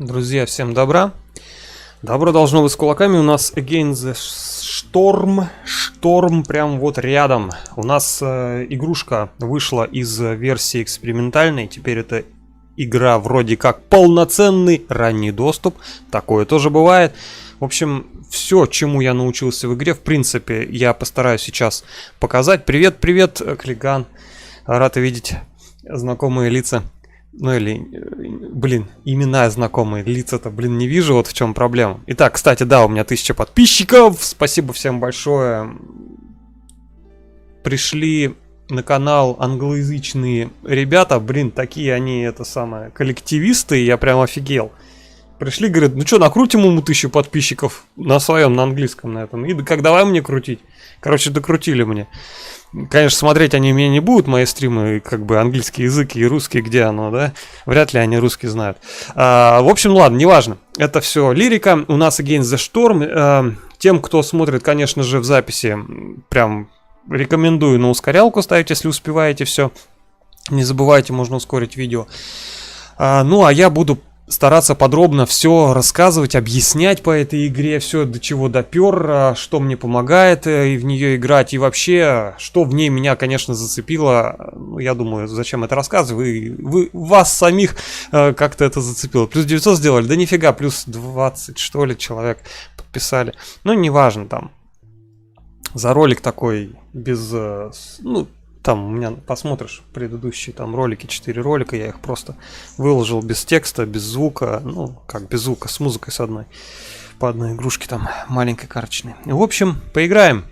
Друзья, всем добра. Добро должно быть с кулаками. У нас Against the Storm. Шторм прям вот рядом. У нас игрушка вышла из версии экспериментальной. Теперь это игра вроде как полноценный ранний доступ. Такое тоже бывает. В общем, все, чему я научился в игре, в принципе, я постараюсь сейчас показать. Привет, привет, Клиган. Рад видеть знакомые лица. Ну или, блин, имена знакомые, лица-то, блин, не вижу, вот в чем проблема. Итак, кстати, да, у меня 1000 подписчиков, спасибо всем большое. Пришли на канал англоязычные ребята, блин, такие они, это самое, коллективисты, я прям офигел. Пришли, говорят, ну что, накрутим ему 1000 подписчиков на своем, на английском, на этом. И как давай мне крутить. Короче, докрутили мне. Конечно, смотреть они меня не будут, мои стримы, как бы английский язык и русский, где оно, да? Вряд ли они русский знают. В общем, ладно, неважно. Это все лирика. У нас Against the Storm. Тем, кто смотрит, конечно же, в записи, прям рекомендую на ускорялку ставить, если успеваете все. Не забывайте, можно ускорить видео. Ну, а я буду стараться подробно все рассказывать, объяснять по этой игре, все до чего допер, что мне помогает и в нее играть, и вообще, что в ней меня, конечно, зацепило. Ну, я думаю, зачем это рассказывать, вас самих как-то это зацепило. Плюс 900 сделали, да нифига, плюс 20, что ли, человек подписали. Ну, неважно там. За ролик такой, без, ну, там у меня, посмотришь, предыдущие там ролики, 4 ролика, я их просто выложил без текста, без звука, ну, как без звука, с музыкой с одной, по одной игрушке там, маленькой карточной. В общем, поиграем.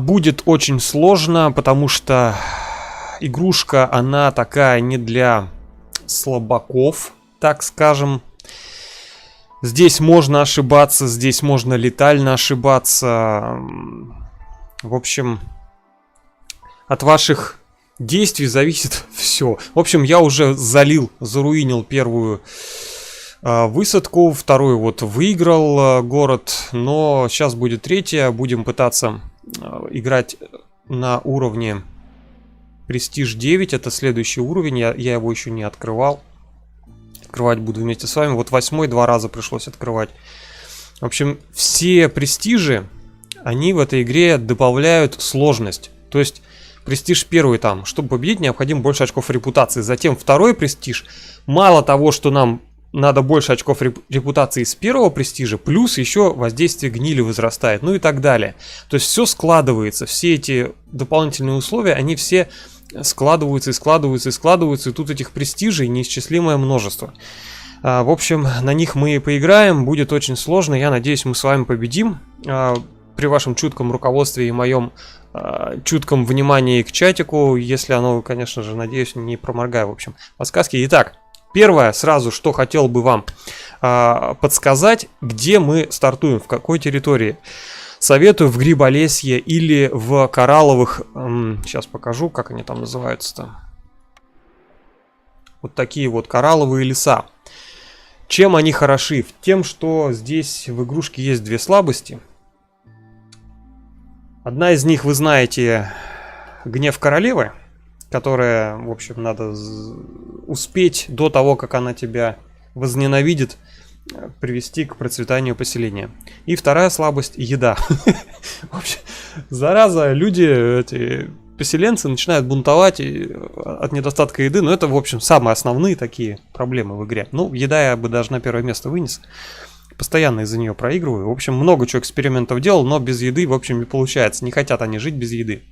Будет очень сложно, потому что игрушка, она такая не для слабаков, так скажем. Здесь можно ошибаться, здесь можно летально ошибаться. В общем, от ваших действий зависит все. В общем, я уже заруинил первую высадку, вторую вот выиграл город, но сейчас будет третья. Будем пытаться играть на уровне Престиж 9. Это следующий уровень, я его еще не открывал. Открывать буду вместе с вами. Вот 8-й 2 раза пришлось открывать. В общем, все престижи, они в этой игре добавляют сложность. То есть престиж первый там, чтобы победить, необходимо больше очков репутации. Затем второй престиж. Мало того, что нам надо больше очков репутации с первого престижа, плюс еще воздействие гнили возрастает, ну и так далее. То есть все складывается, все эти дополнительные условия, они все складываются и складываются и складываются, и тут этих престижей неисчислимое множество. В общем, на них мы и поиграем, будет очень сложно, я надеюсь, мы с вами победим. При вашем чутком руководстве и моем чутком внимании к чатику, если оно, конечно же, надеюсь, не проморгаю, в общем, подсказки. Итак, первое, сразу, что хотел бы вам подсказать, где мы стартуем, в какой территории. Советую в Гриболесье или в коралловых, сейчас покажу, как они там называются-то. Вот такие вот коралловые леса. Чем они хороши? Тем, что здесь в игрушке есть две слабости. Одна из них, вы знаете, гнев королевы, которая, в общем, надо успеть до того, как она тебя возненавидит, привести к процветанию поселения. И вторая слабость — еда. В общем, зараза, люди, эти поселенцы начинают бунтовать от недостатка еды, но это, в общем, самые основные такие проблемы в игре. Ну, еда я бы даже на первое место вынес. Постоянно из-за нее проигрываю. В общем, много чего экспериментов делал, но без еды, в общем, не получается. Не хотят они жить без еды.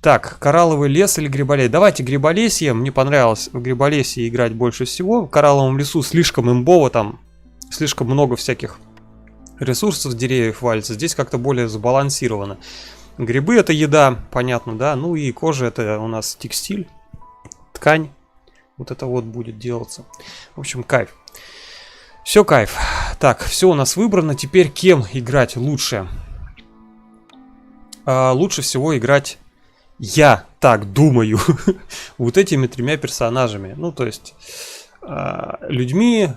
Так, коралловый лес или Гриболесье? Давайте Гриболесье. Мне понравилось в Гриболесье играть больше всего. В коралловом лесу слишком имбово, там слишком много всяких ресурсов, деревьев валится. Здесь как-то более сбалансировано. Грибы — это еда, понятно, да? Ну и кожа — это у нас текстиль, ткань. Вот это вот будет делаться. В общем, кайф. Все кайф. Так, все у нас выбрано. Теперь кем играть лучше? Лучше всего играть, я так думаю, вот этими тремя персонажами. Ну, то есть, людьми,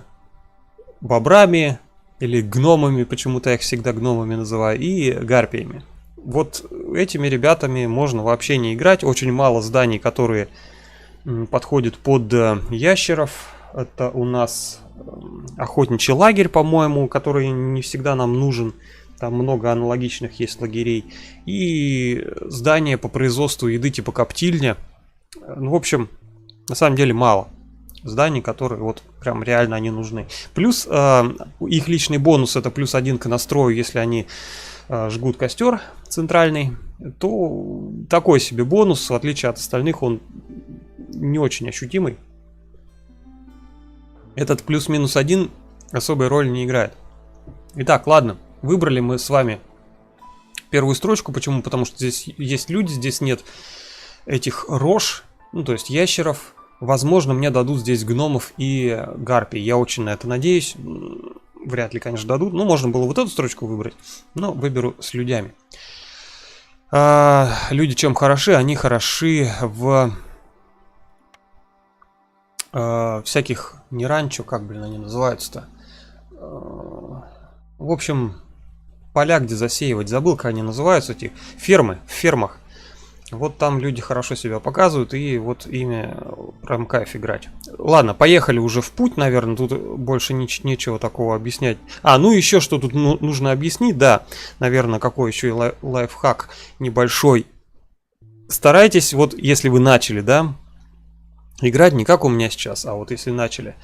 бобрами или гномами, почему-то я их всегда гномами называю, и гарпиями. Вот этими ребятами можно вообще не играть. Очень мало зданий, которые подходят под ящеров. Это у нас охотничий лагерь, по-моему, который не всегда нам нужен. Там много аналогичных есть лагерей. И здание по производству еды типа коптильня. Ну, в общем, на самом деле мало зданий, которые вот прям реально они нужны. Плюс их личный бонус — это +1 к настрою, если они жгут костер центральный. То такой себе бонус, в отличие от остальных, он не очень ощутимый. Этот +-1 особой роли не играет. Итак, ладно, выбрали мы с вами первую строчку. Почему? Потому что здесь есть люди, здесь нет этих рож, ну то есть ящеров. Возможно, мне дадут здесь гномов и гарпий. Я очень на это надеюсь. Вряд ли, конечно, дадут. Ну, можно было вот эту строчку выбрать, но выберу с людьми. Люди чем хороши? Они хороши в всяких, не ранчо, как, блин, они называются-то. В общем, поля, где засеивать. Забыл, как они называются, эти фермы, в фермах. Вот там люди хорошо себя показывают, и вот ими прям кайф играть. Ладно, поехали уже в путь, наверное, тут больше нечего такого объяснять. Ну еще что тут нужно объяснить, да, наверное, какой еще и лайфхак небольшой. Старайтесь, вот если вы начали, да, играть не как у меня сейчас, а вот если начали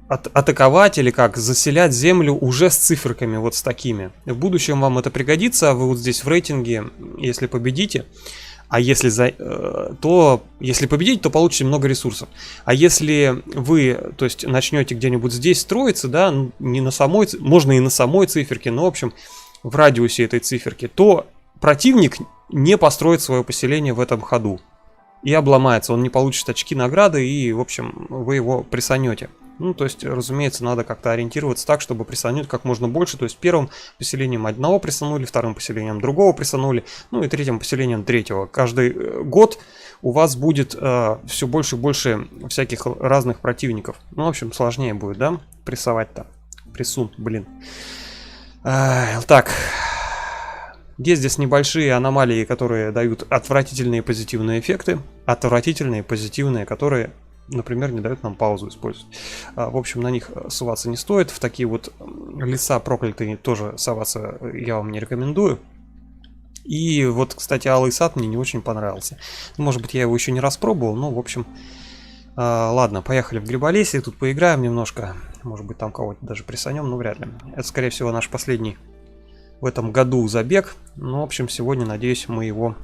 атаковать или как заселять землю уже с циферками вот с такими. В будущем вам это пригодится. Вы вот здесь в рейтинге, если победите, если победите, то получите много ресурсов. А если вы, то есть, начнете где-нибудь здесь строиться, да, не на самой, можно и на самой циферке, но в общем в радиусе этой циферки, то противник не построит свое поселение в этом ходу и обломается. Он не получит очки награды, и в общем вы его прессанете. Ну, то есть, разумеется, надо как-то ориентироваться так, чтобы прессануть как можно больше. То есть, первым поселением одного прессанули, вторым поселением другого прессанули, ну и третьим поселением третьего. Каждый год у вас будет все больше и больше всяких разных противников. Ну, в общем, сложнее будет, да, прессовать-то. Прессун, блин. Так. Есть здесь небольшие аномалии, которые дают отвратительные позитивные эффекты. Отвратительные позитивные, которые, например, не дают нам паузу использовать. В общем, на них соваться не стоит. В такие вот леса проклятые тоже соваться я вам не рекомендую. И вот, кстати, Алый сад мне не очень понравился. Может быть, я его еще не распробовал, но, в общем, ладно, поехали в Гриболесье. Тут поиграем немножко. Может быть, там кого-то даже прессанем, но вряд ли. Это, скорее всего, наш последний в этом году забег. Ну, в общем, сегодня, надеюсь, мы его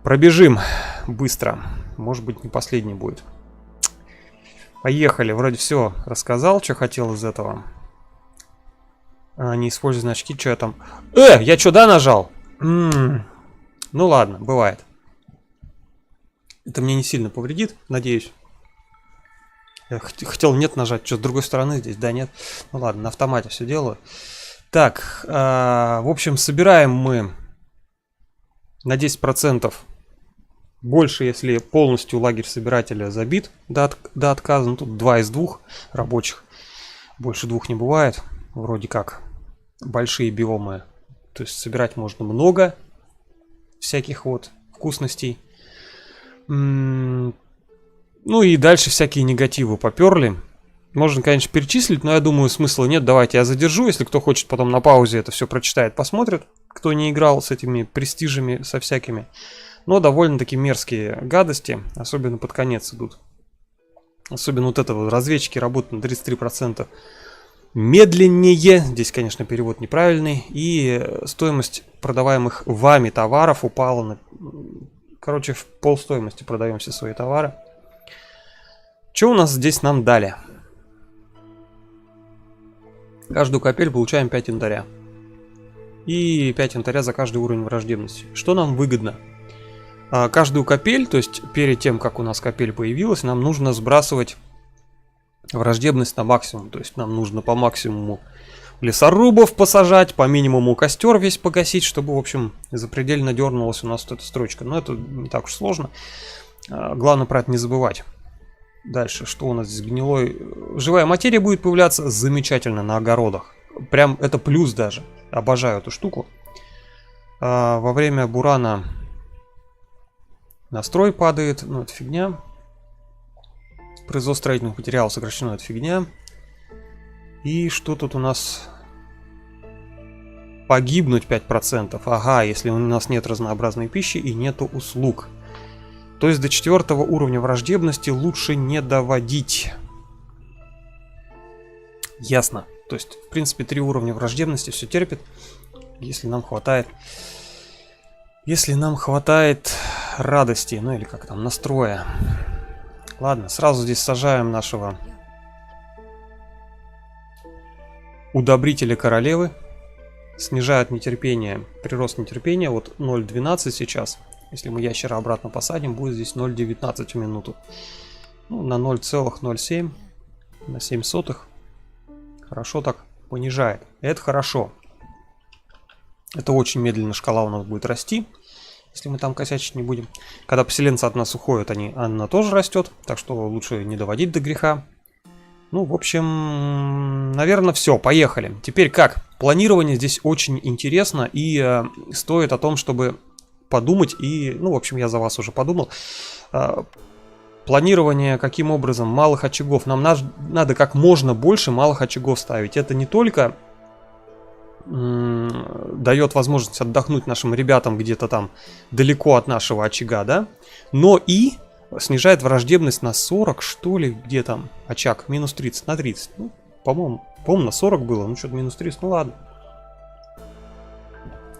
пробежим быстро. Может быть, не последний будет. Поехали. Вроде все рассказал, что хотел из этого. Не используй значки, что я там... Я что, да, нажал? Ну ладно, бывает. Это мне не сильно повредит, надеюсь. Я хотел нет нажать, что с другой стороны здесь, да, нет. Ну ладно, на автомате все делаю. Так, в общем, собираем мы на 10% больше, если полностью лагерь собирателя забит до отказа. Ну, тут 2 из 2 рабочих. Больше 2 не бывает. Вроде как большие биомы. То есть собирать можно много всяких вот вкусностей. Ну и дальше всякие негативы поперли. Можно, конечно, перечислить, но я думаю, смысла нет. Давайте я задержу. Если кто хочет потом на паузе это все прочитает, посмотрит. Кто не играл с этими престижами, со всякими. Но довольно-таки мерзкие гадости. Особенно под конец идут. Особенно вот это вот разведчики работают на 33% медленнее. Здесь, конечно, перевод неправильный. И стоимость продаваемых вами товаров упала на... Короче, в полстоимости продаем все свои товары. Что у нас здесь нам дали? Каждую капель получаем 5 янтаря. И 5 янтаря за каждый уровень враждебности. Что нам выгодно? Каждую капель, то есть перед тем, как у нас капель появилась, нам нужно сбрасывать враждебность на максимум. То есть нам нужно по максимуму лесорубов посажать, по минимуму костер весь погасить, чтобы, в общем, запредельно дернулась у нас вот эта строчка. Но это не так уж сложно. Главное про это не забывать. Дальше, что у нас здесь гнилой? Живая материя будет появляться замечательно на огородах. Прям это плюс даже. Обожаю эту штуку. Во время бурана настрой падает. Ну, это фигня. производство строительных материалов сокращено, это фигня. И что тут у нас? Погибнуть 5%. Ага, если у нас нет разнообразной пищи и нету услуг. То есть до 4 уровня враждебности лучше не доводить. Ясно. То есть, в принципе, 3 уровня враждебности все терпит, если нам хватает. Если нам хватает радости, ну или как там, настроя. Ладно, сразу здесь сажаем нашего удобрителя королевы. Снижают нетерпение, прирост нетерпения. Вот 0,12 сейчас. Если мы ящера обратно посадим, будет здесь 0,19 в минуту. Ну, на 0,07, на 7 сотых. Хорошо так понижает. Это хорошо. Это очень медленно шкала у нас будет расти, если мы там косячить не будем. Когда поселенцы от нас уходят, она тоже растет. Так что лучше не доводить до греха. Ну, в общем, наверное, все, поехали. Теперь как? Планирование здесь очень интересно и стоит о том, чтобы подумать. И, ну, в общем, я за вас уже подумал. Планирование каким образом? Малых очагов. Нам надо как можно больше малых очагов ставить. Это не только дает возможность отдохнуть нашим ребятам где-то там далеко от нашего очага, да, но и снижает враждебность на 40, что ли, где там очаг, минус 30, на 30, ну, по-моему, на 40 было, ну, что-то минус 30, ну, ладно.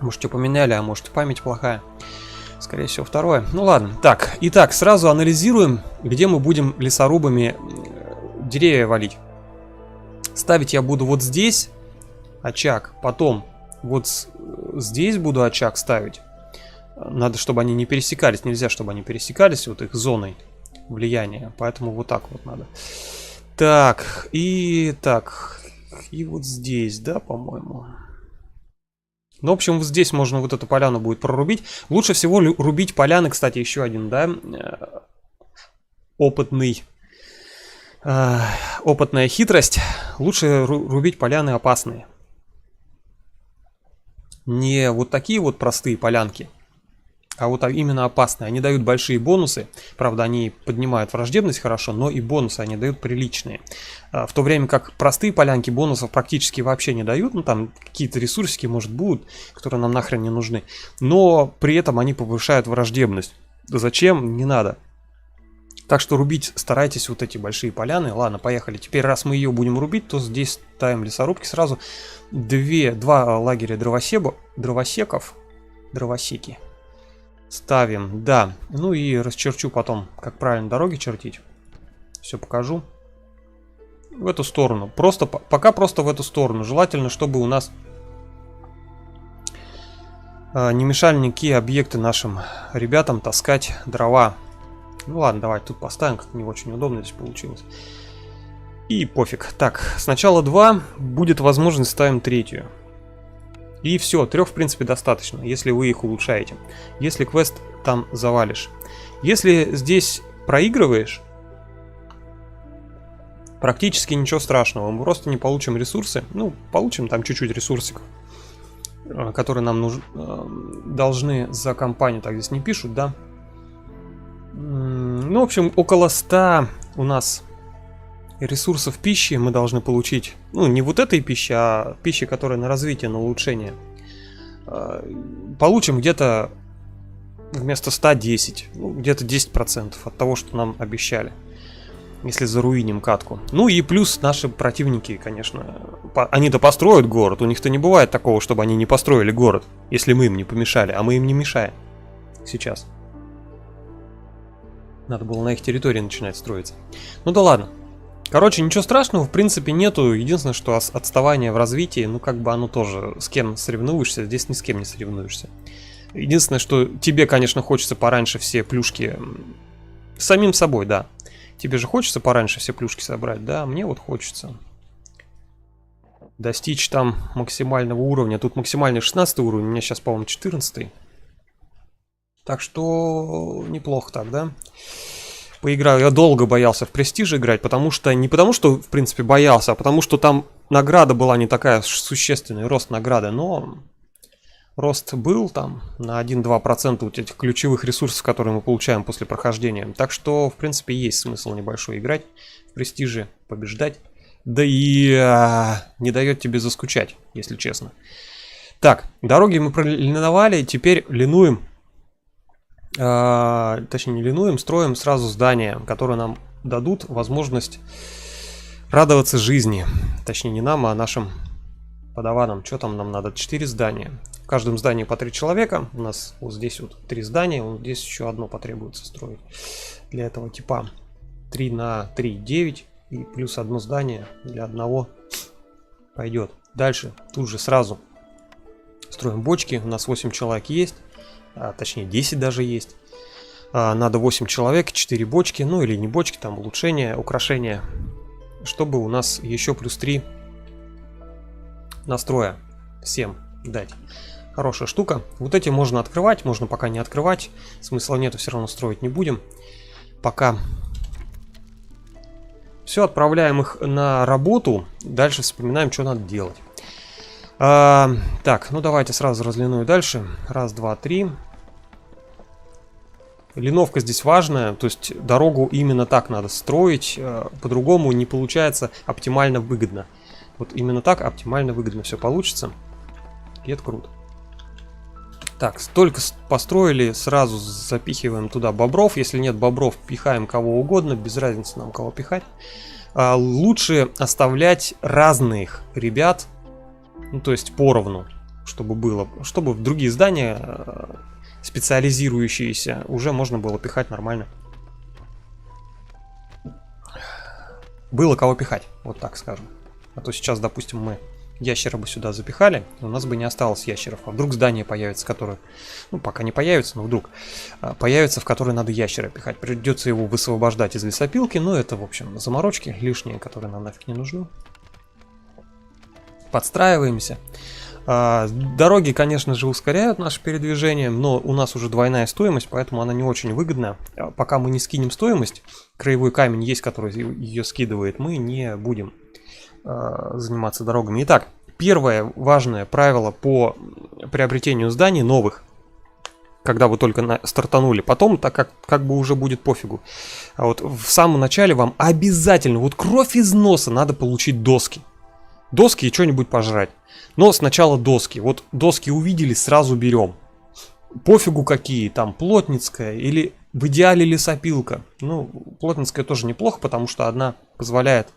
Может, что поменяли, а может, память плохая. Скорее всего, второе. Ну, ладно. Так, итак, сразу анализируем, где мы будем лесорубами деревья валить. Ставить я буду вот здесь очаг, потом вот здесь буду очаг ставить. Надо, чтобы они не пересекались. Нельзя, чтобы они пересекались вот их зоной влияния. Поэтому вот так вот надо. Так, и вот здесь, да, по-моему. Ну, в общем, вот здесь можно вот эту поляну будет прорубить. Лучше всего рубить поляны, кстати, еще один, да, опытная хитрость. Лучше рубить поляны опасные. Не вот такие вот простые полянки, а вот именно опасные. Они дают большие бонусы. Правда, они поднимают враждебность хорошо, но и бонусы они дают приличные. В то время как простые полянки бонусов практически вообще не дают. Ну, там какие-то ресурсики, может, будут, которые нам нахрен не нужны. Но при этом они повышают враждебность. Зачем? Не надо. Так что рубить старайтесь вот эти большие поляны. Ладно, поехали. Теперь, раз мы ее будем рубить, то здесь ставим лесорубки сразу. Два лагеря дровосеки. Ставим, да. Ну и расчерчу потом, как правильно дороги чертить. Все покажу. В эту сторону. Пока просто в эту сторону. Желательно, чтобы у нас не мешали никакие объекты нашим ребятам таскать дрова. Ну ладно, давайте тут поставим, как не очень удобно здесь получилось. И пофиг. Так, сначала 2, будет возможность ставим 3. И все, 3 в принципе достаточно, если вы их улучшаете. Если квест там завалишь. Если здесь проигрываешь, практически ничего страшного. Мы просто не получим ресурсы. Ну, получим там чуть-чуть ресурсиков, которые нам должны за компанию. Так, здесь не пишут, да? Ну, в общем, около 100 у нас ресурсов пищи мы должны получить. Ну, не вот этой пищи, а пищи, которая на развитие, на улучшение. Получим где-то вместо 110, ну, где-то 10% от того, что нам обещали. Если заруиним катку. Ну и плюс наши противники, конечно, они-то построят город. У них-то не бывает такого, чтобы они не построили город, если мы им не помешали. А мы им не мешаем сейчас. Надо было на их территории начинать строиться. Ну да ладно. Короче, ничего страшного в принципе нету. Единственное, что отставание в развитии, ну как бы оно тоже, с кем соревнуешься, здесь ни с кем не соревнуешься. Единственное, что тебе, конечно, хочется пораньше все плюшки самим собой, да. Тебе же хочется пораньше все плюшки собрать, да, мне вот хочется. Достичь там максимального уровня. Тут максимальный 16 уровень, у меня сейчас, по-моему, 14. Так что неплохо так, да? Поиграю. Я долго боялся в Престиже играть, потому что не потому, что в принципе боялся, а потому что там награда была не такая существенная, рост награды, но рост был там на 1-2% вот этих ключевых ресурсов, которые мы получаем после прохождения. Так что, в принципе, есть смысл небольшой играть, в престиже побеждать. Да и не дает тебе заскучать, если честно. Так, дороги мы пролиновали, теперь линуем. Точнее, не линуем, строим сразу здания, которые нам дадут возможность радоваться жизни. Точнее, не нам, а нашим подаванам. Что там нам надо? 4 здания. В каждом здании по 3 человека. У нас вот здесь вот 3 здания. Вот здесь еще одно потребуется строить. Для этого типа 3 на 3, 9. И плюс одно здание для одного пойдет. Дальше тут же сразу строим бочки. У нас 8 человек есть. Точнее 10 даже есть. Надо 8 человек, 4 бочки. Ну или не бочки, там улучшения, украшения. Чтобы у нас еще плюс 3 настроя всем дать. Хорошая штука. Вот эти можно открывать, можно пока не открывать. Смысла нету, все равно строить не будем. Пока. Все, отправляем их на работу. Дальше вспоминаем, что надо делать. Так, ну давайте сразу разлиную дальше. Раз, два, три. Линовка здесь важная, то есть дорогу именно так надо строить, по-другому не получается оптимально выгодно. Вот именно так оптимально выгодно все получится, и это круто. Так, только построили, сразу запихиваем туда бобров. Если нет бобров, пихаем кого угодно, без разницы нам кого пихать. Лучше оставлять разных ребят, ну, то есть поровну, чтобы было, чтобы в другие здания специализирующиеся уже можно было пихать нормально. Было кого пихать, вот так скажем. А то сейчас, допустим, мы ящера бы сюда запихали, у нас бы не осталось ящеров. А вдруг здание появится, которое, ну, пока не появится, но вдруг появится, в которое надо ящера пихать. Придется его высвобождать из лесопилки, но это, в общем, заморочки лишние, которые нам нафиг не нужны. Подстраиваемся. Дороги, конечно же, ускоряют наше передвижение, но у нас уже двойная стоимость, поэтому она не очень выгодна. Пока мы не скинем стоимость, краевой камень есть, который ее скидывает, мы не будем заниматься дорогами. Итак, первое важное правило по приобретению зданий новых, когда вы только стартанули, потом так как бы уже будет пофигу. А вот в самом начале вам обязательно, вот кровь из носа, надо получить доски. Доски и что-нибудь пожрать. Но сначала доски. Вот доски увидели, сразу берем. Пофигу какие, там плотницкая или в идеале лесопилка. Ну, плотницкая тоже неплохо, потому что одна позволяет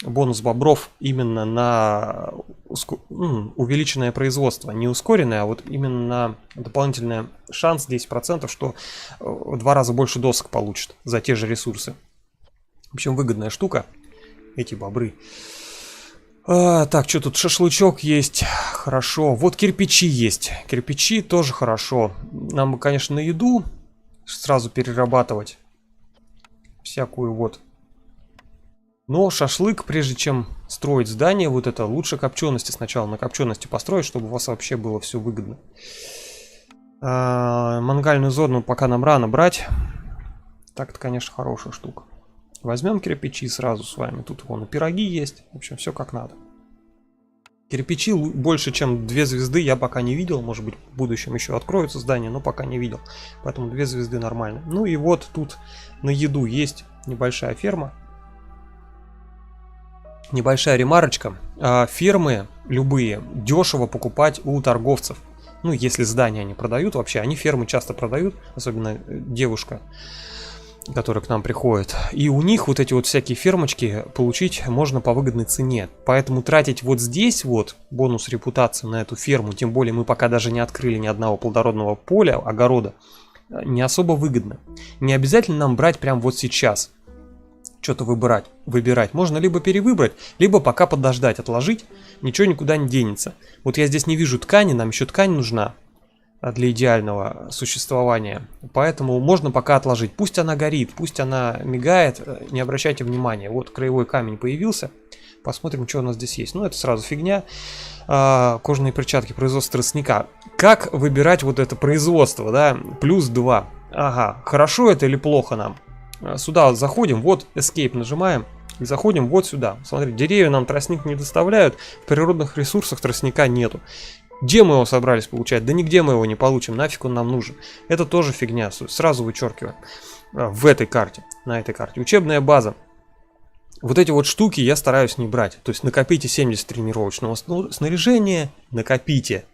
бонус бобров именно на увеличенное производство. Не ускоренное, а вот именно на дополнительный шанс 10%, что в 2 раза больше досок получит за те же ресурсы. В общем, выгодная штука, эти бобры. Так, что тут? Шашлычок есть. Хорошо. Вот кирпичи есть. Кирпичи тоже хорошо. Нам бы, конечно, на еду сразу перерабатывать всякую вот. Но шашлык, прежде чем строить здание, вот это лучше копчености сначала на копчености построить, чтобы у вас вообще было все выгодно. Мангальную зону пока нам рано брать. Так, это, конечно, хорошая штука. Возьмем кирпичи сразу с вами. Тут вон и пироги есть. В общем, все как надо. Кирпичи больше, чем 2 звезды я пока не видел. Может быть, в будущем еще откроются здания, но пока не видел. Поэтому 2 звезды нормально. Ну и вот тут на еду есть небольшая ферма. Небольшая ремарочка. Фермы любые дешево покупать у торговцев. Ну, если здания они продают вообще. Они фермы часто продают. Особенно девушка, которые к нам приходят. И у них вот эти вот всякие фермочки получить можно по выгодной цене. Поэтому тратить вот здесь вот бонус репутации на эту ферму, тем более мы пока даже не открыли ни одного плодородного поля, огорода, не особо выгодно. Не обязательно нам брать прямо вот сейчас. Что-то выбирать. Можно либо перевыбрать, либо пока подождать, отложить. Ничего никуда не денется. Вот я здесь не вижу ткани, нам еще ткань нужна для идеального существования. Поэтому можно пока отложить. Пусть она горит, пусть она мигает, не обращайте внимания. Вот краевой камень появился. Посмотрим, что у нас здесь есть. Ну, это сразу фигня. Кожаные перчатки, производство тростника. Как выбирать вот это производство, да? Плюс 2. Ага, хорошо это или плохо нам? Сюда заходим, вот Escape нажимаем. И заходим вот сюда. Смотрите, деревья нам тростник не доставляют. В природных ресурсах тростника нету. Где мы его собрались получать? Да нигде мы его не получим, нафиг он нам нужен. Это тоже фигня, сразу вычеркиваем. В этой карте, на этой карте. Учебная база. Вот эти вот штуки я стараюсь не брать. То есть накопите 70 тренировочного снаряжения, накопите.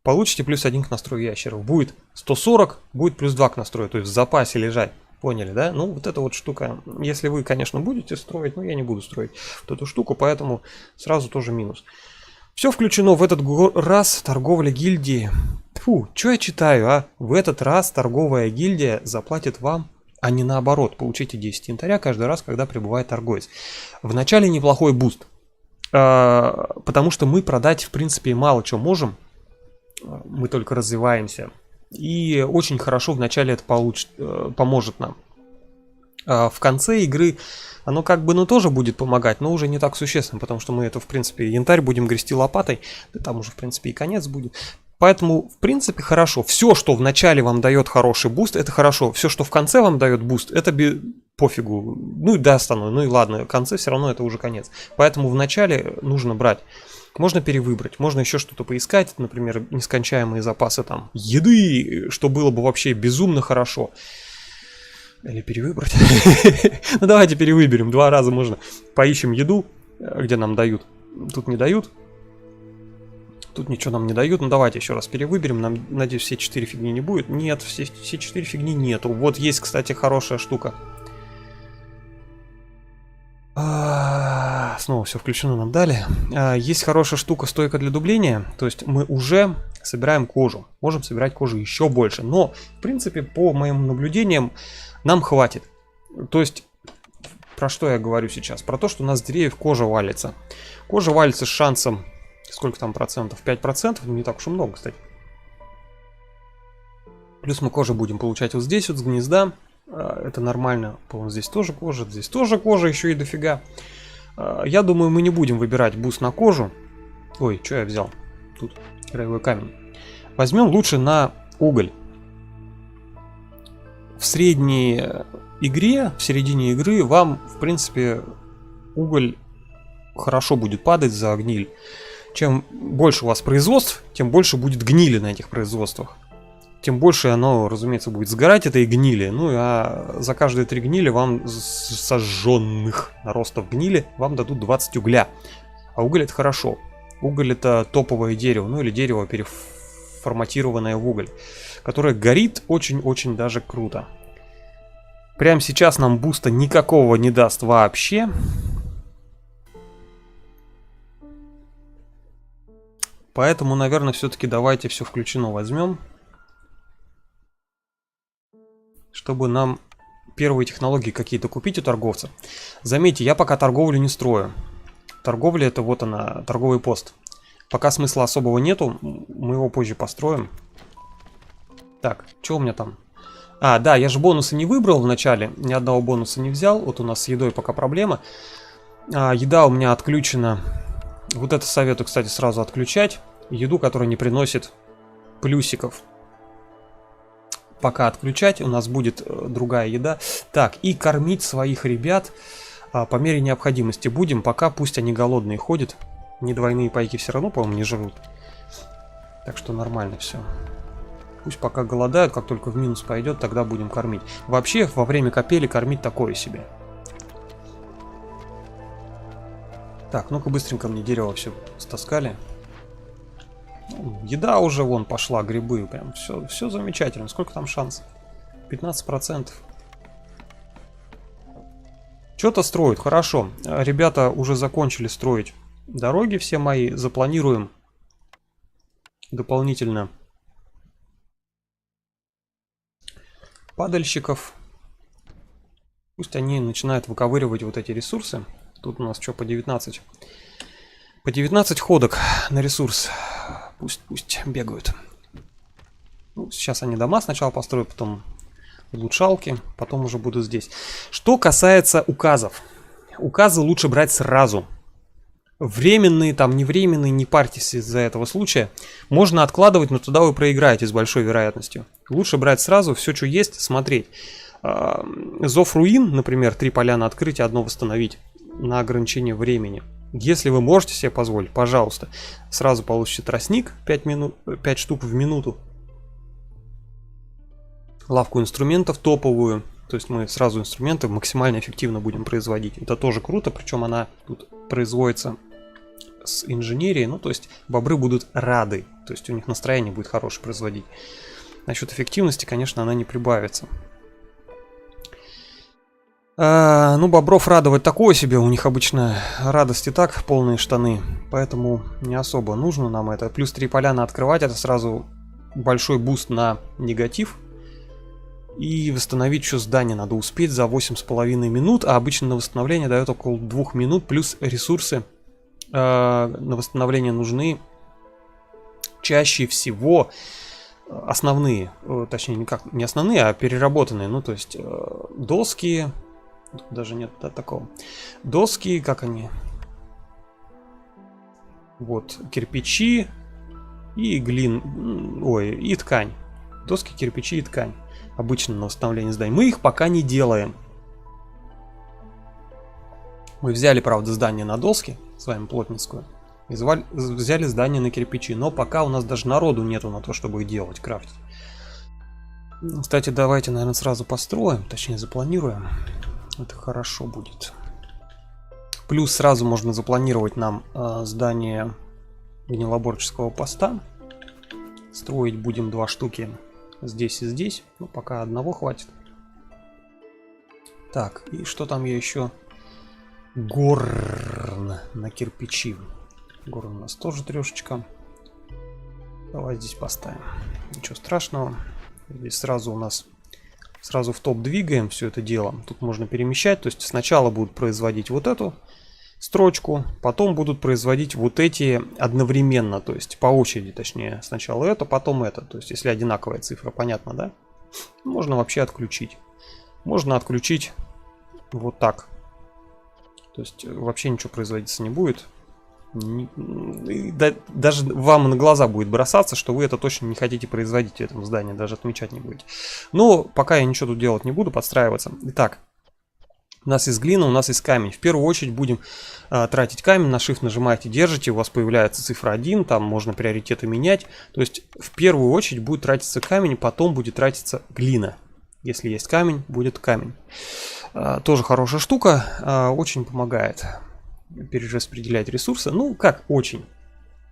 Получите +1 к настрою ящеров. Будет 140, будет +2 к настрою, то есть в запасе лежать. Поняли, да? Ну, вот эта вот штука, если вы, конечно, будете строить, но я не буду строить вот эту штуку, поэтому сразу тоже минус. Все включено в этот раз торговля гильдии. Фу, что я читаю, а? В этот раз торговая гильдия заплатит вам, а не наоборот. Получите 10 янтаря каждый раз, когда прибывает торговец. Вначале неплохой буст, потому что мы продать, в принципе, мало чего можем. Мы только развиваемся. И очень хорошо вначале это поможет нам. В конце игры оно как бы, ну, тоже будет помогать, но уже не так существенно, потому что мы это, в принципе, янтарь будем грести лопатой, да там уже, в принципе, и конец будет. Поэтому, в принципе, хорошо. Все, что в начале вам дает хороший буст, это хорошо. Все, что в конце вам дает буст, это пофигу. Ну и да, стану, ну и ладно, в конце все равно это уже конец. Поэтому в начале нужно брать. Можно перевыбрать, можно еще что-то поискать, например, нескончаемые запасы там еды, что было бы вообще безумно хорошо. Или перевыбрать. Ну давайте перевыберем, 2 раза можно. Поищем еду, где нам дают. Тут не дают. Тут ничего нам не дают. Ну давайте еще раз перевыберем. Нам, надеюсь, все 4 фигни не будет. Нет, все 4 фигни нету. Вот есть, кстати, хорошая штука. Снова все включено, нам дали. Есть хорошая штука, стойка для дубления. То есть мы уже собираем кожу. Можем собирать кожу еще больше. Но, в принципе, по моим наблюдениям, нам хватит. То есть, про что я говорю сейчас? Про то, что у нас с деревьев кожа валится. Кожа валится с шансом, сколько там процентов? 5%, ну не так уж и много, кстати. Плюс мы кожу будем получать вот здесь, вот с гнезда. Это нормально. По-моему, здесь тоже кожа, еще и дофига. Я думаю, мы не будем выбирать буст на кожу. Ой, что я взял? Тут краевой камень. Возьмем лучше на уголь. В средней игре, в середине игры вам, в принципе, уголь хорошо будет падать за гниль. Чем больше у вас производств, тем больше будет гнили на этих производствах. Тем больше оно, разумеется, будет сгорать этой гнили. Ну а за каждые 3 гнили вам сожженных наростов гнили вам дадут 20 угля. А уголь это хорошо. Уголь это топовое дерево, ну или дерево переформатированное в уголь, которое горит очень-очень даже круто. Прямо сейчас нам буста никакого не даст вообще. Поэтому, наверное, все-таки давайте все включено возьмем. Чтобы нам первые технологии какие-то купить у торговца. Заметьте, я пока торговлю не строю. Торговля это вот она, торговый пост. Пока смысла особого нету, мы его позже построим. Так, что у меня там? А, да, я же бонусы не выбрал в начале, ни одного бонуса не взял. Вот у нас с едой пока проблема. Еда у меня отключена. Вот это советую, кстати, сразу отключать. Еду, которая не приносит плюсиков. Пока отключать, у нас будет другая еда. Так, и кормить своих ребят по мере необходимости будем, пока пусть они голодные ходят. Не двойные пайки все равно, по-моему, не жрут. Так что нормально все. Пусть пока голодают, как только в минус пойдет, тогда будем кормить. Вообще, во время капели кормить такое себе. Так, ну-ка быстренько мне дерево все стаскали. Еда уже вон пошла, грибы, прям все замечательно. Сколько там шансов? 15%. Что-то строят, хорошо. Ребята уже закончили строить дороги все мои. Запланируем дополнительно падальщиков. Пусть они начинают выковыривать вот эти ресурсы. Тут у нас что, по 19? По 19 ходок на ресурс. Пусть бегают. Ну, сейчас они дома сначала построят, потом улучшалки, потом уже будут здесь. Что касается указов. Указы лучше брать сразу. Временные, там, невременные, не парьтесь из-за этого случая. Можно откладывать, но туда вы проиграете с большой вероятностью. Лучше брать сразу, все, что есть, смотреть. Зов руин, например, 3 поля на открытие, 1 восстановить на ограничение времени. Если вы можете себе позволить, пожалуйста, сразу получите тростник 5 штук в минуту. Лавку инструментов топовую. То есть мы сразу инструменты максимально эффективно будем производить. Это тоже круто, причем она тут производится с инженерией. Ну, то есть бобры будут рады. То есть у них настроение будет хорошее производить. Насчет эффективности, конечно, она не прибавится. Ну, бобров радовать такое себе. У них обычно радость и так полные штаны. Поэтому не особо нужно нам это. Плюс 3 поляна открывать. Это сразу большой буст на негатив. И восстановить еще здание надо успеть за 8,5 минут. А обычно на восстановление дает около 2 минут. Плюс ресурсы на восстановление нужны чаще всего основные. Точнее, не основные, а переработанные. Ну, то есть доски. Даже нет такого. Доски, как они? Вот, кирпичи и и ткань. Доски, кирпичи и ткань. Обычно на восстановление зданий. Мы их пока не делаем. Мы взяли, правда, здание на доски, с вами плотницкую, и взяли здание на кирпичи. Но пока у нас даже народу нету на то, чтобы их делать, крафтить. Кстати, давайте, наверное, сразу построим, точнее запланируем. Это хорошо будет. Плюс сразу можно запланировать нам здание гнилоборческого поста. Строить будем 2 штуки здесь и здесь. Ну, пока одного хватит. Так, и что там я еще? Горн на кирпичи. Горн у нас тоже 3. Давай здесь поставим. Ничего страшного. Здесь сразу у нас... Сразу в топ двигаем все это дело. Тут можно перемещать. То есть сначала будут производить вот эту строчку. Потом будут производить вот эти одновременно. То есть по очереди, точнее. Сначала это, потом это. То есть если одинаковая цифра, понятно, да? Можно вообще отключить. Можно отключить вот так. То есть вообще ничего производиться не будет. Даже вам на глаза будет бросаться, что вы это точно не хотите производить в этом здании, даже отмечать не будете. Но пока я ничего тут делать не буду, подстраиваться. Итак, у нас есть глина, у нас есть камень. В первую очередь будем тратить камень, на Shift нажимаете, держите, у вас появляется цифра 1, там можно приоритеты менять. То есть в первую очередь будет тратиться камень, потом будет тратиться глина. Если есть камень, будет камень. Тоже хорошая штука, очень помогает перераспределять ресурсы. Ну, как очень.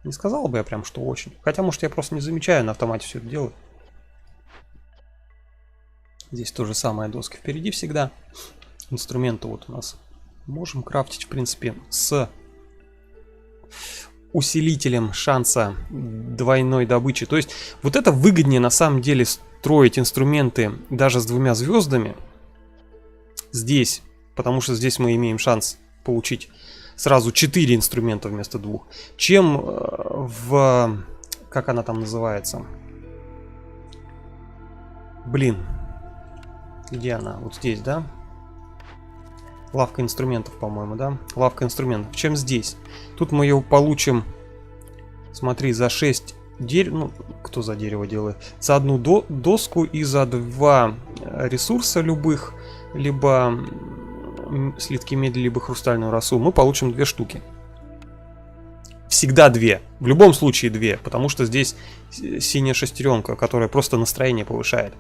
Не сказал бы я прям, что очень. Хотя, может, я просто не замечаю, на автомате все это делаю. Здесь то же самое, доски впереди всегда. Инструменты вот у нас можем крафтить, в принципе, с усилителем шанса двойной добычи. То есть, вот это выгоднее на самом деле строить инструменты даже с 2 звездами. Здесь, потому что здесь мы имеем шанс получить сразу 4 инструмента вместо 2, чем в... Как она там называется? Блин. Где она? Вот здесь, да? Лавка инструментов, по-моему, да? Лавка инструментов. Чем здесь? Тут мы ее получим, смотри, за 6 дерева. Ну, кто за дерево делает? За 1 доску и за 2 ресурса любых, либо... слитки меди, либо хрустальную росу, мы получим 2 штуки. Всегда 2. В любом случае 2, потому что здесь синяя шестеренка, которая просто настроение повышает.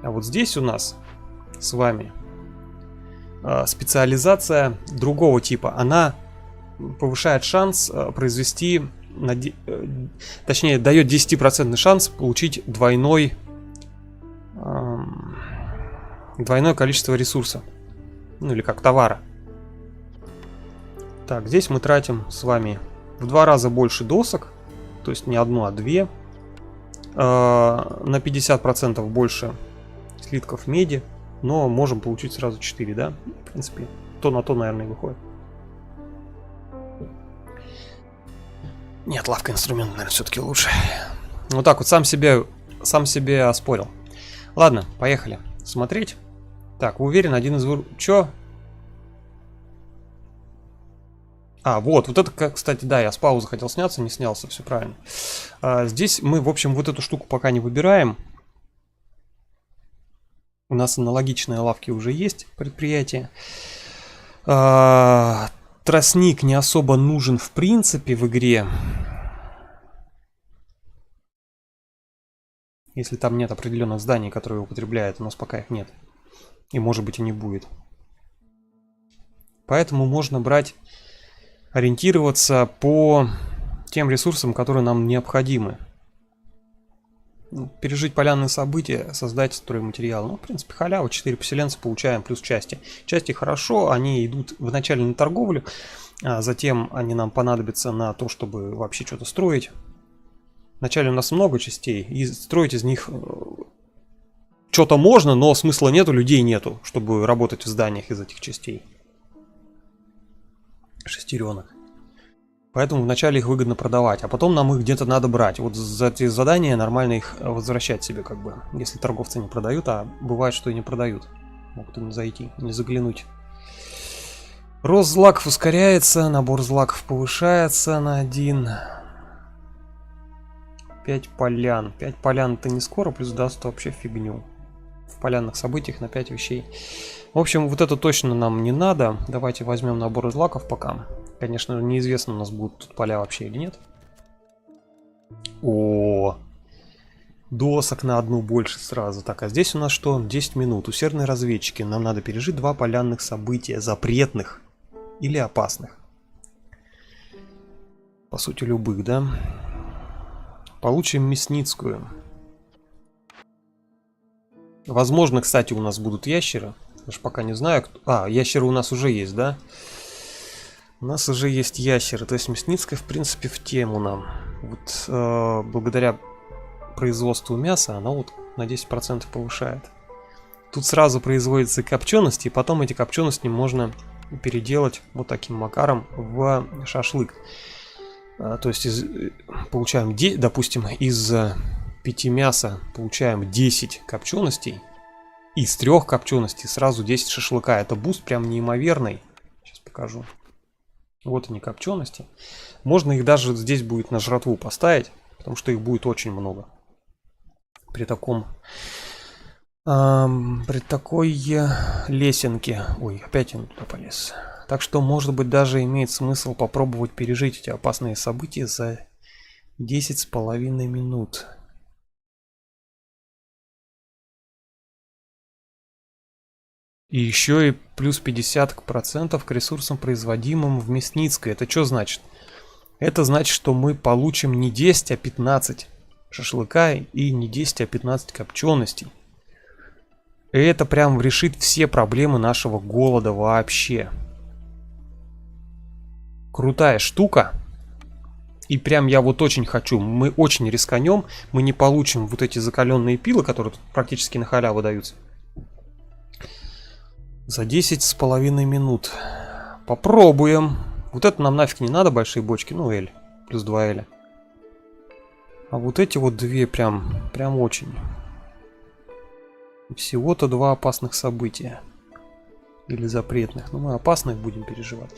А вот здесь у нас с вами специализация другого типа. Она повышает шанс произвести, точнее, дает 10% шанс получить двойное количество ресурса. Ну или как товара. Так, здесь мы тратим с вами в 2 раза больше досок. То есть не 1, а 2. На 50% больше слитков меди. Но можем получить сразу 4, да? В принципе, то на то, наверное, и выходит. Нет, лавка инструмента, наверное, все-таки лучше. Вот так вот, сам себе оспорил. Ладно, поехали смотреть. Так, уверен, один из... Чё? Вот это, кстати, да, я с паузы хотел сняться, не снялся, все правильно. Здесь мы, в общем, вот эту штуку пока не выбираем. У нас аналогичные лавки уже есть, предприятия. тростник не особо нужен в принципе в игре. Если там нет определенных зданий, которые употребляют, у нас пока их нет. И может быть и не будет. Поэтому можно брать, ориентироваться по тем ресурсам, которые нам необходимы. Пережить полянные события, создать стройматериал. Ну, в принципе, халява, 4 поселенца получаем, плюс части. Части хорошо, они идут вначале на торговлю, а затем они нам понадобятся на то, чтобы вообще что-то строить. Вначале у нас много частей, и строить из них что-то можно, но смысла нету, людей нету, чтобы работать в зданиях из этих частей. Шестеренок. Поэтому вначале их выгодно продавать, а потом нам их где-то надо брать. Вот за эти задания нормально их возвращать себе, как бы. Если торговцы не продают, а бывает, что и не продают. Могут и не зайти, не заглянуть. Рост злаков ускоряется, набор злаков повышается на 1. 5 полян. 5 полян это не скоро, плюс даст вообще фигню. В полянных событиях на 5 вещей. В общем, вот это точно нам не надо. Давайте возьмем набор злаков пока. Конечно, неизвестно, у нас будут тут поля вообще или нет. О, досок на одну больше сразу. Так, а здесь у нас что? 10 минут. Усердные разведчики. Нам надо пережить 2 полянных события. Запретных или опасных. По сути, любых, да? Получим Мясницкую. Возможно, кстати, у нас будут ящеры. Даже пока не знаю. А, ящеры у нас уже есть, да? У нас уже есть ящеры. То есть Мясницкая, в принципе, в тему нам. Вот благодаря производству мяса она вот на 10% повышает. Тут сразу производится копченость, и потом эти копчености можно переделать вот таким макаром в шашлык. То есть получаем, допустим, из 5 мяса получаем 10 копченостей. Из 3 копченостей сразу 10 шашлыка. Это буст прям неимоверный. Сейчас покажу. Вот они копчености. Можно их даже здесь будет на жратву поставить, потому что их будет очень много. При такой лесенке. Ой, опять он туда полез. Так что, может быть, даже имеет смысл попробовать пережить эти опасные события за 10,5 минут. И еще и плюс 50% к ресурсам, производимым в Мясницкой. Это что значит? Это значит, что мы получим не 10, а 15 шашлыка и не 10, а 15 копченостей. И это прям решит все проблемы нашего голода вообще. Крутая штука. И прям я вот очень хочу. Мы очень рисканем. Мы не получим вот эти закаленные пилы, которые тут практически на халяву даются. За 10,5 минут. Попробуем. Вот это нам нафиг не надо, большие бочки. Ну, L. Плюс 2 L. А вот эти вот две прям очень. Всего-то 2 опасных события. Или запретных. Но мы опасных будем переживать.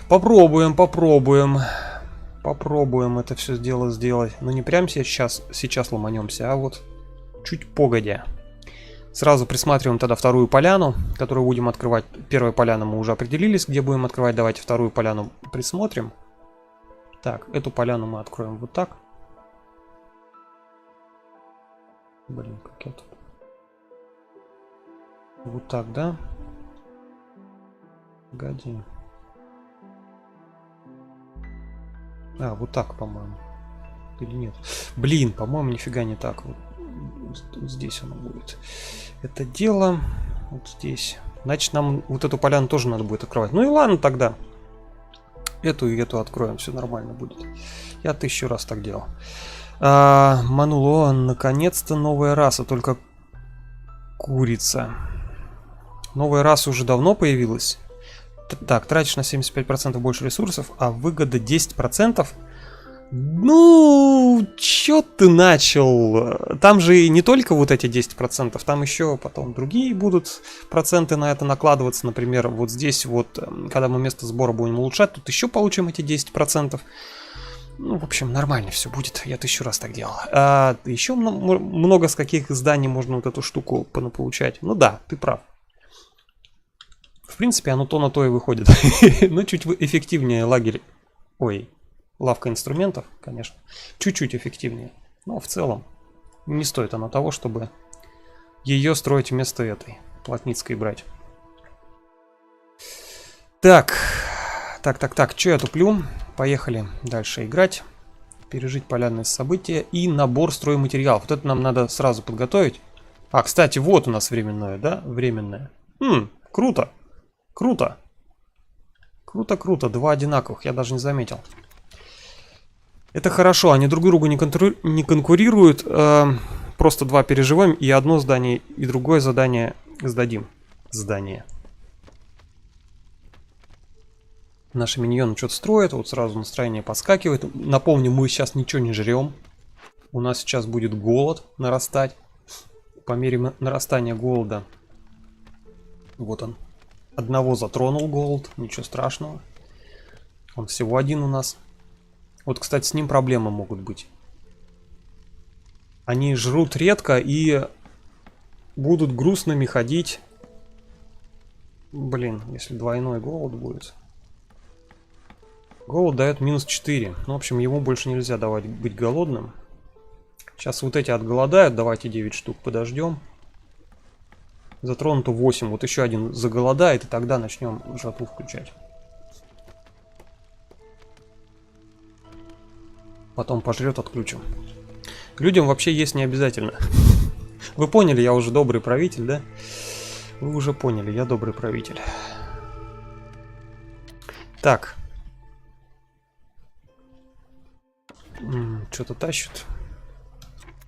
Попробуем. Попробуем это все дело сделать. Но не прям сейчас ломанемся, а вот чуть погодя. Сразу присматриваем тогда вторую поляну, которую будем открывать. Первая поляна мы уже определились, где будем открывать. Давайте вторую поляну присмотрим. Так, эту поляну мы откроем вот так. Блин, как я тут. Вот так, да? Погоди. А, вот так, по-моему. Или нет? Блин, по-моему, нифига не так. Вот здесь оно будет. Это дело вот здесь. Значит, нам вот эту поляну тоже надо будет открывать. Ну и ладно тогда. Эту и эту откроем. Все нормально будет. Я 1000 раз так делал. Мануло, наконец-то новая раса. Только курица. Новая раса уже давно появилась. Так, тратишь на 75% больше ресурсов, а выгода 10%. Ну, чё ты начал? Там же не только вот эти 10%, там еще потом другие будут проценты на это накладываться. Например, вот здесь вот, когда мы место сбора будем улучшать, тут еще получим эти 10%. Ну, в общем, нормально все будет. Я 1000 раз так делал. Еще много с каких изданий можно вот эту штуку получать. Ну да, ты прав. В В принципе, оно то на то и выходит. Но чуть эффективнее лагерь. Ой, лавка инструментов, конечно. Чуть-чуть эффективнее. Но в целом не стоит оно того, чтобы ее строить вместо этой плотницкой брать. Так. Что я туплю? Поехали дальше играть. Пережить полярные события и набор стройматериалов. Вот это нам надо сразу подготовить. А, кстати, вот у нас временное, да? Временное. Круто. Круто. Круто. Два одинаковых, я даже не заметил. Это хорошо, они друг другу не конкурируют. Просто два переживаем, и одно здание, и другое задание сдадим. Здание. Наши миньоны что-то строят, вот сразу настроение подскакивает. Напомню, мы сейчас ничего не жрем. У нас сейчас будет голод нарастать. По мере нарастания голода. Вот он. Одного затронул голод, ничего страшного. Он всего один у нас. Вот, кстати, с ним проблемы могут быть. Они жрут редко и будут грустными ходить. Блин, если двойной голод будет. Голод дает минус 4. Ну, в общем, ему больше нельзя давать быть голодным. Сейчас вот эти отголодают. Давайте 9 штук подождем. Затронуто 8. Вот еще один заголодает, и тогда начнем жатву включать. Потом пожрет, отключим. Людям вообще есть не обязательно. Вы поняли, я уже добрый правитель, да? Вы уже поняли, я добрый правитель. Так. Что-то тащат.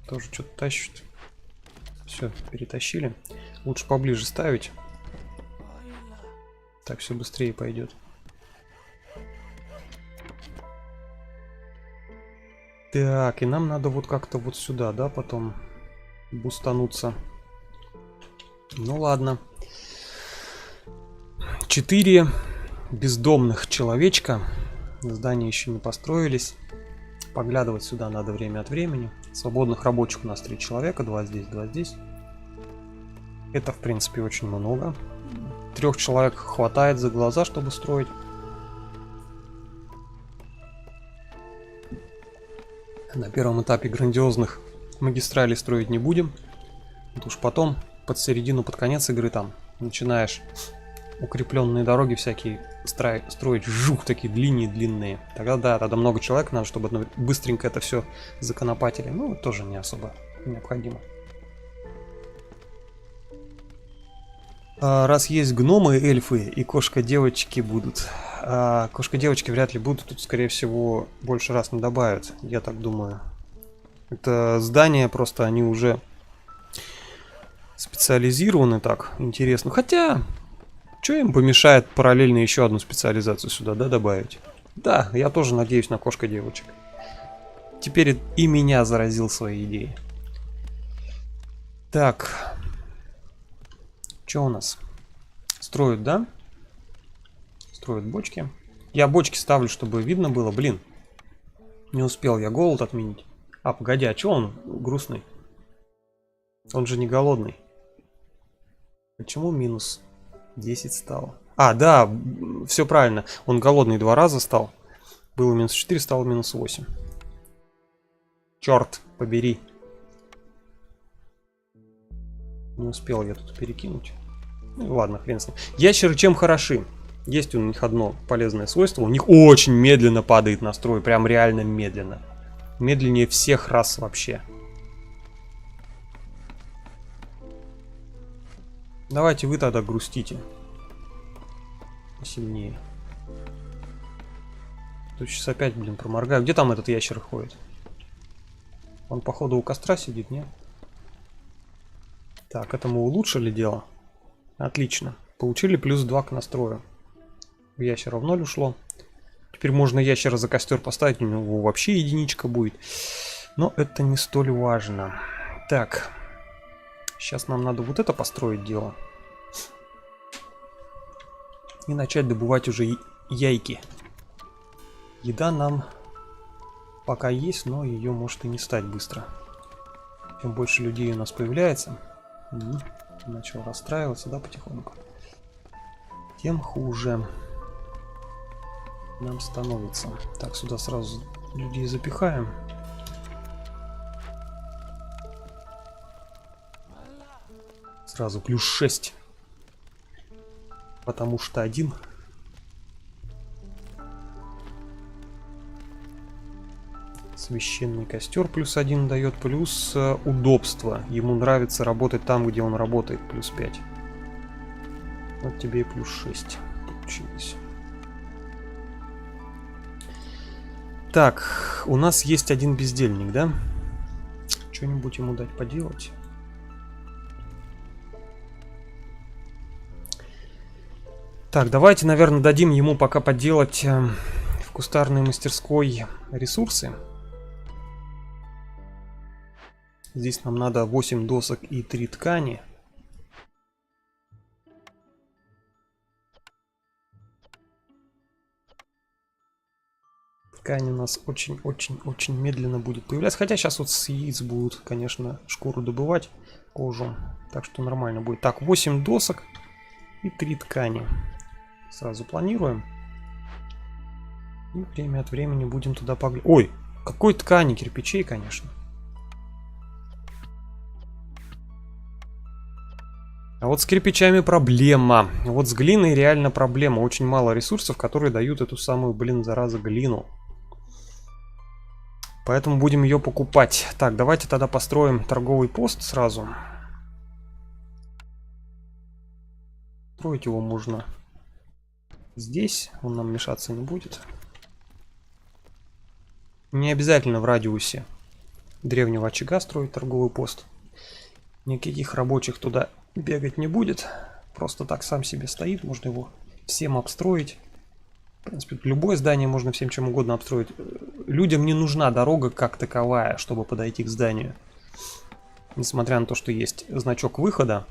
Тоже что-то тащат. Все, перетащили. Лучше поближе ставить. Так все быстрее пойдет. Так, и нам надо вот как-то вот сюда, да, потом бустануться. Ну ладно. 4 бездомных человечка. Здания еще не построились. Поглядывать сюда надо время от времени. Свободных рабочих у нас 3 человека. 2 здесь, 2 здесь. Это, в принципе, очень много. 3 человек хватает за глаза, чтобы строить. На первом этапе грандиозных магистралей строить не будем. Вот уж потом, под середину, под конец игры там начинаешь укрепленные дороги всякие строить, жух, такие длинные. Тогда да, тогда много человек надо, чтобы быстренько это все законопатили. Ну, тоже не особо необходимо. Раз есть гномы, эльфы и кошка-девочки будут. Кошка-девочки вряд ли будут, тут, скорее всего, больше раз не добавят, я так думаю. Это здания просто, они уже специализированы так, интересно. Хотя, что им помешает параллельно еще одну специализацию сюда, да, добавить? Да, я тоже надеюсь на кошка-девочек. Теперь и меня заразил своей идеей. Так. Что у нас? Строят, да? Строят бочки. Я бочки ставлю, чтобы видно было. Блин. Не успел я голод отменить. А, погоди, а что он грустный? Он же не голодный. Почему минус 10 стало? А, да, все правильно. Он голодный 2 раза стал. Было минус 4, стало минус 8. Черт побери. Не успел я тут перекинуть. Ну ладно, хрен с ним. Ящеры чем хороши? Есть у них одно полезное свойство. У них очень медленно падает настрой. Прям реально медленно. Медленнее всех рас вообще. Давайте вы тогда грустите. Сильнее. Тут сейчас опять, блин, проморгаю. Где там этот ящер ходит? Он, походу, у костра сидит, нет? Так, это мы улучшили дело. Отлично. Получили плюс 2 к настрою. У ящера в 0 ушло. Теперь можно ящера за костер поставить. У него вообще единичка будет. Но это не столь важно. Так. Сейчас нам надо вот это построить дело. И начать добывать уже яйки. Еда нам пока есть, но ее может и не стать быстро. Чем больше людей у нас появляется... Начал расстраиваться, да, потихоньку. тем хуже нам становится. Так, сюда сразу людей запихаем. Сразу плюс 6. Потому что 1. Священный костер плюс 1 дает, плюс удобство. Ему нравится работать там, где он работает, плюс 5. Вот тебе и плюс 6 получилось. Так, у нас есть один бездельник, да? Что-нибудь ему дать поделать? Так, давайте, наверное, дадим ему пока поделать в кустарной мастерской ресурсы. Здесь нам надо 8 досок и 3 ткани. Ткань у нас очень-очень-очень медленно будет появляться. Хотя сейчас вот с яиц будут, конечно, шкуру добывать, кожу. Так что нормально будет. Так, 8 досок и 3 ткани. Сразу планируем. И время от времени будем туда поглядывать. Ой, какой ткани, кирпичей, конечно. А вот с кирпичами проблема. Вот с глиной реально проблема. Очень мало ресурсов, которые дают эту самую, блин, зараза, глину. Поэтому будем ее покупать. Так, давайте тогда построим торговый пост сразу. Строить его можно здесь. Он нам мешаться не будет. Не обязательно в радиусе древнего очага строить торговый пост. Никаких рабочих туда бегать не будет. Просто так сам себе стоит. Можно его всем обстроить. В принципе, любое здание можно всем чем угодно обстроить. Людям не нужна дорога как таковая, чтобы подойти к зданию. Несмотря на то, что есть значок выхода.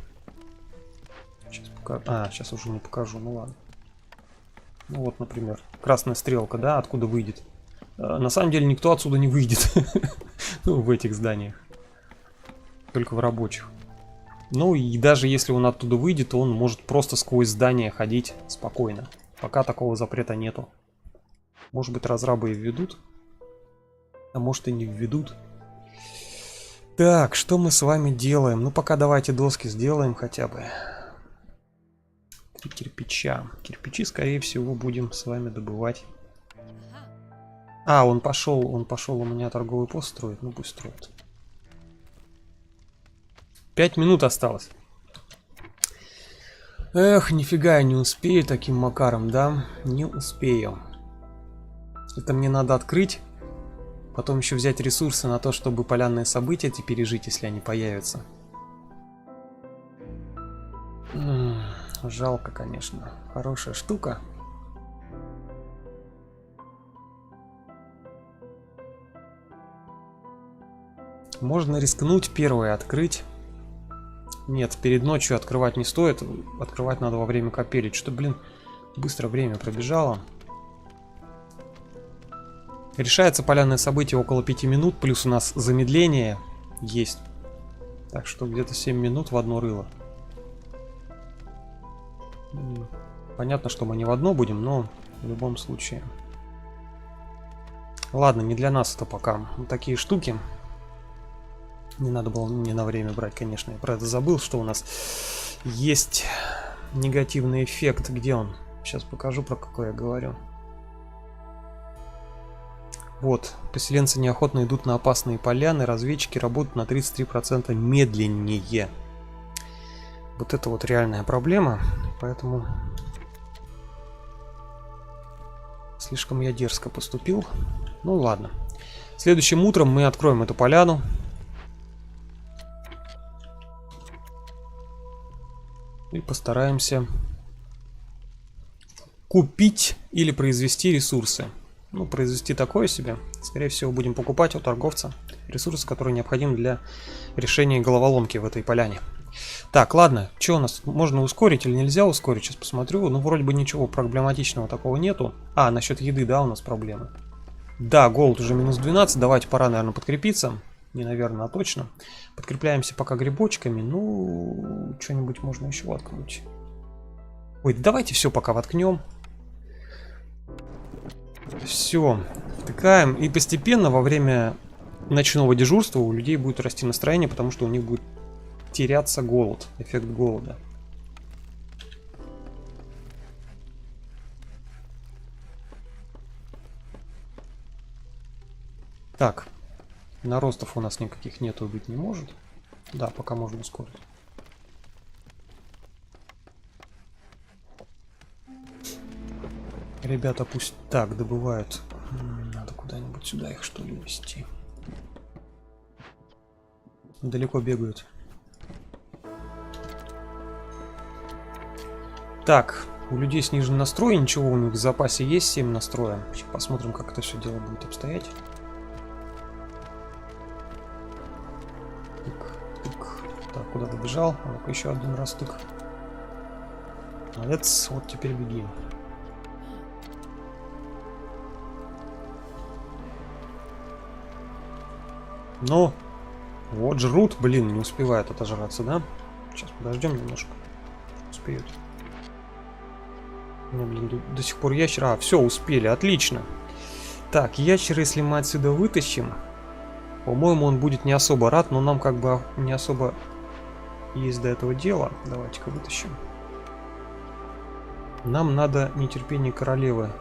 Сейчас покажу. А, сейчас уже не покажу. Ну ладно. Ну вот, например, красная стрелка, да, откуда выйдет. На самом деле никто отсюда не выйдет. Ну, в этих зданиях. Только в рабочих. Ну и даже если он оттуда выйдет, то он может просто сквозь здание ходить спокойно. Пока такого запрета нету. Может быть, разрабы и введут. А может и не введут. Так, что мы с вами делаем? Ну пока давайте доски сделаем хотя бы. 3 кирпича. Кирпичи, скорее всего, будем с вами добывать. А, он пошел у меня торговый пост строит. Ну пусть строит. 5 минут осталось. Эх, нифига я не успею таким макаром, да? Не успею. Это мне надо открыть. Потом еще взять ресурсы на то, чтобы полянные события эти пережить, если они появятся. Жалко, конечно. Хорошая штука. Можно рискнуть первое открыть. Нет, перед ночью открывать не стоит. Открывать надо во время капели. Что-то, блин, быстро время пробежало. Решается полянное событие около 5 минут. Плюс у нас замедление есть. Так что где-то 7 минут в одно рыло. Понятно, что мы не в одно будем, но в любом случае. Ладно, не для нас это пока. Вот такие штуки. Не надо было не на время брать, конечно. Я про это забыл, что у нас есть негативный эффект. Где он? Сейчас покажу, про какой я говорю. Вот. Поселенцы неохотно идут на опасные поляны. Разведчики работают на 33% медленнее. Вот это вот реальная проблема. Поэтому слишком я дерзко поступил. Ну ладно. Следующим утром мы откроем эту поляну. И постараемся купить или произвести ресурсы. Ну, произвести такое себе. Скорее всего, будем покупать у торговца ресурсы, которые необходимы для решения головоломки в этой поляне. Так, ладно. Что у нас? Можно ускорить или нельзя ускорить? Сейчас посмотрю. Ну, вроде бы ничего проблематичного такого нету. А, насчет еды, да, у нас проблемы. Да, голод уже минус 12. Давайте, пора, наверное, подкрепиться. Не, наверное, а точно. Подкрепляемся пока грибочками. Ну, что-нибудь можно еще открыть. Ой, давайте все пока воткнем. Все, втыкаем. И постепенно во время ночного дежурства у людей будет расти настроение, потому что у них будет теряться голод, эффект голода. Так, наростов у нас никаких нету, быть не может. Да, пока можно ускорить. Ребята пусть так добывают. Надо куда-нибудь сюда их что ли вести. Далеко бегают. Так, у людей снижен настрой, ничего у них в запасе есть, 7 настроя. Сейчас посмотрим, как это все дело будет обстоять. Тык. Так, куда побежал? А ну-ка еще один раз тык. Молодец, вот теперь беги. Ну, вот жрут, блин, не успевают отожраться, да? Сейчас подождем немножко. Успеют. Ну, блин, до сих пор ящер. А, все, успели, отлично. Так, ящера, если мы отсюда вытащим, по-моему, он будет не особо рад, но нам как бы не особо есть до этого дела. Давайте-ка вытащим. Нам надо нетерпение королевы.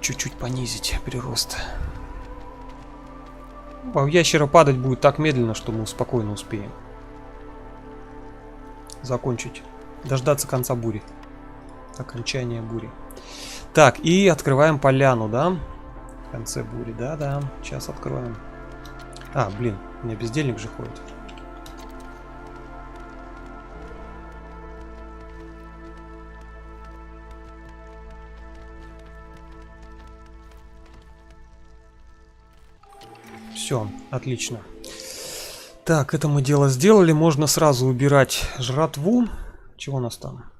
Чуть-чуть понизить прирост. А у ящера падать будет так медленно, что мы спокойно успеем закончить. Дождаться конца бури. Окончания бури. Так, и открываем поляну, да? В конце бури, да. Сейчас откроем. А, блин, у меня бездельник же ходит. Все, отлично. Так, это мы дело сделали. Можно сразу убирать жратву. Чего у нас там?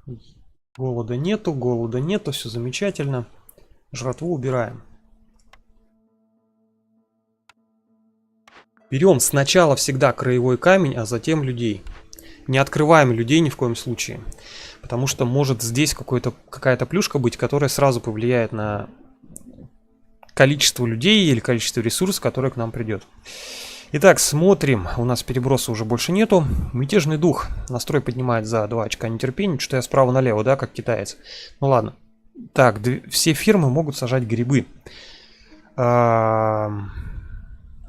Голода нету, все замечательно. Жратву убираем. Берем сначала всегда краевой камень, а затем людей. Не открываем людей ни в коем случае. Потому что может здесь какая-то плюшка быть, которая сразу повлияет на количество людей или количество ресурсов, которое к нам придет. Итак, смотрим. У нас переброса уже больше нету. Мятежный дух. Настрой поднимает за 2 очка нетерпения. Что-то я справа налево, да, как китаец. Ну ладно. Так, все фирмы могут сажать грибы. С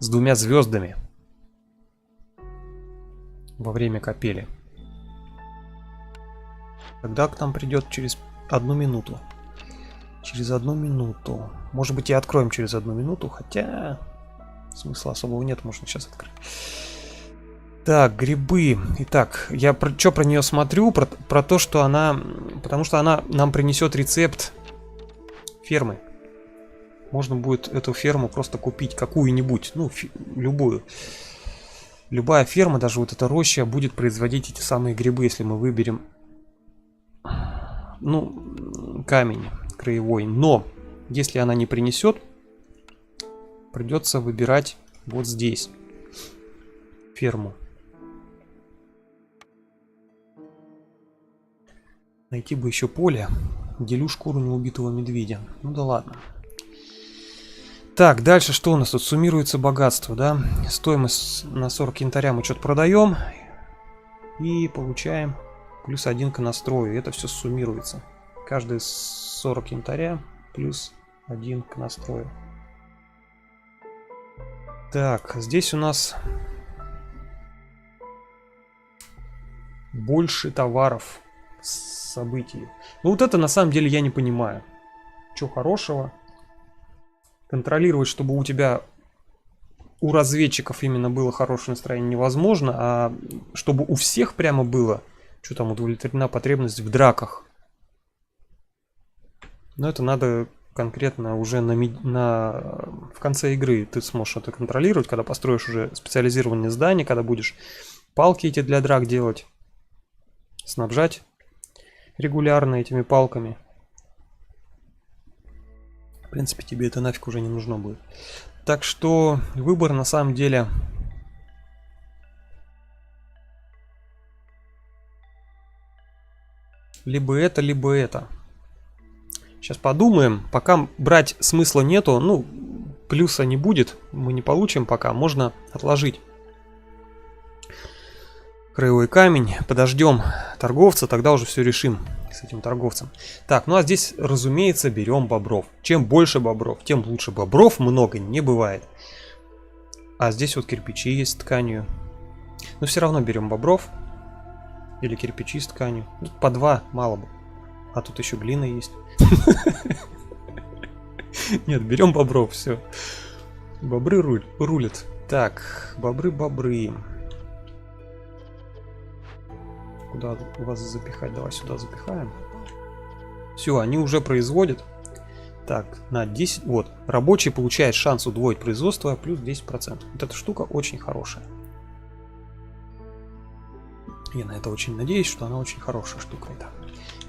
2 звездами. Во время капели. Когда к нам придет? Через 1 минуту. Через 1 минуту. Может быть, и откроем через 1 минуту, хотя смысла особого нет, можно сейчас открыть. Так, грибы. Итак, я что про нее смотрю? Про то, что она... Потому что она нам принесет рецепт фермы. Можно будет эту ферму просто купить, какую-нибудь, ну, любую. Любая ферма, даже вот эта роща, будет производить эти самые грибы, если мы выберем, ну, камень краевой. Но если она не принесет, придется выбирать вот здесь ферму. Найти бы еще поле. Делю шкуру неубитого медведя. Ну да ладно. Так, дальше что у нас тут? Суммируется богатство, да? Стоимость на 40 янтаря мы что-то продаем. И получаем плюс 1 к настрою. Это все суммируется. Каждые 40 янтаря плюс 1 к настрою. Так, здесь у нас больше товаров, событий. Ну вот это на самом деле я не понимаю. Чего хорошего? Контролировать, чтобы у тебя, у разведчиков именно было хорошее настроение, невозможно, а чтобы у всех прямо было, что там, удовлетворена потребность в драках. Но это надо конкретно уже в конце игры ты сможешь это контролировать, когда построишь уже специализированное здание, когда будешь палки эти для драк делать, снабжать регулярно этими палками. В принципе, тебе это нафиг уже не нужно будет. Так что выбор на самом деле Либо это, либо это. Сейчас подумаем. Пока брать смысла нету. Ну, плюса не будет. Мы не получим пока. Можно отложить. Краевой камень. Подождем торговца. Тогда уже все решим с этим торговцем. Так, ну а здесь, разумеется, берем бобров. Чем больше бобров, тем лучше. Бобров много не бывает. А здесь вот кирпичи есть с тканью. Но все равно берем бобров. Или кирпичи с тканью. По 2 мало бы. А тут еще глина есть. Нет, берем бобров, все. Бобры рулят. Так, бобры. Куда вас запихать? Давай сюда запихаем. Все, они уже производят. Так, на 10. Вот, рабочий получает шанс удвоить производство плюс 10%. Вот эта штука очень хорошая. Я на это очень надеюсь, что она очень хорошая штука. Это.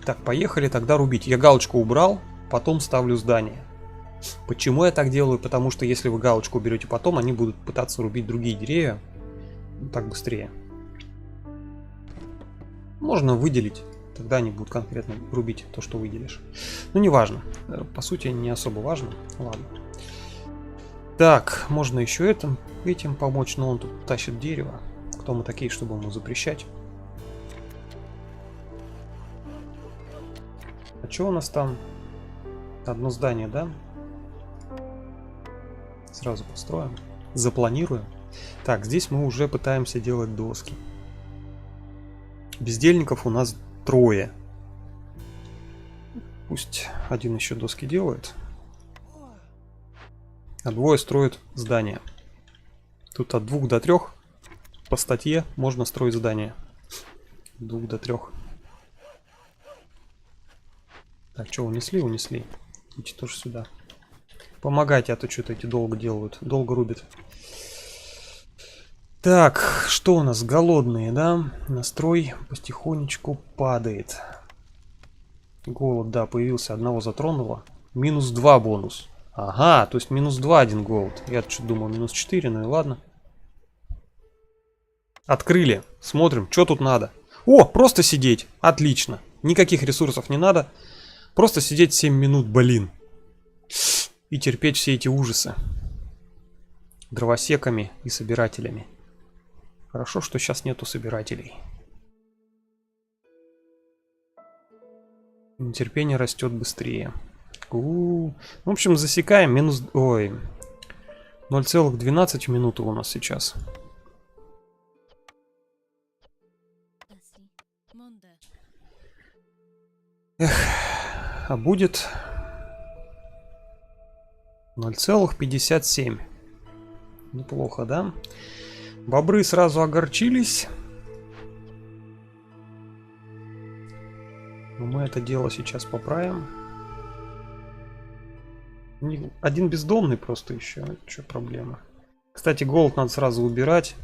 Так, поехали тогда рубить. Я галочку убрал, потом ставлю здание. Почему я так делаю? Потому что если вы галочку уберете потом, они будут пытаться рубить другие деревья. Так быстрее. Можно выделить. Тогда они будут конкретно рубить то, что выделишь. Ну, неважно. По сути, не особо важно. Ладно. Так, можно еще этим помочь, но он тут тащит дерево. Кто мы такие, чтобы ему запрещать? А что у нас там? Одно здание, да? Сразу построим. Запланируем. Так, здесь мы уже пытаемся делать доски. Бездельников у нас 3. Пусть один еще доски делает. А 2 строят здание. Тут от 2 до 3 по статье можно строить здание. 2 до 3. Так, что, унесли? Унесли. Идите тоже сюда. Помогайте, а то что-то эти долго делают. Долго рубят. Так, что у нас? Голодные, да? Настрой потихонечку падает. Голод, да, появился. Одного затронуло. Минус 2 бонус. Ага, то есть минус 2 один голод. Я что-то думал минус 4, ну и ладно. Открыли. Смотрим, что тут надо. О, просто сидеть. Отлично. Никаких ресурсов не надо. Просто сидеть 7 минут, блин. И терпеть все эти ужасы. Дровосеками и собирателями. Хорошо, что сейчас нету собирателей. Нетерпение растет быстрее. В общем, засекаем. Минус... Ой. 0,12 минуты у нас сейчас. Эх. А будет 0,57. Неплохо, да? Бобры сразу огорчились. Но мы это дело сейчас поправим. Один бездомный просто еще. Что проблема? Кстати, голод надо сразу убирать.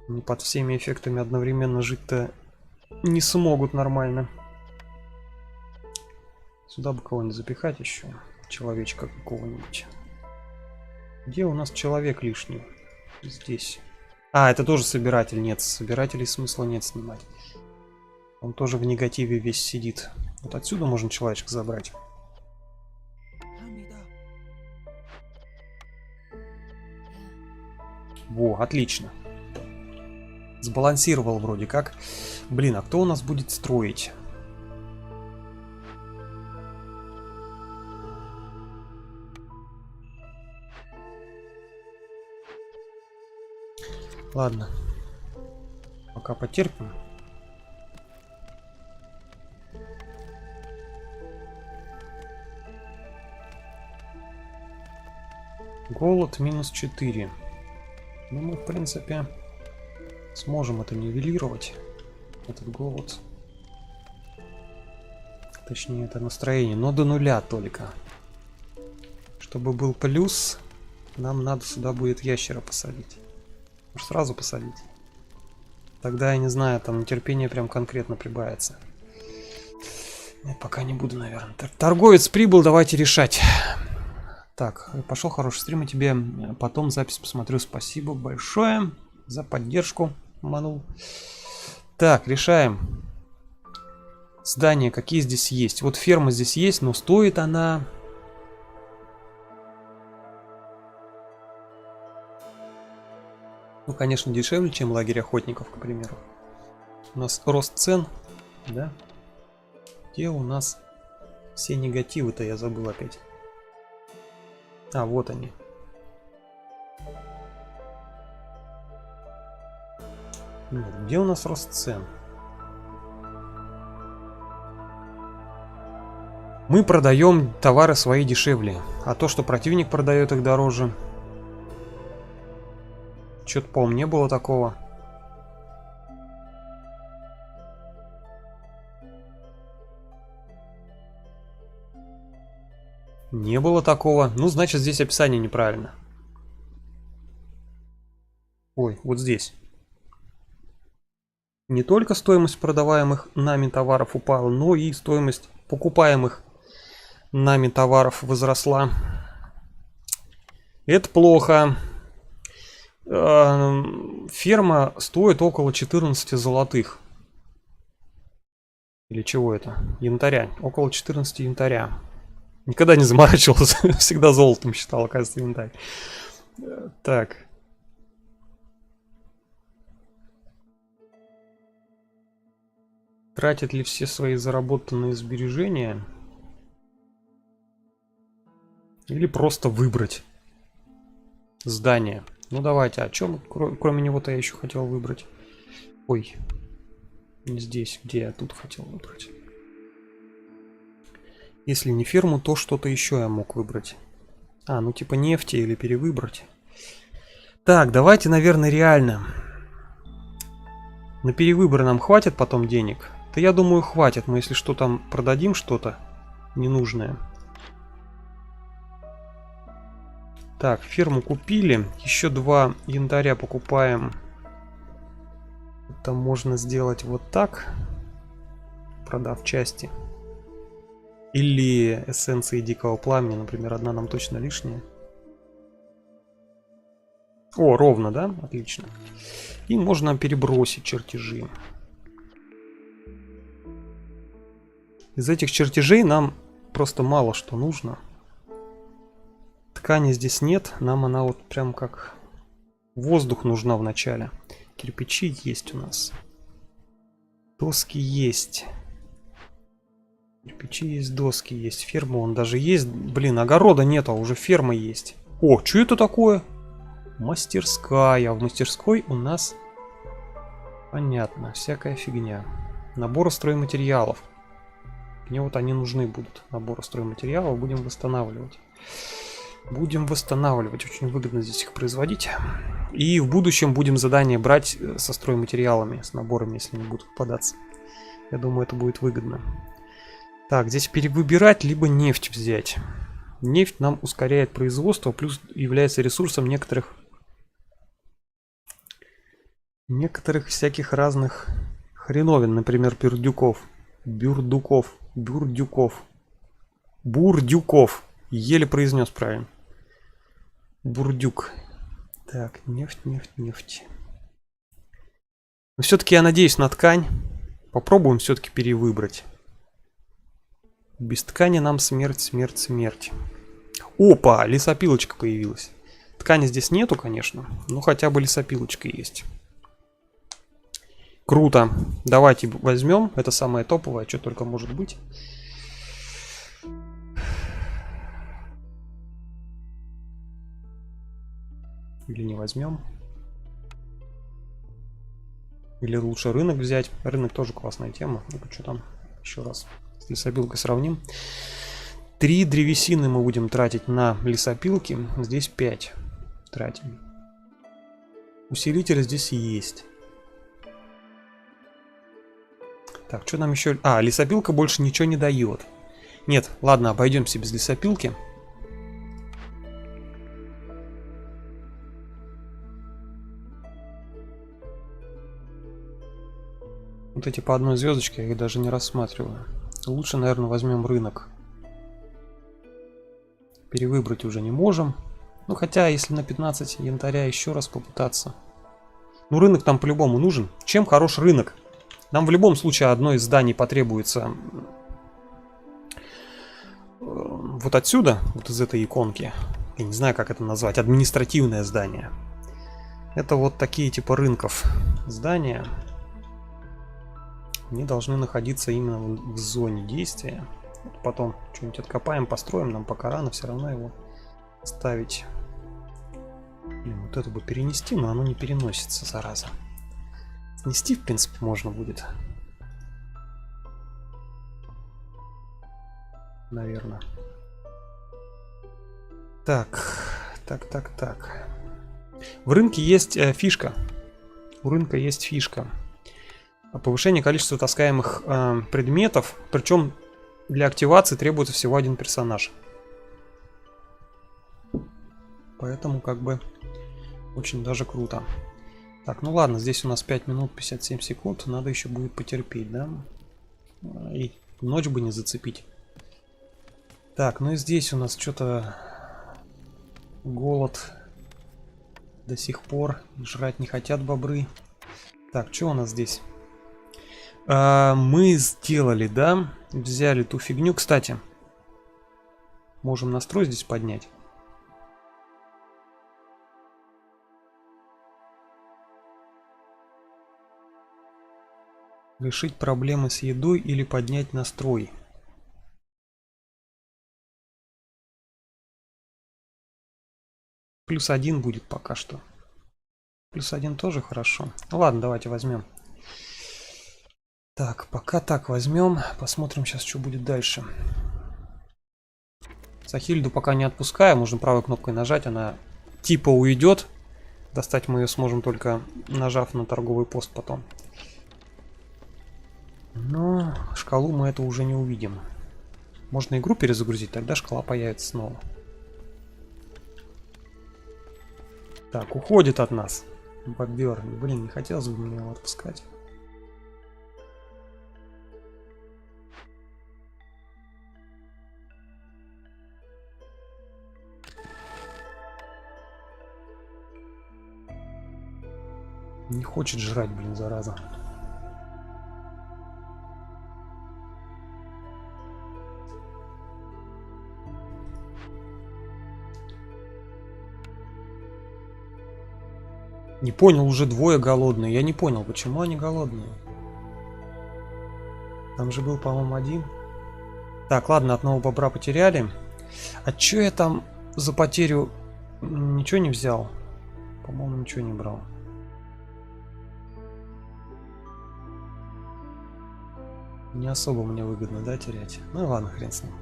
Не под всеми эффектами одновременно жить-то не смогут нормально. Сюда бы кого-нибудь запихать еще. Человечка какого-нибудь. Где у нас человек лишний? Здесь. А, это тоже собиратель. Нет, собирателей смысла нет снимать. Он тоже в негативе весь сидит. Вот отсюда можно человечка забрать. Во, отлично. Сбалансировал вроде как. Блин, а кто у нас будет строить? Ладно. Пока потерпим. Голод минус 4. Ну, мы, в принципе, сможем это нивелировать. Этот голод. Точнее, это настроение. Но до 0 только. Чтобы был плюс, нам надо сюда будет ящера посадить. Может, сразу посадить. Тогда, я не знаю, там нетерпение прям конкретно прибавится. Нет, пока не буду, наверное. Торговец прибыл, давайте решать. Так, пошел хороший стрим, и тебе потом запись посмотрю. Спасибо большое за поддержку, Манул. Так, решаем. Здания какие здесь есть? Вот ферма здесь есть, но стоит она... Ну, конечно, дешевле, чем лагерь охотников, к примеру. У нас рост цен, да? Где у нас все негативы-то, я забыл опять. А, вот они. Нет, где у нас рост цен? Мы продаем товары свои дешевле, а то, что противник продает их дороже... Что-то, по-моему, не было такого. Не было такого. Ну, значит, здесь описание неправильно. Ой, вот здесь. Не только стоимость продаваемых нами товаров упала, но и стоимость покупаемых нами товаров возросла. Это плохо. Ферма стоит около 14 золотых. Или чего это? Янтаря. Около 14 янтаря. Никогда не заморачивался. Всегда золотом считал, оказывается, янтарь. Так. Тратит ли все свои заработанные сбережения? Или просто выбрать здание? Ну давайте, о чем кроме него-то я еще хотел выбрать? Ой, не здесь, где я тут хотел выбрать. Если не ферму, то что-то еще я мог выбрать. А, ну типа нефти или перевыбрать. Так, давайте, наверное, реально. На перевыбор нам хватит потом денег? Да я думаю, хватит. Мы если что там продадим, что-то ненужное. Так, ферму купили. Еще 2 янтаря покупаем. Это можно сделать вот так, продав части. Или эссенции дикого пламени, например, одна нам точно лишняя. О, ровно, да? Отлично. И можно перебросить чертежи. Из этих чертежей нам просто мало что нужно. Ткани здесь нет, нам она вот прям как воздух нужна в начале. Кирпичи есть у нас. Доски есть. Кирпичи есть, доски есть. Ферма он даже есть. Блин, огорода нету, а уже ферма есть. О, что это такое? Мастерская. В мастерской у нас... Понятно, всякая фигня. Набор стройматериалов. Мне вот они нужны будут. Набор стройматериалов будем восстанавливать. Будем восстанавливать. Очень выгодно здесь их производить. И в будущем будем задания брать со стройматериалами, с наборами, если они будут попадаться. Я думаю, это будет выгодно. Так, здесь перевыбирать, либо нефть взять. Нефть нам ускоряет производство, плюс является ресурсом некоторых всяких разных хреновин. Например, бурдюков. Еле произнес правильно. Бурдюк. Так, нефть. Но все-таки я надеюсь на ткань. Попробуем все-таки перевыбрать. Без ткани нам смерть. Опа, лесопилочка появилась. Ткани здесь нету, конечно, но хотя бы лесопилочка есть. Круто. Давайте возьмем. Это самое топовое, что только может быть. Или не возьмем. Или лучше рынок взять. Рынок тоже классная тема. Ну-ка, что там? Еще раз с лесопилкой сравним. 3 древесины мы будем тратить на лесопилки. Здесь 5 тратим. Усилитель здесь есть. Так, что нам еще... А, лесопилка больше ничего не дает. Нет, ладно, обойдемся без лесопилки. Вот эти по одной звездочке я их даже не рассматриваю. Лучше, наверное, возьмем рынок. Перевыбрать уже не можем. Ну, хотя, если на 15 янтаря еще раз попытаться. Ну, рынок там по-любому нужен. Чем хорош рынок? Нам в любом случае одно из зданий потребуется вот отсюда, вот из этой иконки. Я не знаю, как это назвать. Административное здание. Это вот такие типа рынков здания. Они должны находиться именно в зоне действия. Потом что-нибудь откопаем, построим. Нам пока рано все равно его ставить. Блин, вот это бы перенести, но оно не переносится, зараза. Снести, в принципе, можно будет. Наверное. Так. В рынке есть фишка. У рынка есть фишка. Повышение количества таскаемых предметов. Причем для активации требуется всего один персонаж. Поэтому как бы очень даже круто. Так, ну ладно, здесь у нас 5 минут 57 секунд. Надо еще будет потерпеть, да? И ночь бы не зацепить. Так, ну и здесь у нас что-то голод до сих пор. Жрать не хотят бобры. Так, что у нас здесь? Мы сделали, да? Взяли ту фигню. Кстати, можем настрой здесь поднять. Решить проблемы с едой или поднять настрой. +1 будет пока что. +1 тоже хорошо. Ладно, давайте возьмем. Так, пока так возьмем. Посмотрим сейчас, что будет дальше. Сахильду пока не отпускаю. Можно правой кнопкой нажать. Она типа уйдет. Достать мы ее сможем только нажав на торговый пост потом. Но шкалу мы это уже не увидим. Можно игру перезагрузить, тогда шкала появится снова. Так, уходит от нас бобер. Блин, не хотелось бы мне его отпускать. Не хочет жрать, блин, зараза. Не понял, уже двое голодные. Я не понял, почему они голодные. Там же был, по-моему, один. Так, ладно, одного бобра потеряли. А чё я там за потерю ничего не взял? По-моему, ничего не брал. Не особо мне выгодно, да, терять? Ну ладно, хрен с ним.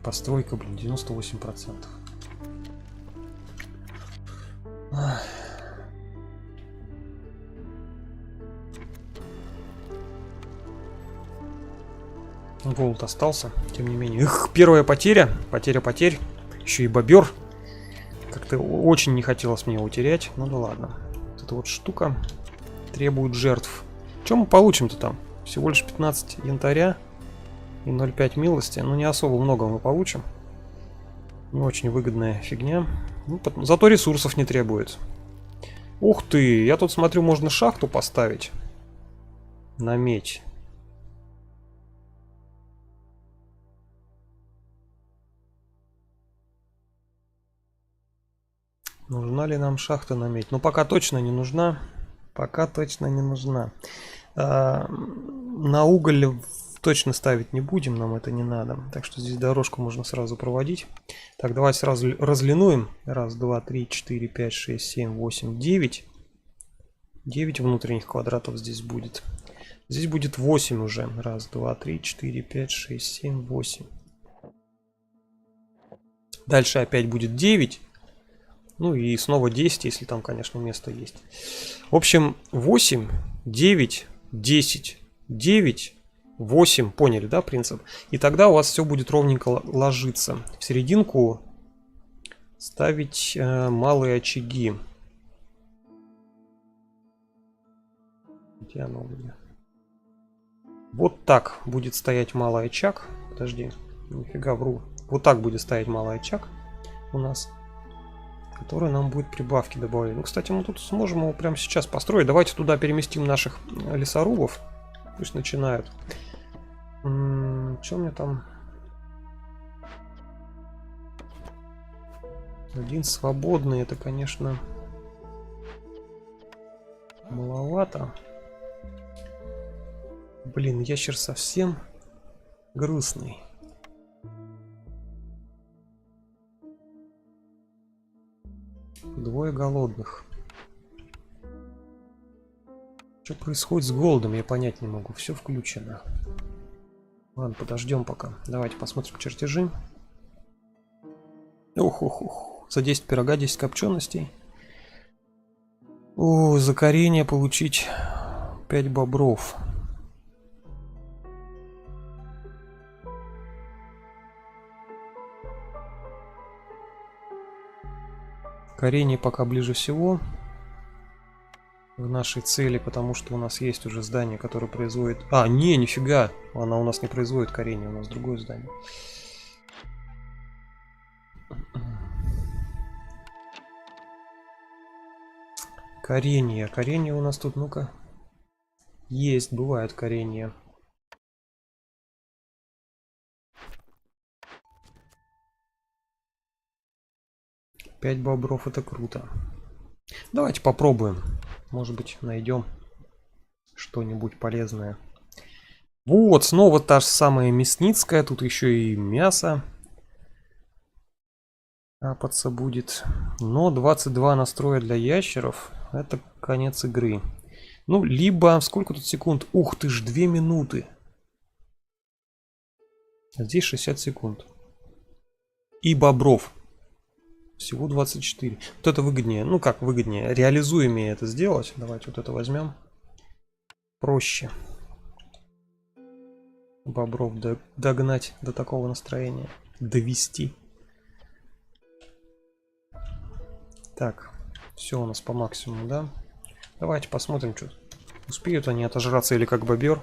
Постройка, блин, 98%. Голод остался, тем не менее. Эх, первая потеря. Потеря потерь. Еще и бобер. Как-то очень не хотелось мне его терять. Ну да ладно. Вот эта вот штука требует жертв. Что мы получим-то там? Всего лишь 15 янтаря и 0,5 милости. Ну не особо много мы получим. Не очень выгодная фигня. Ну, зато ресурсов не требует. Ух ты, я тут смотрю, можно шахту поставить. На медь. Нужна ли нам шахта на медь? Ну, пока точно не нужна. Пока точно не нужна. На уголь точно ставить не будем, нам это не надо. Так что здесь дорожку можно сразу проводить. Так, давайте сразу разлинуем. 1, 2, 3, 4, 5, 6, 7, 8, 9. 9 внутренних квадратов здесь будет. Здесь будет 8 уже. 1, 2, 3, 4, 5, 6, 7, 8. Дальше опять будет 9. Ну и снова 10, если там, конечно, место есть. В общем, 8, 9, 10, 9, 8. Поняли, да, принцип? И тогда у вас все будет ровненько ложиться. В серединку ставить малые очаги. Где оно у меня? Вот так будет стоять малый очаг. Подожди, нифига вру. Вот так будет стоять малый очаг у нас. который нам будет прибавки добавлять. Ну, кстати, мы тут сможем его прямо сейчас построить. Давайте туда переместим наших лесорубов. Пусть начинают. Что мне там? Один свободный, это, конечно, маловато. Блин, ящер совсем грустный. Двое голодных. Что происходит с голодом, я понять не могу. Все включено. Ладно, подождем пока. Давайте посмотрим чертежи. Ух. За 10 пирога, 10 копченостей. О, за коренья получить 5 бобров. Коренья пока ближе всего в нашей цели, потому что у нас есть уже здание, которое производит... А, не, нифига! Она у нас не производит коренья, у нас другое здание. Коренья. Коренья у нас тут, ну-ка. Есть, бывают коренья. Пять бобров, это круто. Давайте попробуем. Может быть, найдем что-нибудь полезное. Вот, снова та же самая мясницкая. Тут еще и мясо капаться будет. Но 22 настроя для ящеров. Это конец игры. Ну, либо... Сколько тут секунд? Ух ты ж, 2 минуты. Здесь 60 секунд. И бобров. Всего 24. Вот это выгоднее. Ну, как выгоднее? Реализуемее это сделать. Давайте вот это возьмем. Проще. Бобров догнать до такого настроения. Довести. Так. Все у нас по максимуму, да? Давайте посмотрим, что успеют они отожраться или как бобер.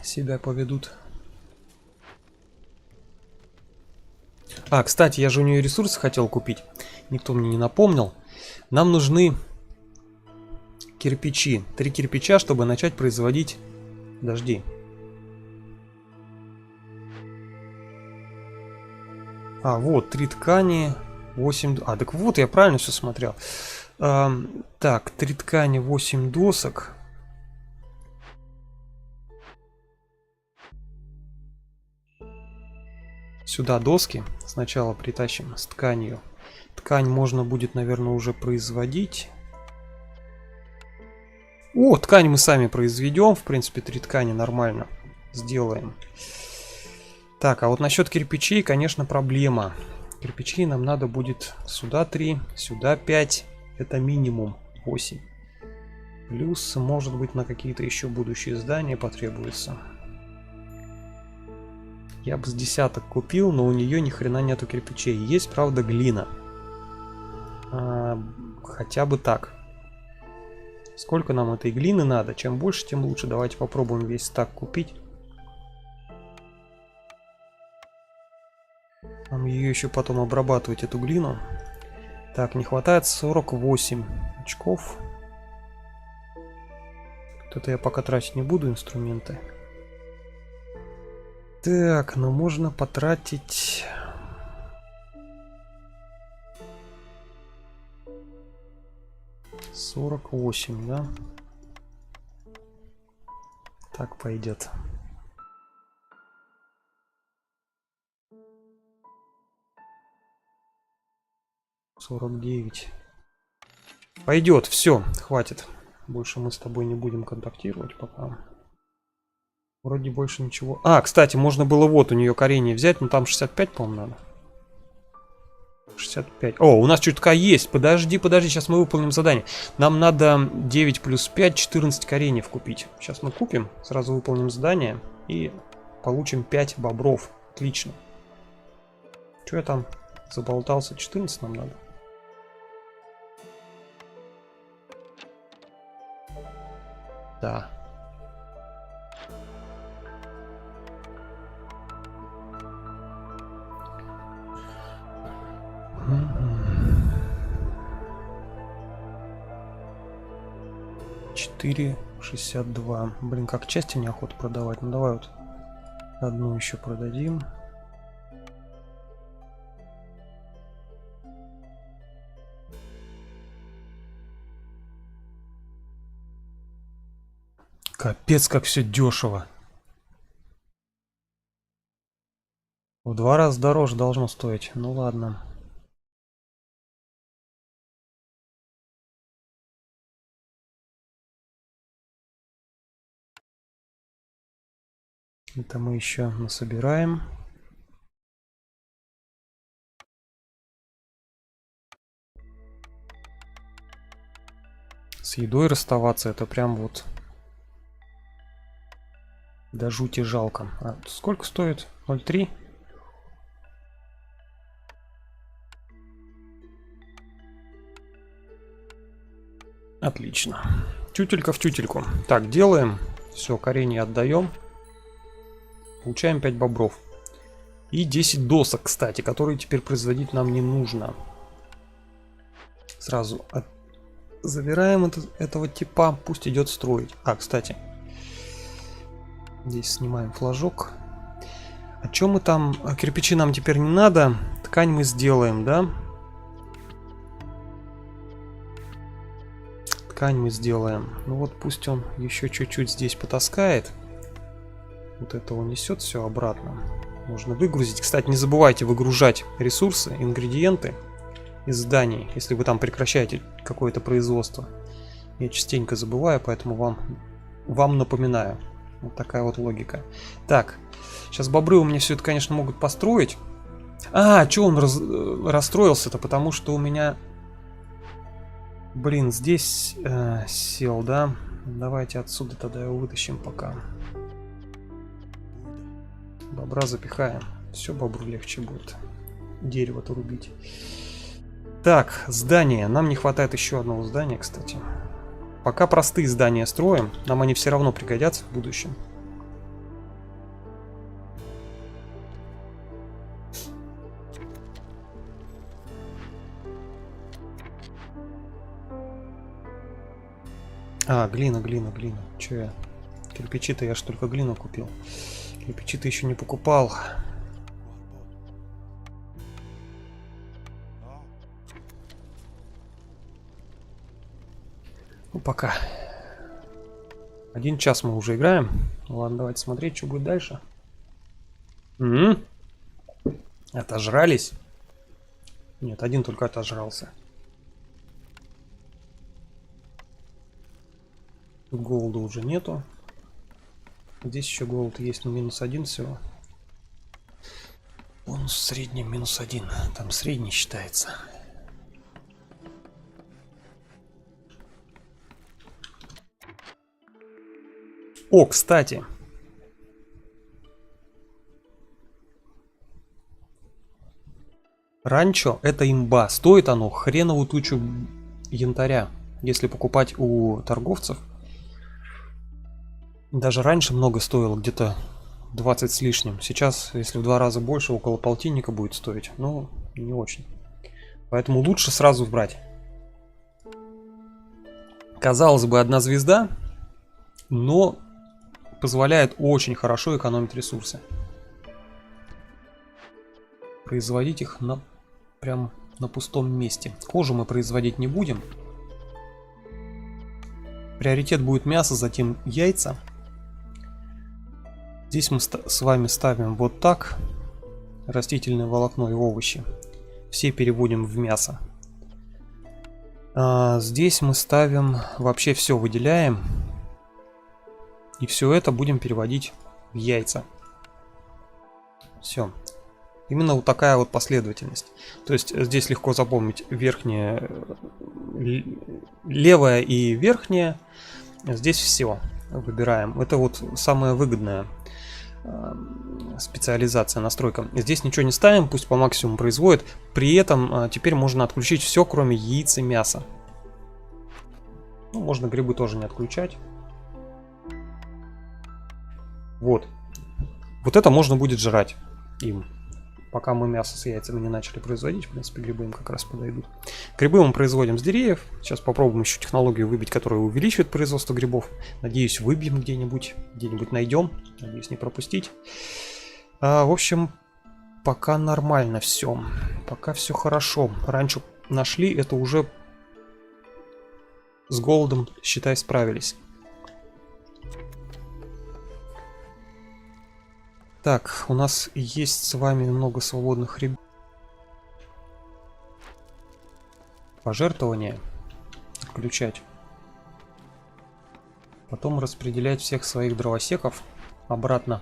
Себя поведут. А, кстати, я же у нее ресурсы хотел купить. Никто мне не напомнил. Нам нужны кирпичи. 3 кирпича, чтобы начать производить... Подожди. А, вот, 3 ткани, 8... А, так вот, я правильно все смотрел. Так, 3 ткани, 8 досок. Сюда доски сначала притащим с тканью. Ткань можно будет, наверное, уже производить. О, ткань мы сами произведем. В принципе, 3 ткани нормально сделаем. Так, а вот насчет кирпичей, конечно, проблема. Кирпичей нам надо будет сюда 3, сюда 5. Это минимум 8. Плюс, может быть, на какие-то еще будущие здания потребуется. Я бы с десяток купил, но у нее ни хрена нету кирпичей. Есть, правда, глина. Хотя бы так. Сколько нам этой глины надо? Чем больше, тем лучше. Давайте попробуем весь стак купить. Нам ее еще потом обрабатывать, эту глину. Так, не хватает 48 очков. Это я пока тратить не буду, инструменты. Так, ну можно потратить... $48, да? Так пойдет. $49. Пойдет, все, хватит. Больше мы с тобой не будем контактировать пока. Вроде больше ничего. А, кстати, можно было вот у нее коренья взять, но там 65, по-моему, надо. 65. О, у нас чутка есть. Подожди, сейчас мы выполним задание. Нам надо 9 плюс 5, 14 кореньев купить. Сейчас мы купим, сразу выполним задание и получим 5 бобров. Отлично. Что я там заболтался? 14 нам надо. Да. 4,62. Блин, как части неохота продавать. Ну давай вот одну еще продадим. Капец, как все дешево. В 2 раза дороже должно стоить. Ну ладно. Это мы еще насобираем. С едой расставаться, это прям вот до жути жалко. А сколько стоит? 0,3? Отлично. Тютелька в тютельку. Так, делаем. Все, коренья отдаем. Получаем 5 бобров. И 10 досок, кстати, которые теперь производить нам не нужно. Сразу забираем этого типа, пусть идет строить. А, кстати, здесь снимаем флажок. А чем мы там? Кирпичи нам теперь не надо. Ткань мы сделаем, да? Ткань мы сделаем. Ну вот пусть он еще чуть-чуть здесь потаскает. Вот это он несет все обратно. Можно выгрузить. Кстати, не забывайте выгружать ресурсы, ингредиенты из зданий, если вы там прекращаете какое-то производство. Я частенько забываю, поэтому вам напоминаю. Вот такая вот логика. Так, сейчас бобры у меня все это, конечно, могут построить. А, что он расстроился-то? Потому что у меня... Блин, здесь сел, да? Давайте отсюда тогда его вытащим пока. Бобра запихаем. Все бобру легче будет. Дерево-то рубить. Так, здание. Нам не хватает еще одного здания, кстати. Пока простые здания строим. Нам они все равно пригодятся в будущем. А, глина. Че я? Кирпичи-то я ж только глину купил. Кирпичи-то еще не покупал. Ну, пока. 1 час мы уже играем. Ладно, давайте смотреть, что будет дальше. Отожрались? Нет, один только отожрался. Голода уже нету. Здесь еще голод есть, но -1 всего. Бонус в среднем -1. Там средний считается. О, кстати. Ранчо — это имба. Стоит оно хреновую тучу янтаря, если покупать у торговцев. Даже раньше много стоило, где-то 20 с лишним. Сейчас, если в 2 раза больше, около полтинника будет стоить. Ну, не очень. Поэтому лучше сразу брать. Казалось бы, 1 звезда, но позволяет очень хорошо экономить ресурсы. Производить их прям на пустом месте. Кожу мы производить не будем. Приоритет будет мясо, затем яйца. Здесь мы с вами ставим вот так. Растительное волокно и овощи. Все переводим в мясо. Здесь мы ставим... Вообще все выделяем. И все это будем переводить в яйца. Все. Именно вот такая вот последовательность. То есть здесь легко запомнить верхнее, левое и верхнее. Здесь все выбираем. Это вот самая выгодная специализация, настройка. Здесь ничего не ставим, пусть по максимуму производит. При этом теперь можно отключить все, кроме яиц и мяса. Ну, можно грибы тоже не отключать. Вот. Вот это можно будет жрать им. Пока мы мясо с яйцами не начали производить, в принципе, грибы им как раз подойдут. Грибы мы производим с деревьев. Сейчас попробуем еще технологию выбить, которая увеличивает производство грибов. Надеюсь, выбьем где-нибудь найдем. Надеюсь, не пропустить. В общем, пока нормально все. Пока все хорошо. Раньше нашли, это уже с голодом, считай, справились. Так, у нас есть с вами много свободных ребят. Пожертвования включать. Потом распределять всех своих дровосеков обратно.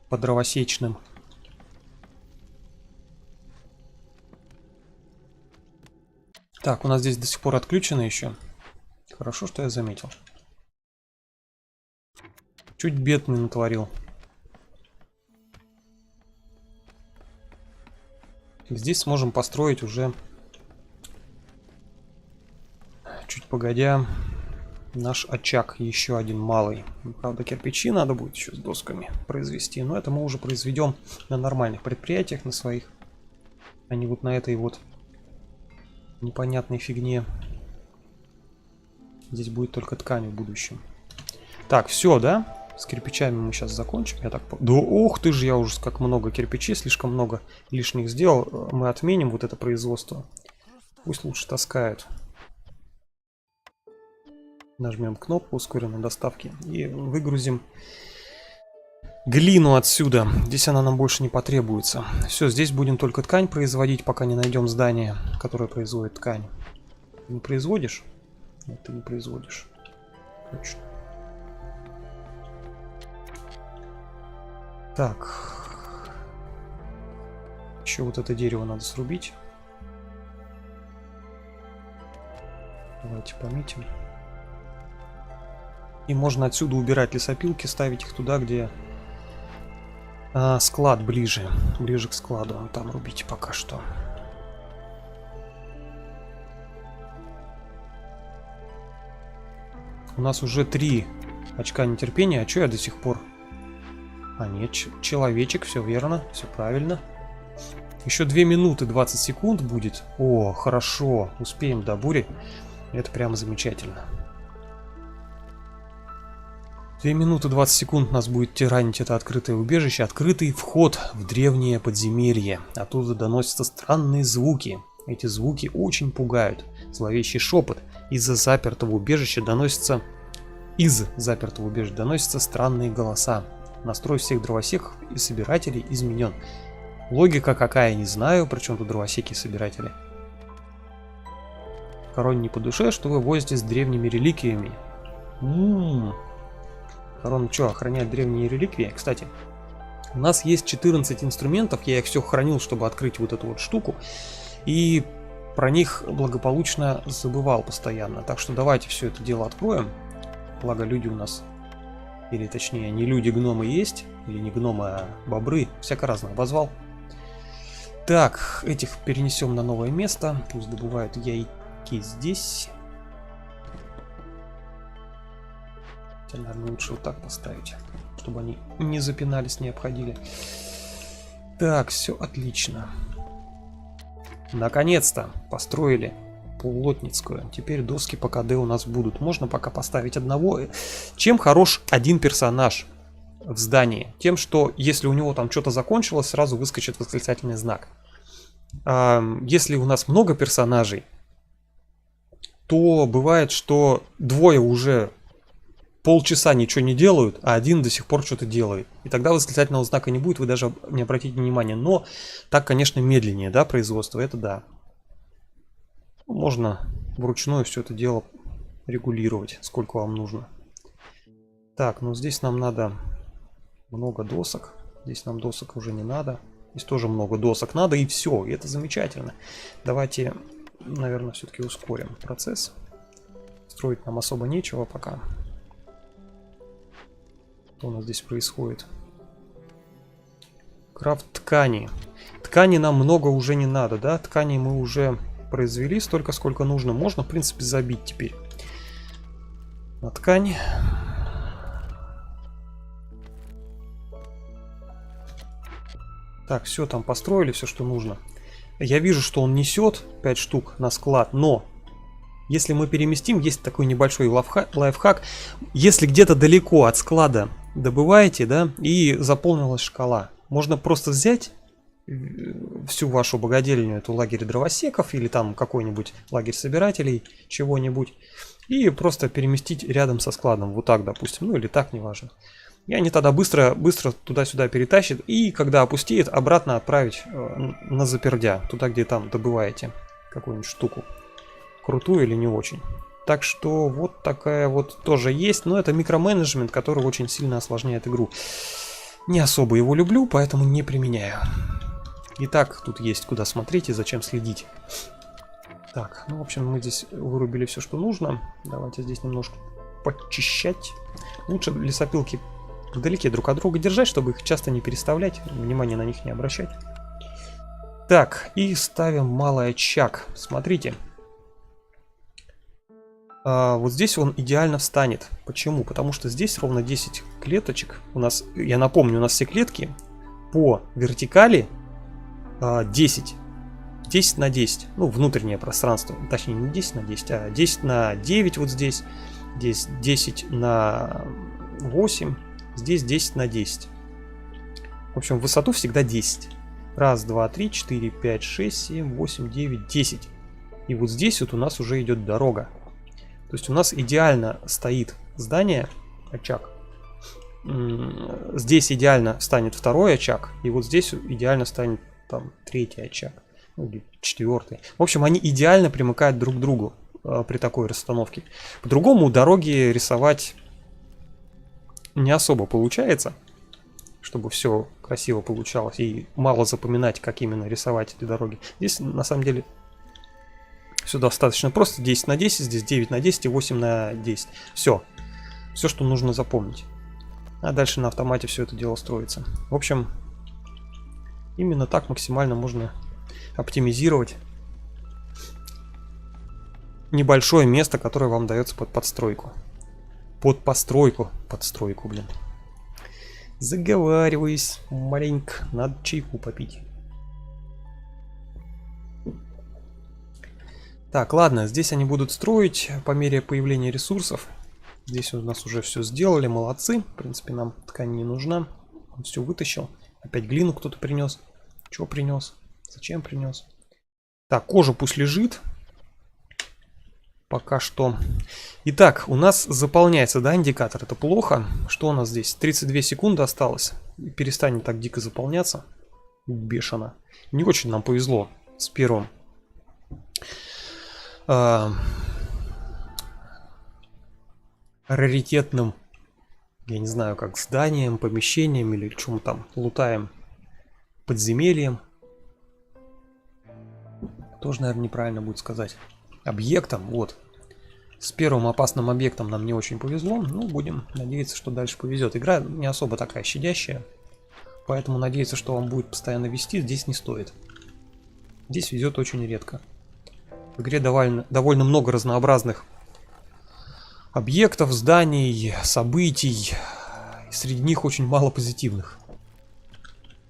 По дровосечным. Так, у нас здесь до сих пор отключено еще. Хорошо, что я заметил. Чуть бед не натворил. Здесь сможем построить уже чуть погодя наш очаг, еще один малый. Правда, кирпичи надо будет еще с досками произвести, но это мы уже произведем на нормальных предприятиях, на своих, а не вот на этой вот непонятной фигне. Здесь будет только ткань в будущем. Так, все, да? С кирпичами мы сейчас закончим. Я так... Да, ух ты же, я уже как много кирпичей, слишком много лишних сделал. Мы отменим вот это производство. Пусть лучше таскают. Нажмем кнопку ускоренной доставки и выгрузим глину отсюда. Здесь она нам больше не потребуется. Все, здесь будем только ткань производить, пока не найдем здание, которое производит ткань. Не производишь? Нет, ты не производишь. Точно. Так. Еще вот это дерево надо срубить. Давайте пометим. И можно отсюда убирать лесопилки, ставить их туда, где склад ближе. Ближе к складу. Там рубите пока что. У нас уже 3 очка нетерпения. А что я до сих пор... А нет, человечек, все верно, все правильно. Еще 2 минуты 20 секунд будет. О, хорошо, успеем до бури. Это прямо замечательно. 2 минуты 20 секунд нас будет тиранить это открытое убежище. Открытый вход в древнее подземелье. Оттуда доносятся странные звуки. Эти звуки очень пугают. Зловещий шепот. Из запертого убежища доносятся странные голоса. Настрой всех дровосеков и собирателей изменен. Логика какая, не знаю, причем тут дровосеки и собиратели. Короне не по душе, что вы возите с древними реликвиями. Корона что, охраняет древние реликвии? Кстати, у нас есть 14 инструментов, я их все хранил, чтобы открыть вот эту вот штуку. И про них благополучно забывал постоянно. Так что давайте все это дело откроем. Благо люди у нас, или точнее не люди, гномы есть. Или не гномы, а бобры. Всяко разно обозвал. Так, этих перенесем на новое место. Пусть добывают яйки здесь. Хотя, наверное, лучше вот так поставить, чтобы они не запинались, не обходили. Так, все отлично. Наконец-то построили полотницкую. Теперь доски по КД у нас будут. Можно пока поставить одного. Чем хорош один персонаж в здании? Тем, что если у него там что-то закончилось, сразу выскочит восклицательный знак. Если у нас много персонажей, то бывает, что двое уже полчаса ничего не делают, а один до сих пор что-то делает. И тогда восклицательного знака не будет, вы даже не обратите внимания. Но так, конечно, медленнее, да, производство, это да. Можно вручную все это дело регулировать, сколько вам нужно. Так, ну здесь нам надо много досок. Здесь нам досок уже не надо. Здесь тоже много досок надо, и все, и это замечательно. Давайте, наверное, все-таки ускорим процесс. Строить нам особо нечего пока. Что у нас здесь происходит? Крафт ткани. Ткани нам много уже не надо, да? Ткани мы уже произвели столько, сколько нужно. Можно, в принципе, забить теперь на ткань. Так, все там построили, все, что нужно. Я вижу, что он несет 5 штук на склад, но если мы переместим, есть такой небольшой лайфхак. Если где-то далеко от склада добываете, да, и заполнилась шкала, можно просто взять всю вашу богадельню, эту лагерь дровосеков или там какой-нибудь лагерь собирателей, чего-нибудь, и просто переместить рядом со складом, вот так, допустим, ну или так, неважно. И они тогда быстро туда-сюда перетащат, и когда опустеет, обратно отправить на запердя, туда, где там добываете какую-нибудь штуку, крутую или не очень. Так что вот такая вот тоже есть, но это микроменеджмент, который очень сильно осложняет игру. Не особо его люблю, поэтому не применяю. Итак, тут есть куда смотреть и зачем следить. Так, ну в общем мы здесь вырубили все, что нужно. Давайте здесь немножко почищать. Лучше лесопилки вдалеке друг от друга держать, чтобы их часто не переставлять, внимание на них не обращать. Так, и ставим малый очаг. Смотрите. Вот здесь он идеально встанет. Почему? Потому что здесь ровно 10 клеточек. У нас, я напомню, у нас все клетки по вертикали 10. 10 на 10. Ну, внутреннее пространство. Точнее, не 10 на 10, а 10 на 9 вот здесь. Здесь 10 на 8. Здесь 10 на 10. В общем, в высоту всегда 10. Раз, два, три, 4, 5, 6, 7, 8, 9, 10. И вот здесь вот у нас уже идет дорога. То есть у нас идеально стоит здание, очаг. Здесь идеально станет второй очаг. И вот здесь идеально станет там третий очаг. Ну, или четвертый. В общем, они идеально примыкают друг к другу при такой расстановке. По-другому дороги рисовать не особо получается, чтобы все красиво получалось. И мало запоминать, как именно рисовать эти дороги. Здесь на самом деле все достаточно просто. 10 на 10, здесь 9 на 10 и 8 на 10. Все. Все, что нужно запомнить. А дальше на автомате все это дело строится. В общем, именно так максимально можно оптимизировать небольшое место, которое вам дается под подстройку. Под постройку. Подстройку, блин. Заговариваюсь маленько. Надо чайку попить. Так, ладно, здесь они будут строить по мере появления ресурсов. Здесь у нас уже все сделали, молодцы. В принципе, нам ткань не нужна. Он все вытащил. Опять глину кто-то принес. Чего принес? Зачем принес? Так, кожа пусть лежит. Пока что. Итак, у нас заполняется, да, индикатор. Это плохо. Что у нас здесь? 32 секунды осталось. Перестанет так дико заполняться. Бешено. Не очень нам повезло с первым. Раритетным, я не знаю, как зданием, помещением или чем там лутаем, подземельем. Тоже, наверное, неправильно будет сказать. Объектом, вот. С первым опасным объектом нам не очень повезло. Ну, будем надеяться, что дальше повезет. Игра не особо такая щадящая, поэтому надеяться, что вам будет постоянно вести, здесь не стоит. Здесь везет очень редко. В игре довольно много разнообразных объектов, зданий, событий. Среди них очень мало позитивных.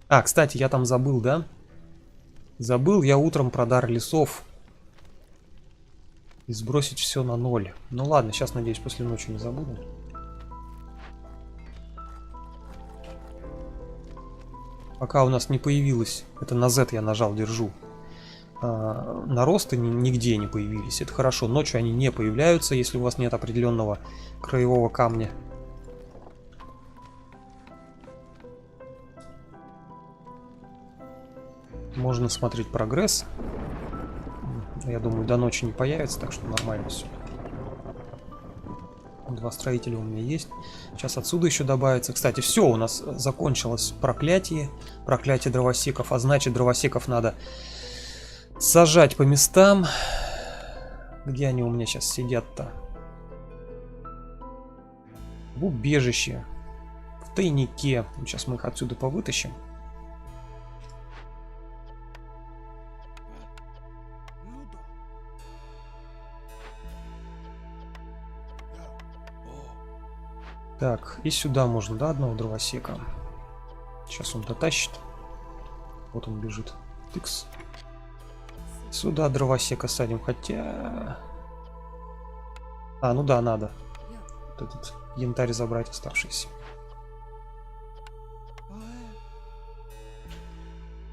А, кстати, я там забыл, да? Забыл я утром про дар лесов. И сбросить все на 0. Ну ладно, сейчас, надеюсь, после ночи не забуду. Пока у нас не появилось, это на Z я нажал, держу. Наросты нигде не появились. Это хорошо. Ночью они не появляются, если у вас нет определенного краевого камня. Можно смотреть прогресс. Я думаю, до ночи не появится, так что нормально все. 2 строителя у меня есть. Сейчас отсюда еще добавится. Кстати, все, у нас закончилось проклятие. Проклятие дровосеков. А значит, дровосеков надо сажать по местам. Где они у меня сейчас сидят-то? В убежище. В тайнике. Сейчас мы их отсюда повытащим. Так, и сюда можно, да, одного дровосека. Сейчас он дотащит. Вот он бежит. Тыкс. Сюда дровосека садим, хотя... А, ну да, надо. Вот этот янтарь забрать оставшийся.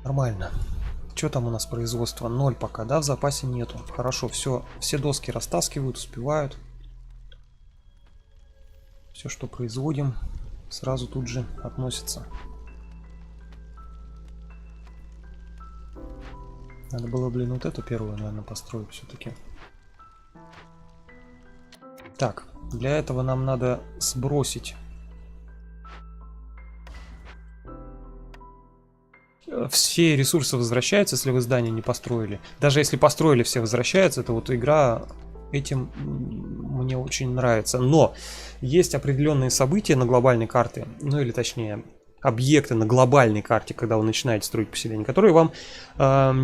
Нормально. Что там у нас производство? 0 пока, да, в запасе нету. Хорошо, все доски растаскивают, успевают. Все, что производим, сразу тут же относится. Надо было, блин, вот эту первую, наверное, построить все-таки. Так, для этого нам надо сбросить все ресурсы возвращаются, если вы здание не построили. Даже если построили, все возвращаются. Это вот игра этим мне очень нравится. Но есть определенные события на глобальной карте, ну или точнее объекты на глобальной карте, когда вы начинаете строить поселение, которые вам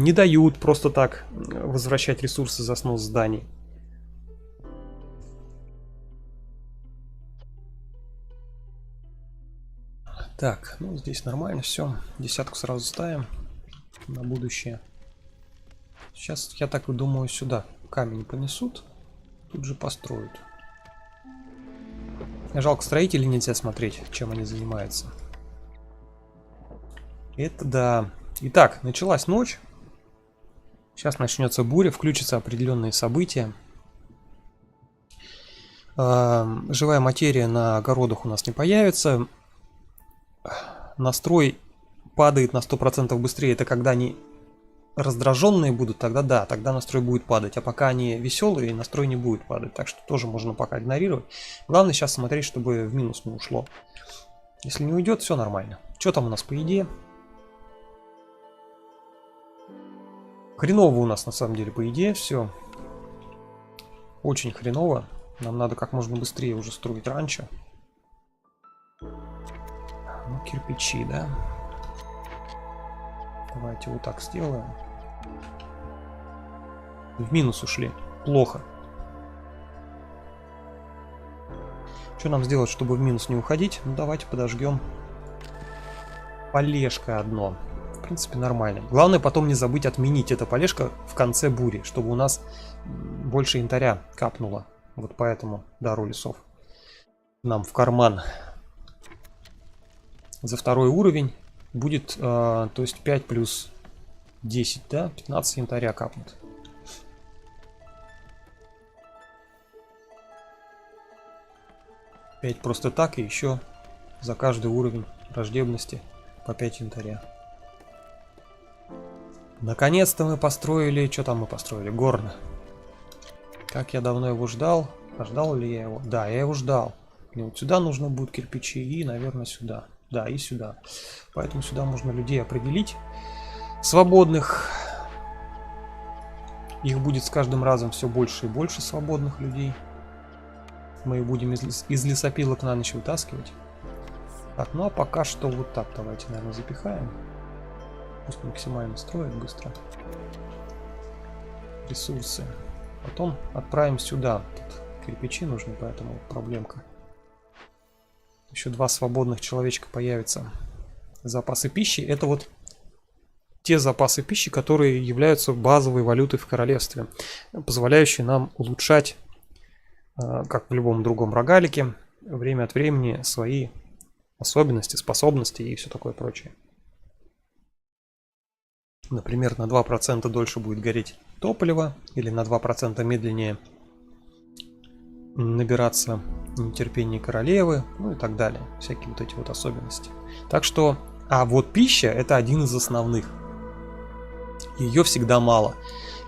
не дают просто так возвращать ресурсы за снос зданий. Так, ну здесь нормально все. Десятку сразу ставим на будущее. Сейчас, я так и думаю, сюда камень понесут. Тут же построят. Жалко, строителей нельзя смотреть, чем они занимаются. Это да. Итак, началась ночь. Сейчас начнется буря, включатся определенные события. Живая материя на огородах у нас не появится. Настрой падает на 100% быстрее. Это когда они раздраженные будут, тогда да, тогда настрой будет падать. А пока они веселые, настрой не будет падать. Так что тоже можно пока игнорировать. Главное сейчас смотреть, чтобы в минус не ушло. Если не уйдет, все нормально. Что там у нас по еде? Хреново у нас на самом деле по еде все. Очень хреново. Нам надо как можно быстрее уже строить ранчо. Ну, кирпичи, да? Давайте вот так сделаем. В минус ушли. Плохо. Что нам сделать, чтобы в минус не уходить? Ну, давайте подожгем. Полежка одно. В принципе, нормально. Главное потом не забыть отменить это полежка в конце бури, чтобы у нас больше янтаря капнуло. Вот поэтому дару лесов нам в карман. За второй уровень будет, то есть 5 плюс 10, да? 15 янтаря капнет. Пять просто так, и еще за каждый уровень враждебности по 5 янтаря. Наконец-то мы построили... Что там мы построили? Горн. Как я давно его ждал. А ждал ли я его? Да, я его ждал. Мне вот сюда нужно будет кирпичи и, наверное, сюда. Да, и сюда. Поэтому сюда можно людей определить. Свободных. Их будет с каждым разом все больше и больше свободных людей. Мы их будем из лесопилок на ночь вытаскивать. Так, ну а пока что вот так давайте, наверное, запихаем. Пусть максимально строит быстро. Ресурсы. Потом отправим сюда. Тут кирпичи нужны, поэтому проблемка. Еще 2 свободных человечка появятся. Запасы пищи. Это вот те запасы пищи, которые являются базовой валютой в королевстве. Позволяющие нам улучшать, как в любом другом рогалике, время от времени свои особенности, способности и все такое прочее. Например, на 2% дольше будет гореть топливо, или на 2% медленнее набираться нетерпение королевы, ну и так далее. Всякие вот эти вот особенности. Так что, а вот пища — это один из основных. Ее всегда мало.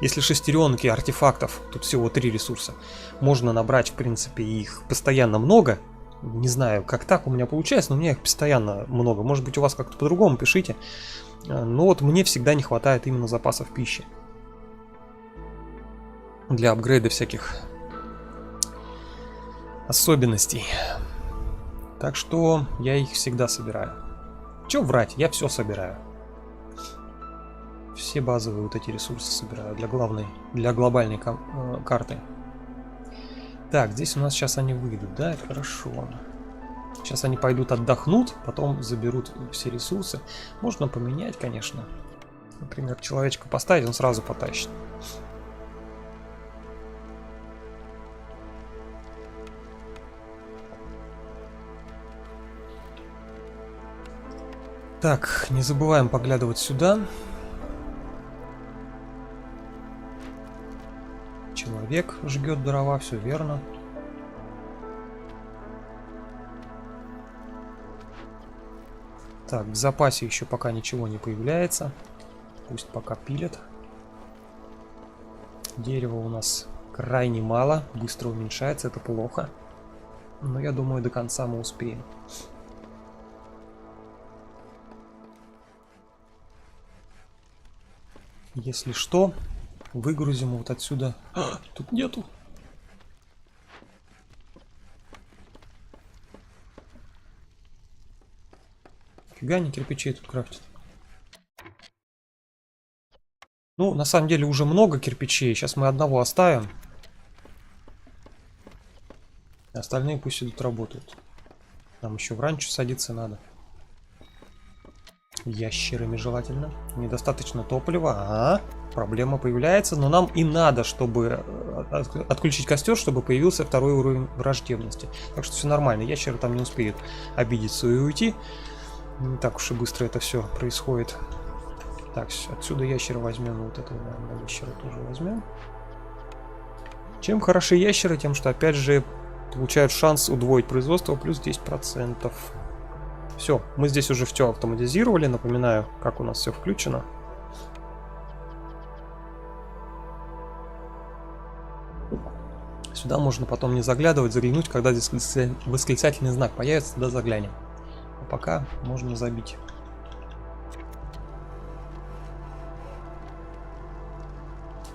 Если шестеренки артефактов, тут всего 3 ресурса, можно набрать, в принципе, их постоянно много. Не знаю, как так у меня получается, но у меня их постоянно много. Может быть, у вас как-то по-другому, пишите. Но вот мне всегда не хватает именно запасов пищи. Для апгрейда всяких особенностей. Так что я их всегда собираю. Че врать, я все собираю. Все базовые вот эти ресурсы собираю для глобальной карты. Так, здесь у нас сейчас они выйдут, да, это хорошо. Сейчас они пойдут отдохнут, потом заберут все ресурсы. Можно поменять, конечно. Например, человечка поставить, он сразу потащит. Так, не забываем поглядывать сюда. Человек жгет дрова, все верно. Так, в запасе еще пока ничего не появляется. Пусть пока пилят. Дерева у нас крайне мало, быстро уменьшается, это плохо. Но я думаю, до конца мы успеем. Если что, выгрузим вот отсюда. Тут нету. Фига не кирпичей тут крафтят. Ну, на самом деле уже много кирпичей. Сейчас мы одного оставим. Остальные пусть идут работают. Нам еще в ранчо садиться надо. Ящерами желательно. Недостаточно топлива. Ага, проблема появляется. Но нам и надо, чтобы отключить костер, чтобы появился второй уровень враждебности. Так что все нормально. Ящеры там не успеют обидеться и уйти. Не так уж и быстро это все происходит. Так, отсюда ящера возьмем. Вот этого, наверное, ящера тоже возьмем. Чем хороши ящеры? Тем, что опять же получают шанс удвоить производство плюс 10%. Все, мы здесь уже все автоматизировали. Напоминаю, как у нас все включено. Сюда можно потом не заглядывать, заглянуть, когда здесь восклицательный знак появится, тогда заглянем. А пока можно забить.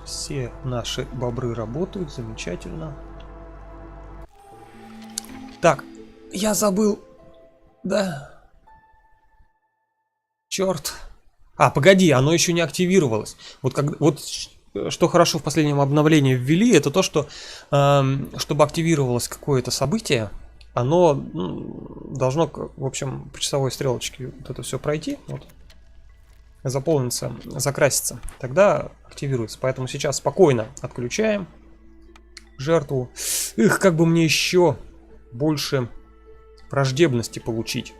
Все наши бобры работают, замечательно. Так, я забыл. Да. Черт. А, погоди, оно еще не активировалось. Вот что хорошо в последнем обновлении ввели, это то, что чтобы активировалось какое-то событие, оно должно, в общем, по часовой стрелочке вот это все пройти, вот, заполниться, закраситься. Тогда активируется. Поэтому сейчас спокойно отключаем жертву. Эх, как бы мне еще больше враждебности получить.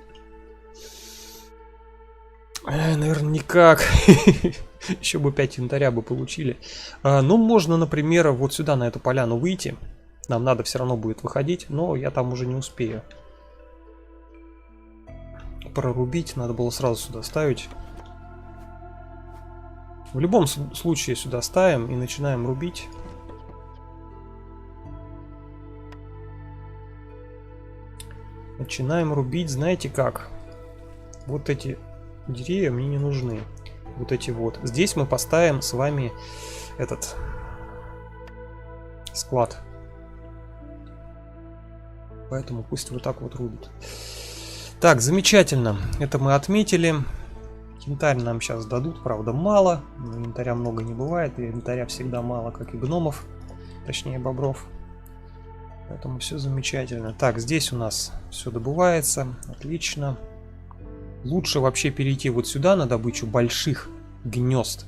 Наверное, никак. Еще бы 5 янтаря бы получили. Ну, можно, например, вот сюда, на эту поляну выйти. Нам надо все равно будет выходить, но я там уже не успею. Прорубить, надо было сразу сюда ставить. В любом случае сюда ставим и начинаем рубить. Начинаем рубить, знаете как? Вот эти деревья мне не нужны. Вот эти вот. Здесь мы поставим с вами этот склад. Поэтому пусть вот так вот рубит. Так, замечательно. Это мы отметили. Янтарь нам сейчас дадут, правда, мало. Но янтаря много не бывает. И янтаря всегда мало, как и гномов. Точнее, бобров. Поэтому все замечательно. Так, здесь у нас все добывается. Отлично. Лучше вообще перейти вот сюда на добычу больших гнезд.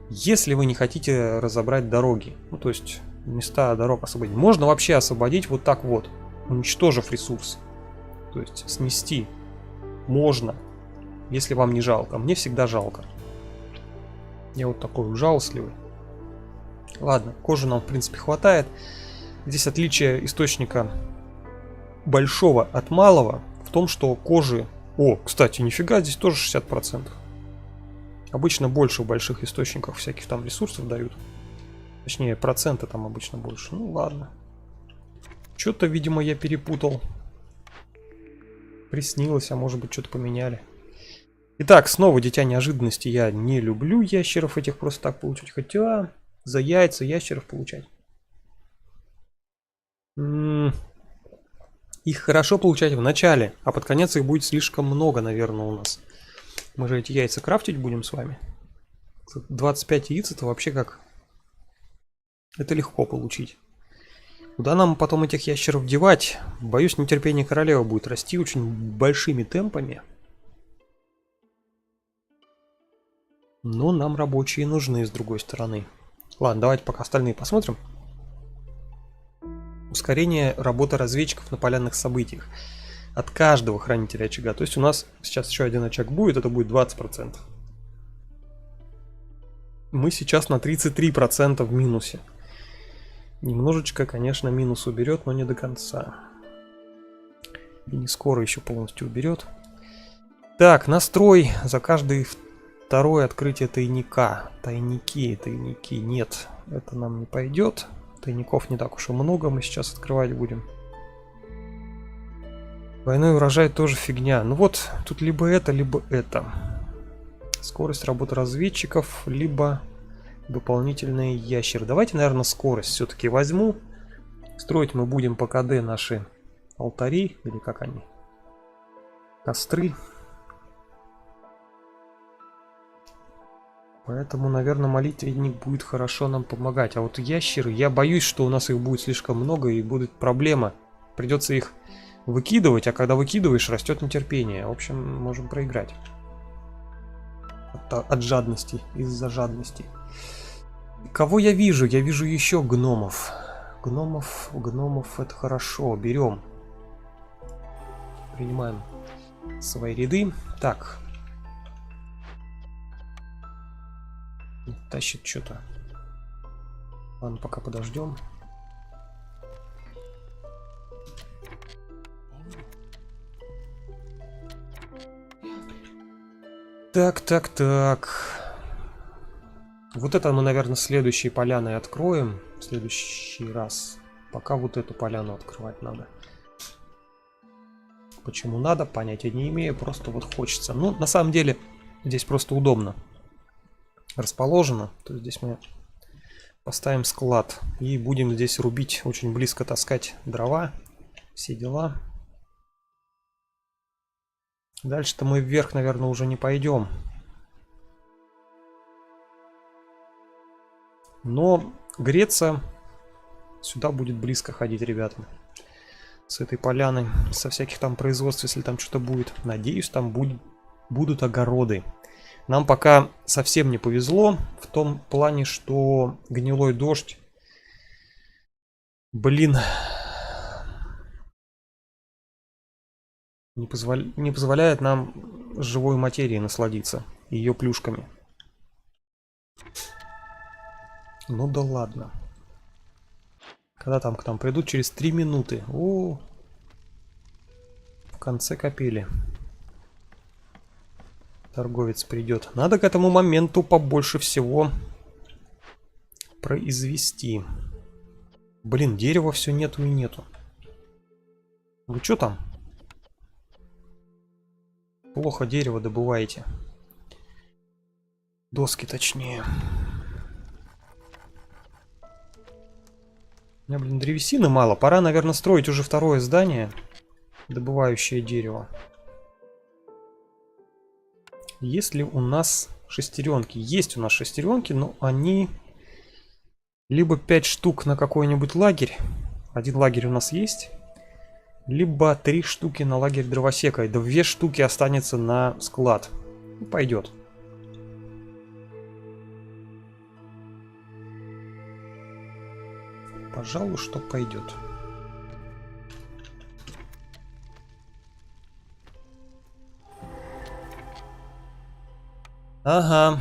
Если вы не хотите разобрать дороги. Ну, то есть места дорог освободить. Можно вообще освободить вот так вот, уничтожив ресурс. То есть снести можно, если вам не жалко. Мне всегда жалко. Я вот такой жалостливый. Ладно, кожи нам в принципе хватает. Здесь отличие источника большого от малого в том, что кожи... О, кстати, нифига, здесь тоже 60%. Обычно больше в больших источниках всяких там ресурсов дают. Точнее, проценты там обычно больше. Ну ладно. Что-то, видимо, я перепутал. Приснилось, а может быть, что-то поменяли. Итак, снова дитя неожиданности. Я не люблю ящеров этих просто так получать. Хотя за яйца ящеров получать. Их хорошо получать в начале, а под конец их будет слишком много, наверное, у нас. Мы же эти яйца крафтить будем с вами. 25 яиц это вообще как... Это легко получить. Куда нам потом этих ящеров девать? Боюсь, нетерпение королевы будет расти очень большими темпами. Но нам рабочие нужны с другой стороны. Ладно, давайте пока остальные посмотрим. Ускорение работы разведчиков на полянных событиях. От каждого хранителя очага. То есть у нас сейчас еще один очаг будет, это будет 20%. Мы сейчас на 33% в минусе. Немножечко, конечно, минус уберет, но не до конца. И не скоро еще полностью уберет. Так, настрой за каждый второе открытие тайника. Тайники. Нет, это нам не пойдет. Тайников не так уж и много, мы сейчас открывать будем. Двойной урожай тоже фигня. Ну вот, тут либо это, либо это. Скорость работы разведчиков, либо дополнительные ящеры. Давайте, наверное, скорость все-таки возьму. Строить мы будем по КД наши алтари, или как они? Костры. Поэтому, наверное, молитвенник будет хорошо нам помогать. А вот ящеры, я боюсь, что у нас их будет слишком много и будет проблема. Придется их выкидывать, а когда выкидываешь, растет нетерпение. В общем, можем проиграть. От жадности, из-за жадности. Кого я вижу? Я вижу еще гномов. Гномов это хорошо. Берем. Принимаем свои ряды. Так. Тащит что-то. Ладно, пока подождем. Так. Вот это мы, наверное, следующей поляной откроем. В следующий раз. Пока вот эту поляну открывать надо. Почему надо, понятия не имею. Просто вот хочется. Ну, на самом деле, здесь просто удобно расположено. То есть здесь мы поставим склад. И будем здесь рубить, очень близко таскать дрова. Все дела. Дальше-то мы вверх, наверное, уже не пойдем. Но греться сюда будет близко ходить, ребята. С этой поляны, со всяких там производств, если там что-то будет. Надеюсь, там будут огороды. Нам пока совсем не повезло в том плане, что гнилой дождь, блин, не позволяет нам живой материей насладиться, ее плюшками. Ну да ладно. Когда там к нам придут? Через 3 минуты. О, в конце копили. Торговец придет. Надо к этому моменту побольше всего произвести. Блин, дерева все нету и нету. Вы что там? Плохо дерево добываете. Доски, точнее. У меня, блин, древесины мало. Пора, наверное, строить уже второе здание, добывающее дерево. Есть ли у нас шестеренки? Есть у нас шестеренки, но они либо 5 штук на какой-нибудь лагерь. Один лагерь у нас есть. Либо 3 штуки на лагерь дровосека. И 2 штуки останется на склад. Ну, пойдет. Пожалуй, что пойдет. Ага.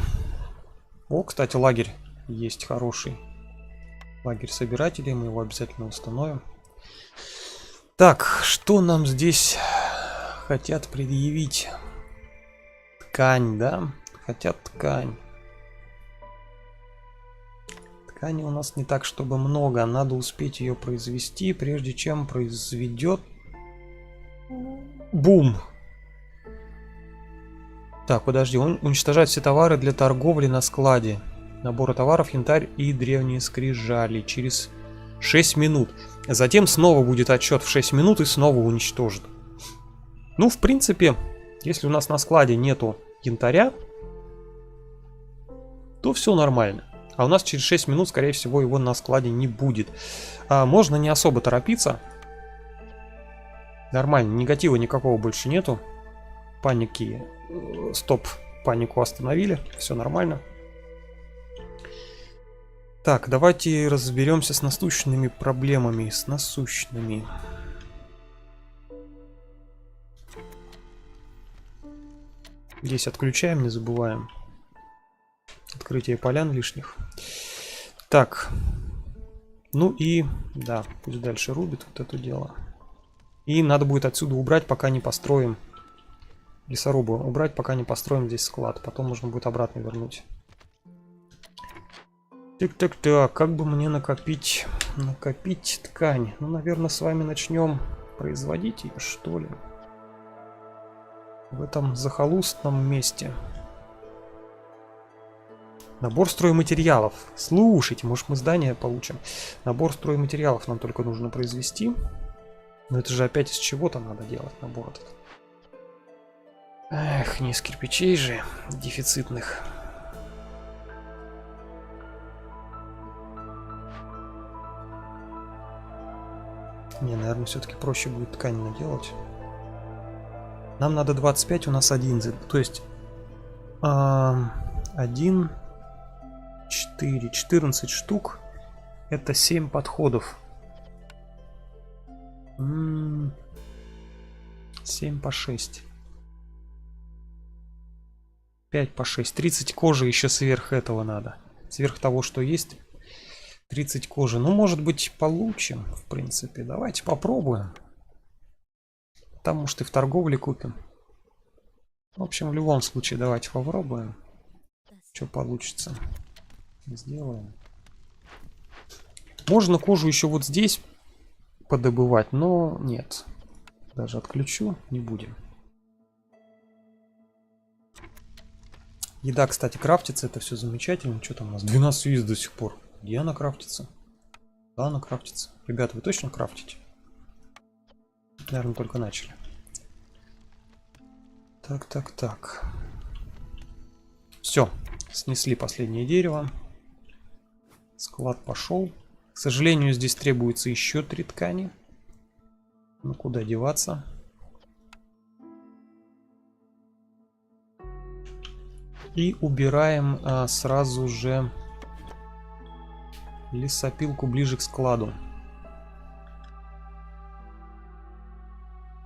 О, кстати, лагерь есть хороший. Лагерь собирателей. Мы его обязательно установим. Так, что нам здесь хотят предъявить? Ткань, да? Хотят ткань. Ткани у нас не так, чтобы много. Надо успеть ее произвести, прежде чем произведет... Бум! Так, подожди. Он уничтожает все товары для торговли на складе. Наборы товаров, янтарь и древние скрижали. Через 6 минут. Затем снова будет отсчет в 6 минут и снова уничтожит. Ну, в принципе, если у нас на складе нету янтаря, то все нормально. А у нас через 6 минут, скорее всего, его на складе не будет. Можно не особо торопиться. Нормально, негатива никакого больше нету. Паники. Стоп. Панику остановили, все нормально. Так, давайте разберемся с насущными проблемами. С насущными. Здесь отключаем, не забываем. Открытие полян лишних. Так. Ну и, да, пусть дальше рубит вот это дело. И надо будет отсюда убрать, пока не построим. Лесорубу убрать, пока не построим здесь склад. Потом можно будет обратно вернуть. Так, как бы мне накопить ткань? Ну, наверное, с вами начнем производить ее, что ли? В этом захолустном месте. Набор стройматериалов. Слушайте, может мы здание получим. Набор стройматериалов нам только нужно произвести. Но это же опять из чего-то надо делать набор этот. Эх, не из кирпичей же, дефицитных. Не, наверное, все-таки проще будет ткань наделать. Нам надо 25, у нас 11. То есть 1, 4, 14 штук. Это 7 подходов. 7 по 6. 5 по 6. 30 кожи еще сверх этого надо. Сверх того, что есть. 30 кожи. Ну, может быть, получим, в принципе. Давайте попробуем. Там, может, и в торговле купим. В общем, в любом случае, давайте попробуем. Что получится. Сделаем. Можно кожу еще вот здесь подобывать, но нет. Даже отключу, не будем. Еда, кстати, крафтится, это все замечательно. Что там у нас? 12 яиц до сих пор. Где она крафтится? Да, она крафтится. Ребята, вы точно крафтите? Наверное, только начали. Так. Все, снесли последнее дерево. Склад пошел. К сожалению, здесь требуется еще 3 ткани. Ну, куда деваться? И убираем сразу же лесопилку ближе к складу.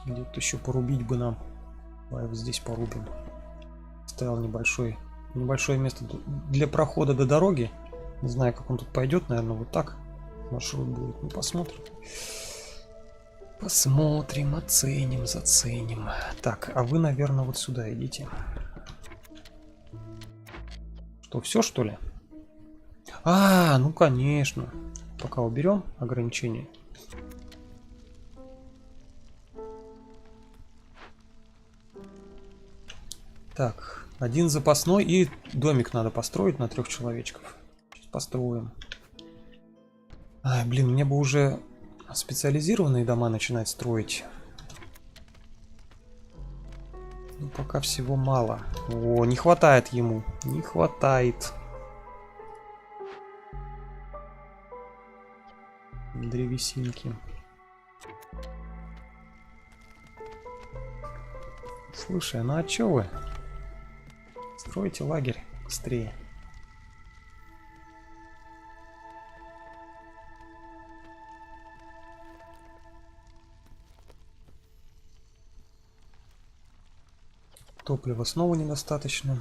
Где-то еще порубить бы нам. Давай вот здесь порубим. Ставил небольшое место для прохода до дороги. Не знаю, как он тут пойдет. Наверное, вот так маршрут будет. Ну, посмотрим. Посмотрим, оценим, заценим. Так, а вы, наверное, вот сюда идите. Что, все, что ли? Ну, конечно. Пока уберем ограничения. Так, 1 запасной и домик надо построить на 3 человечков. Сейчас построим. Ай, блин, мне бы уже специализированные дома начинать строить. Ну, пока всего мало. О, не хватает ему. Не хватает. Древесинки. Слушай, ну а чё вы? Стройте лагерь быстрее. Топлива снова недостаточно.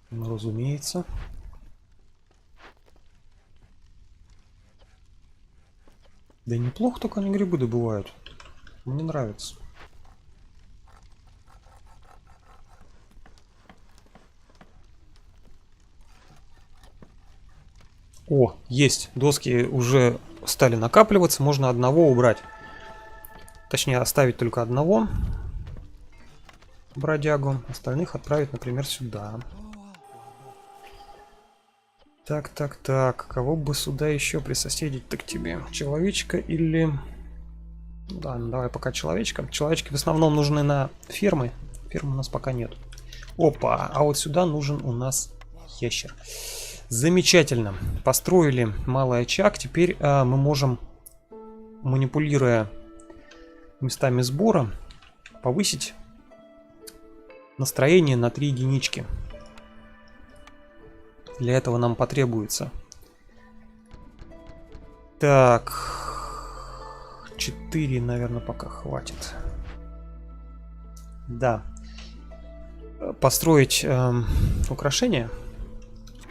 Ну, разумеется. Да неплохо только они грибы добывают. Мне нравится. О, есть. Доски уже стали накапливаться. Можно одного убрать. Точнее, оставить только одного бродягу. Остальных отправить, например, сюда. Так. Кого бы сюда еще присоседить-то к тебе? Человечка или... Да, ну давай пока человечка. Человечки в основном нужны на фермы. Фермы у нас пока нет. Опа, а вот сюда нужен у нас ящер. Замечательно. Построили малый очаг. Теперь мы можем, манипулируя местами сбора, повысить Настроение на 3 единички. Для этого нам потребуется. Так. 4, наверное, пока хватит. Да. Построить украшения.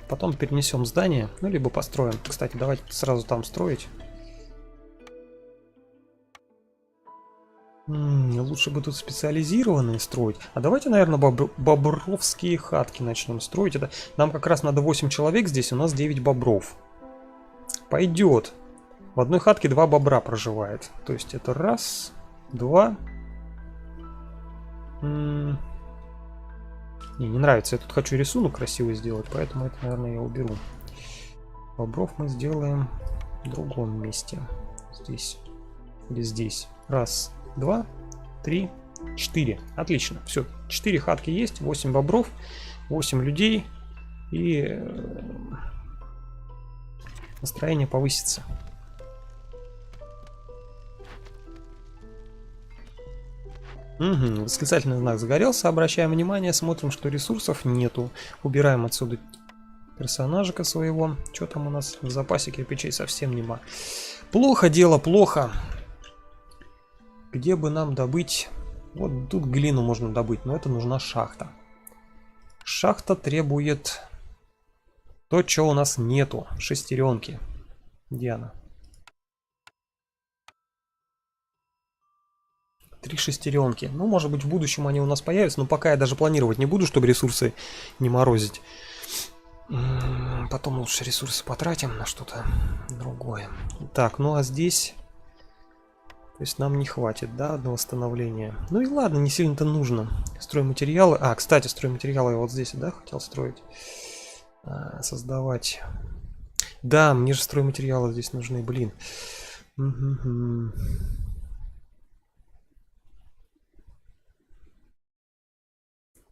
Потом перенесем здание. Ну, либо построим. Кстати, давайте сразу там строить. Лучше бы тут специализированные строить. А давайте, наверное, бобровские хатки начнем строить. Это нам как раз надо 8 человек здесь, у нас 9 бобров. Пойдет. В одной хатке 2 бобра проживает. То есть это раз, два. Не нравится. Я тут хочу рисунок красивый сделать, поэтому это, наверное, я уберу. Бобров мы сделаем в другом месте. Здесь. Или здесь. Раз, 2, 3, 4. Отлично. Все. 4 хатки есть. 8 бобров. 8 людей. И настроение повысится. Угу. Восклицательный знак загорелся. Обращаем внимание. Смотрим, что ресурсов нету. Убираем отсюда персонажика своего. Что там у нас в запасе кирпичей совсем нема. Плохо дело, плохо. Где бы нам добыть? Вот тут глину можно добыть, но это нужна шахта. Шахта требует то, чего у нас нету. Шестеренки. Где она? 3 шестеренки. Ну, может быть, в будущем они у нас появятся, но пока я даже планировать не буду, чтобы ресурсы не морозить. Потом лучше ресурсы потратим на что-то другое. Так, ну а здесь... То есть нам не хватит, да, на восстановление. Ну и ладно, не сильно-то нужно. Стройматериалы. А, кстати, стройматериалы я вот здесь, да, хотел строить. Создавать. Да, мне же стройматериалы здесь нужны, блин.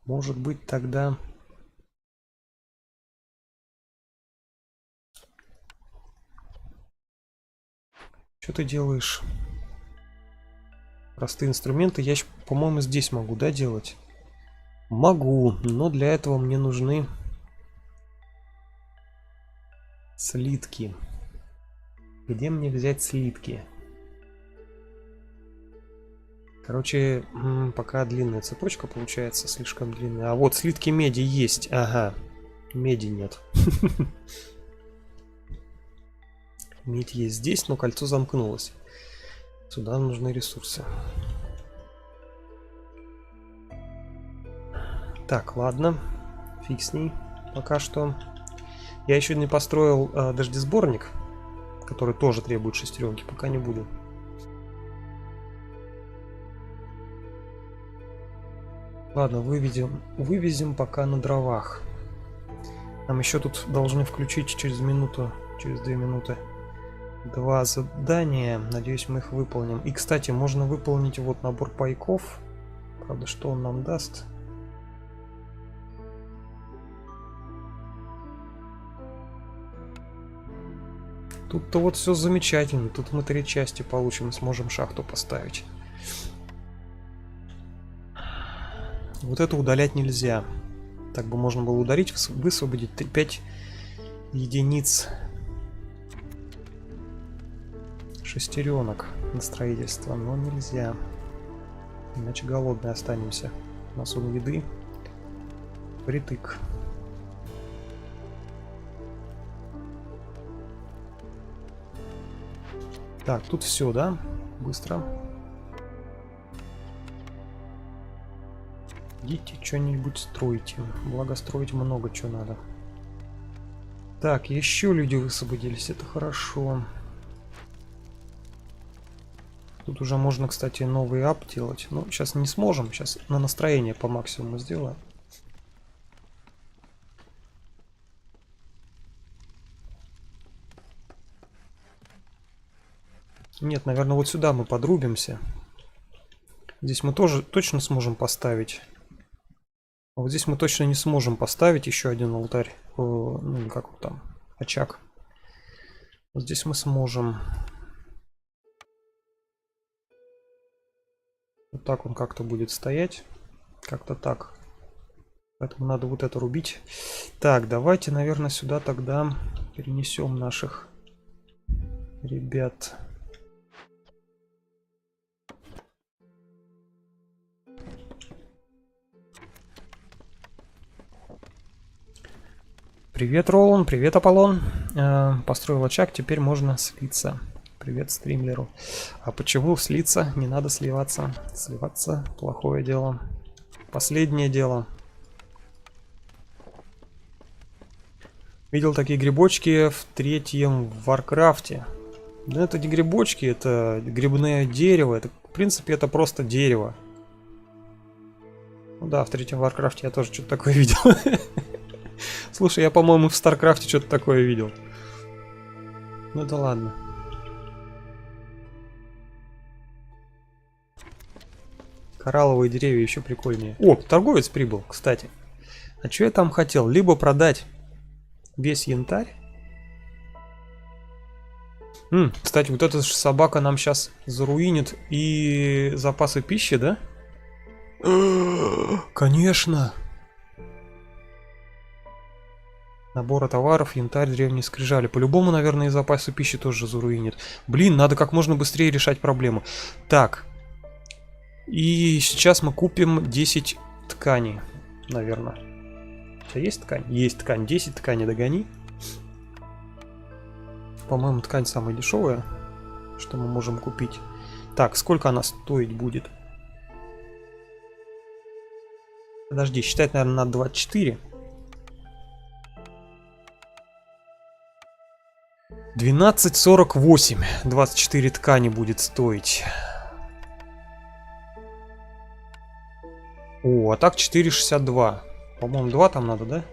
Может быть, тогда... Что ты делаешь? Простые инструменты я, по-моему, здесь могу, да, делать? Могу, но для этого мне нужны слитки. Где мне взять слитки? Короче, пока длинная цепочка получается, слишком длинная. А вот слитки меди есть. Ага, меди нет. Медь есть здесь, но кольцо замкнулось. Сюда нужны ресурсы. Так, ладно. Фиг с ней. Пока что. Я еще не построил дождесборник, который тоже требует шестеренки. Пока не буду. Ладно, вывезем пока на дровах. Нам еще тут должны включить через минуту, через 2 минуты 2 задания. Надеюсь, мы их выполним. И, кстати, можно выполнить вот набор пайков. Правда, что он нам даст? Тут-то вот все замечательно. Тут мы 3 части получим и сможем шахту поставить. Вот это удалять нельзя. Так бы можно было ударить, высвободить 5 единиц шестеренок на строительство, но нельзя. Иначе голодные останемся. У нас он еды притык. Так, тут все, да? Быстро. Идите, что-нибудь стройте. Благо строить много чего надо. Так, еще люди высвободились, это хорошо. Тут уже можно, кстати, новый ап делать. Но сейчас не сможем. Сейчас на настроение по максимуму сделаем. Нет, наверное, вот сюда мы подрубимся. Здесь мы тоже точно сможем поставить. А вот здесь мы точно не сможем поставить еще один алтарь. Ну, или как вот там, очаг. Вот здесь мы сможем. Вот так он как-то будет стоять. Как-то так. Поэтому надо вот это рубить. Так, давайте, наверное, сюда тогда перенесем наших ребят. Привет, Ролан, привет, Аполлон. Построил очаг, теперь можно слиться. Привет стримлеру. А почему слиться? Не надо сливаться. Сливаться — плохое дело. Последнее дело. Видел такие грибочки в 3-м Варкрафте. Да это не грибочки, это грибное дерево. Это, в принципе, это просто дерево. Ну да, в 3-м Варкрафте я тоже что-то такое видел. Слушай, я, по-моему, в Старкрафте что-то такое видел. Ну да ладно. Коралловые деревья еще прикольнее. О, торговец прибыл, кстати. А что я там хотел? Либо продать весь янтарь. Кстати, вот эта собака нам сейчас заруинит и запасы пищи, да? Конечно. Набора товаров, янтарь, древние скрижали. По-любому, наверное, и запасы пищи тоже заруинит. Блин, надо как можно быстрее решать проблему. Так. И сейчас мы купим 10 тканей, наверное. У тебя есть ткань? Есть ткань. 10 тканей догони. По-моему, ткань самая дешевая, что мы можем купить. Так, сколько она стоить будет? Подожди, считать, наверное, надо 24. 12,48. 24 ткани будет стоить. О, а так 4,62. По-моему, 2 там надо, да?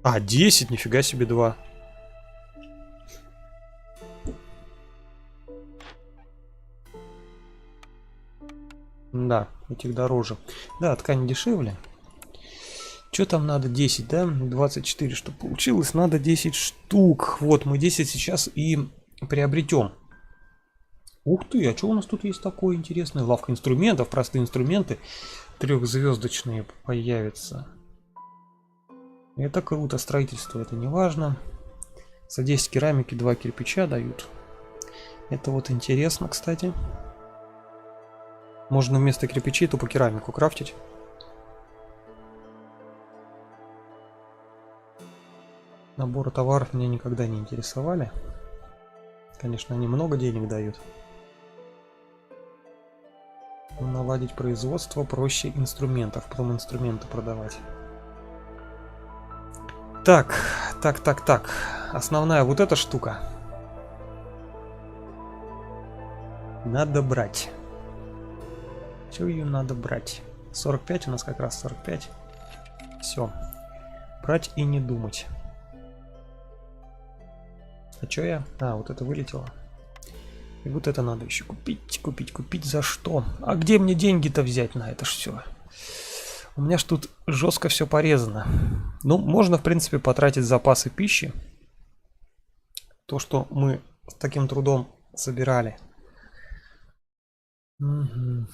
А, 10, нифига себе 2. Да, этих дороже. Да, ткань дешевле. Что там надо? 10, да? 24, чтобы получилось. Надо 10 штук. Вот, мы 10 сейчас и приобретем. Ух ты, а что у нас тут есть такое интересное? Лавка инструментов, простые инструменты. 3-звездочные появятся. Это круто. Строительство это не важно. За 10 керамики 2 кирпича дают. Это вот интересно, кстати. Можно вместо кирпичей тупо керамику крафтить. Наборы товаров меня никогда не интересовали. Конечно, они много денег дают. Но наладить производство проще инструментов, потом инструменты продавать. Так. Основная вот эта штука. Надо брать. Все ее надо брать. 45 у нас как раз 45. Все. Брать и не думать. А что я? А, вот это вылетело. И вот это надо еще купить. За что? А где мне деньги-то взять на это все? У меня ж тут жестко все порезано. Ну, можно, в принципе, потратить запасы пищи. То, что мы с таким трудом собирали. Угу.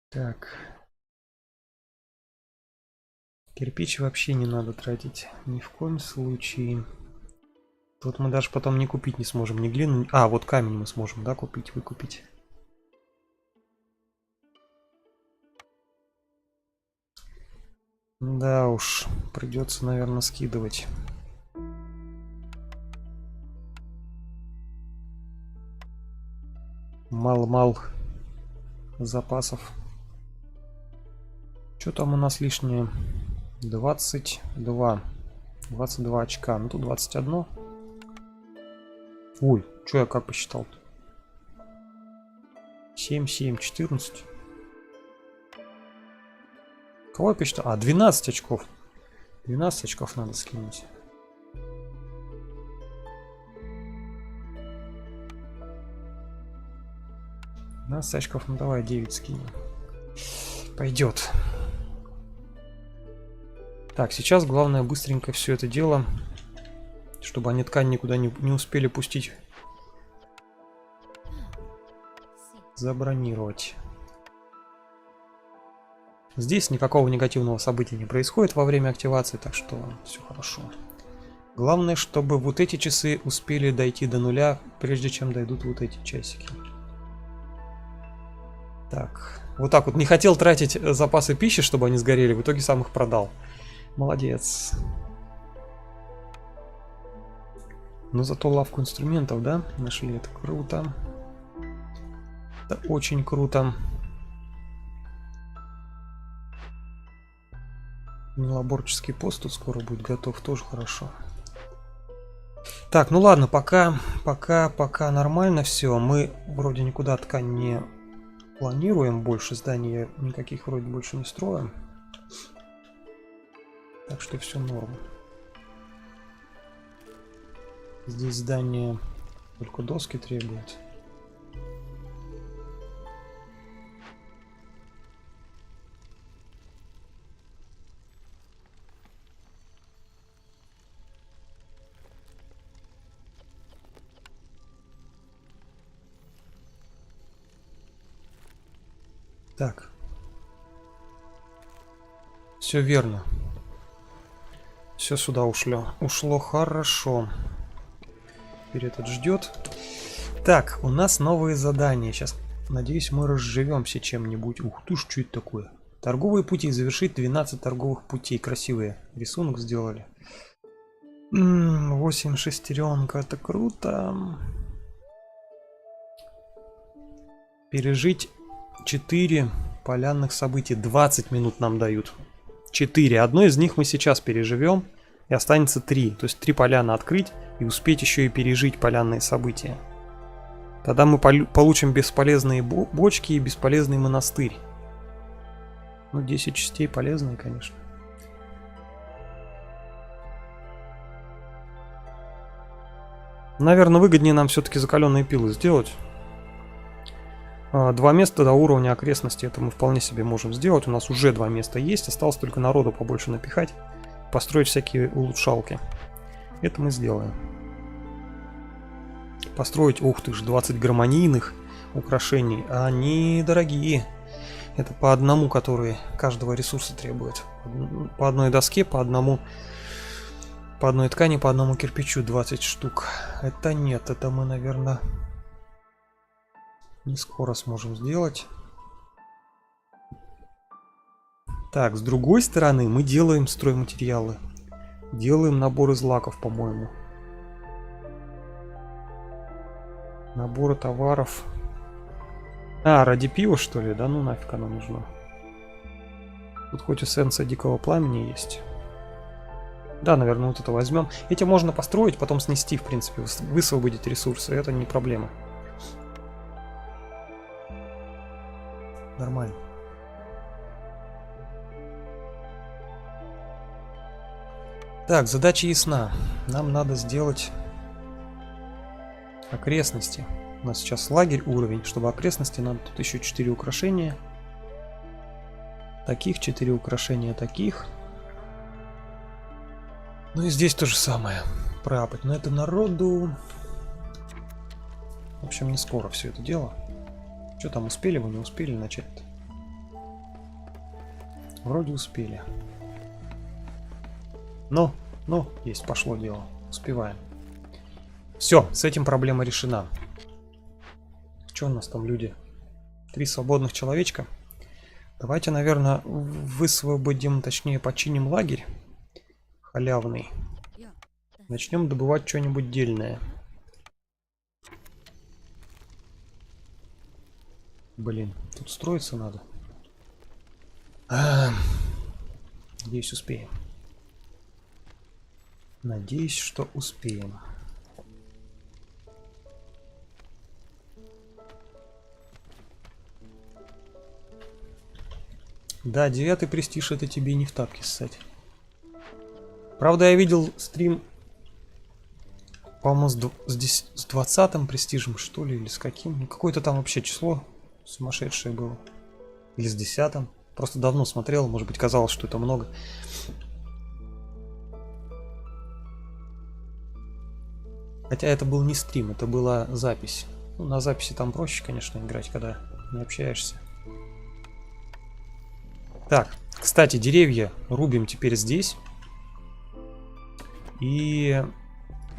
Так. Кирпич вообще не надо тратить. Ни в коем случае. Тут мы даже потом не купить не сможем. Ни глину. А, вот камень мы сможем, да, купить, выкупить. Да уж, придется, наверное, скидывать. Мало запасов. Что там у нас лишнее? 22 очка. Ну тут 21. Ой, что я как посчитал-то? 7, 14. Кого я посчитал? А, 12 очков. 12 очков надо скинуть. Очков, ну давай 9 скинем. Пойдет. Так, сейчас главное быстренько все это дело, чтобы они ткань никуда не успели пустить. Забронировать. Здесь никакого негативного события не происходит во время активации, так что все хорошо. Главное, чтобы вот эти часы успели дойти до нуля, прежде чем дойдут вот эти часики. Так, вот так вот. Не хотел тратить запасы пищи, чтобы они сгорели, в итоге сам их продал. Молодец. Но зато лавку инструментов, да, нашли. Это круто. Это очень круто. Лаборческий пост тут скоро будет готов, тоже хорошо. Так, ну ладно, пока нормально все. Мы вроде никуда ткань не планируем больше, здания никаких вроде больше не строим. Так что все норм. Здесь здание только доски требует. Так. Все верно. Все сюда ушло. Ушло хорошо. Теперь этот ждет. Так, у нас новые задания. Сейчас, надеюсь, мы разживемся чем-нибудь. Ух ты ж, что это такое? Торговые пути. Завершить 12 торговых путей. Красивые. Рисунок сделали. 8 шестеренка. Это круто. Пережить 4 полянных событий. 20 минут нам дают. 4. Одно из них мы сейчас переживем. И останется 3. То есть 3 поляны открыть. И успеть еще и пережить полянные события. Тогда мы получим бесполезные бочки и бесполезный монастырь. Ну, 10 частей полезные, конечно. Наверное, выгоднее нам все-таки закаленные пилы сделать. 2 места до уровня окрестности. Это мы вполне себе можем сделать. У нас уже 2 места есть. Осталось только народу побольше напихать. Построить всякие улучшалки. Это мы сделаем. Построить, ух ты ж, 20 гармонийных украшений. Они дорогие. Это по одному, которые каждого ресурса требуют. По одной доске, по одной ткани, по одному кирпичу 20 штук. Это нет, это мы, наверное, не скоро сможем сделать. Так, с другой стороны мы делаем стройматериалы. Делаем набор из лаков, по-моему. Наборы товаров. А, ради пива, что ли? Да ну нафиг оно нужно. Тут хоть эссенция дикого пламени есть. Да, наверное, вот это возьмем. Эти можно построить, потом снести, в принципе, высвободить ресурсы. Это не проблема. Нормально. Так, задача ясна. Нам надо сделать окрестности. У нас сейчас лагерь уровень. Чтобы окрестности, надо тут еще 4 украшения. Таких 4 украшения таких. Ну и здесь то же самое. Проапать. Но это народу... В общем, не скоро все это дело. Что там, успели вы, не успели начать-то? Вроде успели. Ну, есть, пошло дело. Успеваем. Все, с этим проблема решена. Что у нас там люди? 3 свободных человечка. Давайте, наверное, высвободим, точнее, починим лагерь. Халявный. Начнем добывать что-нибудь дельное. Блин, тут строиться надо. Надеюсь, успеем. Надеюсь, что успеем. Да, 9-й престиж, это тебе не в тапки ссать. Правда, я видел стрим, по-моему, с 20-м престижем, что ли, или с каким. Какое-то там вообще число сумасшедшее было. Или с 10-м. Просто давно смотрел, может быть, казалось, что это много. Хотя это был не стрим, это была запись. Ну, на записи там проще, конечно, играть, когда не общаешься. Так, кстати, деревья рубим теперь здесь. И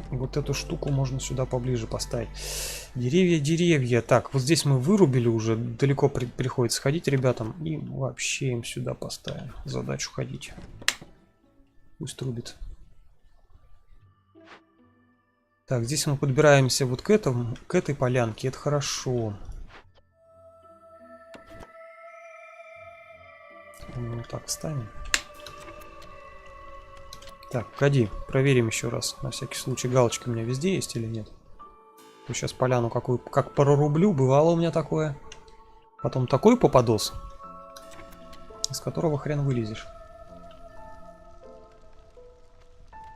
вот эту штуку можно сюда поближе поставить. Деревья, деревья. Так, вот здесь мы вырубили уже. Далеко приходится ходить ребятам. И вообще им сюда поставим. Задачу ходить. Пусть рубит. Так, здесь мы подбираемся вот к этой полянке. Это хорошо. Вот так ставим. Так, погоди, проверим еще раз. На всякий случай, галочка у меня везде есть или нет. То сейчас поляну какую, как прорублю, бывало у меня такое. Потом такой попадос, из которого хрен вылезешь.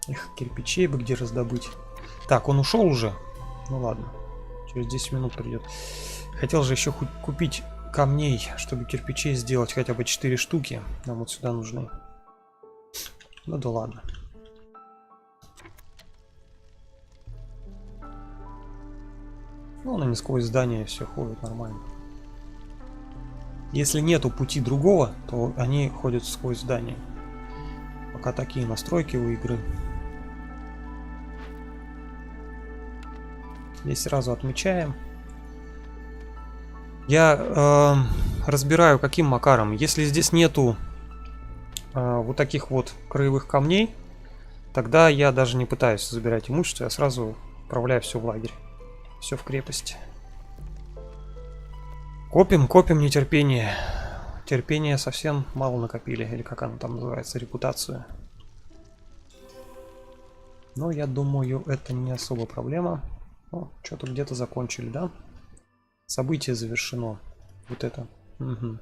Эх, кирпичей бы где раздобыть. Так, он ушел уже? Ну ладно, через 10 минут придет. Хотел же еще купить камней, чтобы кирпичей сделать хотя бы 4 штуки. Нам вот сюда нужны. Ну да ладно. Ну, он не сквозь здание все ходит нормально. Если нету пути другого, то они ходят сквозь здание. Пока такие настройки у игры. Здесь сразу отмечаем. Я разбираю, каким макаром. Если здесь нету вот таких вот краевых камней, тогда я даже не пытаюсь забирать имущество, я сразу отправляю все в лагерь. Все в крепость. Копим, копим нетерпение. Терпение совсем мало накопили. Или как оно там называется, репутацию. Но я думаю, это не особо проблема. О, что-то где-то закончили, да? Событие завершено. Вот это. Угу.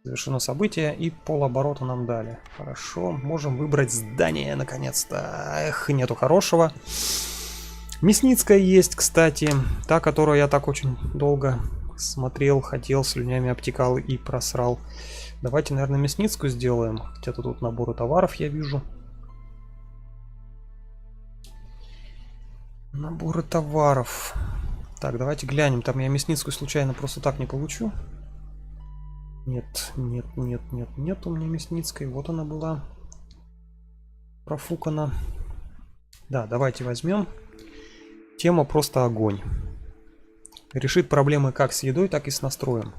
Завершено событие, и полоборота нам дали. Хорошо, можем выбрать здание наконец-то. Эх, нету хорошего. Мясницкая есть, кстати. Та, которую я так очень долго смотрел, хотел, слюнями обтекал и просрал. Давайте, наверное, Мясницкую сделаем. Где-то тут наборы товаров я вижу. Наборы товаров. Так, давайте глянем. Там я Мясницкую случайно просто так не получу. Нет, нет, нет, нет, нет у меня Мясницкой. Вот она была профукана. Да, давайте возьмем. Тема просто огонь. Решит проблемы как с едой, так и с настроем.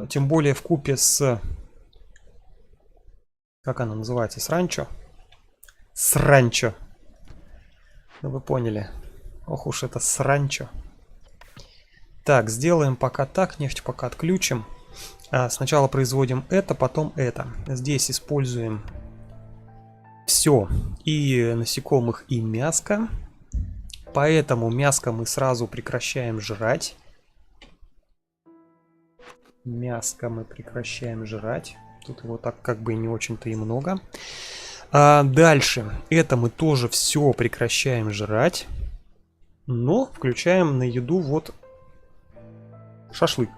Тем более в купе с... Как она называется? С ранчо? С ранчо. Ну вы поняли. Ох уж это с ранчо. Так, сделаем пока так. Нефть пока отключим. Сначала производим это, потом это. Здесь используем все. И насекомых, и мяско. Поэтому мяско мы сразу прекращаем жрать. Мяско мы прекращаем жрать. Тут его так как бы не очень-то и много. Дальше. Это мы тоже все прекращаем жрать. Но включаем на еду вот шашлык.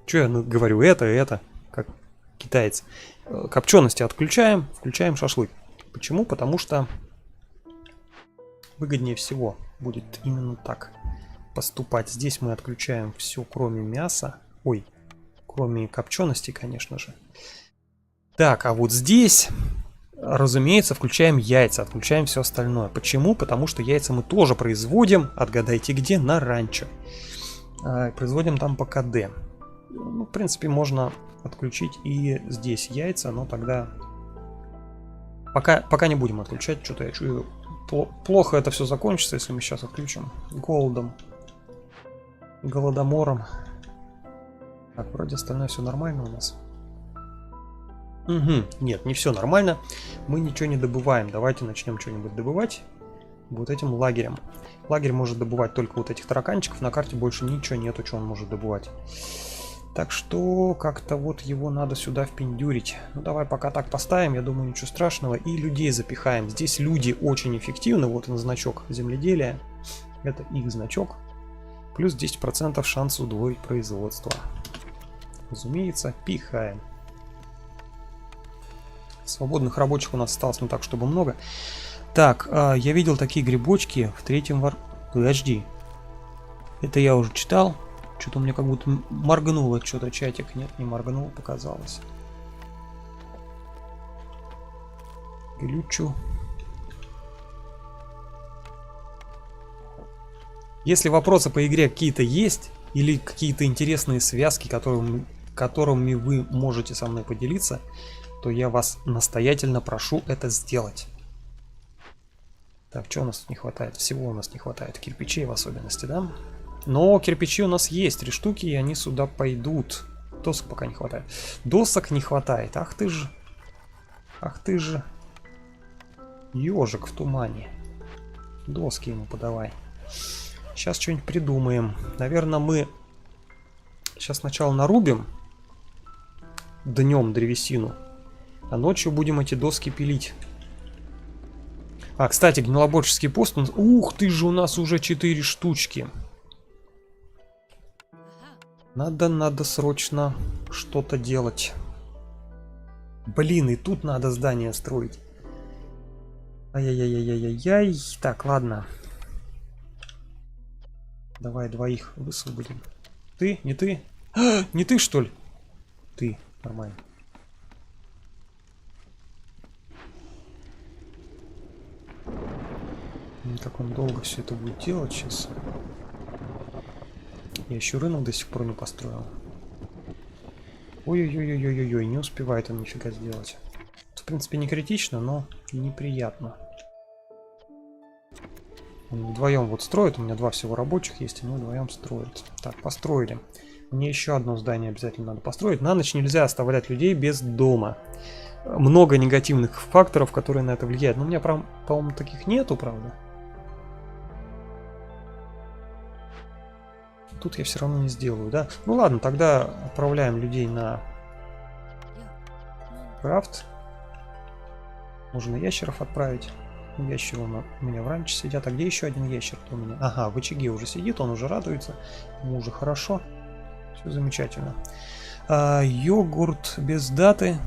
Что я говорю? Это, как китаец. Копчености отключаем, включаем шашлык. Почему? Потому что выгоднее всего будет именно так поступать. Здесь мы отключаем все, кроме мяса. Ой, кроме копчености, конечно же. Так, а вот здесь, разумеется, включаем яйца, отключаем все остальное. Почему? Потому что яйца мы тоже производим, отгадайте где, на ранчо. Производим там по КД. Ну, в принципе, можно отключить и здесь яйца, но тогда... Пока не будем отключать, что-то я чую. Плохо это все закончится, если мы сейчас отключим. Голодом. Голодомором. Так, вроде остальное все нормально у нас. Угу. Нет, не все нормально. Мы ничего не добываем. Давайте начнем что-нибудь добывать. Вот этим лагерем. Лагерь может добывать только вот этих тараканчиков. На карте больше ничего нету, что он может добывать. Так что как-то вот его надо сюда впендюрить. Ну давай пока так поставим, я думаю, ничего страшного. И людей запихаем. Здесь люди очень эффективны. Вот он значок земледелия. Это их значок. Плюс 10% шанс удвоить производство. Разумеется, пихаем. Свободных рабочих у нас осталось не так, чтобы много. Так, я видел такие грибочки в третьем Подожди. Это я уже читал. Что-то у меня как будто моргнуло что-то чатик. Нет, не моргнул, показалось. Глючу. Если вопросы по игре какие-то есть, или какие-то интересные связки, которыми вы можете со мной поделиться, то я вас настоятельно прошу это сделать. Так, что у нас тут не хватает? Всего у нас не хватает. Кирпичей в особенности, да? Но кирпичи у нас есть. 3 штуки, и они сюда пойдут. Досок пока не хватает. Досок не хватает. Ах ты же. Ах ты же. Ежик в тумане. Доски ему подавай. Сейчас что-нибудь придумаем. Наверное, мы сейчас сначала нарубим днем древесину, а ночью будем эти доски пилить. А, кстати, гнилоборческий пост. Ух ты же, у нас уже 4 штучки. Надо срочно что-то делать. Блин, и тут надо здание строить. Ай-яй-яй-яй-яй-яй. Так, ладно. Давай 2 высвободим. Ты? Не ты? А, не ты, что ли? Ты. Нормально. Как он долго все это будет делать сейчас. Я еще рынок до сих пор не построил. Ой-ой-ой-ой-ой-ой, не успевает он нифига сделать. В принципе, не критично, но неприятно. Он вдвоем вот строит, у меня 2 всего рабочих есть, и мы вдвоем строят. Так, построили. Мне еще одно здание обязательно надо построить. На ночь нельзя оставлять людей без дома. Много негативных факторов, которые на это влияют. Но у меня, по-моему, таких нету, правда. Тут я все равно не сделаю, да? Ну ладно, тогда отправляем людей на крафт. Можно ящеров отправить. Ящеры у меня в ранче сидят. А где еще один ящер у меня? Ага, в очаге уже сидит, он уже радуется. Ему уже хорошо. Все замечательно. Йогурт без даты.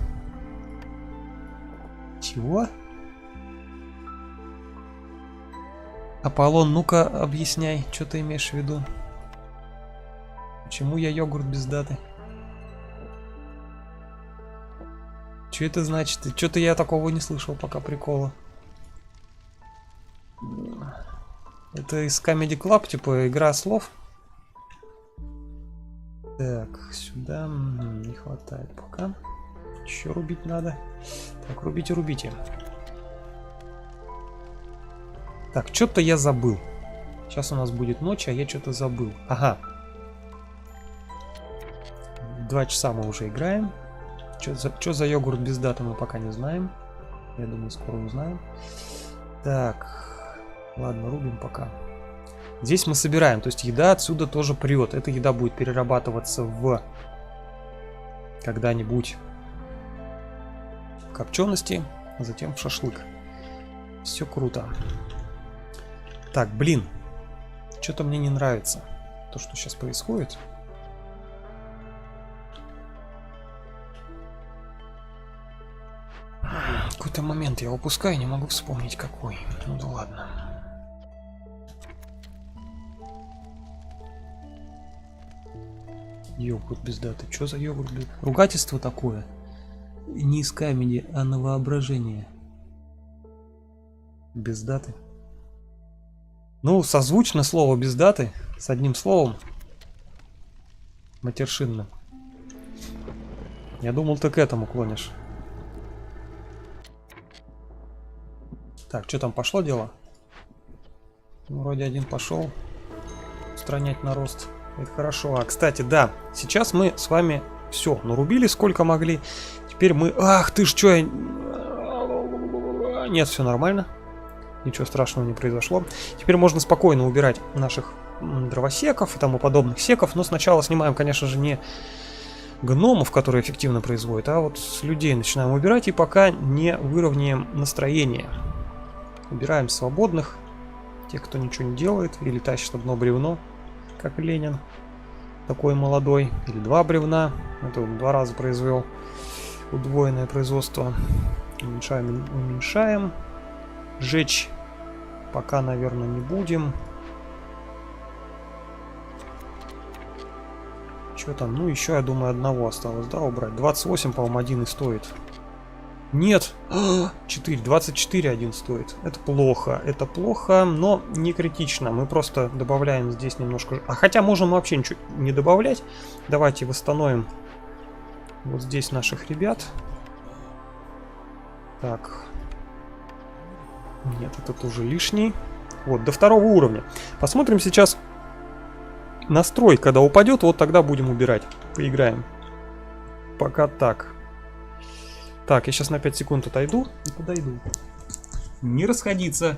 Чего? Аполлон, ну-ка объясняй, что ты имеешь в виду? Почему я йогурт без даты? Что это значит? Что-то я такого не слышал пока прикола. Это из Comedy Club, типа игра слов. Так, сюда не хватает пока. Еще рубить надо. Так, рубите, рубите. Так, что-то я забыл. Сейчас у нас будет ночь, а я что-то забыл. Ага. 2 часа мы уже играем. Что за йогурт без даты, мы пока не знаем. Я думаю, скоро узнаем. Так. Ладно, рубим пока. Здесь мы собираем, то есть еда отсюда тоже прет. Эта еда будет перерабатываться в когда-нибудь копчености, а затем в шашлык. Все круто. Так, блин. Что-то мне не нравится. То, что сейчас происходит. Какой-то момент я упускаю, не могу вспомнить какой. Ну да ладно. Йогурт без даты. Что за йогурт без... Ругательство такое. Не из камени, а на воображение. Без даты. Ну, созвучно слово без даты. С одним словом. Матершинно. Я думал, ты к этому клонишь. Так, что там пошло дело? Ну, вроде один пошел. Устранять нарост. Это хорошо. А, кстати, да. Сейчас мы с вами все нарубили сколько могли. Теперь мы... Ах ты ж, что я... Нет, все нормально. Ничего страшного не произошло. Теперь можно спокойно убирать наших дровосеков и тому подобных секов. Но сначала снимаем, конечно же, не гномов, которые эффективно производят, а вот с людей начинаем убирать. И пока не выровняем настроение. Убираем свободных. Тех, кто ничего не делает. Или тащит одно бревно, как Ленин. Такой молодой. Или 2 бревна. Это он 2 раза произвел удвоенное производство. Уменьшаем, уменьшаем. Жечь пока, наверное, не будем. Что там? Ну, еще, я думаю, одного осталось, да, убрать? 28, по-моему, один и стоит. Нет! 4, 24 один стоит. Это плохо, но не критично. Мы просто добавляем здесь немножко... А хотя можем вообще ничего не добавлять. Давайте восстановим вот здесь наших ребят. Так. Нет, этот уже лишний. Вот, до 2 уровня. Посмотрим сейчас настрой, когда упадет, вот тогда будем убирать. Поиграем. Пока так. Так, я сейчас на 5 секунд отойду и подойду. Не расходиться.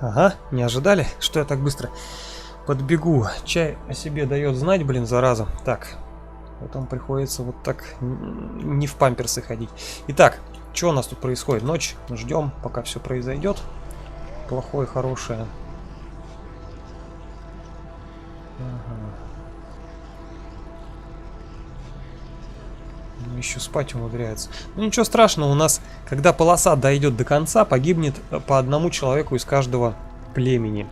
Ага, не ожидали, что я так быстро подбегу. Чай о себе дает знать, блин, зараза. Так, потом приходится вот так не в памперсы ходить. Итак, что у нас тут происходит? Ночь, ждем, пока все произойдет. Плохое, хорошее. Ага. Еще спать умудряется. Ну ничего страшного, у нас, когда полоса дойдет до конца, погибнет по одному человеку из каждого племени.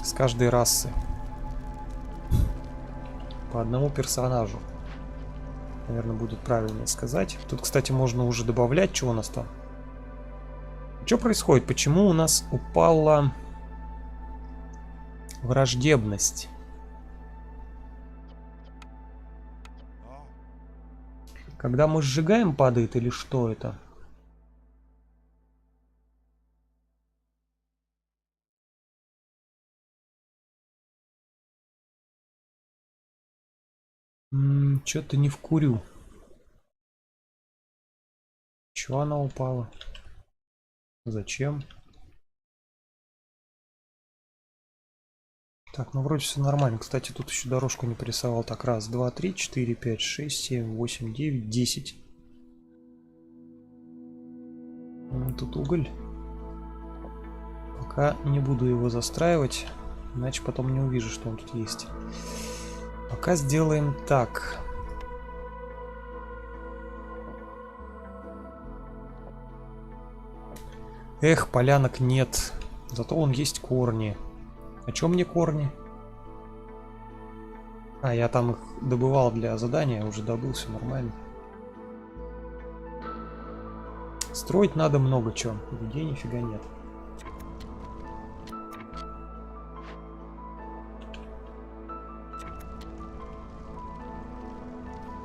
С каждой расы. По одному персонажу. Наверное, будет правильно сказать. Тут, кстати, можно уже добавлять, что у нас там. Что происходит? Почему у нас упала враждебность? Когда мы сжигаем, падает или что это? Что-то не вкурю. Чего она упала? Зачем? Так, ну вроде все нормально. Кстати, тут еще дорожку не порисовал. Так, раз, два, три, 4, 5, 6, 7, 8, 9, 10. Тут уголь. Пока не буду его застраивать, иначе потом не увижу, что он тут есть. Пока сделаем так. Эх, полянок нет. Зато он есть корни. А чё мне корни? А, я там их добывал для задания, уже добыл, все нормально. Строить надо много чего. Людей нифига нет.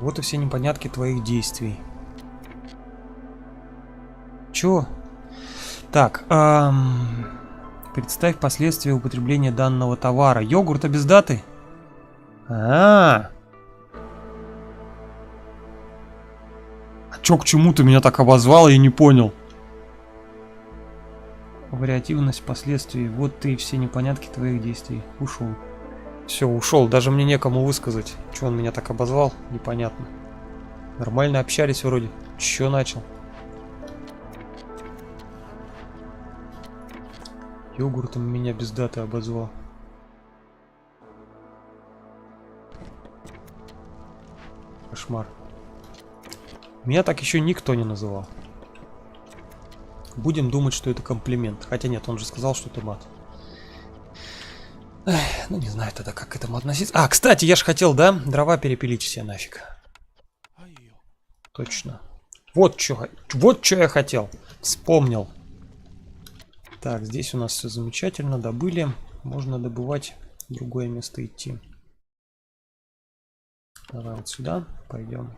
Вот и все непонятки твоих действий. Чё? Так, представь последствия употребления данного товара. Йогурта без даты? А чё, к чему ты меня так обозвал, я не понял. Вариативность последствий. Вот ты и все непонятки твоих действий. Ушел. Все, ушел. Даже мне некому высказать. Чё он меня так обозвал? Непонятно. Нормально общались вроде. Чё начал? Йогуртом меня без даты обозвал. Кошмар. Меня так еще никто не называл. Будем думать, что это комплимент. Хотя нет, он же сказал, что это мат. Эх, ну не знаю тогда, как к этому относиться. А, кстати, я же хотел, да, дрова перепилить все нафиг. Точно. Вот что я хотел. Вспомнил. Так, здесь у нас все замечательно. Добыли. можно добывать, в другое место идти. Давай вот сюда пойдем.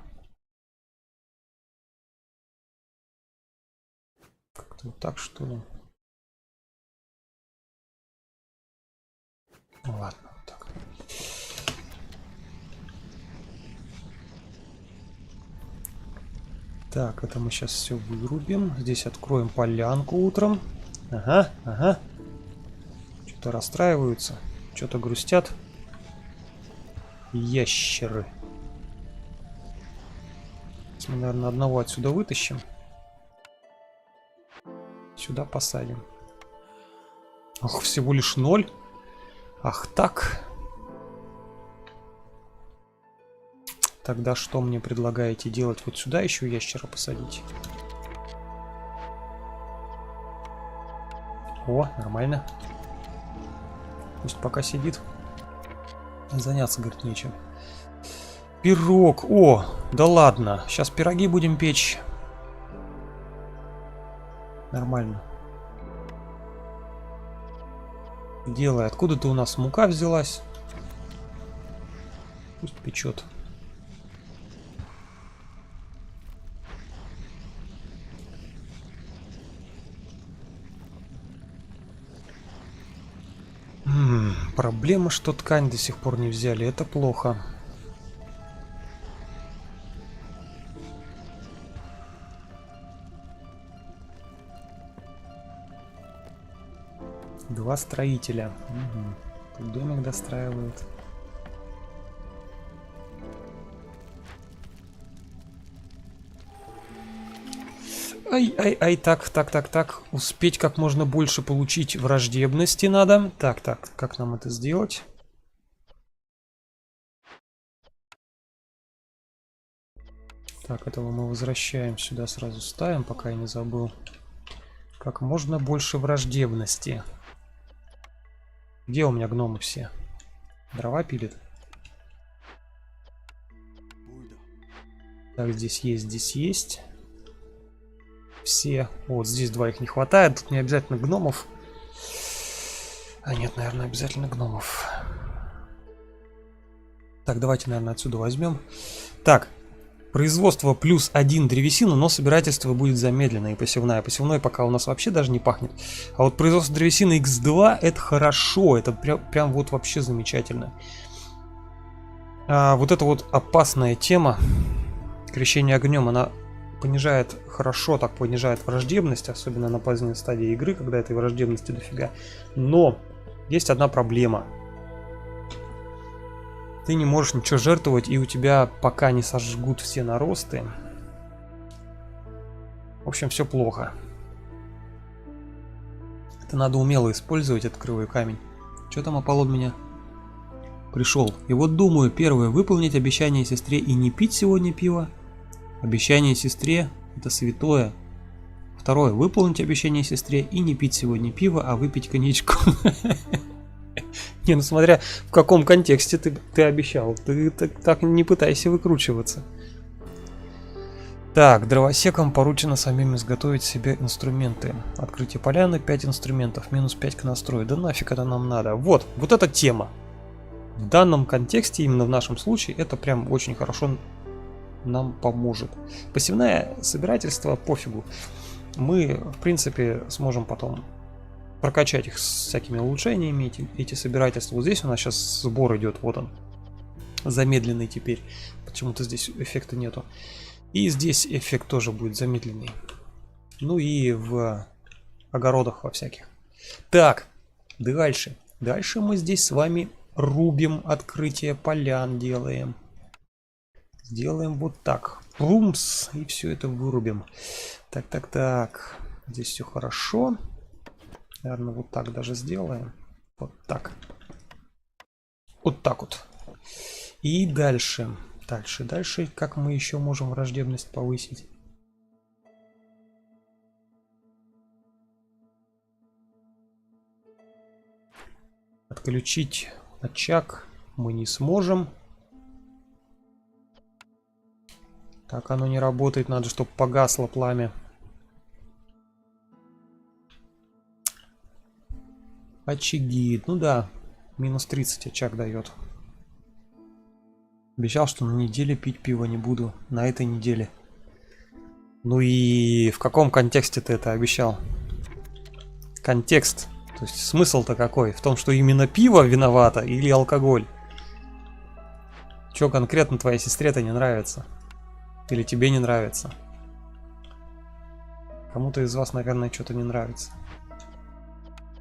Как-то вот так, что ли? Ну ладно, вот так. Так, это мы сейчас все вырубим. Здесь откроем полянку утром. Ага, ага. Что-то расстраиваются, что-то грустят. Ящеры. Мы, наверное, одного отсюда вытащим. Сюда посадим. Ох, всего лишь 0. Ах так. Тогда что мне предлагаете делать? Вот сюда еще ящера посадить. О, нормально. Пусть пока сидит. Заняться, говорит, нечем. Пирог. О, да ладно. Сейчас пироги будем печь. Нормально. Делай. Откуда-то у нас мука взялась. Пусть печет. Проблема, что ткань до сих пор не взяли. Это плохо. Два строителя. Угу. Тут домик достраивают. Ай, так. Успеть как можно больше получить враждебности надо. Так, как нам это сделать? Так, этого мы возвращаем сюда, сразу ставим, пока я не забыл. Как можно больше враждебности. Где у меня гномы все? Дрова пилит. Так, здесь есть. Все. Вот здесь 2 их не хватает. Тут не обязательно гномов. А нет, наверное, обязательно гномов. Так, давайте, наверное, отсюда возьмем. Так, производство +1 древесины, но собирательство будет замедленное и посевная. Посевной пока у нас вообще даже не пахнет. А вот производство древесины x2 это хорошо. Это прям вот вообще замечательно. А вот эта вот опасная тема, крещение огнем, она понижает, хорошо так понижает враждебность, особенно на поздней стадии игры, когда этой враждебности дофига. Но есть одна проблема. Ты не можешь ничего жертвовать, и у тебя пока не сожгут все наросты. В общем, все плохо. Это надо умело использовать, этот кривой камень. Что там Аполлон меня пришел? И вот думаю, первое, выполнить обещание сестре и не пить сегодня пиво. Обещание сестре – это святое. Второе, выполнить обещание сестре и не пить сегодня пиво, а выпить коньячку. Не, ну смотря в каком контексте ты обещал. Ты так не пытайся выкручиваться. Так, дровосекам поручено самим изготовить себе инструменты. Открытие поляны, 5 инструментов, минус 5 к настрою. Да нафиг это нам надо. Вот эта тема. В данном контексте, именно в нашем случае, это прям очень хорошо нам поможет. Посевное собирательство пофигу. Мы, в принципе, сможем потом прокачать их с всякими улучшениями, эти собирательства. Вот здесь у нас сейчас сбор идет, вот он. Замедленный теперь. Почему-то здесь эффекта нету. И здесь эффект тоже будет замедленный. Ну и в огородах во всяких. Так, дальше. Дальше мы здесь с вами рубим, открытие полян делаем. Сделаем вот так. Плумс. И все это вырубим. Так. Здесь все хорошо. Наверное, вот так даже сделаем. Вот так. Вот так вот. И дальше. Дальше. Как мы еще можем враждебность повысить? Отключить очаг мы не сможем. Так оно не работает. Надо, чтобы погасло пламя. Очаги. Ну да, минус 30 очаг дает. Обещал, что на неделе пить пиво не буду. На этой неделе. Ну и в каком контексте ты это обещал? Контекст. То есть смысл-то какой? В том, что именно пиво виновато или алкоголь? Что конкретно твоей сестре-то не нравится? Или тебе не нравится? Кому-то из вас, наверное, что-то не нравится.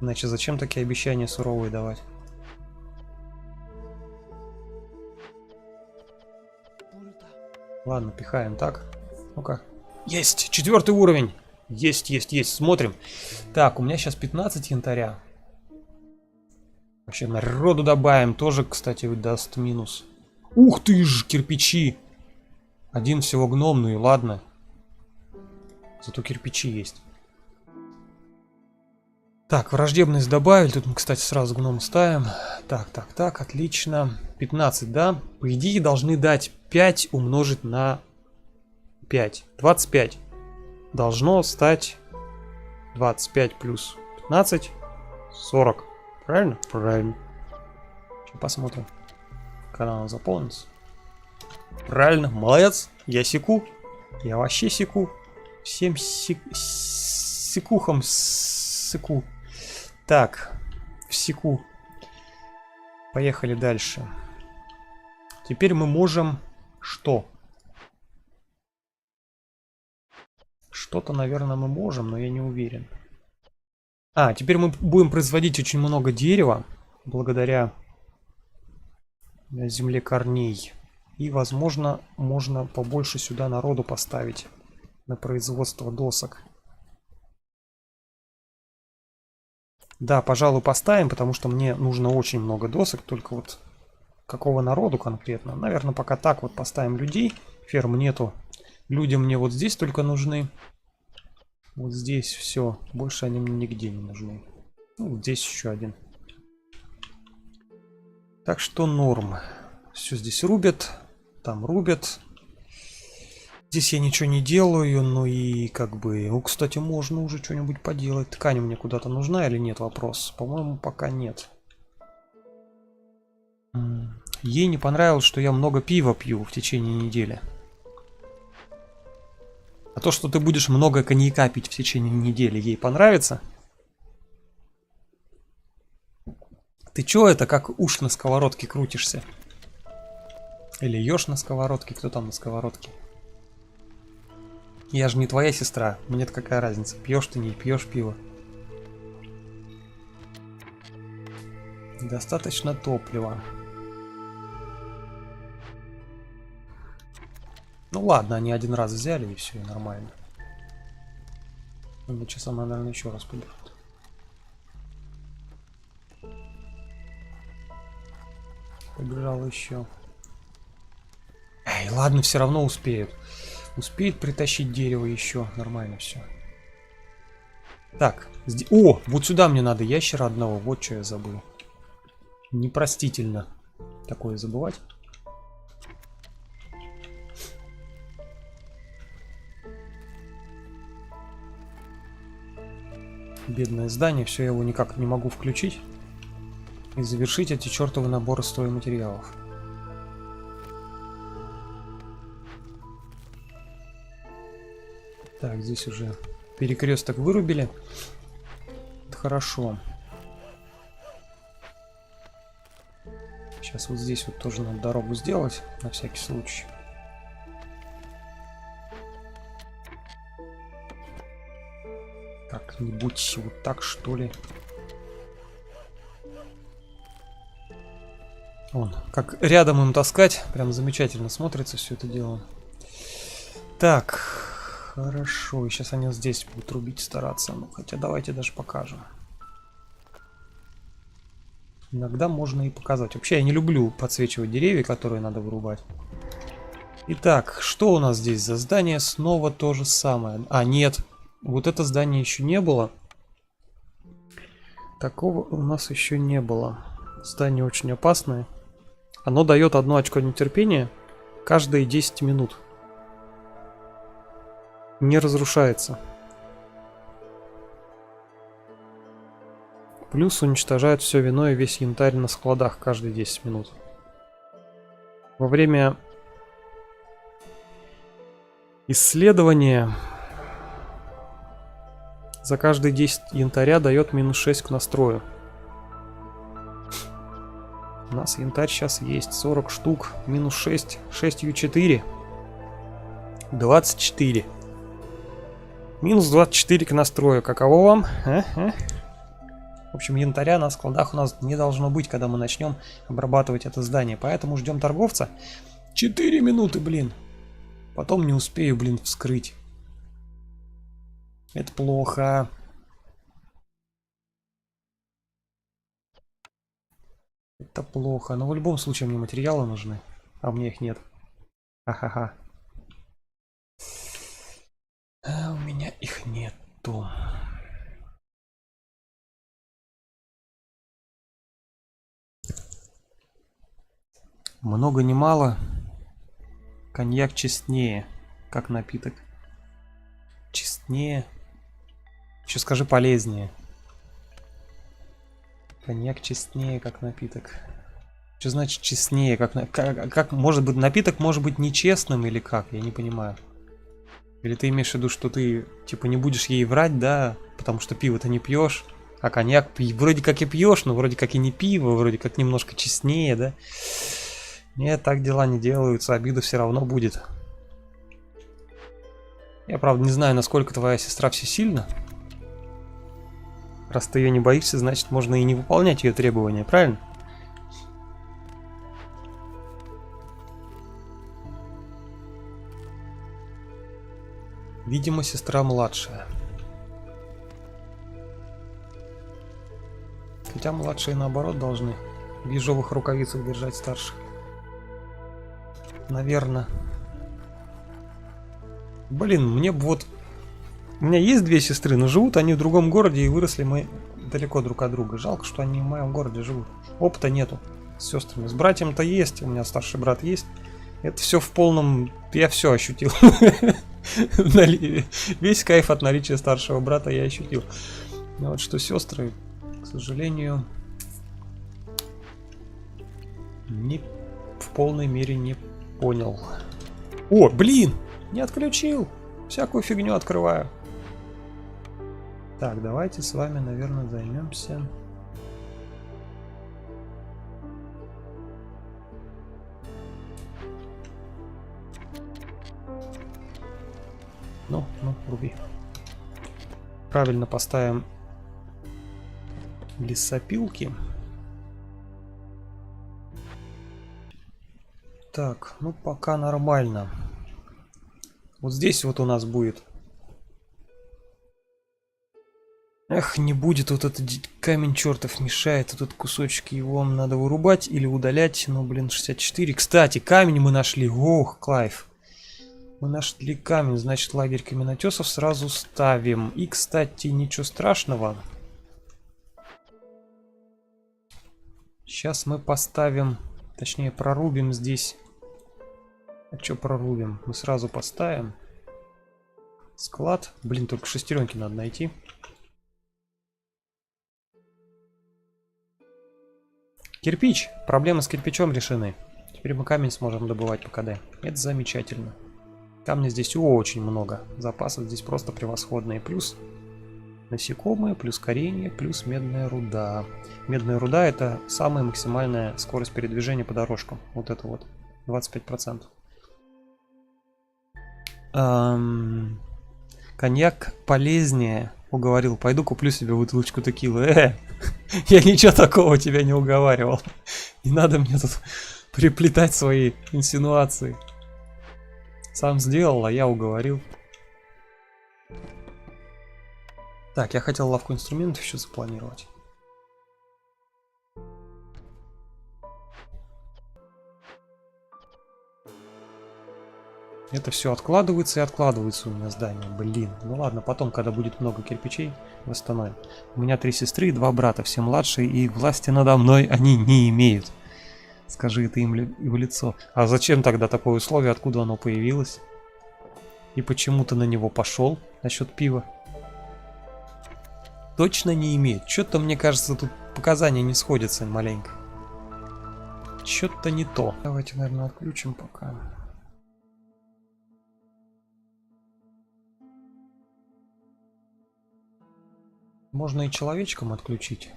Иначе зачем такие обещания суровые давать? Ладно, пихаем так. Ну-ка. Есть! 4-й уровень! Есть, есть, есть. Смотрим. Так, у меня сейчас 15 янтаря. Вообще народу добавим. Тоже, кстати, даст минус. Ух ты ж, кирпичи! Один всего гном, ну и ладно. Зато кирпичи есть. Так, враждебность добавили. Тут мы, кстати, сразу гном ставим. Так, так, так, отлично. 15, да? По идее, должны дать 5 умножить на 5. 25. Должно стать 25 плюс 15. 40. Правильно? Правильно. Сейчас посмотрим. Когда она заполнится. Правильно, молодец. Я секу. Я вообще секу. Всем секухам секу. Так, в секу. Поехали дальше. Теперь мы можем... Что? Что-то, наверное, мы можем, но я не уверен. А, теперь мы будем производить очень много дерева. Благодаря земле корней. И, возможно, можно побольше сюда народу поставить. На производство досок. Да, пожалуй, поставим, потому что мне нужно очень много досок. Только вот какого народу конкретно? Наверное, пока так вот поставим людей. Ферм нету. Люди мне вот здесь только нужны. Вот здесь все. Больше они мне нигде не нужны. Ну, вот здесь еще один. Так что норм. Все здесь рубят. Там рубят. Здесь я ничего не делаю, ну и как бы... Ну, кстати, можно уже что-нибудь поделать. Ткань мне куда-то нужна или нет? Вопрос. По-моему, пока нет. Ей не понравилось, что я много пива пью в течение недели. А то, что ты будешь много коньяка пить в течение недели, ей понравится? Ты чё это, как уж на сковородке крутишься? Или ешь на сковородке? Кто там на сковородке? Я же не твоя сестра, мне-то какая разница, пьешь ты, не пьешь пиво. Достаточно топлива. Ну ладно, они один раз взяли и все, и нормально. Ну, сейчас она, наверное, еще раз побежит. Побежала еще. Эй, ладно, все равно успеют. Успеет притащить дерево еще. Нормально все. Так. О, вот сюда мне надо ящера одного. Вот что я забыл. Непростительно такое забывать. Бедное здание. Все, я его никак не могу включить. И завершить эти чертовы наборы стройматериалов. Так, здесь уже перекресток вырубили. Это хорошо. Сейчас вот здесь вот тоже надо дорогу сделать, на всякий случай. Как-нибудь вот так, что ли. Вон, как рядом им таскать, прям замечательно смотрится все это дело. Так. Хорошо, и сейчас они здесь будут рубить, стараться. Ну, хотя давайте даже покажем. Иногда можно и показать. Вообще, я не люблю подсвечивать деревья, которые надо вырубать. Итак, что у нас здесь за здание? Снова то же самое. А, нет. Вот это здание еще не было. Такого у нас еще не было. Здание очень опасное. Оно дает 1 очко нетерпения каждые 10 минут. Не разрушается. Плюс уничтожают все вино и весь янтарь на складах каждые 10 минут. Во время исследования за каждые 10 янтаря дает минус 6 к настрою. У нас янтарь сейчас есть 40 штук, минус 6, 6 Ю4, 24. Минус 24 к настрою. Каково вам? В общем, янтаря на складах у нас не должно быть, когда мы начнем обрабатывать это здание. Поэтому ждем торговца. 4 минуты, блин. Потом не успею, блин, вскрыть. Это плохо. Это плохо. Но в любом случае мне материалы нужны. А мне их нет. Ха-ха-ха. А у меня их нету. Много не мало. Коньяк честнее, как напиток. Честнее. Еще скажи полезнее. Коньяк честнее, как напиток. Что значит честнее? Как может быть напиток может быть нечестным или как? Я не понимаю. Или ты имеешь в виду, что ты типа не будешь ей врать, да? Потому что пиво ты не пьешь, а коньяк вроде как и пьешь, но вроде как и не пиво, вроде как немножко честнее, да? Нет, так дела не делаются, обида все равно будет. Я, правда, не знаю, насколько твоя сестра всесильна. Раз ты ее не боишься, значит, можно и не выполнять ее требования, правильно? Видимо, сестра младшая. Хотя младшие, наоборот, должны в ежовых рукавицах держать старших. Наверное. Блин, мне бы вот... У меня есть две сестры, но живут они в другом городе и выросли мы далеко друг от друга. Жалко, что они в моем городе живут. Опыта нету с сестрами. С братьям-то есть, у меня старший брат есть. Это все в полном... Я все ощутил. Весь кайф от наличия старшего брата я ощутил. Но вот что сестры, к сожалению, не в полной мере не понял. О, блин! Не отключил! Всякую фигню открываю. Так, давайте с вами, наверное, займемся. Ну, руби. Правильно поставим лесопилки. Так, ну пока нормально. Вот здесь вот у нас будет. Эх, не будет вот этот камень чертов мешает. Этот кусочек его надо вырубать или удалять. Ну, блин, 64. Кстати, камень мы нашли. Ох, Клайв. Мы нашли камень, значит, лагерь каменотесов сразу ставим. И, кстати, ничего страшного. Сейчас мы поставим, точнее, прорубим здесь. А что прорубим? Мы сразу поставим. Склад. Блин, только шестеренки надо найти. Кирпич. Проблемы с кирпичом решены. Теперь мы камень сможем добывать по КД. Это замечательно. Камня здесь очень много. Запасов здесь просто превосходные. Плюс насекомые, плюс коренья, плюс медная руда. Медная руда — это самая максимальная скорость передвижения по дорожкам. Вот это вот. 25%. Коньяк полезнее, уговорил. Пойду куплю себе бутылочку текилы. Я ничего такого тебя не уговаривал. Не надо мне тут приплетать свои инсинуации. Сам сделал, а я уговорил. Так, я хотел лавку инструментов еще запланировать. Это все откладывается и откладывается у меня здание. Блин, ну ладно, потом, когда будет много кирпичей, восстановим. У меня 3 сестры и 2 брата, все младшие, и власти надо мной они не имеют. Скажи это им в лицо. А зачем тогда такое условие, откуда оно появилось? И почему ты на него пошел насчет пива? Точно не имеет. Что-то, мне кажется, тут показания не сходятся маленько. Что-то не то. Давайте, наверное, отключим пока. Можно и человечкам отключить.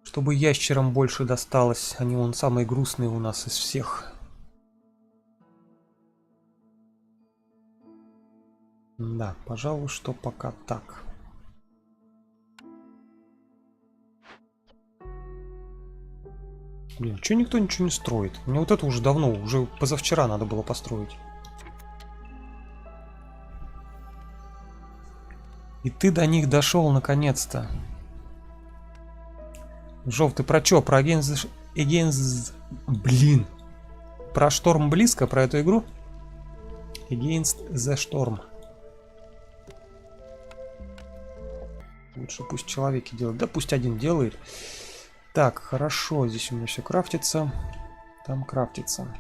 Чтобы ящерам больше досталось. Они вон самые грустные у нас из всех. Да, пожалуй, что пока так. Блин, что никто ничего не строит? Мне вот это уже давно, уже позавчера надо было построить. И ты до них дошел наконец-то. Жов, ты про чё? Про Against... Блин. Про Шторм близко, про эту игру? Against the Storm. Лучше пусть человеки делают. Да пусть один делает. Так, хорошо. Здесь у меня все крафтится. Там крафтится.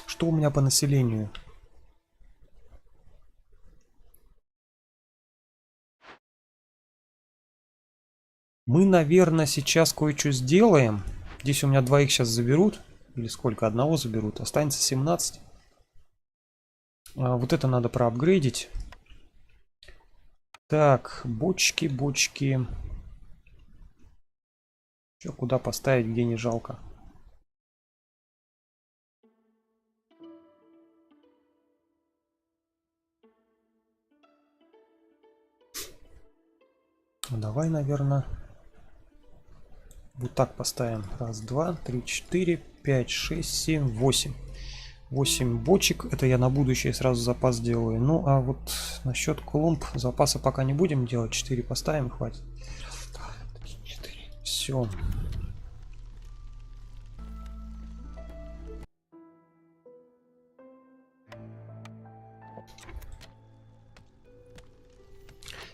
Что у меня по населению? Мы, наверное, сейчас кое-что сделаем. Здесь у меня двоих сейчас заберут. Или сколько? Одного заберут. Останется 17. Вот это надо проапгрейдить. Так, бочки, бочки. Что, куда поставить, где не жалко. Давай, наверное, вот так поставим. Раз, два, три, четыре, пять, шесть, семь, 8. 8 бочек. Это я на будущее сразу запас делаю. Ну, а вот насчет клумб запаса пока не будем делать. 4 поставим, хватит. Все.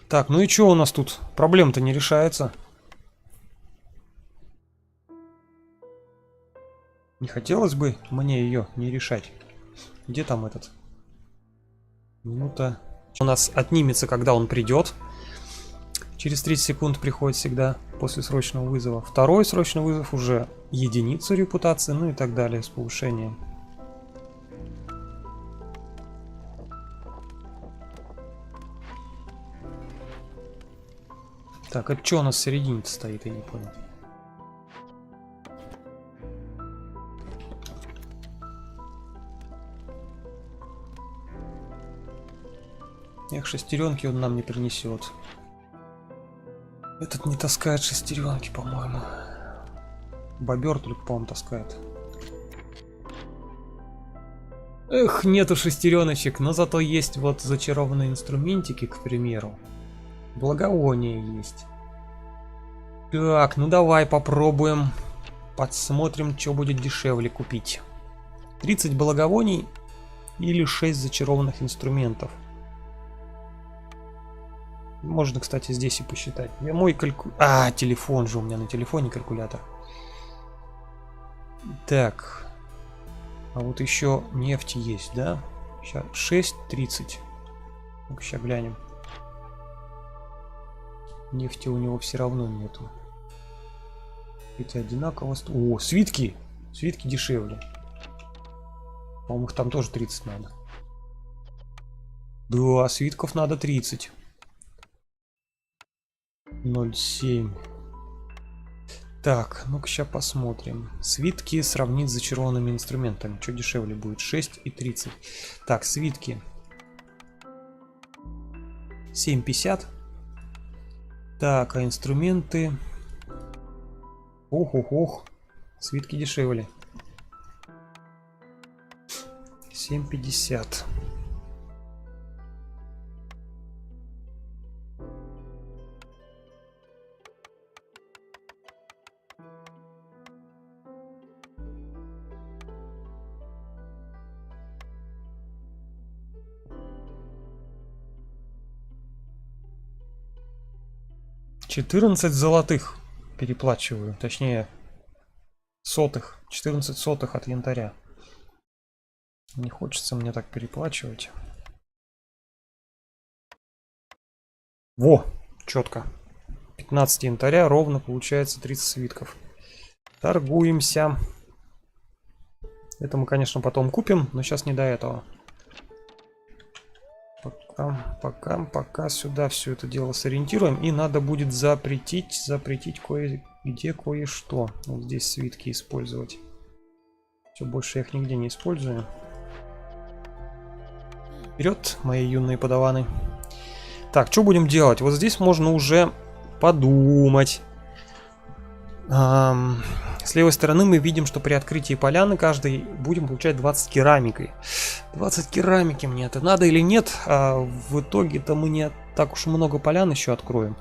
Так, ну и что у нас тут? Проблема-то не решается. Не хотелось бы мне ее не решать. Где там этот? Минута. У нас отнимется, когда он придет. Через 30 секунд приходит всегда после срочного вызова. Второй срочный вызов уже единицу репутации, ну и так далее с повышением. Так, это что у нас в середине-то стоит, я не понял. Эх, шестеренки он нам не принесет. Этот не таскает шестеренки, по-моему. Бобер только, по-моему, таскает. Эх, нету шестереночек, но зато есть вот зачарованные инструментики, к примеру. Благовоние есть. Так, ну давай попробуем. Подсмотрим, что будет дешевле купить. 30 благовоний или 6 зачарованных инструментов. Можно, кстати, здесь и посчитать. Мой телефон же у меня на телефоне калькулятор. Так. А вот еще нефть есть, да? Сейчас 6.30. Ну-ка, сейчас глянем. Нефти у него все равно нету. Это одинаково. О, свитки! Свитки дешевле. По-моему, их там тоже 30 надо. Да, свитков надо 30. 0,7. Так, ну-ка сейчас посмотрим. Свитки сравнить с зачарованными инструментами. Что дешевле будет? 6 и 30. Так, свитки. 7,50. Так, а инструменты... Ох. Свитки дешевле. 7,50. $14 золотых переплачиваю, точнее сотых, 14 сотых от янтаря. Не хочется мне так переплачивать. Во, Четко. 15 янтаря, ровно получается 30 свитков. Торгуемся. Это мы, конечно, потом купим, но сейчас не до этого. Пока сюда все это дело сориентируем. И надо будет запретить кое-где кое-что. Вот здесь свитки использовать. Все, больше я их нигде не использую. Вперед, мои юные подаваны. Так, что будем делать? Вот здесь можно уже подумать. С левой стороны мы видим, что при открытии поляны каждый будем получать 20 керамикой. 20 керамики мне это надо или нет? В итоге-то мы не так уж много полян еще откроем.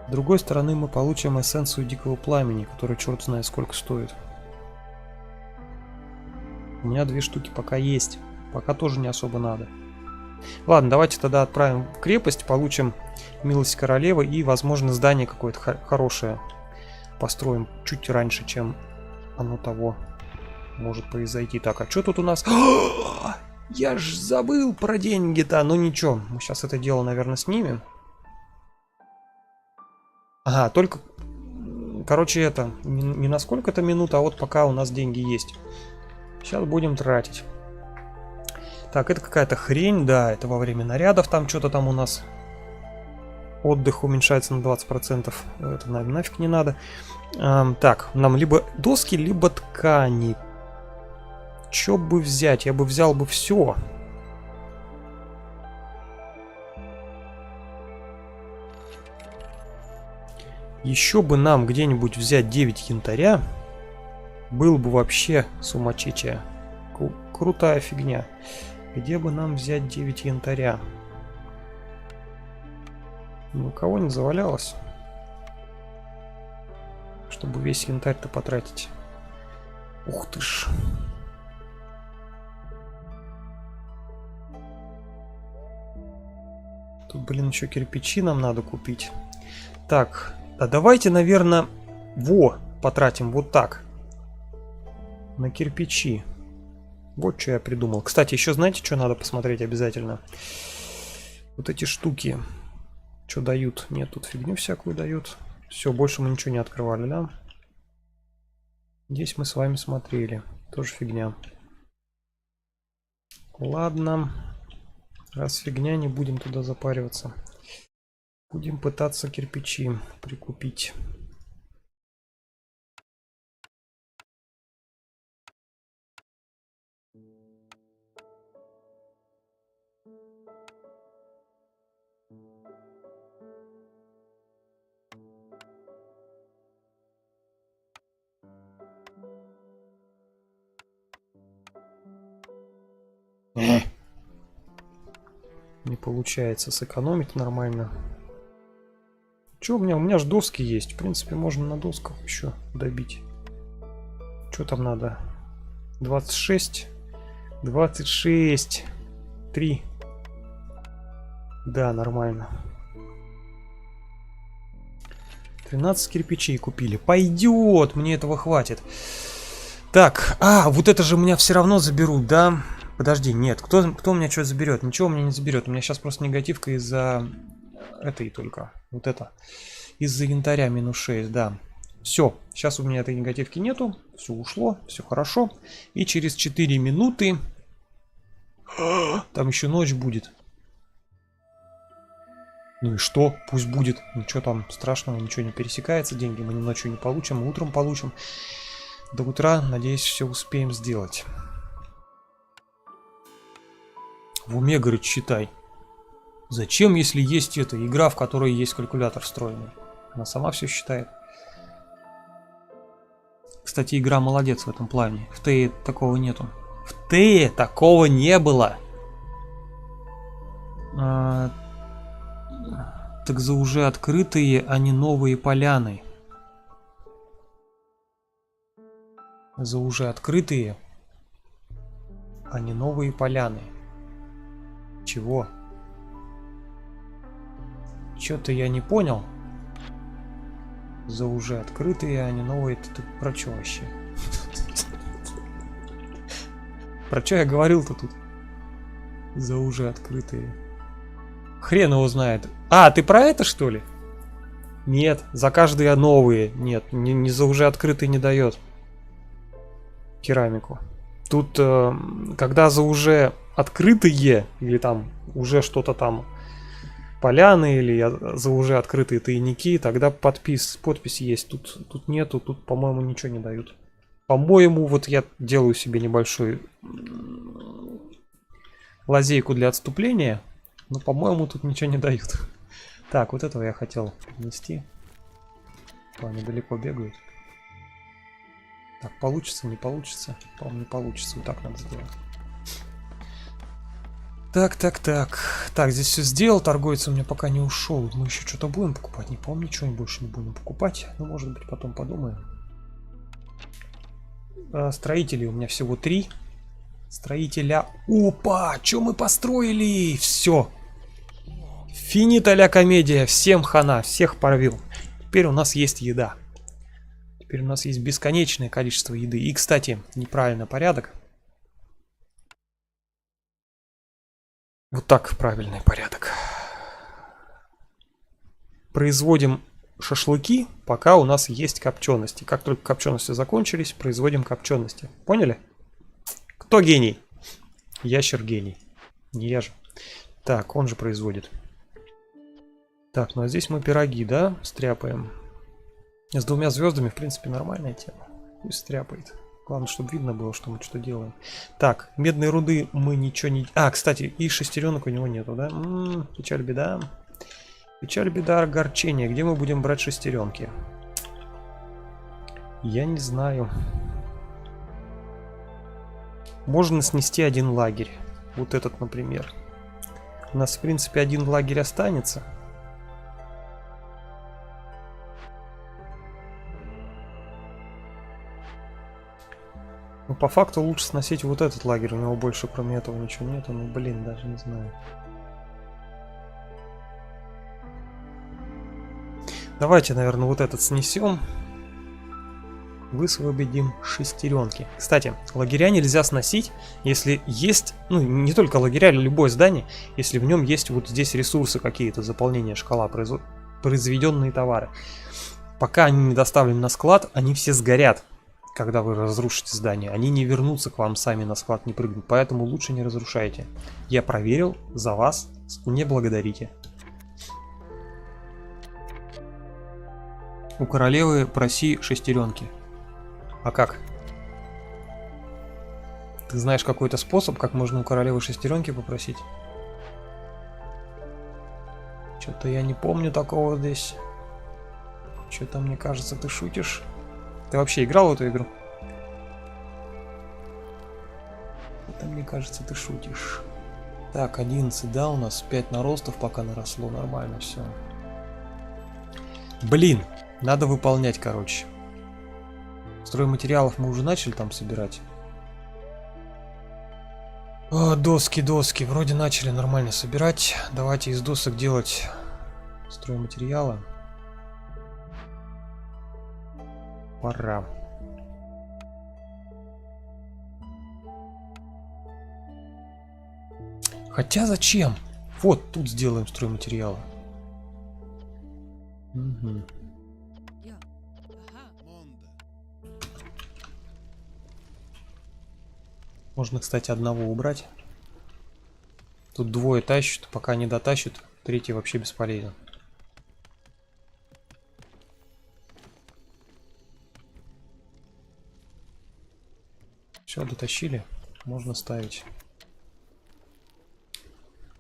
С другой стороны мы получим эссенцию дикого пламени, которая черт знает сколько стоит. У меня 2 штуки пока есть. Пока тоже не особо надо. Ладно, давайте тогда отправим в крепость, получим милость королевы и, возможно, здание какое-то хорошее построим чуть раньше, чем оно того может произойти. Так, а что тут у нас? Я ж забыл про деньги-то. Ну ничего, мы сейчас это дело, наверное, снимем. Ага, только... Короче, это... Не на сколько-то минут, а вот пока у нас деньги есть. Сейчас будем тратить. Так, это какая-то хрень, да, это во время нарядов там что-то там у нас. Отдых уменьшается на 20%. Это нам нафиг не надо. Так, нам либо доски, либо ткани. Что бы взять? Я бы взял бы все. Еще бы нам где-нибудь взять 9 янтаря. Был бы вообще сумасшедшая. Крутая фигня. Где бы нам взять 9 янтаря? Ну, кого не завалялось? Чтобы весь янтарь-то потратить. Ух ты ж. Тут, блин, еще кирпичи нам надо купить. Так, а давайте, наверное, потратим вот так. На кирпичи. Вот что я придумал. Кстати, еще знаете, что надо посмотреть обязательно? Вот эти штуки. Что дают? Нет, тут фигню всякую дают. Все, больше мы ничего не открывали, да? Здесь мы с вами смотрели. Тоже фигня. Ладно. Раз фигня, не будем туда запариваться. Будем пытаться кирпичи прикупить. Не получается сэкономить нормально. Че у меня? У меня же доски есть. В принципе, можно на досках еще добить. Что там надо? 26. 26. 3. Да, нормально. 13 кирпичей купили. Пойдет, мне этого хватит. Так, вот это же у меня все равно заберут, да? Подожди, нет, кто у меня что заберет? Ничего у меня не заберет. У меня сейчас просто негативка из-за этой только. Вот это. Из-за янтаря минус 6, да. Все, сейчас у меня этой негативки нету. Все ушло, все хорошо. И через 4 минуты... Там еще ночь будет. Ну и что? Пусть будет. Ничего там страшного, ничего не пересекается. Деньги мы ночью не получим, мы утром получим. До утра, надеюсь, все успеем сделать. В уме, говорит, считай. Зачем, если есть эта игра, в которой есть калькулятор встроенный? Она сама все считает. Кстати, игра молодец в этом плане. В Тее такого нету. В Тее такого не было. Так за уже открытые, а не новые поляны. За уже открытые, а не новые поляны. Чего? Что-то я не понял. За уже открытые, а не новые. Ты про что вообще? Про что я говорил-то тут? За уже открытые. Хрен его знает. А, ты про это, что ли? Нет, за каждые новые. Нет, не за уже открытые не дает керамику. Тут, когда за уже открытые, или там уже что-то там, поляны, или за уже открытые тайники, тогда подпись есть. Тут нету, тут, по-моему, ничего не дают. По-моему, вот я делаю себе небольшой лазейку для отступления, но, по-моему, тут ничего не дают. Так, вот этого я хотел нести. Они далеко бегают. Так, получится, не получится? По-моему, не получится. Вот так надо сделать. Так, здесь все сделал. Торговец у меня пока не ушел. Мы еще что-то будем покупать. Не помню, ничего больше не будем покупать. Ну, может быть, потом подумаем. Строителей у меня всего 3. Строителя... Опа! Что мы построили? Все. Финита ля комедия. Всем хана. Всех порвил. Теперь у нас есть еда. Теперь у нас есть бесконечное количество еды. И, кстати, неправильный порядок. Вот так правильный порядок. Производим шашлыки, пока у нас есть копчености. Как только копчености закончились, производим копчености. Поняли? Кто гений? Ящер гений. Не я же. Так, он же производит. Так, ну а здесь мы пироги, да, стряпаем. С 2 звездами, в принципе, нормальная тема. Пусть стряпает. Главное, чтобы видно было, что мы что делаем. Так, медной руды мы ничего не... А, кстати, и шестеренок у него нету, да? Печаль, беда. Печаль, беда, огорчение. Где мы будем брать шестеренки? Я не знаю. Можно снести один лагерь. Вот этот, например. У нас, в принципе, один лагерь останется. Ну, по факту лучше сносить вот этот лагерь. У него больше, кроме этого, ничего нету. Ну, блин, даже не знаю. Давайте, наверное, вот этот снесем. Высвободим шестеренки. Кстати, лагеря нельзя сносить, если есть, ну, не только лагеря, любое здание, если в нем есть вот здесь ресурсы какие-то, заполнение шкала, произведенные товары. Пока они не доставлены на склад, они все сгорят. Когда вы разрушите здание, они не вернутся к вам сами на склад, не прыгнут, поэтому лучше не разрушайте. Я проверил, за вас не благодарите. У королевы проси шестеренки. А как? Ты знаешь какой-то способ, как можно у королевы шестеренки попросить? Что-то я не помню такого здесь. Что-то мне кажется, ты шутишь. Ты вообще играл в эту игру? Это, мне кажется, ты шутишь. Так, 11, да, у нас 5 наростов пока наросло, нормально все. Блин, надо выполнять, короче. Стройматериалов мы уже начали там собирать. О, доски, вроде начали нормально собирать. Давайте из досок делать стройматериалы. Пора. Хотя зачем? Вот тут сделаем стройматериалы. Угу. Можно, кстати, одного убрать. Тут 2 тащат, пока не дотащат, 3 вообще бесполезен. Все, дотащили. Можно ставить.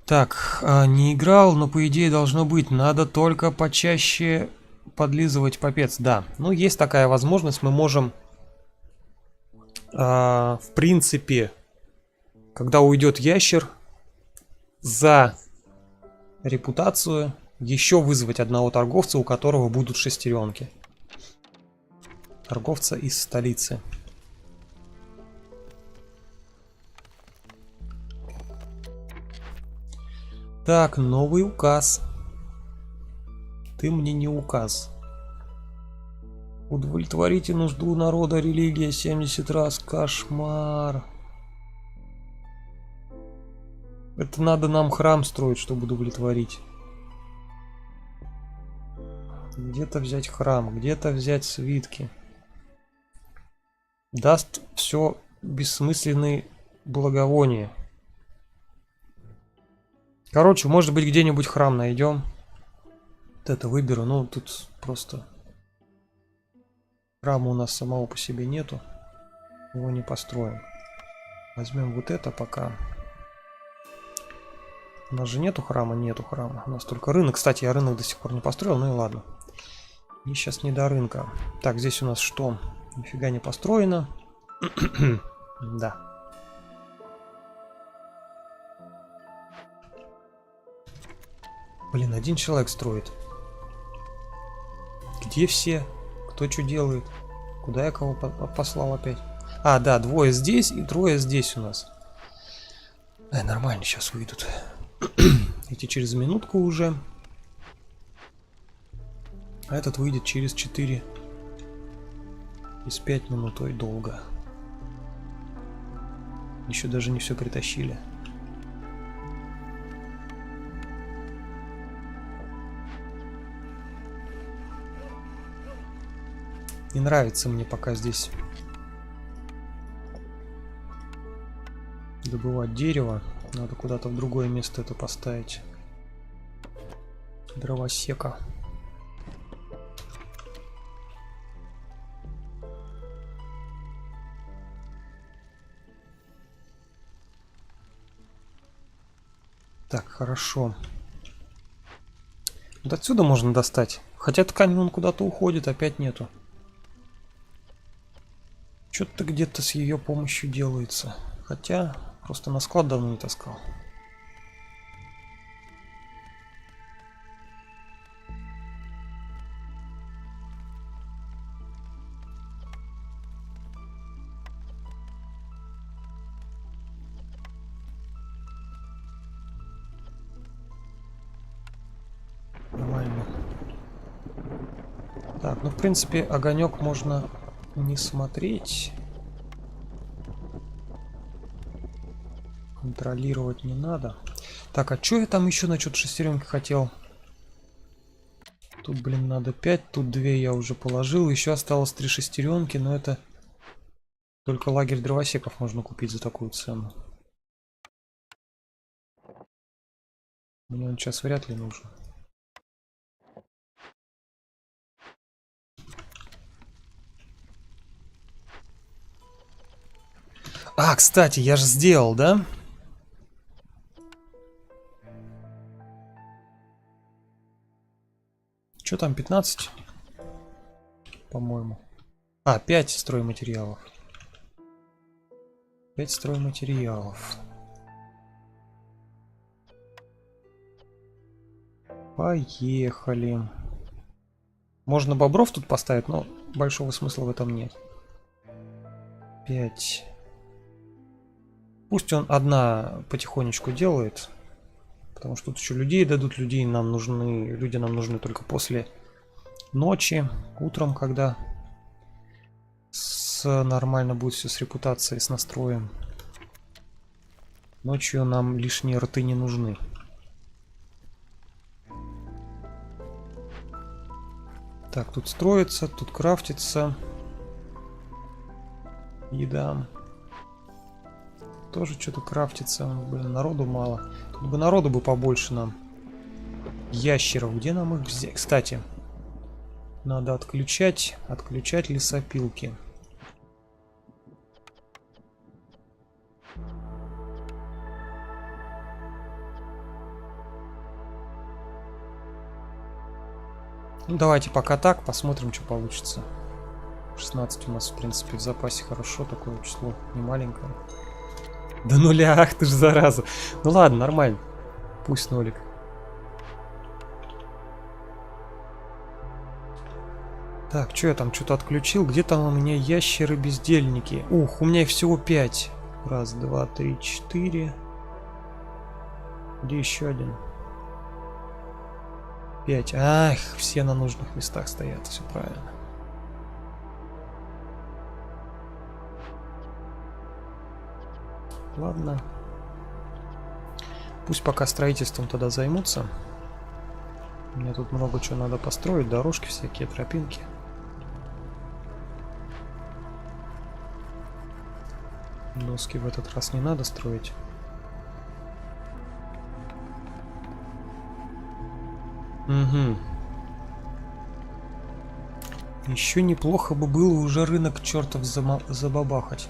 Так, не играл, но по идее должно быть. Надо только почаще подлизывать попец. Да, ну есть такая возможность. Мы можем, в принципе, когда уйдет ящер, за репутацию еще вызвать одного торговца, у которого будут шестеренки. Торговца из столицы. Так, новый указ. Ты мне не указ. Удовлетворите нужду народа, религия 70 раз. Кошмар. Это надо нам храм строить, чтобы удовлетворить. Где-то взять храм, где-то взять свитки. Даст все бессмысленные благовония. Короче, может быть, где-нибудь храм найдем. Вот это выберу. Ну, тут просто храма у нас самого по себе нету. Его не построим. Возьмем вот это пока. У нас же нету храма? Нету храма. У нас только рынок. Кстати, я рынок до сих пор не построил. Ну и ладно. И сейчас не до рынка. Так, здесь у нас что? Нифига не построено. Да. Блин, один человек строит. Где все? Кто что делает? Куда я кого послал опять? А, да, двое здесь и трое здесь у нас. Нормально, сейчас выйдут. Эти через минутку уже. А этот выйдет через 4. Из 5 минут. Ой, долго. Еще даже не все притащили. Не нравится мне пока здесь добывать дерево. Надо куда-то в другое место это поставить. Дровосека. Так, хорошо. Вот отсюда можно достать. Хотя ткань он куда-то уходит, опять нету. Что-то где-то с ее помощью делается. Хотя просто на склад давно не таскал. Нормально. Так, ну в принципе огонек можно не смотреть. Контролировать не надо. Так, а что я там еще на что-то шестеренки хотел? Тут, блин, надо 5, тут 2 я уже положил. Еще осталось 3 шестеренки, но это только лагерь дровосеков можно купить за такую цену. Мне он сейчас вряд ли нужен. А, кстати, я же сделал, да? Что там, 15? По-моему. А, 5 стройматериалов. 5 стройматериалов. Поехали. Можно бобров тут поставить, но большого смысла в этом нет. 5. Пусть он одна потихонечку делает. Потому что тут еще людей дадут. Люди нам нужны только после ночи. Утром, когда нормально будет все с репутацией, с настроем. Ночью нам лишние рты не нужны. Так, тут строится, тут крафтится. Еда. Тоже что-то крафтится. Блин, народу мало. Тут бы народу бы побольше нам. Ящеров. Где нам их взять? Кстати, надо отключать лесопилки. Ну, давайте пока так, посмотрим, что получится. 16 у нас, в принципе, в запасе хорошо, такое число не маленькое. До нуля, ах ты ж зараза. Ну ладно, нормально. Пусть нолик. Так, что я там что-то отключил? Где там у меня ящеры-бездельники? Ух, у меня их всего 5. Раз, два, три, 4. Где еще один? 5. Ах, все на нужных местах стоят, все правильно. Ладно. Пусть пока строительством тогда займутся. Мне тут много чего надо построить, дорожки всякие, тропинки. Доски в этот раз не надо строить. Угу. Еще неплохо бы было уже рынок чертов забабахать.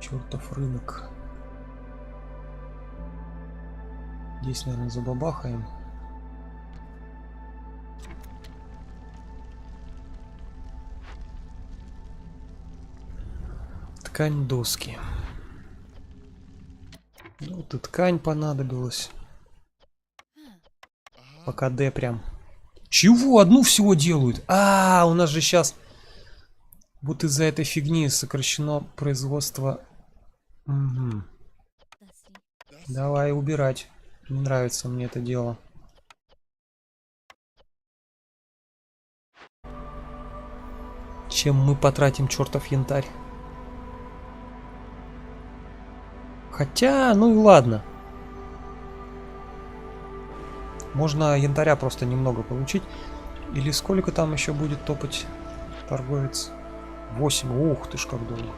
Чертов рынок. Здесь, наверное, забабахаем. Ткань, доски. Ну, вот и ткань понадобилась. По КД прям. Чего? Одну всего делают? А, у нас же сейчас вот из-за этой фигни сокращено производство. Угу. Давай убирать. Не нравится мне это дело. Чем мы потратим чертов янтарь? Хотя, ну и ладно. Можно янтаря просто немного получить. Или сколько там еще будет топать торговец? 8. Ух ты ж, как долго.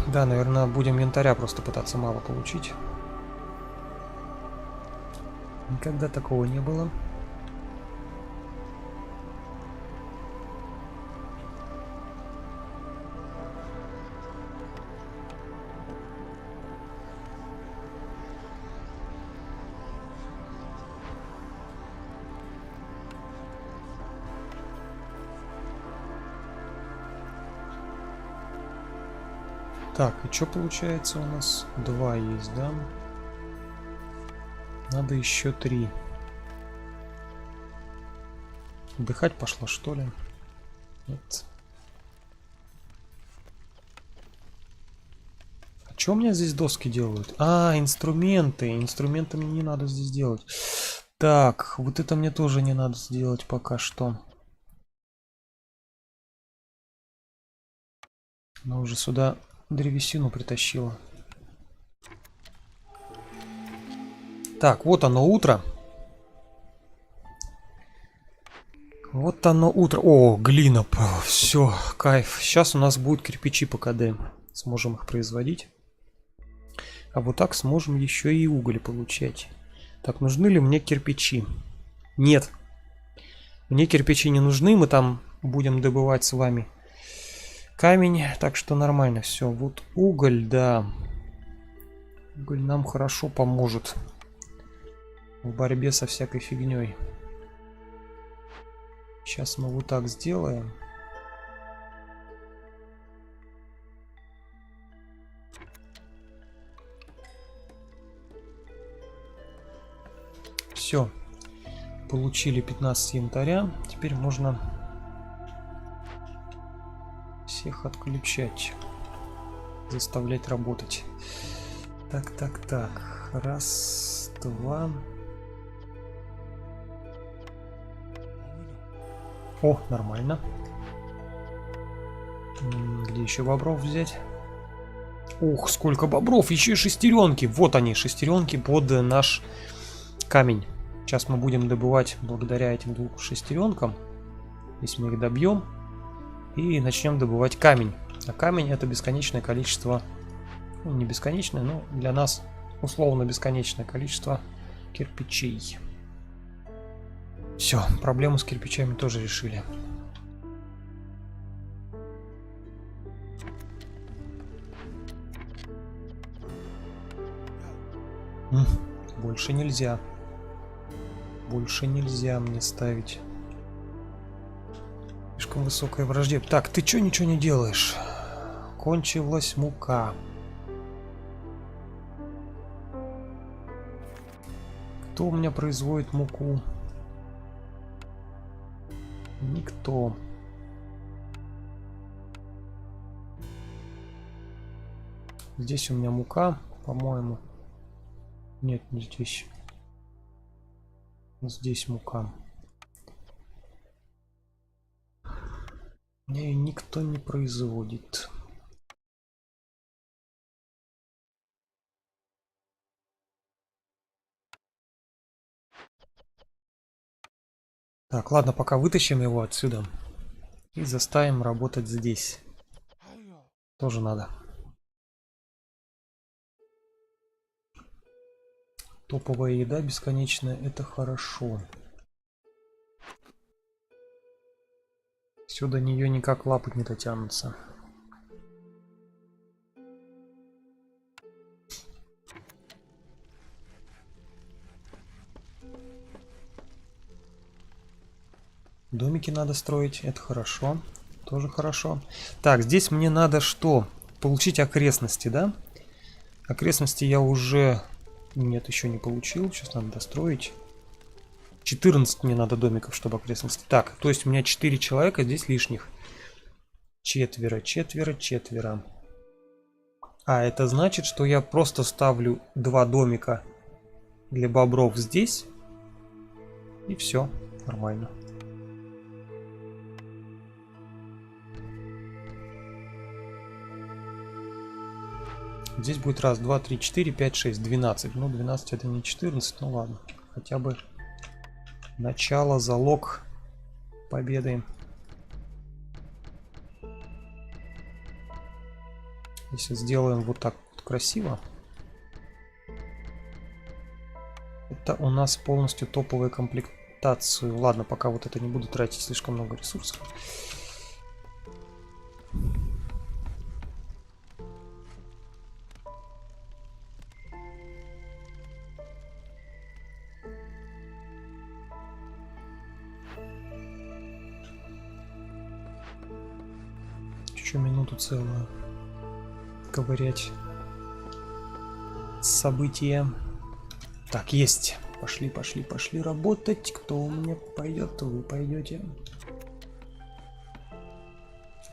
Да, наверное, будем янтаря просто пытаться мало получить. Никогда такого не было. Так, и что получается у нас? 2 есть, да? Надо еще 3. Отдыхать пошла, что ли? Нет. А что у меня здесь доски делают? А, инструменты. Инструменты мне не надо здесь делать. Так, вот это мне тоже не надо сделать пока что. Она уже сюда древесину притащила. Так, вот оно утро. Вот оно утро. О, глина. Все, кайф. Сейчас у нас будут кирпичи по КД. Сможем их производить. А вот так сможем еще и уголь получать. Так, нужны ли мне кирпичи? Нет. Мне кирпичи не нужны. Мы там будем добывать с вами камень. Так что нормально все. Вот уголь, да. Уголь нам хорошо поможет в борьбе со всякой фигней. Сейчас мы вот так сделаем. Все. Получили 15 янтаря. Теперь можно всех отключать. Заставлять работать. Так, так, так. Раз, два. О, нормально. Где еще бобров взять? Ух, сколько бобров! Еще и шестеренки. Вот они, шестеренки под наш камень. Сейчас мы будем добывать благодаря этим 2 шестеренкам. Если мы их добьем. И начнем добывать камень. А камень это бесконечное количество. Ну, не бесконечное, но для нас условно бесконечное количество кирпичей. Все, проблему с кирпичами тоже решили. Больше нельзя. Больше нельзя мне ставить. Слишком высокая враждебность. Так, ты чё ничего не делаешь? Кончилась мука. Кто у меня производит муку? Никто. Здесь у меня мука, по-моему. Нет, не здесь. Здесь мука. Мне ее никто не производит. Так, ладно, пока вытащим его отсюда. И заставим работать здесь. Тоже надо. Топовая еда бесконечная, это хорошо. Все до нее никак лапы не дотянутся. Домики надо строить, это хорошо. Тоже хорошо. Так, здесь мне надо что? Получить окрестности, да? Окрестности я уже... Нет, еще не получил. Сейчас надо достроить. 14 мне надо домиков, чтобы окрестности. Так, то есть у меня 4 человека здесь лишних. Четверо. А, это значит, что я просто ставлю 2 домика для бобров здесь. И все. Нормально. Здесь будет 1, 2, 3, 4, 5, 6, 12. Ну, 12 это не 14, ну ладно. Хотя бы начало, залог победы. Если сделаем вот так вот красиво. Это у нас полностью топовая комплектация. Ладно, пока вот это не буду тратить слишком много ресурсов. Еще минуту целую ковырять события. Так, есть. Пошли работать. Кто у меня пойдет, то вы пойдете.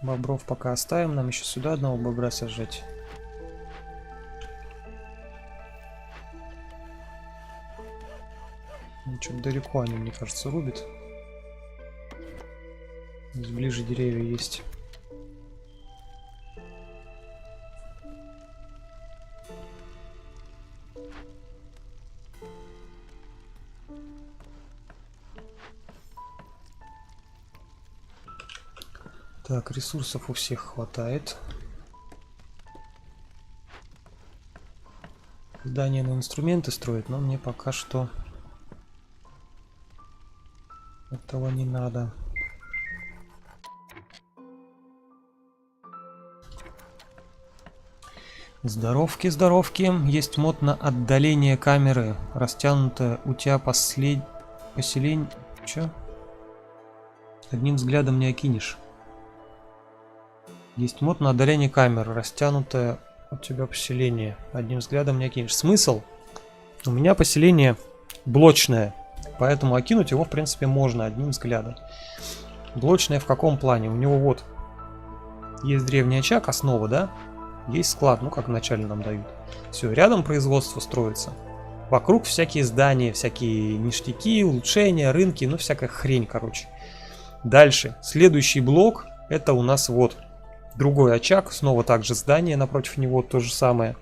Бобров пока оставим. Нам еще сюда одного бобра сажать. Что-то далеко они, мне кажется, рубят. Здесь ближе деревья есть. Так, ресурсов у всех хватает. Здание на инструменты строить, но мне пока что этого не надо. Здоровки. Есть мод на отдаление камеры. Растянутое у тебя поселение. Чё? Одним взглядом не окинешь. Есть мод на отдаление камеры. Растянутое у тебя поселение. Одним взглядом не окинешь. Смысл? У меня поселение блочное. Поэтому окинуть его, в принципе, можно одним взглядом. Блочное в каком плане? У него вот есть древний очаг, основа, да? Есть склад, ну как вначале нам дают. Все, рядом производство строится. Вокруг всякие здания, всякие ништяки, улучшения, рынки, ну всякая хрень, короче. Дальше, следующий блок, это у нас вот другой очаг, снова также здание напротив него, то же самое.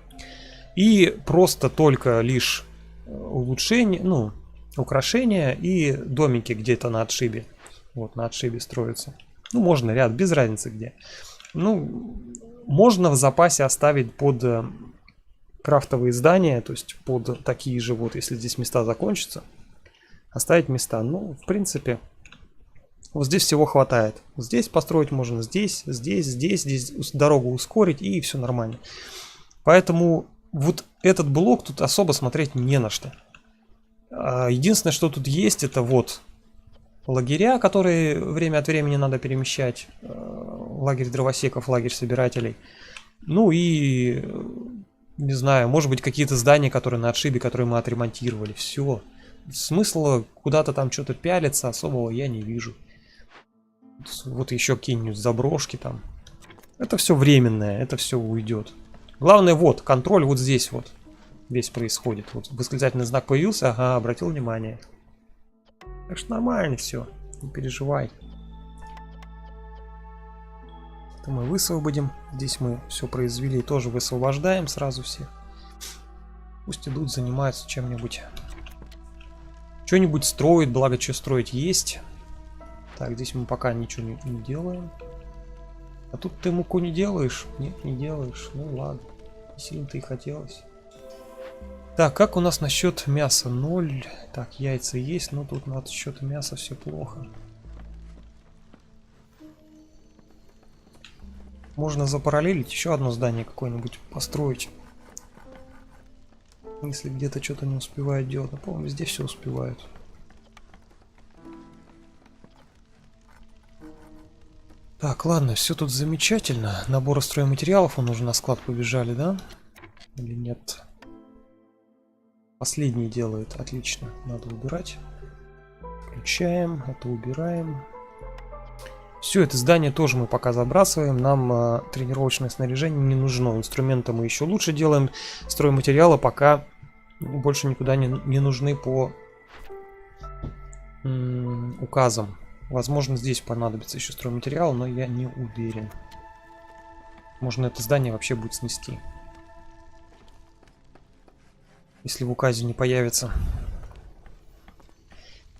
И просто только лишь улучшение, ну, украшения и домики где-то на отшибе. Вот на отшибе строятся. Ну, можно ряд, без разницы где. Ну, можно в запасе оставить под крафтовые здания, то есть под такие же вот, если здесь места закончатся, оставить места. Ну, в принципе, вот здесь всего хватает. Здесь построить можно, здесь дорогу ускорить, и все нормально. Поэтому вот этот блок тут особо смотреть не на что. Единственное, что тут есть, это вот лагеря, которые время от времени надо перемещать. Лагерь дровосеков, лагерь собирателей. Ну и, не знаю, может быть какие-то здания, которые на отшибе, которые мы отремонтировали. Все. Смысла куда-то там что-то пялиться особого я не вижу. Вот еще какие-нибудь заброшки там. Это все временное, это все уйдет. Главное, вот, контроль вот здесь вот весь происходит. Вот восклицательный знак появился, ага, обратил внимание. Так что нормально все, не переживай. Это мы высвободим. Здесь мы все произвели, тоже высвобождаем сразу всех. Пусть идут, занимаются чем-нибудь. Что-нибудь строят, благо что строить есть. Так, здесь мы пока ничего не делаем. А тут ты муку не делаешь? Нет, не делаешь. Ну ладно. Не сильно-то и хотелось. Так, как у нас насчет мяса? 0. Так, яйца есть, но тут на счет мяса все плохо. Можно запараллелить, еще одно здание какое-нибудь построить. Если где-то что-то не успевает делать. По-моему, везде все успевают. Так, ладно, все тут замечательно. Набор стройматериалов, он уже на склад побежали, да? Или нет? Последний делает, отлично. Надо убирать. Включаем, это убираем. Все, это здание тоже мы пока забрасываем. Нам тренировочное снаряжение не нужно. Инструменты мы еще лучше делаем. Стройматериалы пока больше никуда не нужны по указам. Возможно, здесь понадобится еще стройматериал, но я не уверен. Можно это здание вообще будет снести. Если в указе не появится.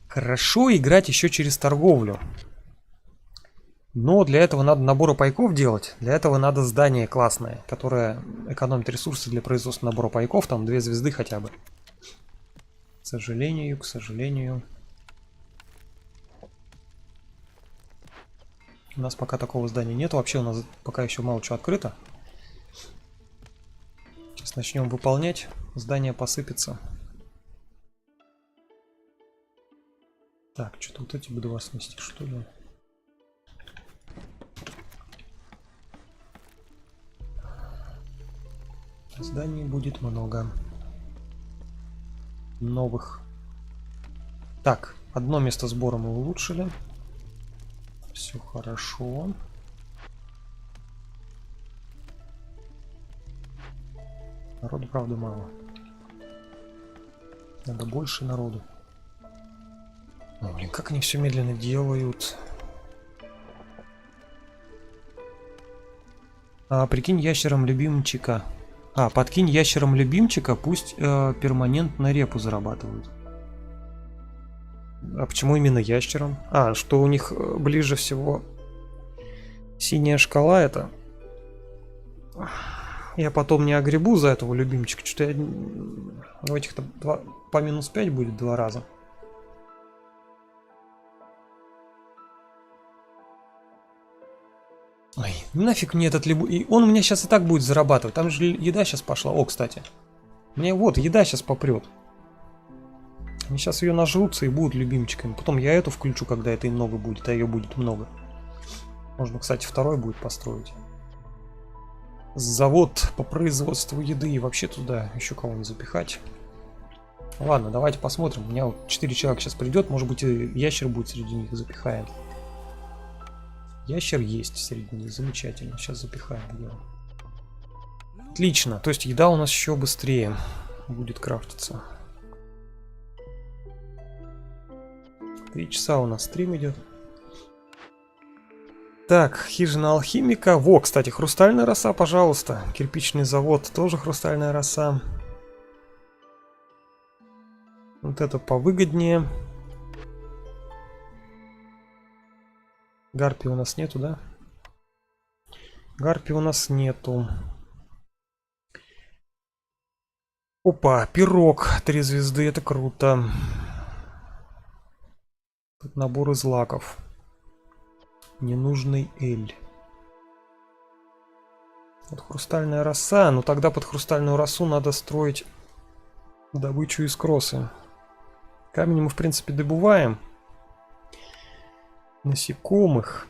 Хорошо играть еще через торговлю. Но для этого надо наборы пайков делать. Для этого надо здание классное, которое экономит ресурсы для производства набора пайков. Там 2 звезды хотя бы. К сожалению, к сожалению. У нас пока такого здания нет. Вообще у нас пока еще мало чего открыто. Сейчас начнем выполнять. Здание посыпется. Так, что-то вот эти буду вас снести, что ли? Зданий будет много. Новых. Так, одно место сбора мы улучшили. Все хорошо. Народу, правда, мало. Надо больше народу. О, блин, как они все медленно делают. Прикинь ящером любимчика. Подкинь ящером любимчика, пусть перманентно репу зарабатывают. А почему именно ящером? Что у них ближе всего синяя шкала это. Я потом не огребу за этого любимчика. Что-то я... У этих-то по минус 5 будет 2 раза. Ой, нафиг мне этот либо... И он у меня сейчас и так будет зарабатывать. Там же еда сейчас пошла. О, кстати. Мне вот еда сейчас попрет. Они сейчас ее нажрутся и будут любимчиками. Потом я эту включу, когда это и много будет, а ее будет много. Можно, кстати, второй будет построить. Завод по производству еды и вообще туда еще кого-нибудь запихать. Ладно, давайте посмотрим. У меня вот 4 человека сейчас придет. Может быть, и ящер будет среди них, запихаем. Ящер есть среди них, замечательно. Сейчас запихаем его. Отлично, то есть еда у нас еще быстрее будет крафтиться. 3 часа у нас стрим идет. Так, хижина алхимика. Во, кстати, хрустальная роса, пожалуйста. Кирпичный завод, тоже хрустальная роса. Вот это повыгоднее. Гарпи у нас нету, да? Гарпи у нас нету. Опа, пирог. 3 звезды, это круто. Тут набор из лаков. Ненужный эль. Вот хрустальная роса. Ну тогда под хрустальную росу надо строить добычу из кросы. Камень мы в принципе добываем. Насекомых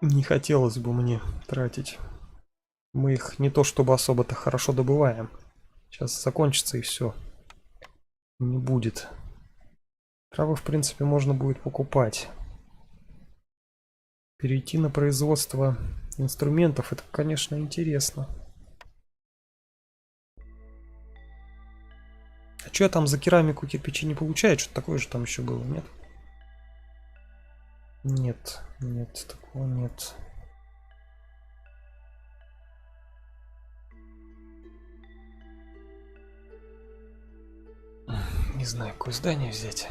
не хотелось бы мне тратить. Мы их не то чтобы особо-то хорошо добываем. Сейчас закончится и все. Не будет. Травы в принципе можно будет покупать. Перейти на производство инструментов, это, конечно, интересно. А что я там за керамику кирпичи не получаю? Что-то такое же там еще было, нет? Нет, нет, такого нет. Не знаю, какое здание взять.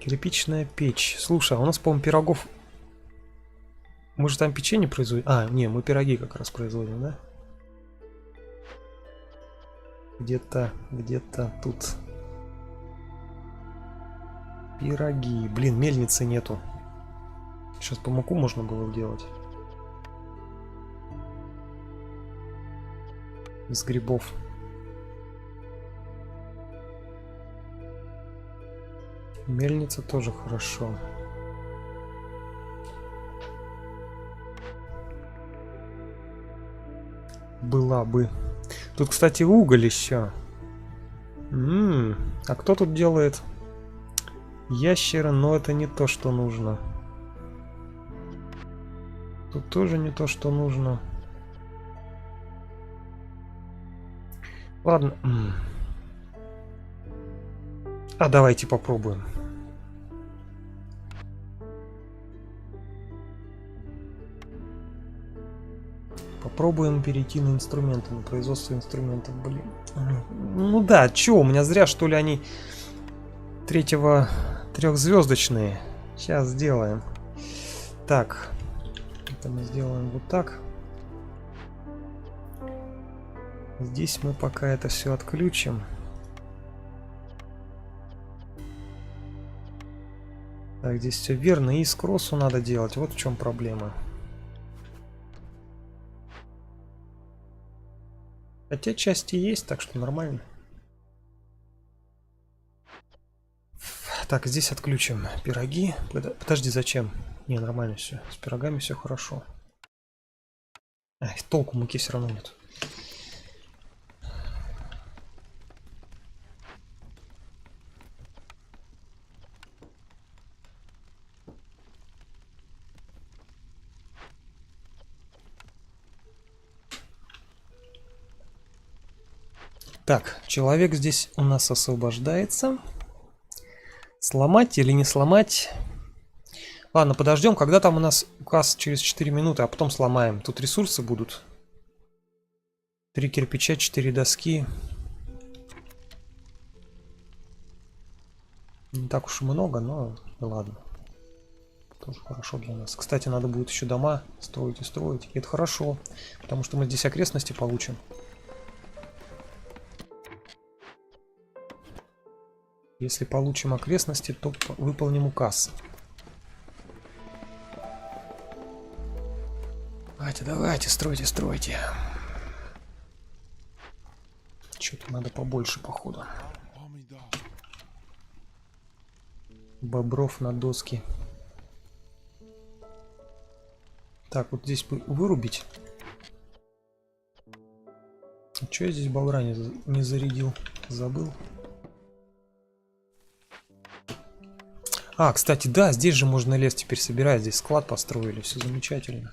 Кирпичная печь. Слушай, а у нас, по-моему, пирогов... Мы же там печенье производим. А, не, мы пироги как раз производим, да? Где-то тут. Пироги. Блин, мельницы нету. Сейчас по муку можно было делать. Из грибов. Мельница тоже хорошо. Была бы. Тут, кстати, уголь еще. А кто тут делает? Ящера, но это не то, что нужно. Тут тоже не то, что нужно. Ладно. А давайте попробуем. Попробуем перейти на инструменты, на производство инструментов, блин. Ну да, чё, у меня зря, что ли, они трехзвездочные. Сейчас сделаем. Так, это мы сделаем вот так. Здесь мы пока это все отключим. Так, здесь все верно, и с кроссу надо делать, вот в чем проблема. Хотя части есть, так что нормально. Так, здесь отключим пироги. Подожди, зачем? Не, нормально все. С пирогами все хорошо. Эх, толку муки все равно нет. Так, человек здесь у нас освобождается. Сломать или не сломать? Ладно, подождем, когда там у нас указ через 4 минуты, а потом сломаем. Тут ресурсы будут. 3 кирпича, 4 доски. Не так уж и много, но да ладно. Тоже хорошо для нас. Кстати, надо будет еще дома строить и строить. И это хорошо, потому что мы здесь окрестности получим. Если получим окрестности, то выполним указ. Давайте, стройте. Что-то надо побольше, походу. Бобров на доски. Так, вот здесь вырубить. А что я здесь бобра не зарядил? Забыл. А, кстати, да, здесь же можно лес теперь собирать. Здесь склад построили, все замечательно.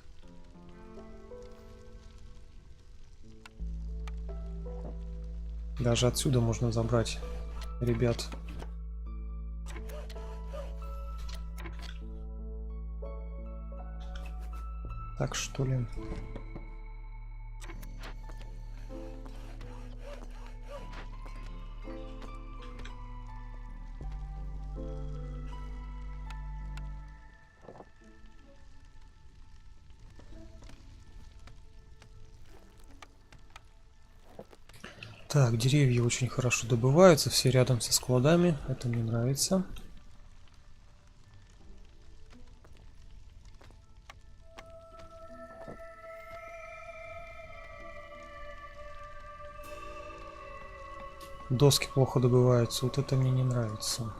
Даже отсюда можно забрать, ребят. Так что ли? Так, деревья очень хорошо добываются, все рядом со складами. Это мне нравится. Доски плохо добываются. Вот это мне не нравится.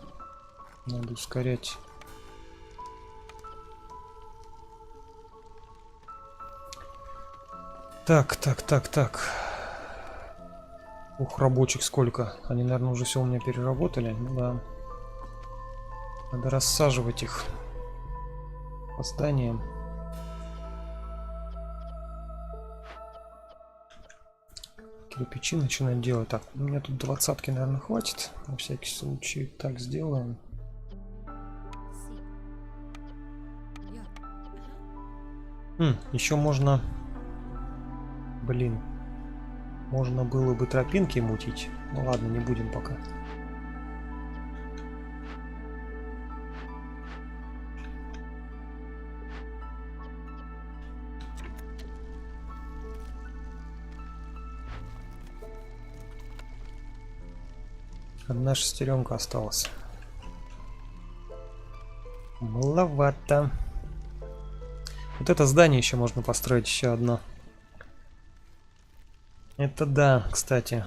Надо ускорять. Так. Ух, рабочих сколько. Они, наверное, уже все у меня переработали. Ну да. Надо рассаживать их по зданиям. Кирпичи начинать делать. Так, у меня тут 20-ки, наверное, хватит. На всякий случай так сделаем. Еще можно... Блин. Можно было бы тропинки мутить. Ну ладно, не будем пока. Одна шестеренка осталась. Маловато. Вот это здание еще можно построить, еще одно. Это да, кстати.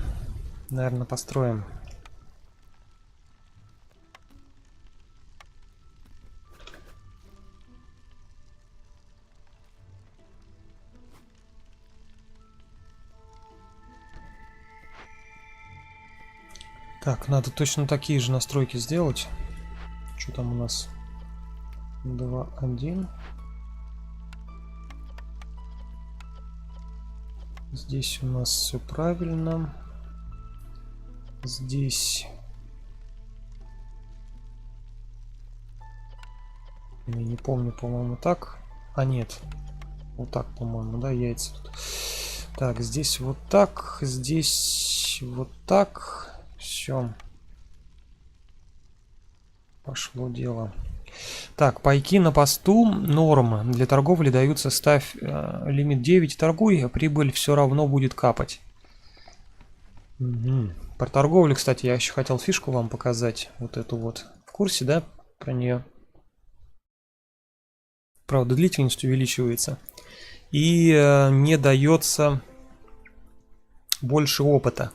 Наверное, построим. Так, надо точно такие же настройки сделать. Что там у нас? 2.1. Здесь у нас все правильно. Здесь... Я не помню, по-моему, так. А, нет. Вот так, по-моему, да, яйца тут. Так, здесь вот так. Здесь вот так. Все. Пошло дело. Так, пайки на посту норма. Для торговли даются, ставь лимит 9, торгуй, а прибыль все равно будет капать. Угу. Про торговлю, кстати, я еще хотел фишку вам показать. Вот эту вот. В курсе, да, про нее? Правда, длительность увеличивается. И не дается больше опыта.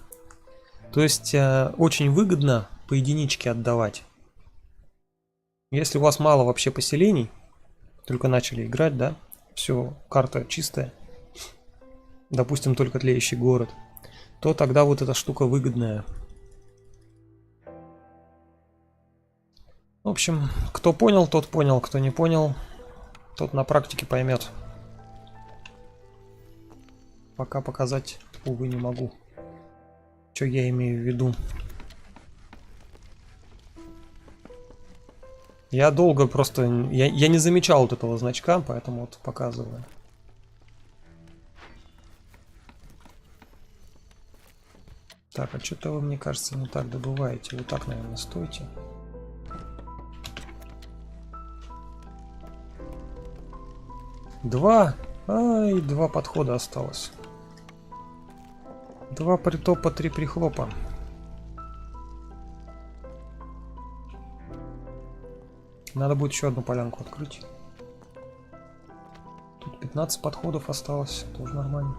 То есть очень выгодно по единичке отдавать. Если у вас мало вообще поселений, только начали играть, да, все, карта чистая, допустим, только тлеющий город, то тогда вот эта штука выгодная. В общем, кто понял, тот понял, кто не понял, тот на практике поймет. Пока показать, увы, не могу. Что я имею в виду? Я долго просто... Я не замечал вот этого значка, поэтому вот показываю. Так, а что-то вы, мне кажется, не так добываете. Вот так, наверное, стойте. Два. Ай, два подхода осталось. Два притопа, три прихлопа. Надо будет еще одну полянку открыть. Тут 15 подходов осталось. Тоже нормально.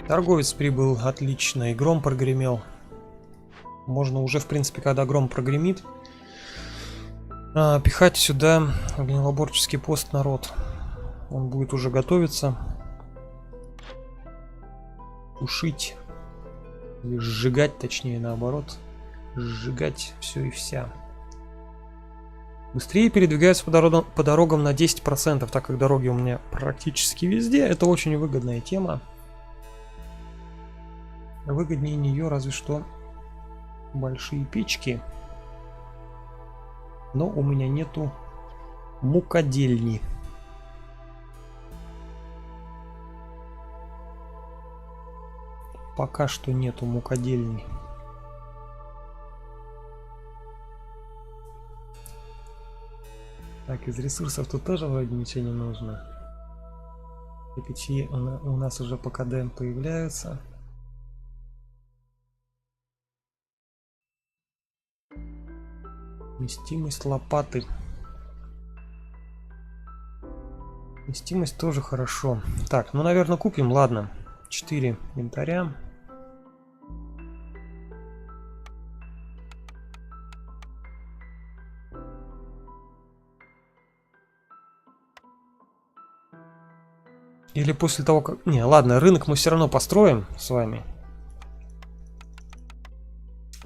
Торговец прибыл отлично. И гром прогремел. Можно уже, в принципе, когда гром прогремит, пихать сюда в гнилоборческий пост народ. Он будет уже готовиться. Тушить. Или сжигать, точнее, наоборот. Сжигать все и вся. Быстрее передвигаются по дорогам на 10%, так как дороги у меня практически везде. Это очень выгодная тема. Выгоднее нее разве что большие печки. Но у меня нету мукодельни. Пока что нету мукодельни. Так, из ресурсов тут тоже вроде ничего не нужно. И печи у нас уже по КД появляются. Вместимость лопаты. Вместимость тоже хорошо. Так, ну, наверное, купим, ладно. 4 янтаря. Или после того, как... Не, ладно, рынок мы все равно построим с вами.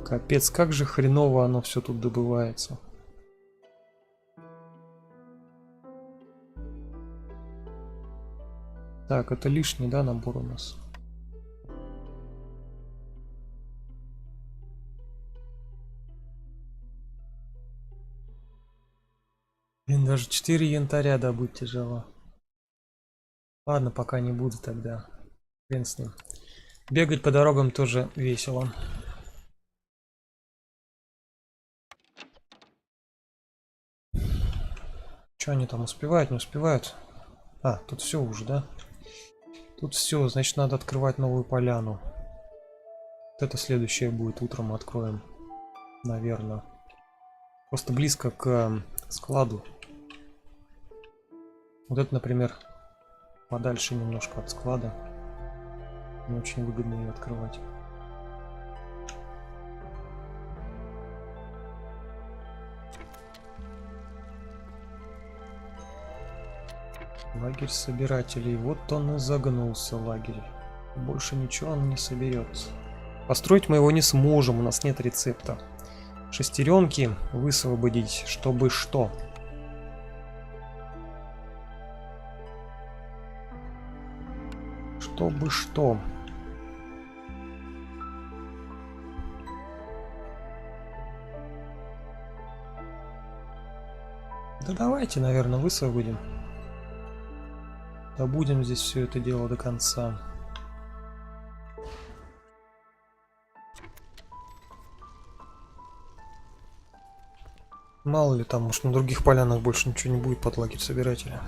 Капец, как же хреново оно все тут добывается. Так, это лишний, да, набор у нас? Блин, даже 4 янтаря добыть тяжело. Ладно, пока не буду тогда. Хрен с ним. Бегать по дорогам тоже весело. Что они там успевают, не успевают? А, тут все уже, да? Тут все, значит, надо открывать новую поляну. Это следующее будет утром, откроем. Наверное. Просто близко к складу. Вот это, например, подальше немножко от склада. Не очень выгодно ее открывать. Лагерь собирателей. Вот он и загнулся, лагерь. Больше ничего он не соберет. Построить мы его не сможем, у нас нет рецепта. Шестеренки высвободить, чтобы что? Чтобы что? Да давайте, наверное, высвободим. Добудем здесь все это дело до конца. Мало ли там, может, на других полянах больше ничего не будет под лагерь собирателя.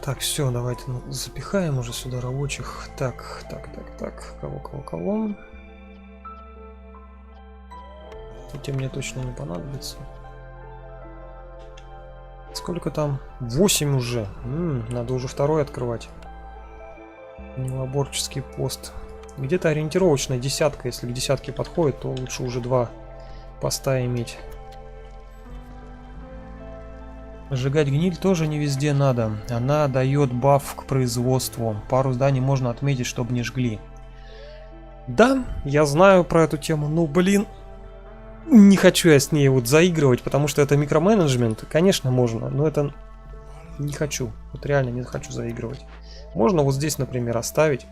Так, все, давайте запихаем уже сюда рабочих. Так. Кого? Эти мне точно не понадобится. Сколько там? 8 уже. Надо уже второй открывать. Нелаборческий пост. Где-то ориентировочная десятка. Если к десятке подходит, то лучше уже 2 поста иметь. Сжигать гниль тоже не везде надо. Она дает баф к производству. Пару зданий можно отметить, чтобы не жгли. Да, я знаю про эту тему. Ну, блин. Не хочу я с ней вот заигрывать, потому что это микроменеджмент. Конечно, можно, но это не хочу. Вот реально не хочу заигрывать. Можно вот здесь, например, оставить.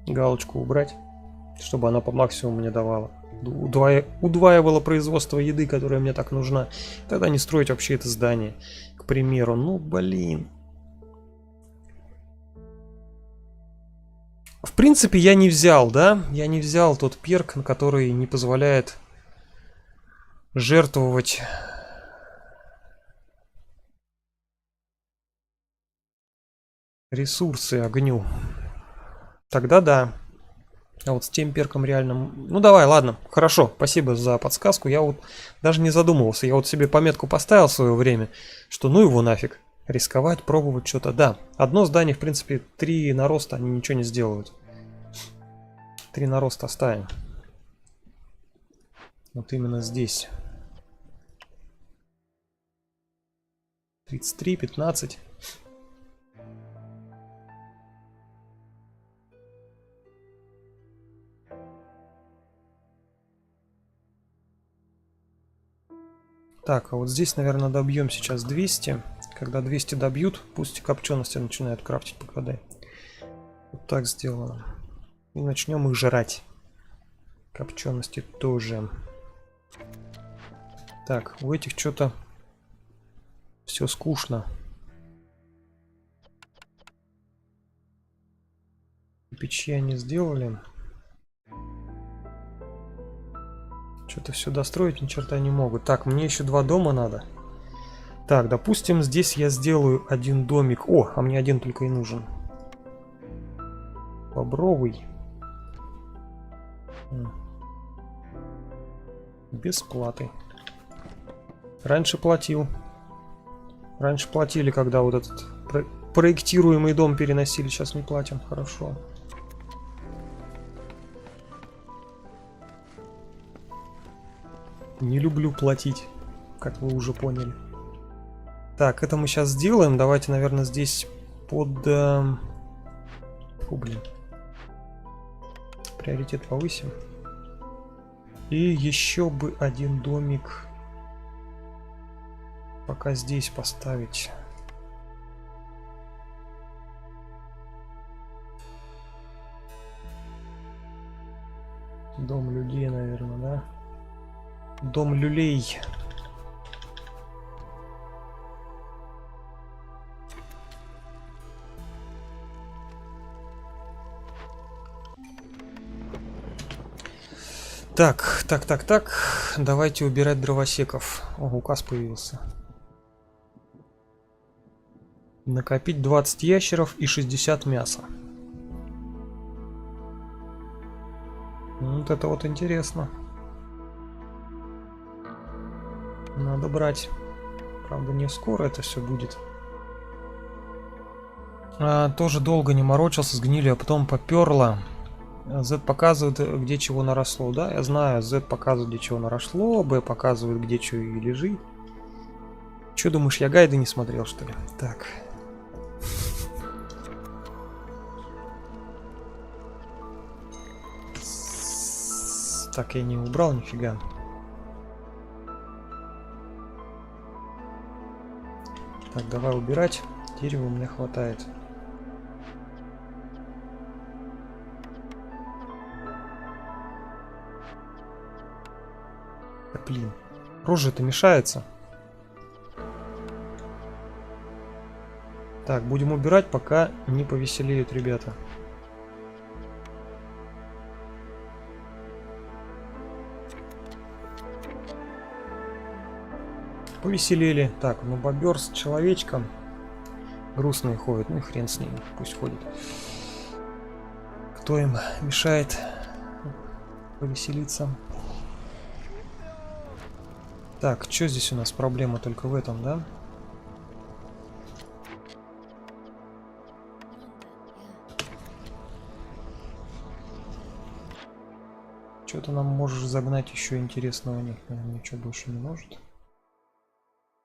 Галочку убрать, чтобы она по максимуму мне давала. Удваивала производство еды, которая мне так нужна. Тогда не строить вообще это здание. К примеру, ну блин. В принципе, я не взял, да? Я не взял тот перк, который не позволяет жертвовать ресурсы огню. Тогда да. А вот с тем перком реально... Ну давай, ладно, хорошо, спасибо за подсказку. Я вот даже не задумывался. Я вот себе пометку поставил в свое время, что ну его нафиг. Рисковать, пробовать что-то. Да, одно здание, в принципе, 3 нароста, они ничего не сделают. 3 нароста оставим. Вот именно здесь. 33, 15. Так, а вот здесь, наверное, добьем сейчас 200. Когда 200 добьют, пусть копчености начинают крафтить погоды. Вот так сделаем. И начнем их жрать. Копчености тоже. Так, у этих что-то все скучно. Печи они сделали. Что-то все достроить ни черта не могут. Так, мне еще 2 дома надо. Так, допустим, здесь я сделаю 1 домик. О, а мне 1 только и нужен. Бобровый. Без платы. Раньше платил. Раньше платили, когда вот этот проектируемый дом переносили. Сейчас не платим. Хорошо. Не люблю платить, как вы уже поняли. Так, это мы сейчас сделаем. Давайте, наверное, здесь под... Фу, блин. Приоритет повысим. И еще бы 1 домик пока здесь поставить. Дом людей, наверное, да? Дом люлей. Так. Давайте убирать дровосеков. О, указ появился. Накопить 20 ящеров и 60 мяса. Вот это вот интересно. Надо брать. Правда, не скоро это все будет. Тоже долго не морочился с гнилью, а потом поперло. Z показывает, где чего наросло. Да, я знаю, Z показывает, где чего наросло, B показывает, где чего и лежит. Че думаешь, я гайды не смотрел, что ли? Так. Так, я не убрал нифига. Так, давай убирать. Дерева у меня хватает. Да, блин. Рожа-то мешается. Так, будем убирать, пока не повеселеют ребята. Повеселели. Так, ну бобер с человечком. Грустные ходят. Ну и хрен с ним. Пусть ходит. Кто им мешает повеселиться? Так, что здесь у нас? Проблема только в этом, да? Что-то нам можешь загнать еще интересного. Нет, ничего больше не может.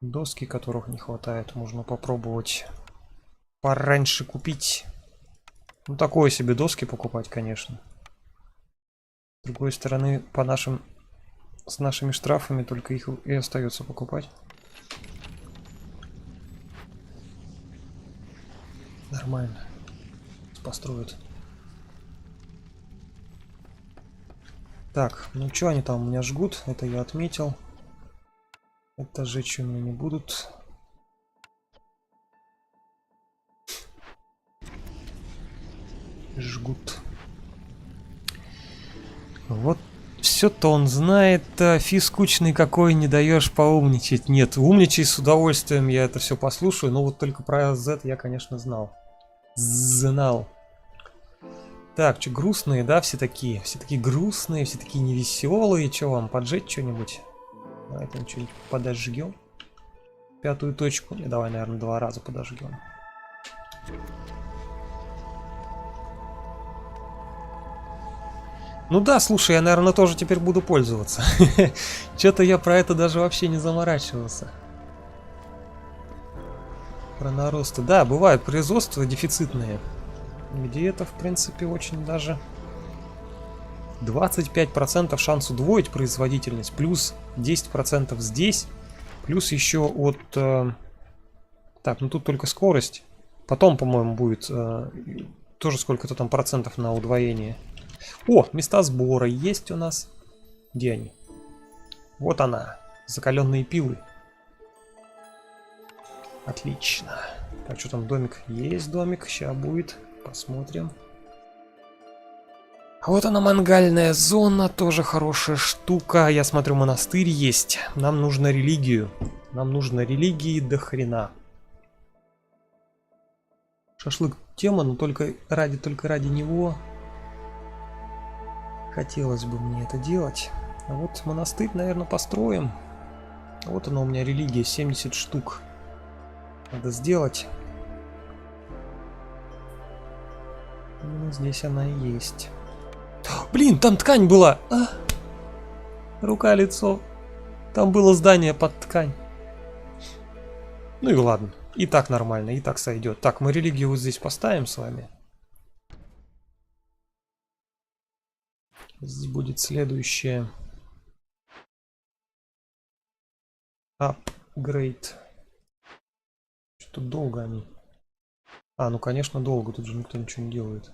Доски, которых не хватает, можно попробовать пораньше купить. Ну, такое себе доски покупать, конечно. С другой стороны, с нашими штрафами только их и остается покупать. Нормально. Построят. Так, ну что они там у меня жгут? Это я отметил. Это жечь у меня не будут. Жгут. Вот все-то он знает. Фи скучный какой, не даешь поумничать. Нет, умничай с удовольствием, я это все послушаю. Но вот только про Z я, конечно, знал. Знал. Так, что, грустные, да, все такие? Все такие грустные, все такие невеселые. Что вам, поджечь что-нибудь? Давайте мы что-нибудь подожгем. Пятую точку. Не, давай, наверное, 2 раза подожгем. Ну да, слушай, я, наверное, тоже теперь буду пользоваться. Что-то я про это даже вообще не заморачивался. Про наросты. Да, бывают производства дефицитные. Где это, в принципе, очень даже... 25% шанс удвоить производительность, плюс 10% здесь, плюс еще от... Так, ну тут только скорость. Потом, по-моему, будет тоже сколько-то там процентов на удвоение. О, места сбора есть у нас. Где они? Вот она. Закаленные пилы. Отлично. Так, что там, домик? Есть домик, сейчас будет. Посмотрим. А вот она, мангальная зона, тоже хорошая штука. Я смотрю, монастырь есть. Нам нужно религию. Нам нужно религии до хрена. Шашлык тема, но только ради него хотелось бы мне это делать. А вот монастырь, наверное, построим. Вот она у меня религия, 70 штук. Надо сделать. Ну, здесь она и есть. Блин, там ткань была. Рука, лицо. Там было здание под ткань. Ну и ладно. И так нормально, и так сойдет. Так, мы религию вот здесь поставим с вами. Здесь будет следующее. Апгрейд. Что-то долго они. Ну конечно долго, тут же никто ничего не делает.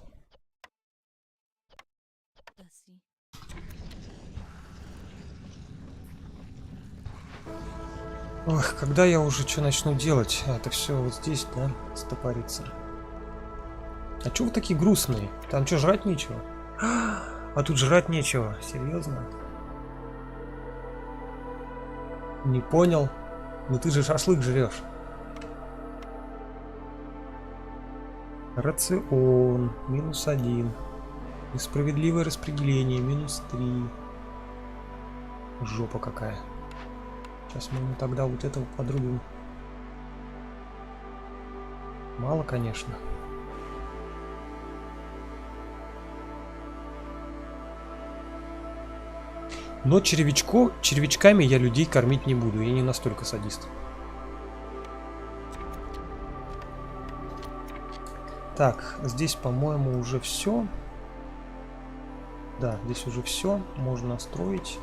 Ох, когда я уже что начну делать? Это все вот здесь, да, стопорится. А чё вы такие грустные? Там что, жрать нечего? А тут жрать нечего, серьезно? Не понял? Ну ты же шашлык жрешь. Рацион. -1. Несправедливое распределение. -3. Жопа какая. Сейчас мы ему тогда вот этого подрубим. Мало, конечно. Но червячками я людей кормить не буду. Я не настолько садист. Так, здесь, по-моему, уже все. Да, здесь уже все. Можно строить.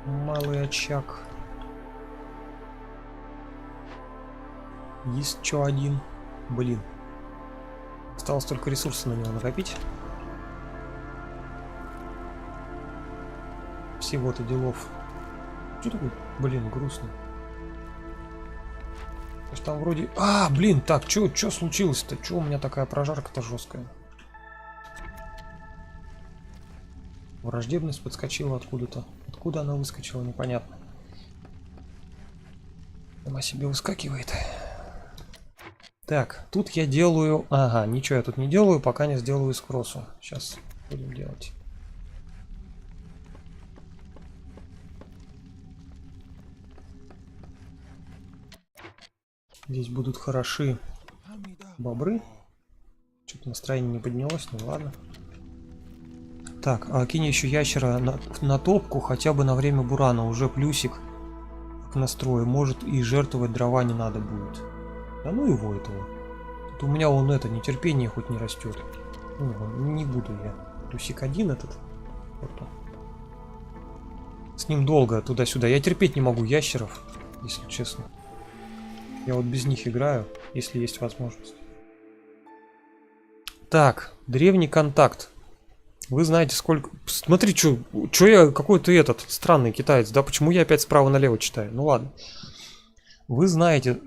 Малый очаг. Есть еще один. Блин. Осталось только ресурсы на него накопить. Всего-то делов. Что такое? Блин, грустно. Там вроде... А, блин, так, что случилось-то? Что у меня такая прожарка-то жесткая? Враждебность подскочила откуда-то. Откуда она выскочила, непонятно. Сама себе выскакивает. Так, тут я делаю... Ага, ничего я тут не делаю, пока не сделаю из кроссу. Сейчас будем делать. Здесь будут хороши бобры. Что-то настроение не поднялось, ну ладно. Так, а кинь еще ящера на топку хотя бы на время бурана. Уже плюсик к настрою. Может и жертвовать дрова не надо будет. Да ну его этого. Тут у меня он это, нетерпение хоть не растет. Ну, не буду я. Плюсик один этот. Вот он. С ним долго туда-сюда. Я терпеть не могу ящеров, если честно. Я вот без них играю, если есть возможность. Так, древний контакт. Вы знаете, сколько... Смотри, что я какой-то этот странный китаец, да? Почему я опять справа налево читаю? Ну ладно. Вы знаете...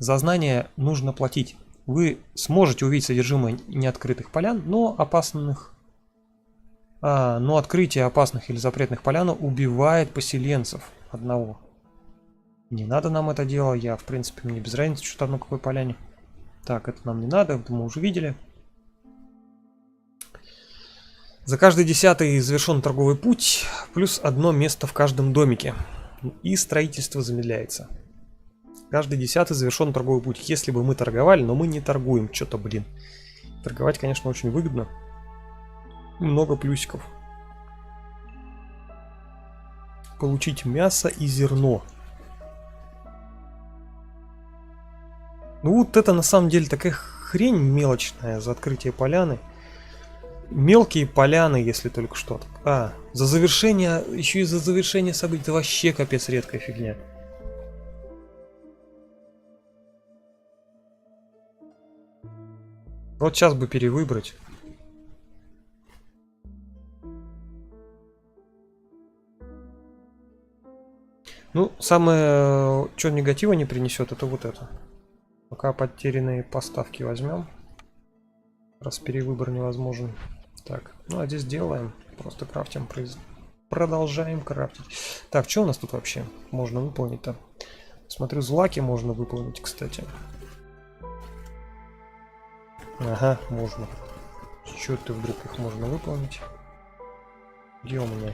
за знания нужно платить. Вы сможете увидеть содержимое неоткрытых полян, но опасных... но открытие опасных или запретных полян убивает поселенцев одного. Не надо нам это дело, я, в принципе, мне без разницы, что там на какой поляне. Так, это нам не надо, это мы уже видели. За каждый 10-й завершен торговый путь, плюс одно место в каждом домике. И строительство замедляется. Каждый 10-й завершен торговый путь. Если бы мы торговали, но мы не торгуем, что-то, блин. Торговать, конечно, очень выгодно. Много плюсиков. Получить мясо и зерно. Ну вот это на самом деле такая хрень мелочная за открытие поляны. Мелкие поляны, если только что-то. За завершение, еще и за завершение событий. Это вообще капец редкая фигня. Вот сейчас бы перевыбрать. Ну, самое, что негатива не принесет, это вот это. Пока потерянные поставки возьмем. Раз перевыбор невозможен. Так, ну а здесь делаем. Просто крафтим. Продолжаем крафтить. Так, что у нас тут вообще можно выполнить-то? Смотрю, злаки можно выполнить, кстати. Ага, можно. Чё ты вдруг их можно выполнить? Где у меня?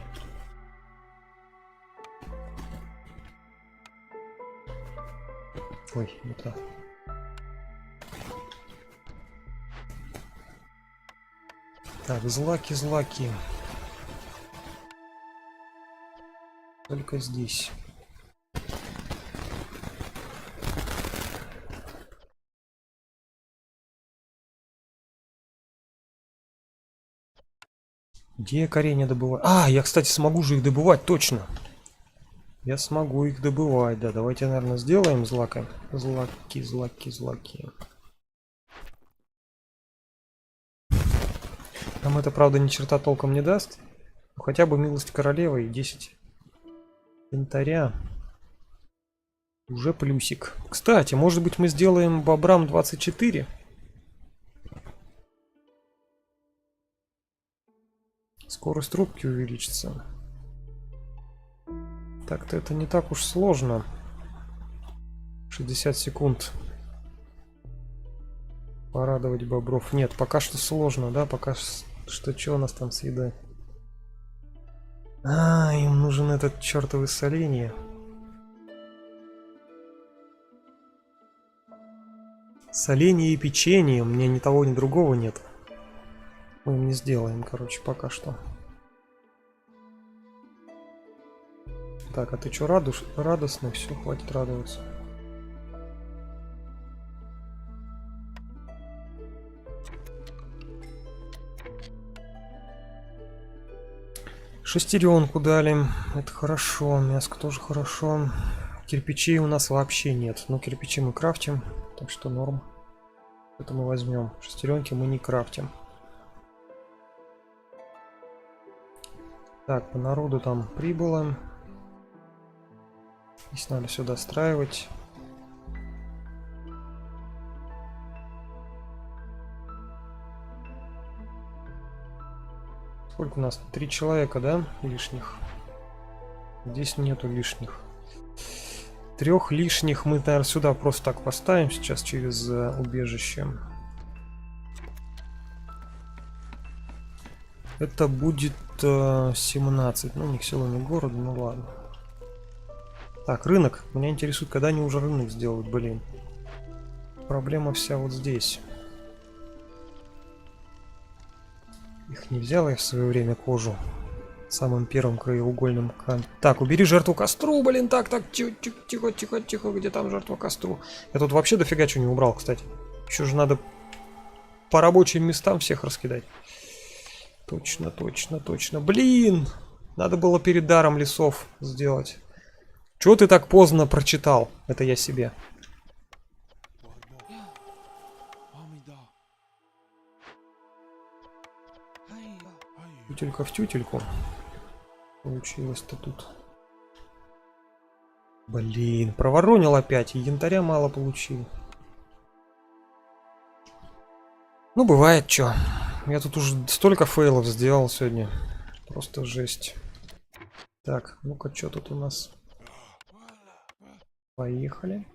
Ой, не то. Так, злаки. Только здесь. Где я коренья добываю? Я, кстати, смогу же их добывать, точно. Я смогу их добывать, да. Давайте, наверное, сделаем злаками. Злаки. Нам это, правда, ни черта толком не даст. Но хотя бы милость королевы и 10 янтаря. Уже плюсик. Кстати, может быть, мы сделаем бобрам 24? Скорость рубки увеличится. Так-то это не так уж сложно. 60 секунд. Порадовать бобров. Нет, пока что сложно, да? Пока что у нас там с едой? А, им нужен этот чертовый соленье. Соленье и печенье. У меня ни того, ни другого нет. Мы им не сделаем, короче, пока что. Так, а ты что, радостный? Все, хватит радоваться. Шестеренку дали. Это хорошо. Мяско тоже хорошо. Кирпичей у нас вообще нет. Но кирпичи мы крафтим. Так что норм. Это мы возьмем. Шестеренки мы не крафтим. Так, по народу там прибыло. Здесь надо все достраивать. Сколько у нас? 3 человека, да? Лишних. Здесь нету лишних. 3 лишних мы, наверное, сюда просто так поставим сейчас через убежище. Это будет 17. Ну, ни к селу, ни к городу, ну ладно. Так, рынок. Меня интересует, когда они уже рынок сделают, блин. Проблема вся вот здесь. Их не взял я в свое время кожу. Самым первым краеугольным камнем. Так, убери жертву костру, блин. Так, тихо. Где там жертва костру? Я тут вообще дофига чего не убрал, кстати. Еще же надо по рабочим местам всех раскидать. Точно. Блин! Надо было перед даром лесов сделать. Чего ты так поздно прочитал? Это я себе. Тютелька в тютельку. Получилось-то тут. Блин, проворонил опять. И янтаря мало получил. Ну, бывает, чё. Я тут уже столько фейлов сделал сегодня. Просто жесть. Так, ну-ка, что тут у нас? Поехали.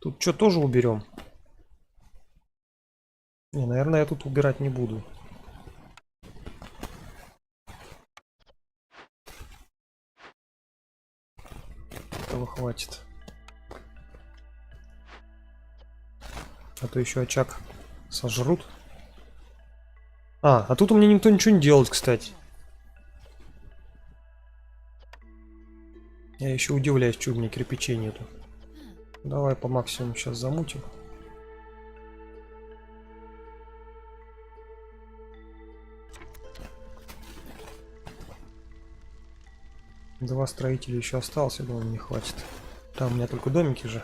Тут что, тоже уберем? Не, наверное, я тут убирать не буду. Этого хватит. А то еще очаг сожрут. А тут у меня никто ничего не делает, кстати. Я еще удивляюсь, что у меня кирпичей нету. Давай по максимуму сейчас замутим. Два строителя еще осталось, я думаю, не хватит. Там у меня только домики же.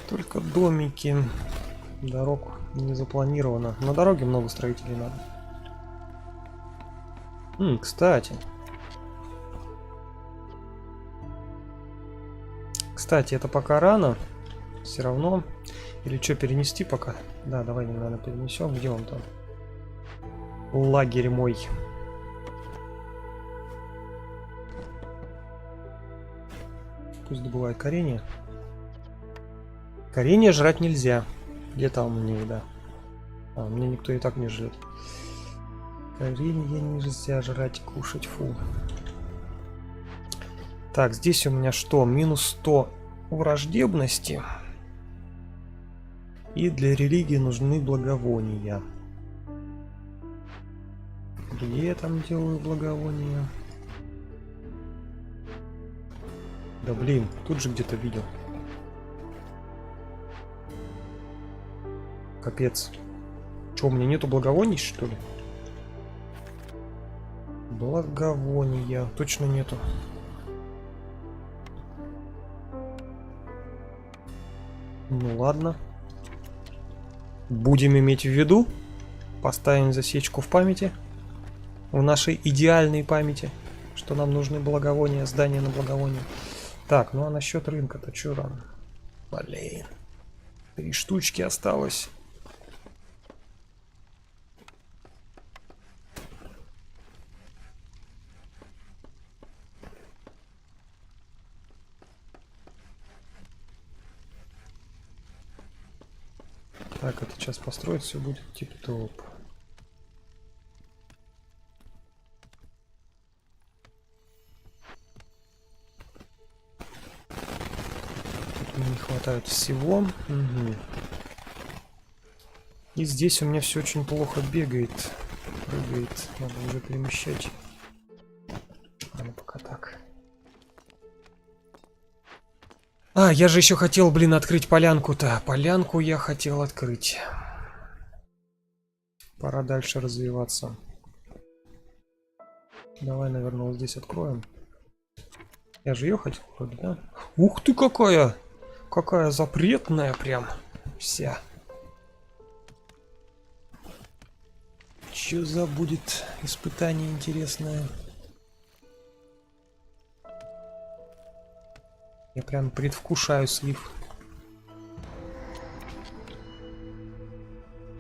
Только домики. Дорог не запланировано. На дороге много строителей надо. Кстати. Кстати, это пока рано. Все равно. Или что, перенести пока? Да, давай, наверное, перенесем. Где он там? Лагерь мой. Пусть добывает коренья. Коренья жрать нельзя. Где там мне еда? А, мне никто и так не жрет. Коренья нельзя жрать, кушать, фу. Так, здесь у меня что? Минус 100 враждебности. И для религии нужны благовония. Где я там делаю благовония? Да блин, тут же где-то видел. Капец. Че, у меня нету благовоний, что ли? Благовония. Точно нету. Ну ладно. Будем иметь в виду. Поставим засечку в памяти. В нашей идеальной памяти. Что нам нужны благовония, здания на благовония. Так, ну а насчет рынка-то что там? Блин. 3 штучки осталось. Так, это сейчас построить, все будет тип-топ. Тут мне не хватает всего. Угу. И здесь у меня все очень плохо бегает. Прыгает. Надо уже перемещать. Ладно, пока так. А, я же еще хотел, блин, открыть полянку-то. Полянку я хотел открыть. Пора дальше развиваться. Давай, наверное, вот здесь откроем. Я же ее хотел вроде, да? Ух ты, какая! Какая запретная прям. Вся. Что за будет испытание интересное? Я прям предвкушаю слив.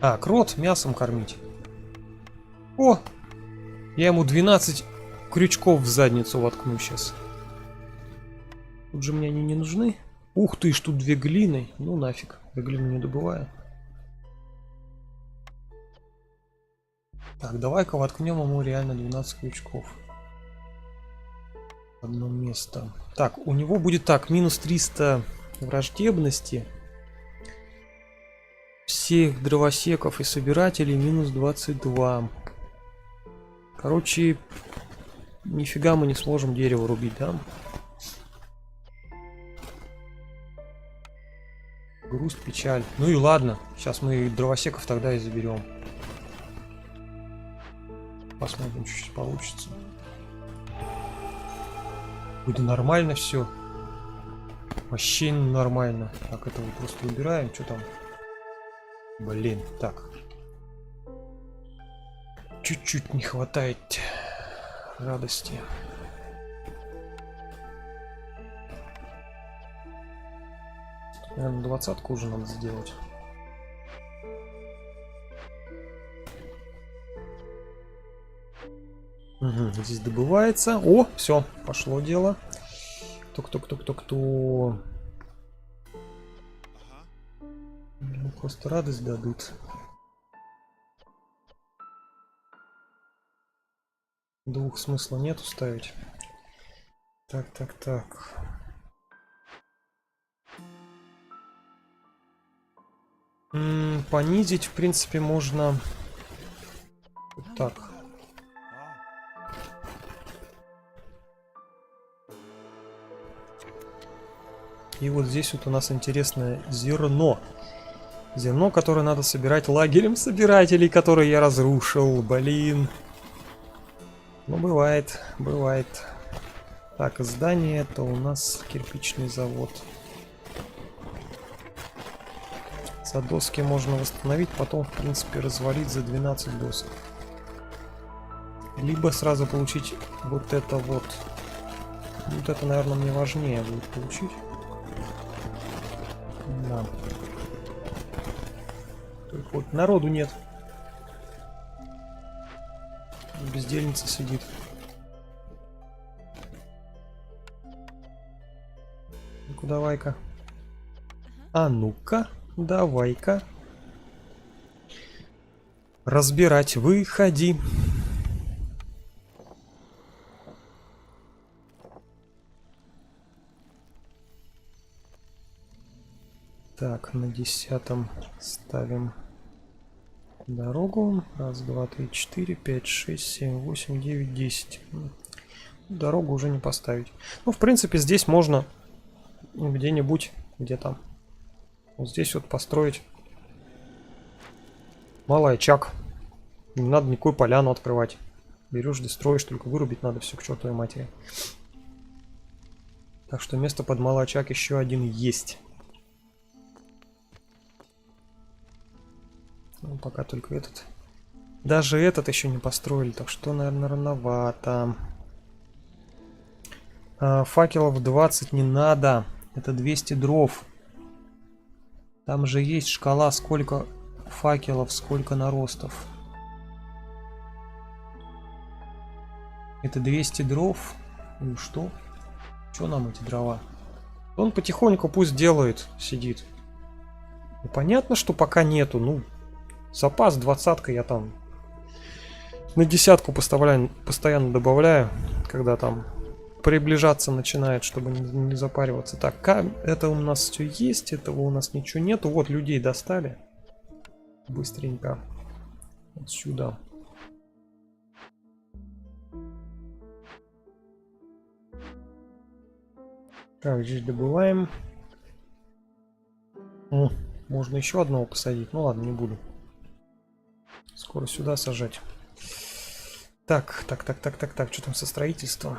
А, крот мясом кормить. О! Я ему 12 крючков в задницу воткну сейчас. Тут же мне они не нужны. Ух ты, ж тут 2 глины. Ну нафиг, я глину не добываю. Так, давай-ка воткнем ему реально 12 крючков. Одно место. Так, у него будет так, минус 300 враждебности. Всех дровосеков и собирателей минус 22. Короче, нифига мы не сможем дерево рубить, да? Грусть, печаль. Ну и ладно, сейчас мы дровосеков тогда и заберем. Посмотрим, что сейчас получится. Будет нормально все. Вообще нормально. Так, это мы просто убираем. Что там? Блин, так. Чуть-чуть не хватает радости. Наверное, 20-ку уже надо сделать. Угу, здесь добывается. О, все, пошло дело. Кто. Ну, просто радость дадут. Двух смысла нету ставить. Так. Понизить, в принципе, можно. Вот так. И вот здесь вот у нас интересное зерно. Зерно, которое надо собирать лагерем собирателей, который я разрушил. Блин. Ну, бывает. Так, здание это у нас кирпичный завод. За доски можно восстановить, потом, в принципе, развалить за 12 досок. Либо сразу получить вот это вот. Вот это, наверное, мне важнее будет получить. Да. Только вот народу нет. Бездельница сидит. Ну-ка, давай-ка. А ну-ка, давай-ка. Разбирать, выходи. Так, на 10-м ставим дорогу. 1, 2, 3, 4, 5, 6, 7, 8, 9, 10. Дорогу уже не поставить. Ну, в принципе, здесь можно где-нибудь, где там. Вот здесь вот построить малый очаг. Не надо никакую поляну открывать. Берешь, здесь строишь, только вырубить надо все к чертовой матери. Так что место под малый очаг еще один есть. Ну, пока только этот. Даже этот еще не построили, так что, наверное, рановато. Факелов 20 не надо. Это 200 дров. Там же есть шкала, сколько факелов, сколько наростов. Это 200 дров. Ну что? Что нам эти дрова? Он потихоньку пусть делает, сидит. Ну, понятно, что пока нету. Ну, запас 20-ка я там на 10-ку постоянно добавляю, когда там приближаться начинает, чтобы не запариваться. Так, это у нас все есть, этого у нас ничего нету. Вот людей достали. Быстренько. Вот сюда. Так, здесь добываем. Можно еще одного посадить. Ну ладно, не буду. Скоро сюда сажать. Так. Что там со строительством?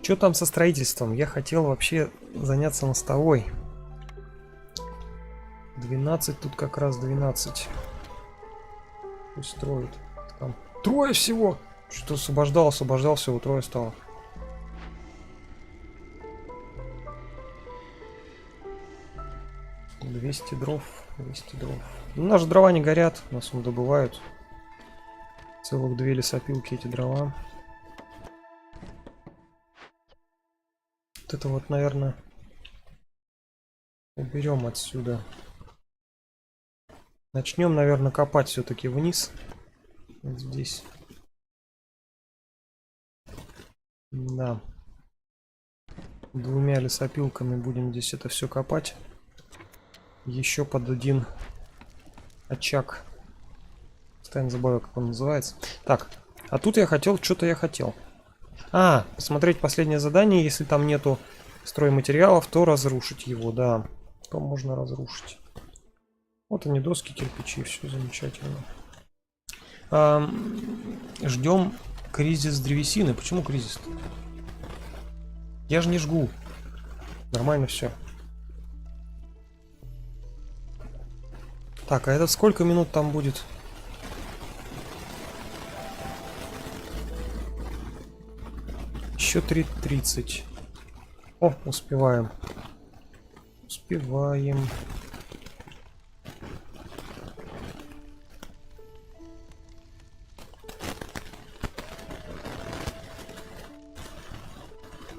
Что там со строительством? Я хотел вообще заняться мостовой. 12, тут как раз 12. Пусть строят. Там трое всего. Что-то освобождал, всего трое стало. $200 дров. Ну, наши дрова не горят, нас он добывают. Целых 2 лесопилки эти дрова. Вот это вот, наверное, уберем отсюда. Начнем, наверное, копать все-таки вниз. Вот здесь. Да. 2 лесопилками будем здесь это все копать. Еще под один очаг. Постоянно забываю, как он называется. Так, а тут я хотел, что-то я хотел. Посмотреть последнее задание. Если там нету стройматериалов, то разрушить его, да. То можно разрушить. Вот они, доски, кирпичи, все замечательно. Ждем кризис древесины. Почему кризис? Я же не жгу. Нормально все. Так, а это сколько минут там будет? Еще 3:30. О, успеваем. Успеваем.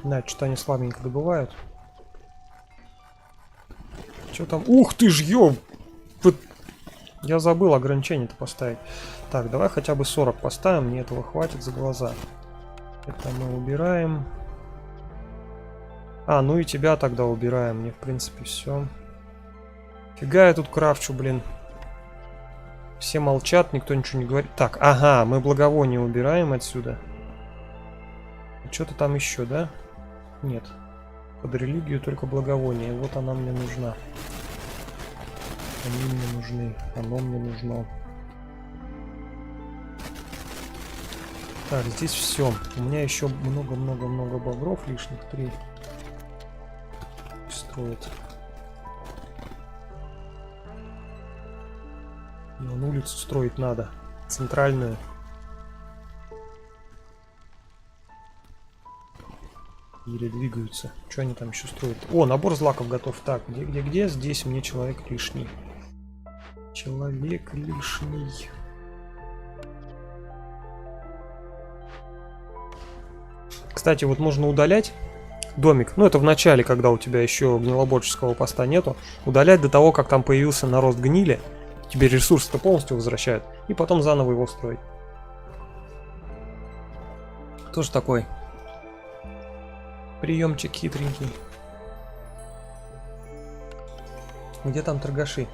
Да, что-то они слабенько добывают. Что там? Ух ты ж, ёб! Я забыл ограничение-то поставить. Так, давай хотя бы 40 поставим. Мне этого хватит за глаза. Это мы убираем. Ну и тебя тогда убираем. Мне, в принципе, все. Фига я тут крафчу, блин. Все молчат, никто ничего не говорит. Так, ага, мы благовоние убираем отсюда. Что-то там еще, да? Нет. Под религию только благовоние. Вот она мне нужна. Они мне нужны. Оно мне нужно. Так, здесь все. У меня еще много-много-много бобров лишних. 3 строят. Но улицу строить надо. Центральную. Или двигаются. Что они там еще строят? О, набор злаков готов. Так, где? Здесь мне человек лишний. Человек лишний. Кстати, вот можно удалять домик. Ну, это в начале, когда у тебя еще гнилоборческого поста нету. Удалять до того, как там появился нарост гнили. Тебе ресурсы-то полностью возвращают. И потом заново его строить. Тоже такой приемчик хитренький. Где там торгаши?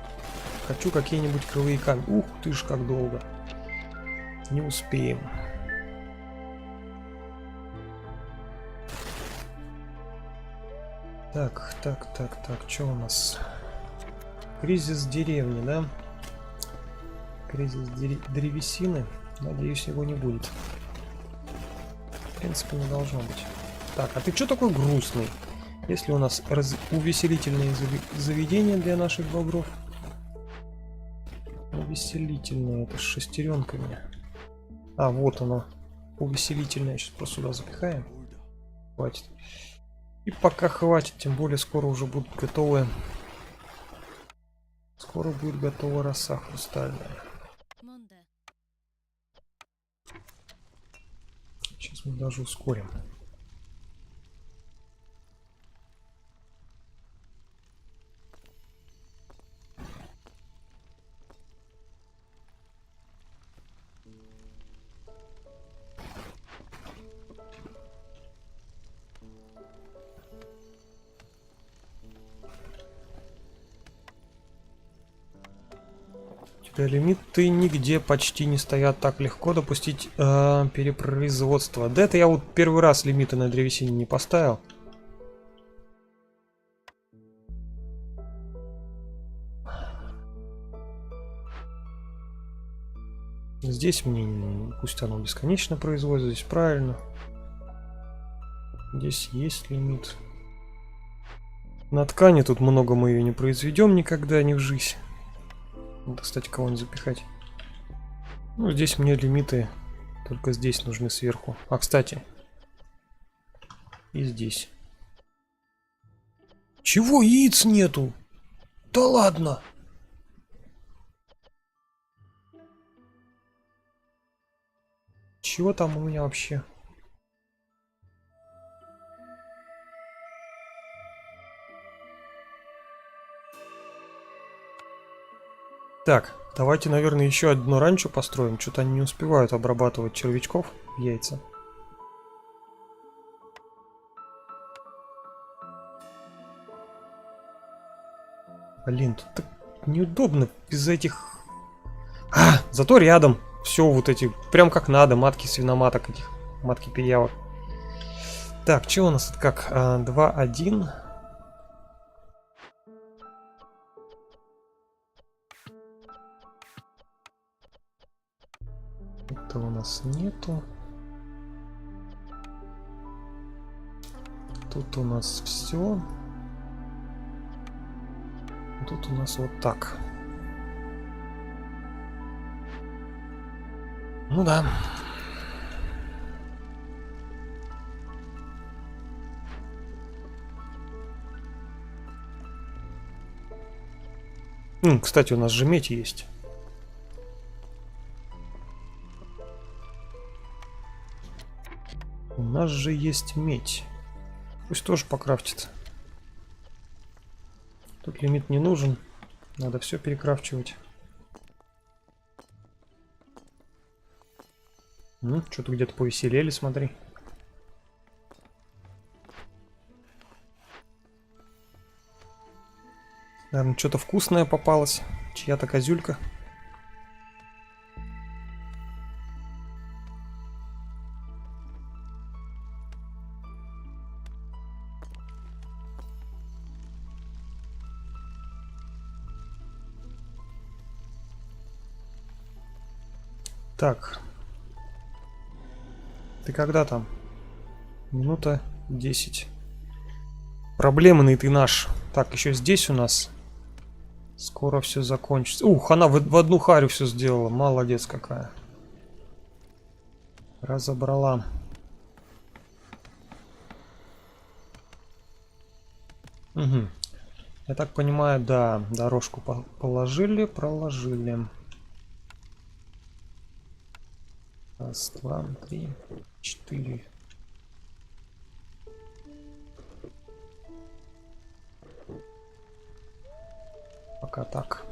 Хочу какие-нибудь крылые камни. Ух ты ж, как долго. Не успеем. Так. Что у нас? Кризис деревни, да? Кризис древесины. Надеюсь, его не будет. В принципе, не должно быть. Так, а ты что такой грустный? Если у нас увеселительные заведения для наших бобров. Увеселительные, это с шестеренками. Вот оно. Увеселительное. Сейчас просто сюда запихаем. Хватит. И пока хватит, тем более скоро уже будут готовы. Скоро будет готова роса хрустальная. Сейчас мы даже ускорим. . Лимиты нигде почти не стоят так легко допустить перепроизводство. Да это я вот первый раз лимиты на древесине не поставил. Здесь мне пусть оно бесконечно производит, здесь правильно. Здесь есть лимит. На ткани тут много мы ее не произведем никогда, не в жизнь. Надо, кстати, кого-нибудь запихать. Ну, здесь мне лимиты только здесь нужны сверху. А, кстати, и здесь. Чего яиц нету? Да ладно! Чего там у меня вообще? Так, давайте, наверное, еще одно ранчо построим. Что-то они не успевают обрабатывать червячков в яйца. Блин, тут так неудобно из-за этих... А, зато рядом все вот эти, прям как надо, матки свиноматок этих, матки пиявок. Так, что у нас тут как? 2-1. Это у нас нету. Тут у нас все. Тут у нас вот так. Ну да. Кстати, у нас же медь есть. У нас же есть медь. Пусть тоже покрафтится. Тут лимит не нужен. Надо все перекрафчивать. Что-то где-то повеселели, смотри. Наверное, что-то вкусное попалось. Чья-то козюлька. Так. Ты когда там? Минута 10. Проблемный ты наш. Так, еще здесь у нас. Скоро все закончится. Ух, она в одну харю все сделала. Молодец какая. Разобрала. Угу. Я так понимаю, да, дорожку положили, проложили. Раз, два, три, 4. Пока так.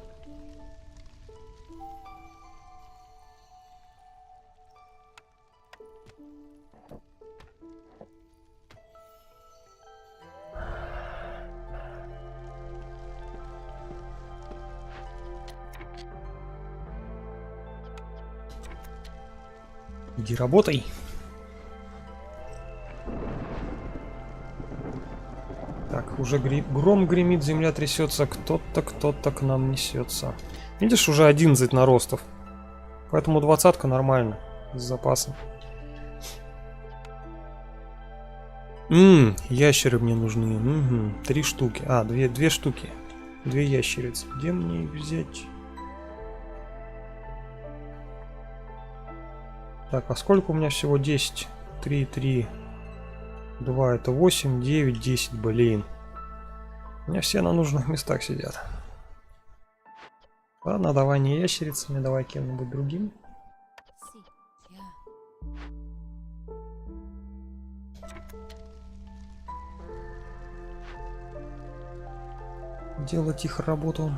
Иди работай. Так, уже гром гремит, земля трясется, кто-то к нам несется. Видишь, уже 11 наростов. Поэтому 20-ка нормально, с запасом. Ящеры мне нужны. 3 штуки. А, 2 штуки. 2 ящерицы. Где мне их взять? Так, а сколько у меня всего? 10. 3, 3. 2 это 8, 9, 10, блин. У меня все на нужных местах сидят. Ладно, давай не ящерицами, давай кем-нибудь другим. Делать их работу.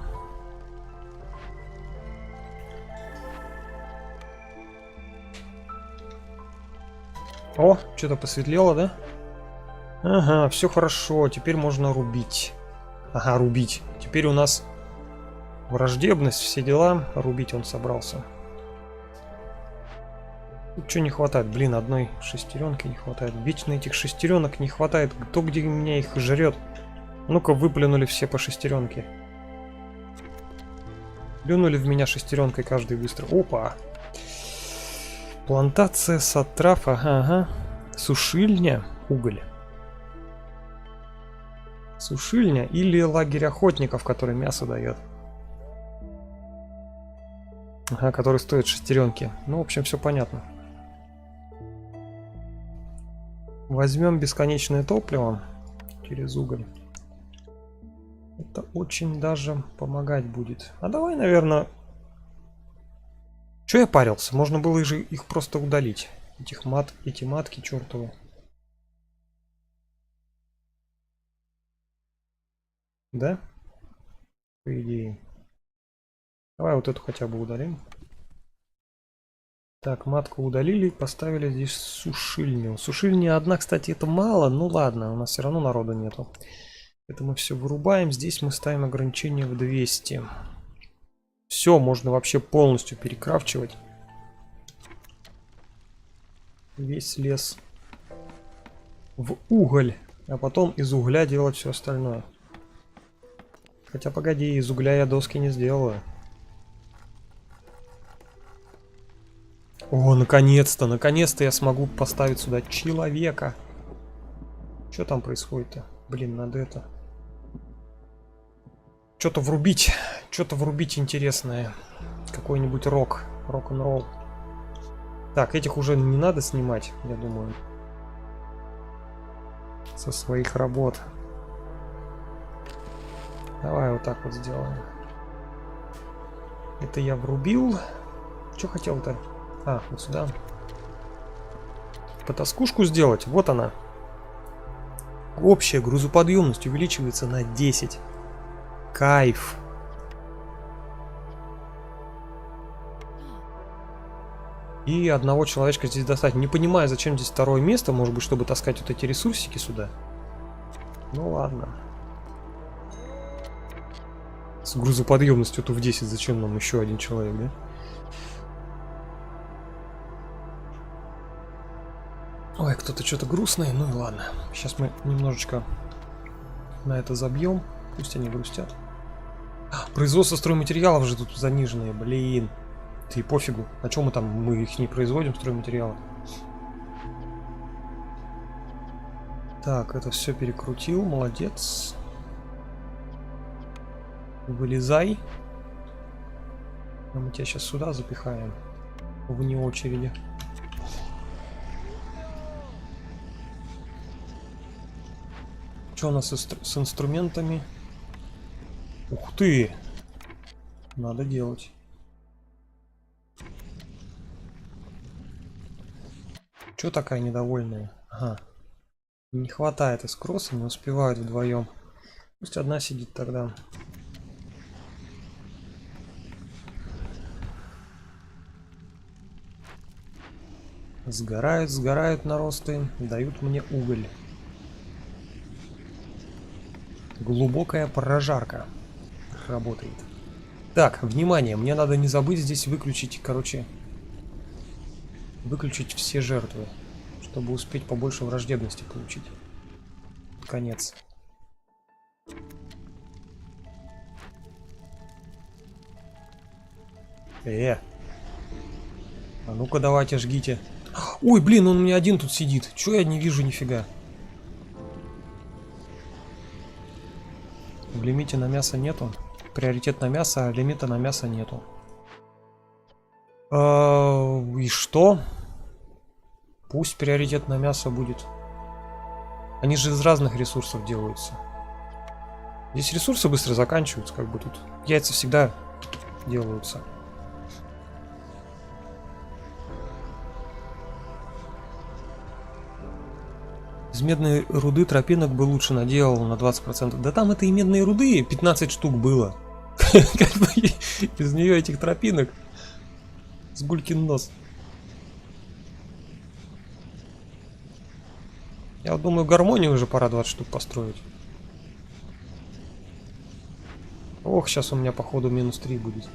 О, что-то посветлело, да? Ага, все хорошо, теперь можно рубить. Ага, рубить. Теперь у нас Враждебность, все дела. Рубить он собрался. Тут что не хватает? Блин, одной шестеренки не хватает. Вечно этих шестеренок не хватает. Кто где меня их жрет? Ну-ка, выплюнули все по шестеренке. Плюнули в меня шестеренкой каждый быстро. Опа! Плантация сатрав, ага. Сушильня, уголь. Сушильня или лагерь охотников, который мясо дает. Ага, который стоит шестеренки. Ну, в общем, все понятно. Возьмем бесконечное топливо через уголь. Это очень даже помогать будет. А давай, наверное... Че я парился? Можно было же их просто удалить. Эти матки чертовы. Да? По идее. Давай вот эту хотя бы удалим. Так, матку удалили, поставили здесь сушильню. Сушильня одна, кстати, это мало. Ну ладно, у нас все равно народа нету. Это мы все вырубаем. Здесь мы ставим ограничение в 200. Все, можно вообще полностью перекрафчивать. Весь лес в уголь. А потом из угля делать все остальное. Хотя погоди, из угля я доски не сделаю. О, наконец-то, наконец-то я смогу поставить сюда человека. Что там происходит-то? Блин, надо это... Что-то врубить интересное. Какой-нибудь рок-н-ролл. Так, этих уже не надо снимать, я думаю. Со своих работ. Давай вот так вот сделаем. Это я врубил. Что хотел-то? А, вот сюда. Потаскушку сделать. Вот она. Общая грузоподъемность увеличивается на 10. Кайф. И одного человечка здесь достать. Не понимаю, зачем здесь второе место. Может быть, чтобы таскать вот эти ресурсики сюда. Ну ладно. С грузоподъемностью-то в 10. Зачем нам еще один человек, да? Ой, кто-то что-то грустный. Ну и ладно. Сейчас мы немножечко на это забьем. Пусть они грустят. Производство стройматериалов же тут заниженное. Блин. Ты пофигу. На чем мы их не производим, стройматериалы? Так, это все перекрутил. Молодец. Вылезай. А мы тебя сейчас сюда запихаем. Вне очереди. Что у нас с инструментами? Ух ты! Надо делать. Чё такая недовольная? Ага. Не хватает искроса, не успевают вдвоем. Пусть одна сидит тогда. Сгорают наросты, дают мне уголь. Глубокая прожарка работает. Так, внимание, мне надо не забыть здесь выключить, выключить все жертвы, чтобы успеть побольше враждебности получить. Конец. А ну-ка давайте жгите. Ой, блин, он у меня один тут сидит. Чё я не вижу нифига? В лимите на мясо нету. Приоритет на мясо, а лимита на мясо нету. И что? Пусть приоритет на мясо будет. Они же из разных ресурсов делаются. Здесь ресурсы быстро заканчиваются, как бы тут. Яйца всегда делаются. Из медной руды тропинок бы лучше наделал на 20%. Да там это и медные руды, 15 штук было. Из нее этих тропинок. С гулькин нос. Я вот думаю, гармонию уже пора 20 штук построить. Ох, сейчас у меня походу -3 будет.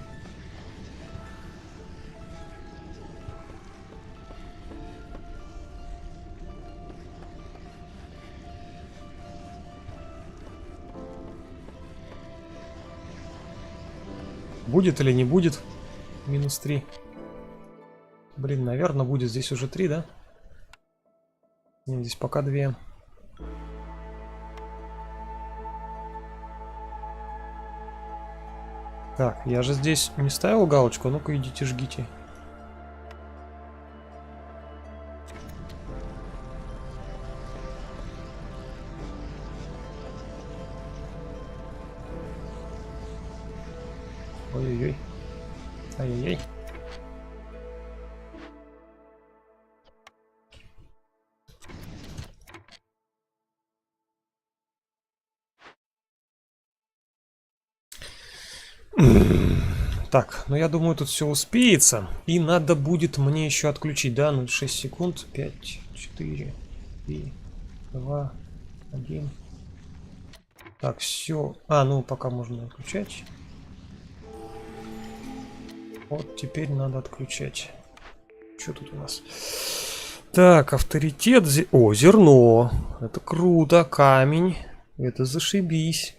Будет или не будет -3? Блин, наверное, будет. Здесь уже 3, да? Нет, здесь пока 2. Так, я же здесь не ставил галочку. Ну-ка, идите, жгите. Ой-ой-ой. Ай-яй-яй. Так, ну я думаю, тут все успеется. И надо будет мне еще отключить, да? Ну, 6 секунд. 5, 4, 3, 2, 1. Так, все. А, ну пока можно отключать. Вот теперь надо отключать. Что тут у нас? Так, авторитет. О, зерно. Это круто. Камень. Это зашибись.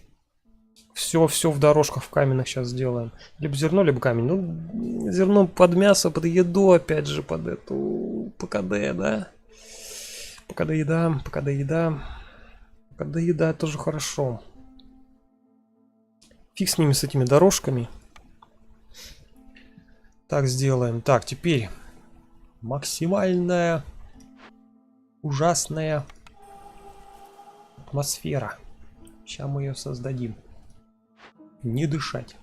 Все в дорожках в каменных сейчас сделаем. Либо зерно, либо камень. Ну, зерно под мясо, под еду, опять же, под эту ПКД, да? ПКД еда, ПКД еда. ПКД еда тоже хорошо. Фиг с ними, с этими дорожками. Так сделаем. Так, теперь максимальная ужасная атмосфера. Сейчас мы ее создадим. Не дышать.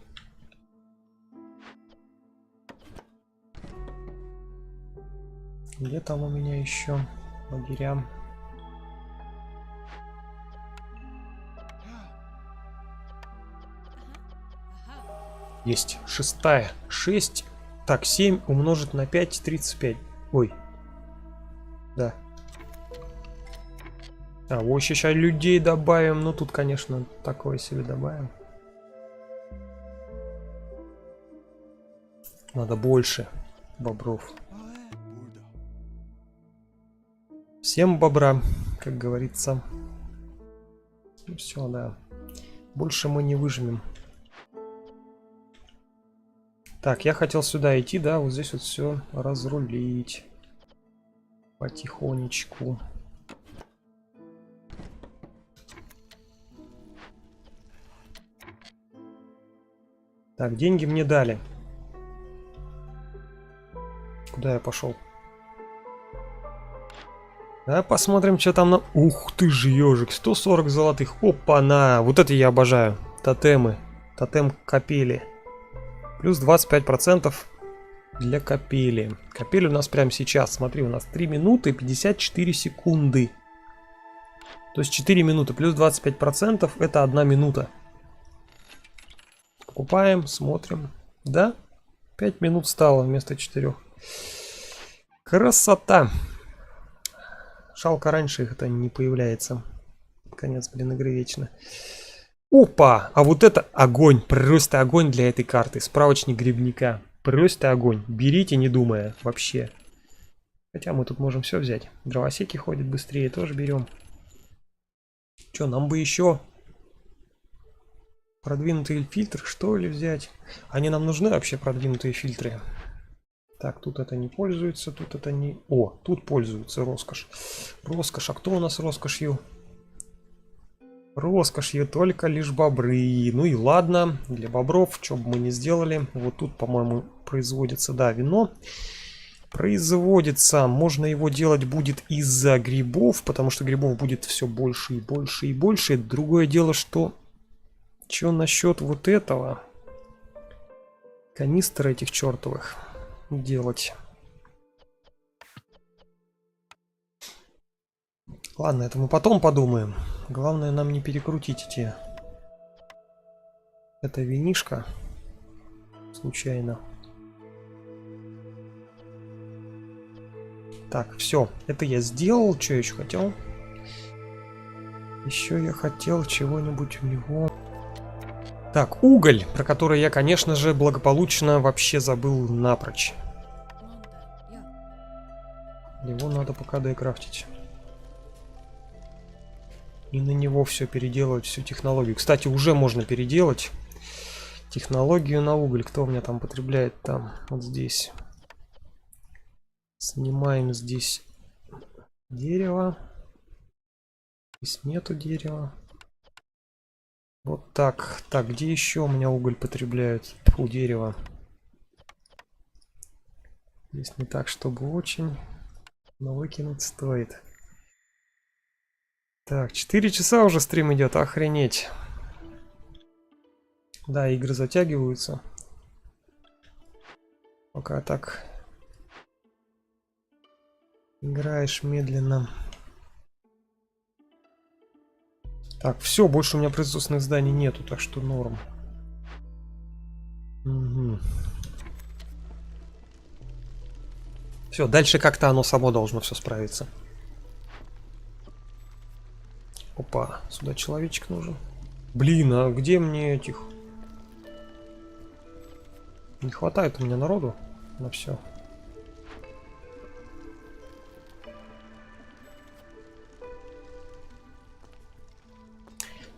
Где там у меня еще лагеря? Есть. 6-я. 6. Так, 7 умножить на 5, 35. Ой. Да. А, вот сейчас людей добавим. Ну, тут, конечно, такое себе добавим. Надо больше бобров. Всем бобра, как говорится. Ну, все, да. Больше мы не выжмем. Так, я хотел сюда идти, да, вот здесь вот все разрулить. Потихонечку. Так, деньги мне дали. Куда я пошел? Да, посмотрим, что там на... Ух ты ж, ежик, 140 золотых. Опа-на! Вот это я обожаю. Тотемы. Тотем капели. Плюс 25% для капели. Капель у нас прямо сейчас. Смотри, у нас 3 минуты 54 секунды. То есть 4 минуты плюс 25% это 1 минута. Покупаем, смотрим. Да? 5 минут стало вместо 4. Красота. Жалко, раньше их это не появляется. Конец, блин, игры вечно. Опа! А вот это огонь. Просто огонь для этой карты. Справочник грибника. Просто огонь. Берите, не думая. Вообще. Хотя мы тут можем все взять. Дровосеки ходят быстрее. Тоже берем. Че, нам бы еще продвинутый фильтр, что ли, взять? Они нам нужны вообще, продвинутые фильтры. Так, тут это не пользуется, тут это не... О, тут пользуется роскошь. Роскошь. А кто у нас роскошью? Роскошью только лишь бобры. Ну и ладно, для бобров, что бы мы ни сделали. Вот тут, по-моему, производится, да, вино. Производится. Можно его делать будет из-за грибов, потому что грибов будет все больше и больше и больше. Другое дело, что... Что насчет вот этого? Канистры этих чертовых делать. Ладно, это мы потом подумаем. Главное нам не перекрутить эти... Это винишко. Случайно. Так, все. Это я сделал. Что я еще хотел? Еще я хотел чего-нибудь у него... Так, уголь, про который я, конечно же, благополучно вообще забыл напрочь. Его надо пока докрафтить. И на него все переделывать, всю технологию. Кстати, уже можно переделать технологию на уголь. Кто у меня там потребляет? Там, вот здесь. Снимаем здесь дерево. Здесь нету дерева. Вот так. Так, где еще у меня уголь потребляют? Фу, дерево. Здесь не так, чтобы очень, но выкинуть стоит. Так, 4 часа уже стрим идет, охренеть. Да, игры затягиваются. Пока так играешь медленно. Так, все, больше у меня производственных зданий нету, так что норм. Угу. Все, дальше как-то оно само должно все справиться. Опа, сюда человечек нужен. Блин, а где мне этих? Не хватает у меня народу на все.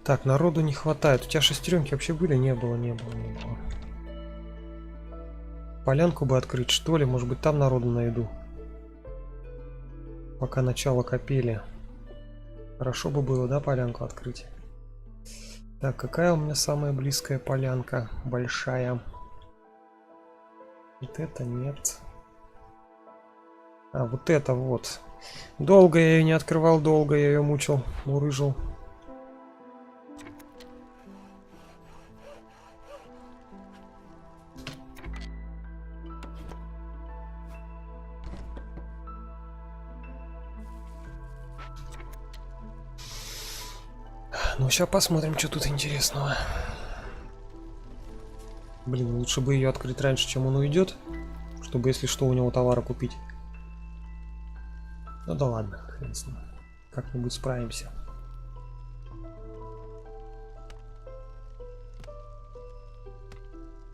Так, народу не хватает. У тебя шестеренки вообще были? Не было, не было, не было. Полянку бы открыть, что ли? Может быть, там народу найду. Пока начало копели. Хорошо бы было, да, полянку открыть? Так, какая у меня самая близкая полянка? Большая. Вот это нет. А, вот это вот. Долго я ее не открывал, долго я ее мучил, мурыжил. Ну, сейчас посмотрим, что тут интересного. Блин, лучше бы ее открыть раньше, чем он уйдет. Чтобы, если что, у него товара купить. Ну да ладно, хрен с ним. Как-нибудь справимся.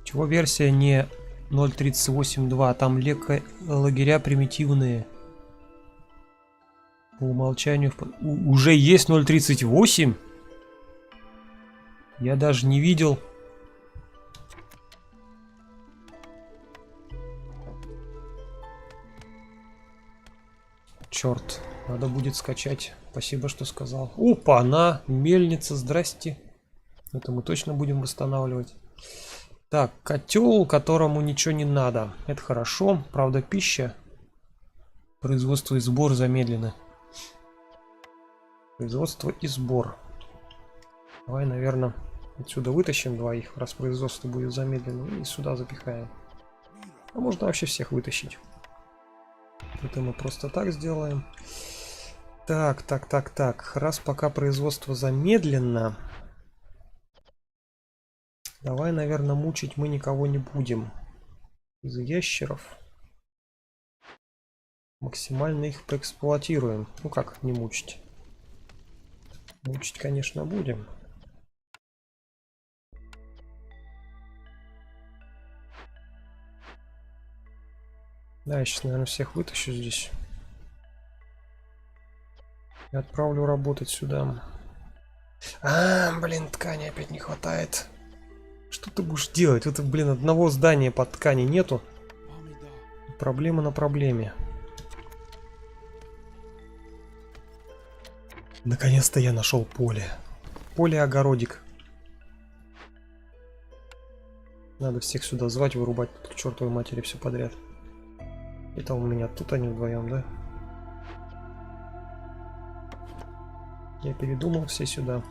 Чего версия не 0.38.2? А там лагеря примитивные. По умолчанию. Уже есть 0.38? Я даже не видел. Черт, надо будет скачать. Спасибо, что сказал. Опа, она, мельница, здрасте. Это мы точно будем восстанавливать. Так, котел, которому ничего не надо. Это хорошо. Правда, пища. Производство и сбор замедлены. Производство и сбор. Давай, наверное, отсюда вытащим двоих, раз производство будет замедлено, и сюда запихаем. А можно вообще всех вытащить. Это мы просто так сделаем. Так. Раз пока производство замедлено, давай, наверное, мучить мы никого не будем. Из ящеров. Максимально их поэксплуатируем. Ну как не мучить? Мучить, конечно, будем. Да, я сейчас, наверное, всех вытащу здесь. И отправлю работать сюда. А, блин, ткани опять не хватает. Что ты будешь делать? Это, блин, одного здания под ткани нету. Проблема на проблеме. Наконец-то я нашел поле. Поле-огородик. Надо всех сюда звать, вырубать к чертовой матери все подряд. Это у меня тут они вдвоем, да? Я передумал, все сюда.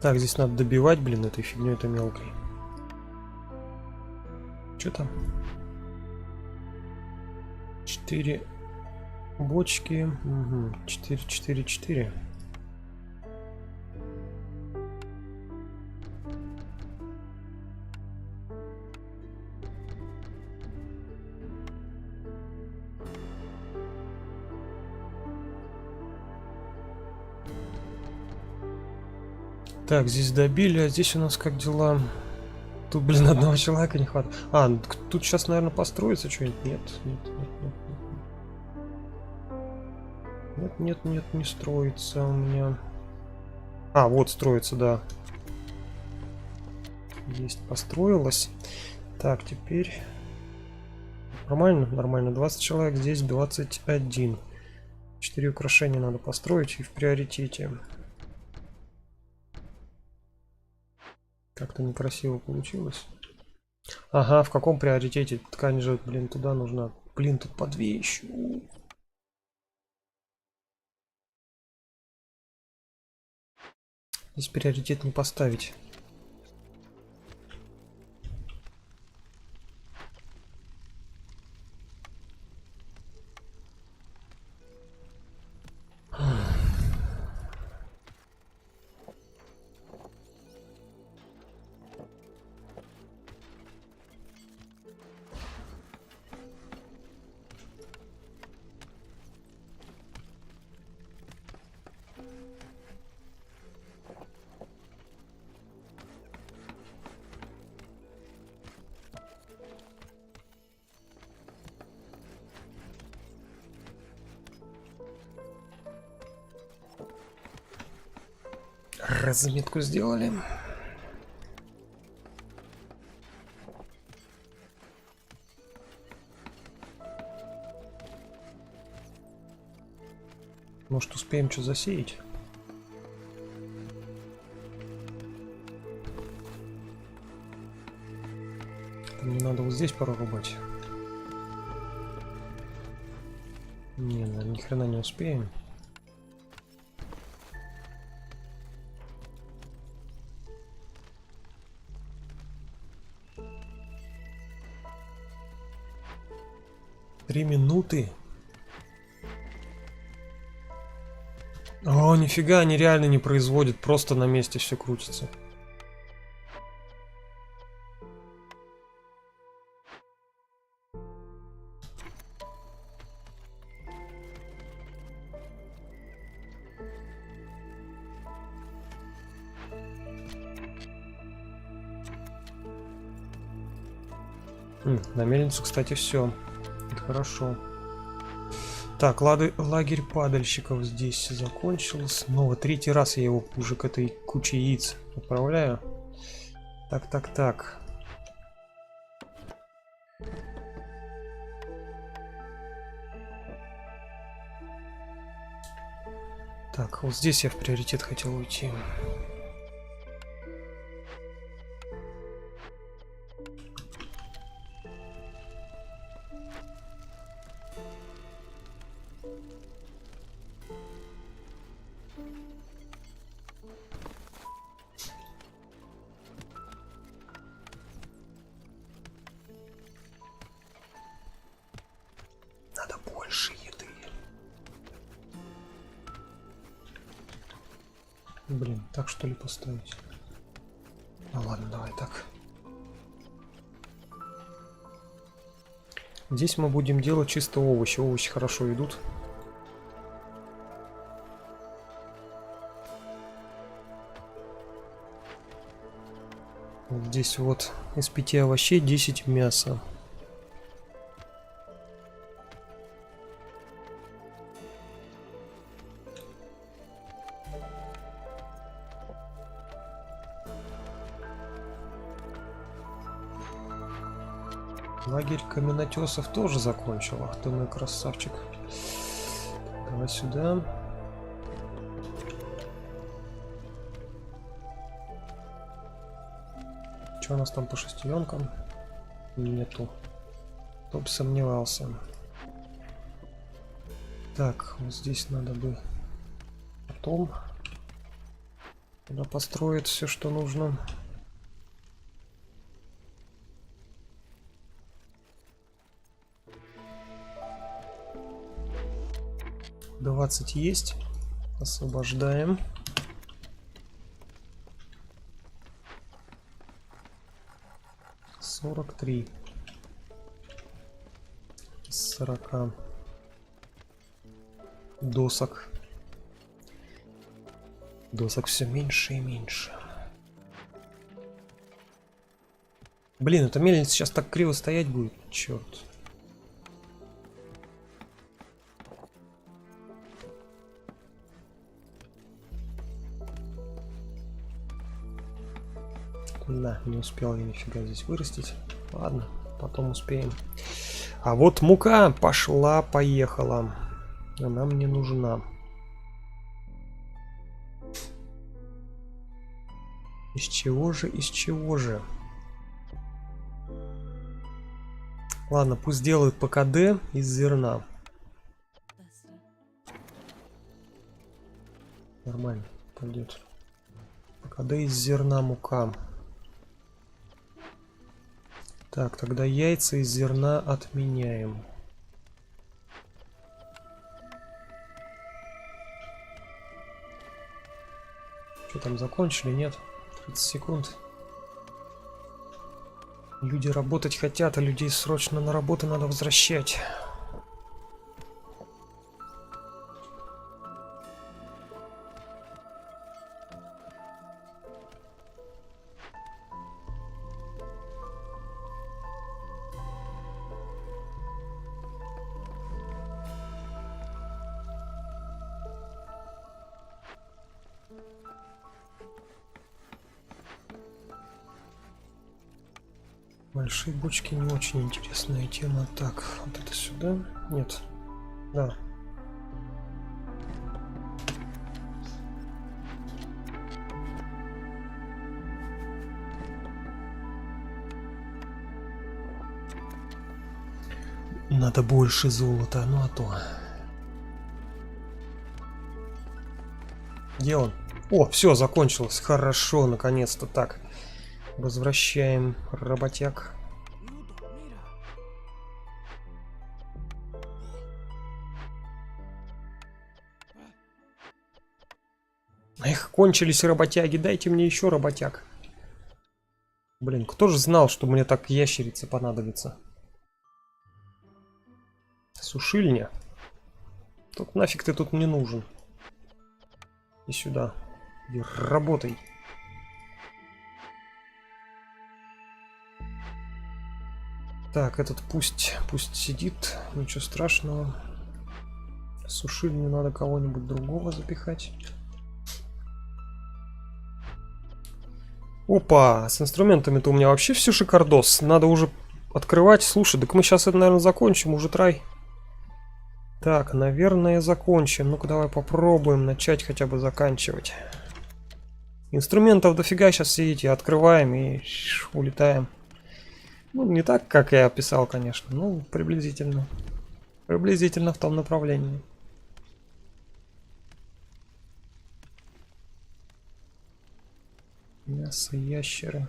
Так, здесь надо добивать, блин, этой фигней это мелкой. Что там? 4 бочки. Угу. 4, 4, 4. Так, здесь добили, а здесь у нас как дела? Тут, блин, одного человека не хватает. А, тут сейчас, наверное, построится что-нибудь. Нет, нет, нет, нет, нет. Нет, нет, нет, не строится у меня. А, вот строится, да. Есть, построилась. Так, теперь... Нормально, нормально. 20 человек, здесь 21. 4 украшения надо построить и в приоритете. Как-то некрасиво получилось. Ага, в каком приоритете? Ткань же, блин, туда нужна. Блин, тут по 2 еще. Здесь приоритет не поставить. Разметку сделали. Может, успеем что засеять? Мне надо вот здесь прорубать. Не, наверное, ни хрена не успеем. Три минуты. О, нифига, они реально не производят, просто на месте все крутится. На мельницу, кстати, все. Это хорошо. Так, лагерь падальщиков здесь закончился. Снова третий раз я его уже к этой куче яиц отправляю. Так, так, так. Так, вот здесь я в приоритет хотел уйти. Надо больше еды. Блин, так что ли поставить? Ну ладно, давай так. Здесь мы будем делать чисто овощи. Овощи хорошо идут. Вот здесь вот из 5 овощей 10 мяса. Лагерь каменотесов тоже закончил. Ах ты мой красавчик. Давай сюда. Что у нас там по шестеренкам? Нету. Кто бы сомневался. Так, вот здесь надо бы потом туда построить все, что нужно. 20 есть. Освобождаем. $43. 40 досок. Досок все меньше и меньше. Блин, эта мельница сейчас так криво стоять будет. Черт. Да, не успел я нифига здесь вырастить. Ладно, потом успеем. А вот мука пошла, поехала. Она мне нужна. Из чего же, из чего же? Ладно, пусть делают ПКД из зерна. Нормально, пойдет. ПКД из зерна мука. Так, тогда яйца из зерна отменяем. Что там, закончили? Нет? 30 секунд. Люди работать хотят, а людей срочно на работу надо возвращать. Большие бочки не очень интересная тема. Так, вот это сюда. Нет. Да. Надо больше золота, ну а то. Где он? О, все, закончилось. Хорошо, наконец-то так. Возвращаем работяг. Эх, кончились работяги. Дайте мне еще работяг. Блин, кто же знал, что мне так ящерица понадобится? Сушильня. Тут нафиг ты тут не нужен. И сюда. И работай. Так, этот пусть сидит, ничего страшного. Сушильню надо кого-нибудь другого запихать. Опа, с инструментами-то у меня вообще все шикардос. Надо уже открывать. Слушай, так мы сейчас это, наверное, закончим, уже трай. Так, наверное, закончим. Ну-ка, давай попробуем начать хотя бы заканчивать. Инструментов дофига, сейчас все эти открываем и улетаем. Ну, не так, как я описал, конечно. Ну, приблизительно. Приблизительно в том направлении. Мясо, ящеры.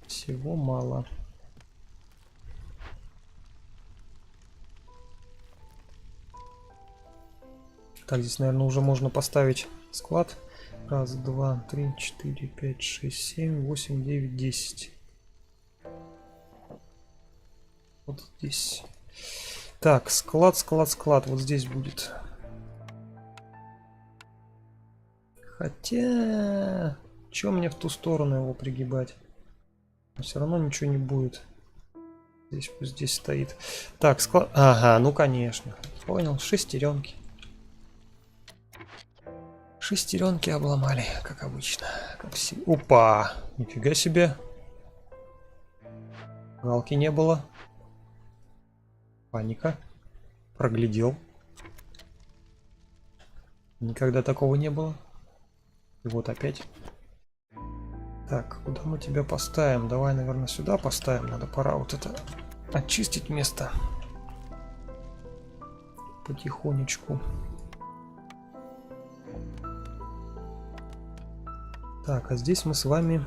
Всего мало. Так, здесь, наверное, уже можно поставить склад. Раз, два, три, 4, 5, 6, 7, 8, 9, 10. Вот здесь. Так, склад. Вот здесь будет. Хотя... Чё мне в ту сторону его пригибать? Но все равно ничего не будет. Здесь пусть здесь стоит. Так, склад... Ага, ну конечно. Понял, шестеренки. Шестеренки обломали, как обычно. Как все. Опа! Нифига себе. Галки не было. Паника. Проглядел. Никогда такого не было. И вот опять. Так, куда мы тебя поставим? Давай, наверное, сюда поставим. Надо, пора вот это очистить место. Потихонечку. Так, а здесь мы с вами...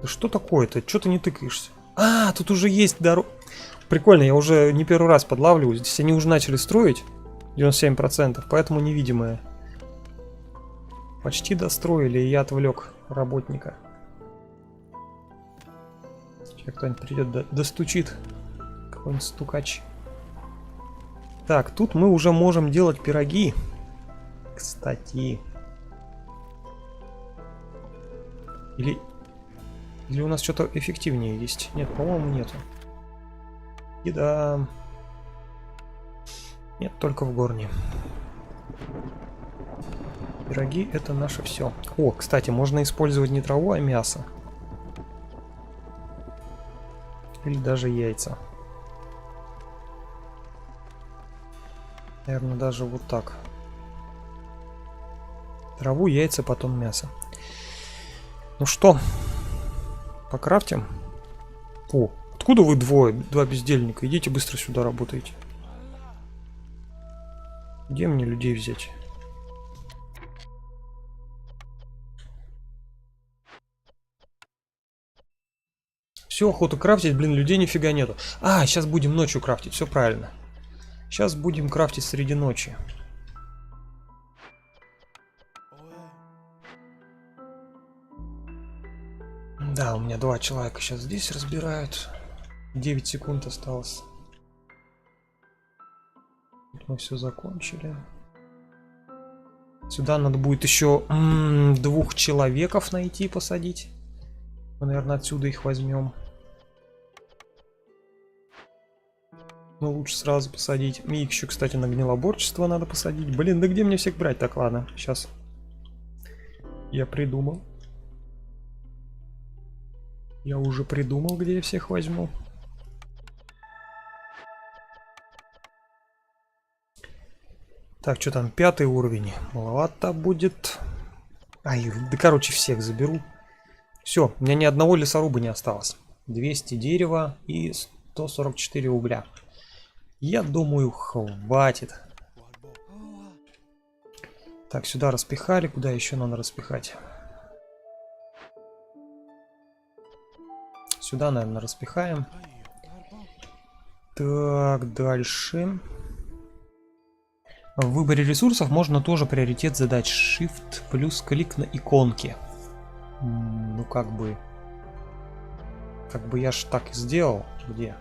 Да что такое-то? Что ты не тыкаешься? А, тут уже есть дорога. Прикольно, я уже не первый раз подлавливаю. Здесь они уже начали строить 97%, поэтому невидимые. Почти достроили, и я отвлек работника. Сейчас кто-нибудь придет, достучит. Какой-нибудь стукач. Так, тут мы уже можем делать пироги. Кстати. Или у нас что-то эффективнее есть? Нет, по-моему, нету. Еда. Нет, только в горне. Пироги — это наше все. О, кстати, можно использовать не траву, а мясо. Или даже яйца. Наверное, даже вот так. Траву, яйца, потом мясо. Ну что, покрафтим? О, откуда вы двое? Два бездельника. Идите быстро сюда работайте. Где мне людей взять? Все, охота крафтить, блин, людей нифига нету. А, сейчас будем ночью крафтить, все правильно. Сейчас будем крафтить среди ночи. Да, у меня 2 человека сейчас здесь разбирают. 9 секунд осталось. Мы все закончили. Сюда надо будет еще 2 человеков найти, посадить. Мы, наверное, отсюда их возьмем. Ну, лучше сразу посадить. И еще, кстати, на гнилоборчество надо посадить. Блин, да где мне всех брать? Так, ладно, сейчас. Я придумал. Я уже придумал, где я всех возьму. Так, что там, 5-й уровень. Маловато будет. Ай, да короче, всех заберу. Все, у меня ни одного лесоруба не осталось. 200 дерева и 144 угля. Я думаю, хватит. Так, сюда распихали. Куда еще надо распихать? Сюда, наверное, распихаем. Так, дальше. В выборе ресурсов можно тоже приоритет задать. Shift плюс клик на иконки. Ну, как бы я ж так и сделал. Где?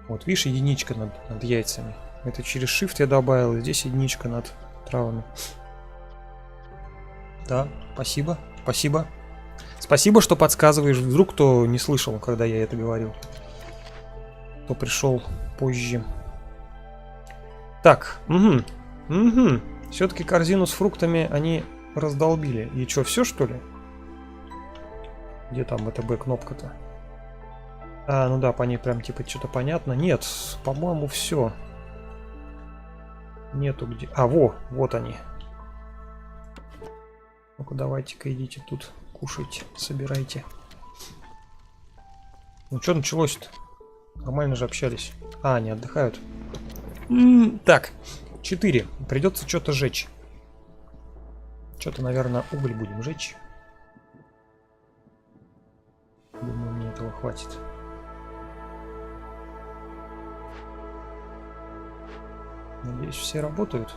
Вот, видишь, единичка над яйцами. Это через Shift я добавил. И здесь единичка над травами. Да, спасибо. Спасибо. Спасибо, что подсказываешь. Вдруг кто не слышал, когда я это говорил. Кто пришел позже. Так, Все-таки корзину с фруктами они раздолбили. И что, все что ли? Где там ВТБ кнопка-то? А, ну да, по ней прям типа что-то понятно. Нет, по-моему, все. Нету где. А, вот они. Ну-ка, давайте-ка идите тут кушайте, собирайте. Ну что началось-то? Нормально же общались. А, они отдыхают. Так, 4. Придется что-то жечь. Что-то, наверное, уголь будем жечь. Думаю, мне этого хватит. Надеюсь, все работают.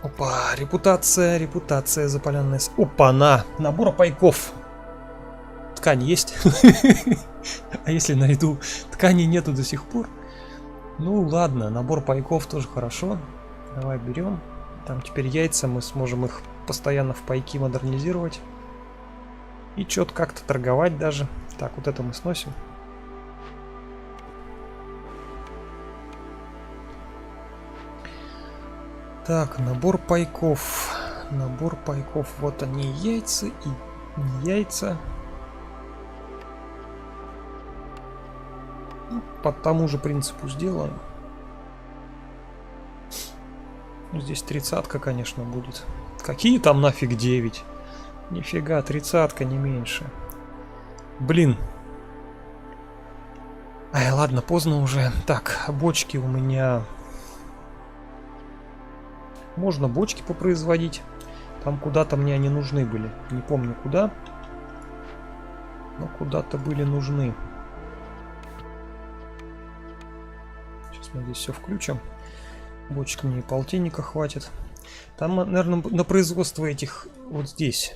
Опа, репутация запаленная. Опа-на! Набор пайков. Ткань есть. А если найду? Ткани нету до сих пор. Ну ладно, набор пайков тоже хорошо. Давай берем. Там теперь яйца, мы сможем их постоянно в пайки модернизировать. И что-то как-то торговать даже. Так, вот это мы сносим. Так, набор пайков. Набор пайков. Вот они, яйца и не яйца. По тому же принципу сделаем. Здесь 30-ка, конечно, будет. Какие там нафиг 9? Нифига, 30-ка, не меньше. Блин. Ай, ладно, поздно уже. Так, бочки у меня... Можно бочки попроизводить. Там куда-то мне они нужны были. Не помню куда. Но куда-то были нужны. Сейчас мы здесь все включим. Бочек мне и полтинника хватит. Там, наверное, на производство этих вот здесь.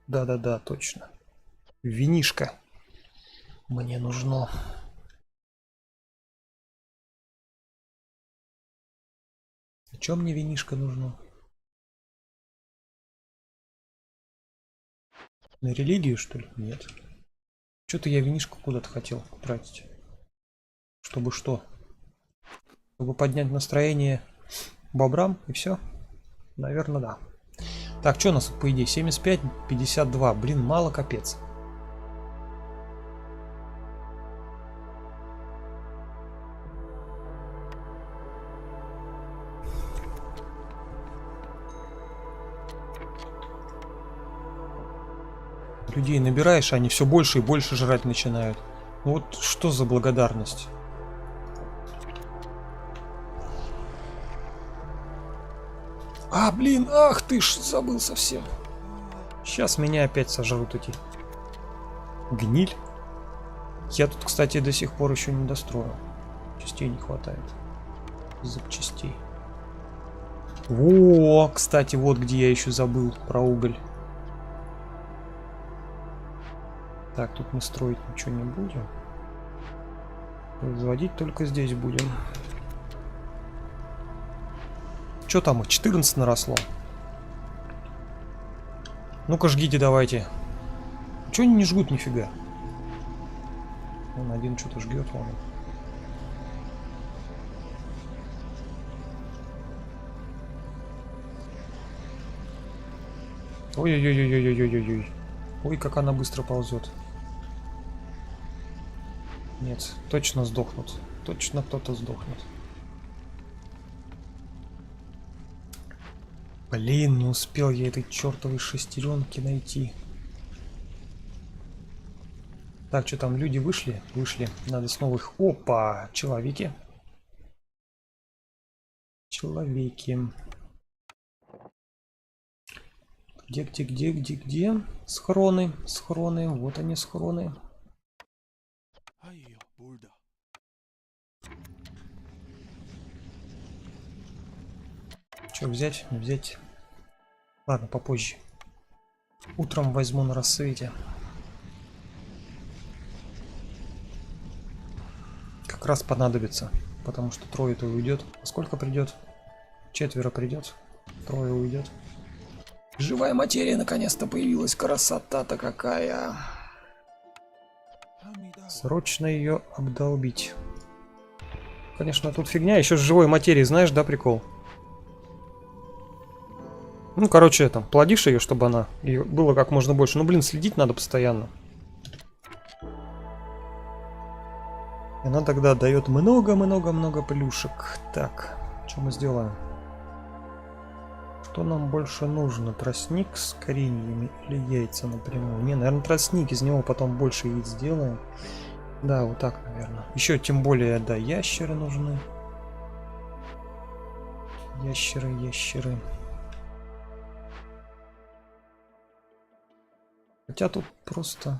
Да-да-да, точно. Винишко мне нужно. Чем мне винишко нужно? На религию, что ли? Нет. Что-то я винишко куда-то хотел тратить. Чтобы что? Чтобы поднять настроение бобрам и все? Наверное, да. Так, что у нас тут по идее? 75, 52. Блин, мало капец. Людей набираешь, они все больше и больше жрать начинают. Вот что за благодарность? А, блин, ах ты ж, забыл совсем. Сейчас меня опять сожрут эти. Гниль. Я тут, кстати, до сих пор еще не достроил. Частей не хватает. Запчастей. О, кстати, вот где я еще забыл про уголь. Так, тут мы строить ничего не будем. Производить только здесь будем. Что там их? 14 наросло. Ну-ка, жгите давайте. Чего они не жгут нифига? Вон один что-то жгет, вон. Ой-ой-ой-ой-ой-ой-ой-ой. Ой, как она быстро ползет. Нет, точно сдохнут. Точно кто-то сдохнет. Блин, не успел я этой чертовой шестеренки найти. Так, что там, люди вышли? Вышли. Надо снова их... Опа! Человеки. Человеки. Где? Схроны. Схроны. Вот они, схроны. Что взять? Взять. Ладно, попозже. Утром возьму на рассвете. Как раз понадобится. Потому что трое-то уйдет. А сколько придет? 4 придет. 3 уйдет. Живая материя наконец-то появилась. Красота-то какая. Срочно ее обдолбить. Конечно, тут фигня. Еще с живой материей, знаешь, да, прикол? Ну, короче, там, плодишь ее, чтобы она ее было как можно больше. Ну, блин, следить надо постоянно. И она тогда дает много-много-много плюшек. Так, что мы сделаем? Что нам больше нужно? Тростник с кореньями или яйца напрямую? Не, наверное, тростник. Из него потом больше яиц сделаем. Да, вот так, наверное. Еще тем более, да, ящеры нужны. Ящеры. Хотя тут просто...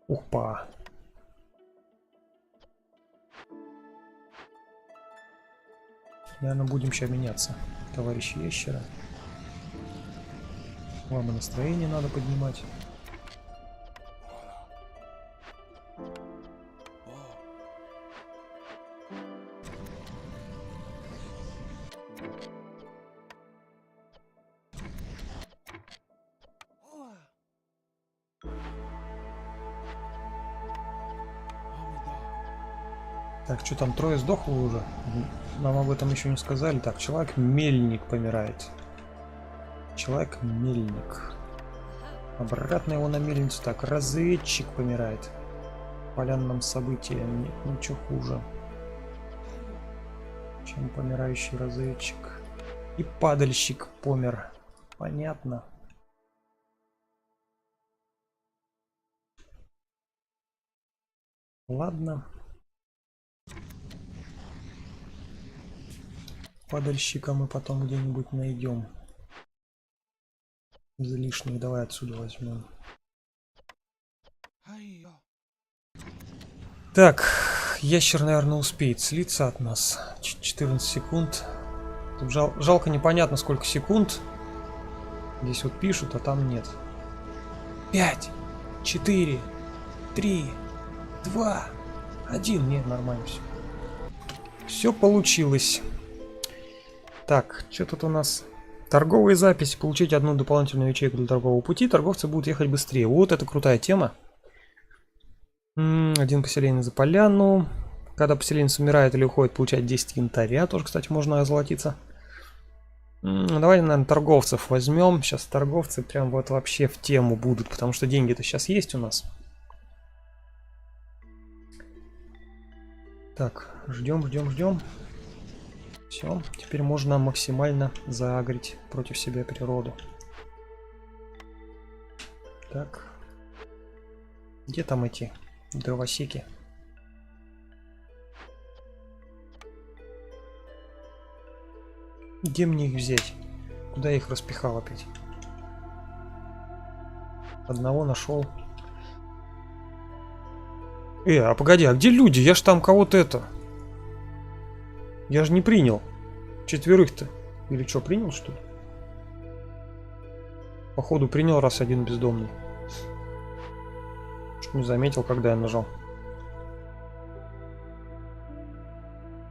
Ухпа. Наверное, будем сейчас меняться, товарищи ящера. Вам и настроение надо поднимать. Так, что там, 3 сдохло уже? Нам об этом еще не сказали. Так, человек-мельник помирает. Человек-мельник. Обратно его на мельницу. Так, разведчик помирает. Полянным событиям нет ничего хуже, чем помирающий разведчик. И падальщик помер. Понятно. Ладно. Падальщика мы потом где-нибудь найдем. Излишних. Давай отсюда возьмем. Так, ящер, наверное, успеет слиться от нас. 14 секунд. Тут жалко, непонятно сколько секунд. Здесь вот пишут, а там нет. 5, 4, 3, 2, 1. Нет, нормально все. Все получилось. Так, что тут у нас? Торговые записи. Получить одну дополнительную ячейку для торгового пути. Торговцы будут ехать быстрее. Вот это крутая тема. Один поселение за поляну. Когда поселенец умирает или уходит, получать 10 янтаря. Тоже, кстати, можно озолотиться. Давай, наверное, торговцев возьмем. Сейчас торговцы прям вот вообще в тему будут, потому что деньги-то сейчас есть у нас. Так, ждем. Все, теперь можно максимально заагрить против себя природу. Так. Где там эти дровосеки? Где мне их взять? Куда я их распихал опять? Одного нашел. А погоди, а где люди? Я ж там кого-то это... Я же не принял. 4-то. Или что, принял, что ли? Походу принял, раз один бездомный. Что не заметил, когда я нажал.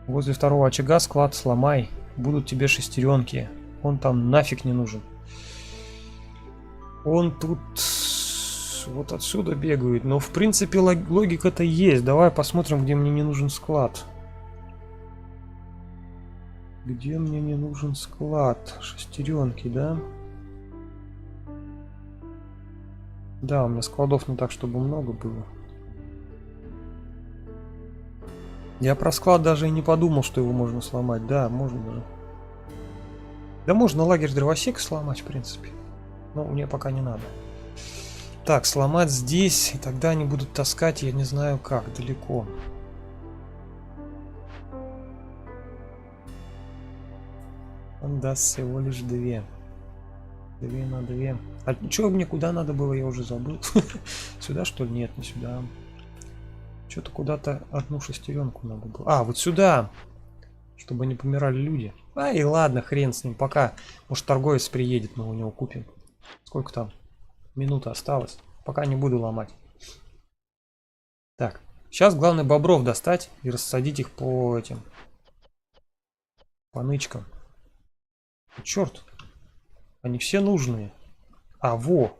Возле второго очага склад сломай. Будут тебе шестеренки. Он там нафиг не нужен. Он тут вот отсюда бегает. Но в принципе логика-то есть. Давай посмотрим, где мне не нужен склад. Где мне не нужен склад? Шестеренки, да? Да, у меня складов не так, чтобы много было. Я про склад даже и не подумал, что его можно сломать. Да, можно даже. Да можно лагерь дровосека сломать, в принципе. Но мне пока не надо. Так, сломать здесь, и тогда они будут таскать, я не знаю как, далеко. Он даст всего лишь 2. 2 на 2. А что мне куда надо было, я уже забыл. Сюда, что ли? Нет, не сюда. Что-то куда-то одну шестеренку надо было. А, вот сюда. Чтобы не помирали люди. А, и ладно, хрен с ним. Пока, может, торговец приедет, мы у него купим. Сколько там? Минута осталась. Пока не буду ломать. Так, сейчас главное бобров достать и рассадить их по этим... По нычкам. Черт. Они все нужные. А, во.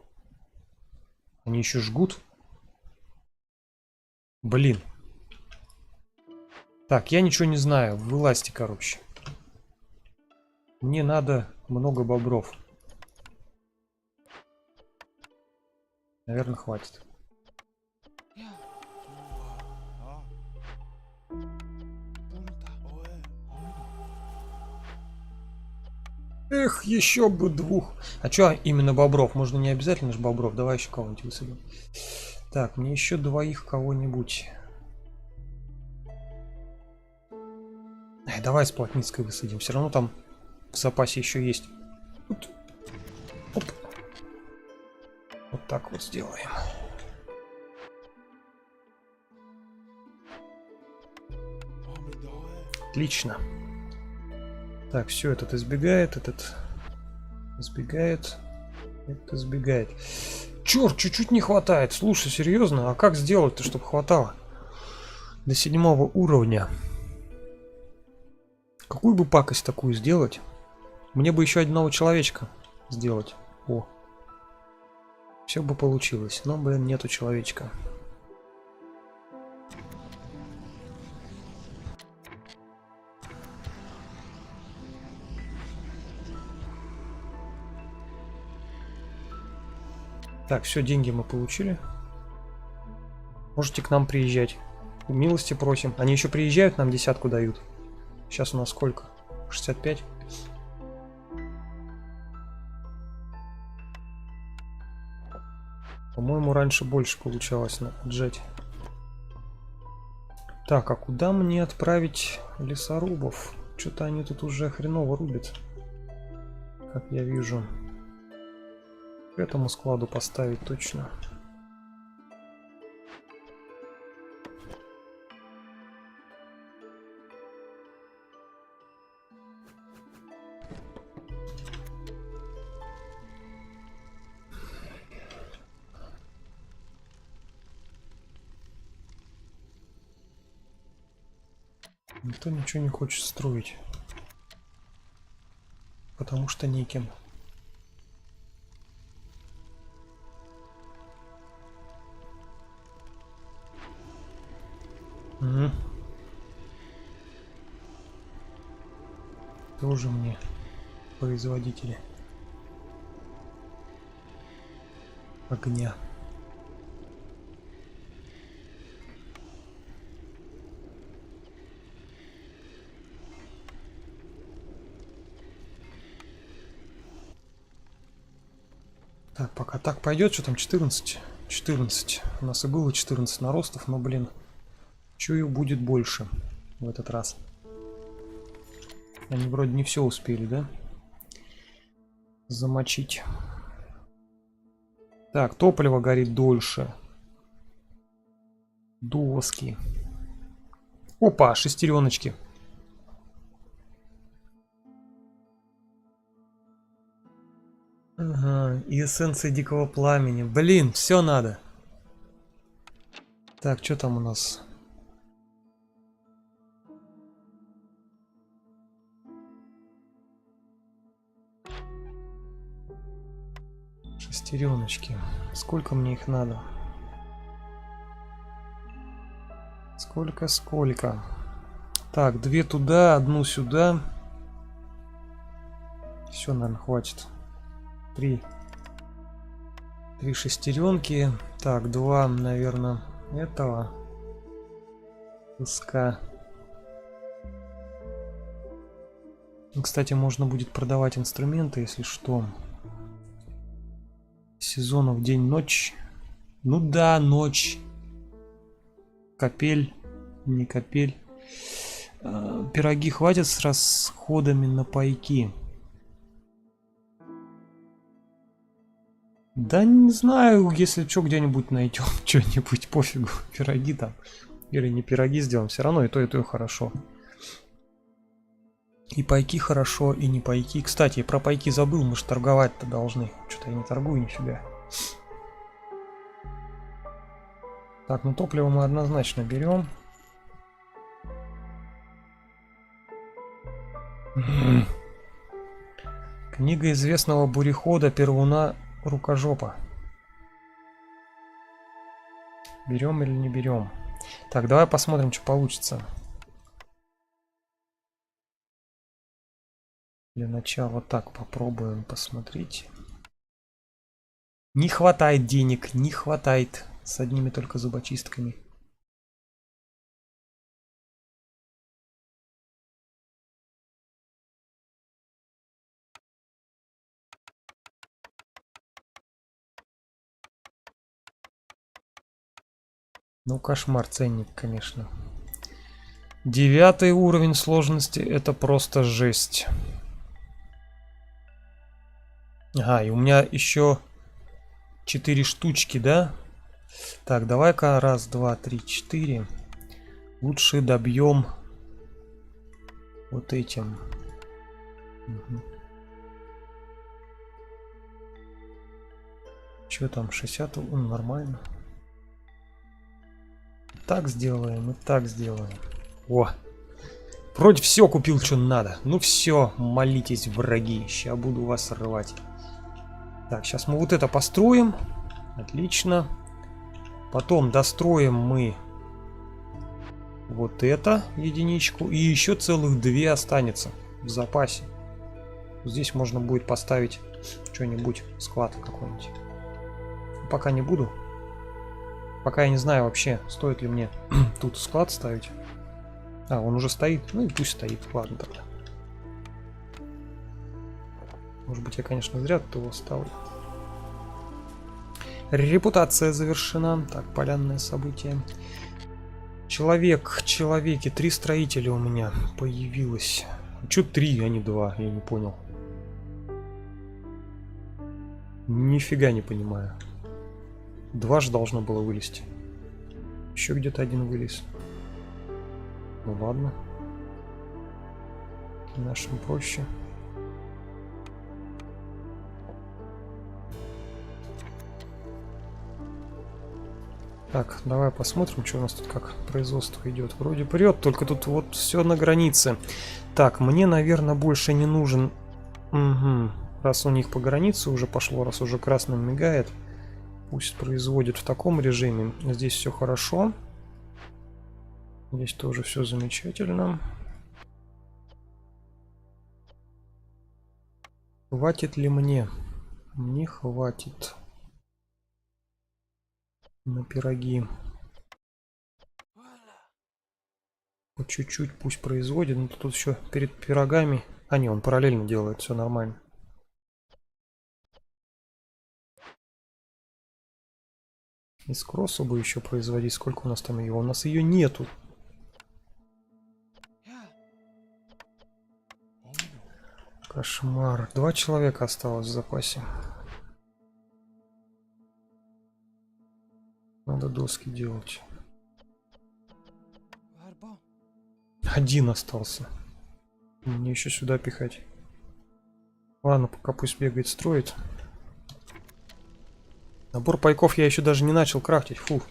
Они еще жгут. Блин. Так, я ничего не знаю. Вылазьте, короче. Мне надо много бобров. Наверное, хватит. Эх, еще бы 2. А что именно бобров? Можно не обязательно же бобров. Давай еще кого-нибудь высадим. Так, мне еще 2 кого-нибудь. Давай с Плотницкой высадим. Все равно там в запасе еще есть. Оп. Вот так вот сделаем. Отлично. Так, все, этот избегает, этот избегает, это избегает. Черт, чуть-чуть не хватает. Слушай, серьезно, а как сделать-то, чтобы хватало? До 7 уровня. Какую бы пакость такую сделать? Мне бы еще одного человечка сделать. О. Все бы получилось. Но, блин, нету человечка. Так, все, деньги мы получили. Можете к нам приезжать. Милости просим. Они еще приезжают, нам 10 дают. Сейчас у нас сколько? 65? По-моему, раньше больше получалось отжать. Так, а куда мне отправить лесорубов? Что-то они тут уже хреново рубят. Как я вижу. К этому складу поставить точно. Никто ничего не хочет строить, потому что неким. Угу. Тоже мне производители огня. Так, пока так пойдет, что там 14? 14. У нас и было 14 наростов, но, блин, чую, будет больше в этот раз. Они вроде не все успели, да? Замочить. Так, топливо горит дольше. Доски. Опа, шестереночки. Ага, и эссенция дикого пламени. Блин, все надо. Так, что там у нас? Шестереночки. Сколько мне их надо? Сколько? Так, 2 туда, 1 сюда. Все, наверное, хватит. 3 шестеренки. Так, 2, наверное, этого куска. Кстати, можно будет продавать инструменты, если что. Сезонов день-ночь. Ну да, ночь. Капель. Не капель. Пироги хватит с расходами на пайки? Да не знаю, если что, где-нибудь найдем что-нибудь, пофигу. Пироги там. Или не пироги сделаем, все равно и то хорошо. И пайки хорошо, и не пайки. Кстати, про пайки забыл, мы же торговать-то должны. Что-то я не торгую нифига. Так, ну топливо мы однозначно берем. Книга известного бурехода Первуна Рукожопа. Берем или не берем? Так, давай посмотрим, что получится. Для начала так попробуем посмотреть. Не хватает денег, не хватает. С одними только зубочистками. Ну, кошмар, ценник, конечно. 9 уровень сложности, это просто жесть. Ага, и у меня еще 4 штучки, да? Так, давай-ка 1, 2, 3, 4. Лучше добьем вот этим. Угу. Что там, 60? Нормально. Так сделаем и так сделаем. О! Вроде все купил, что надо. Ну все, молитесь, враги. Сейчас буду вас рвать. Так, сейчас мы вот это построим. Отлично. Потом достроим мы вот это единичку. И еще целых 2 останется в запасе. Здесь можно будет поставить что-нибудь, склад какой-нибудь. Пока не буду. Пока я не знаю вообще, стоит ли мне тут склад ставить. А, он уже стоит. Ну и пусть стоит. Ладно тогда. Может быть, я, конечно, зря тут его ставлю. Репутация завершена. Так, полянное событие. Человеки. 3 строителя у меня появилось. Чё 3, а не 2? Я не понял. Нифига не понимаю. Два же должно было вылезти. Еще где-то один вылез. Ну ладно. Нашим проще. Так, давай посмотрим, что у нас тут как производство идет. Вроде прет, только тут вот все на границе. Так, мне, наверное, больше не нужен... Угу. Раз у них по границе уже пошло, раз уже красным мигает, пусть производит в таком режиме. Здесь все хорошо. Здесь тоже все замечательно. Хватит ли мне? Не хватит. На пироги. По чуть-чуть пусть производит. Но тут еще перед пирогами... А не, он параллельно делает, все нормально. Из кроссу бы еще производить. Сколько у нас там ее? У нас ее нету. Кошмар. 2 человека осталось в запасе. Надо доски делать. 1 остался. Мне еще сюда пихать. Ладно, пока пусть бегает, строит. Набор пайков я еще даже не начал крафтить. Фу,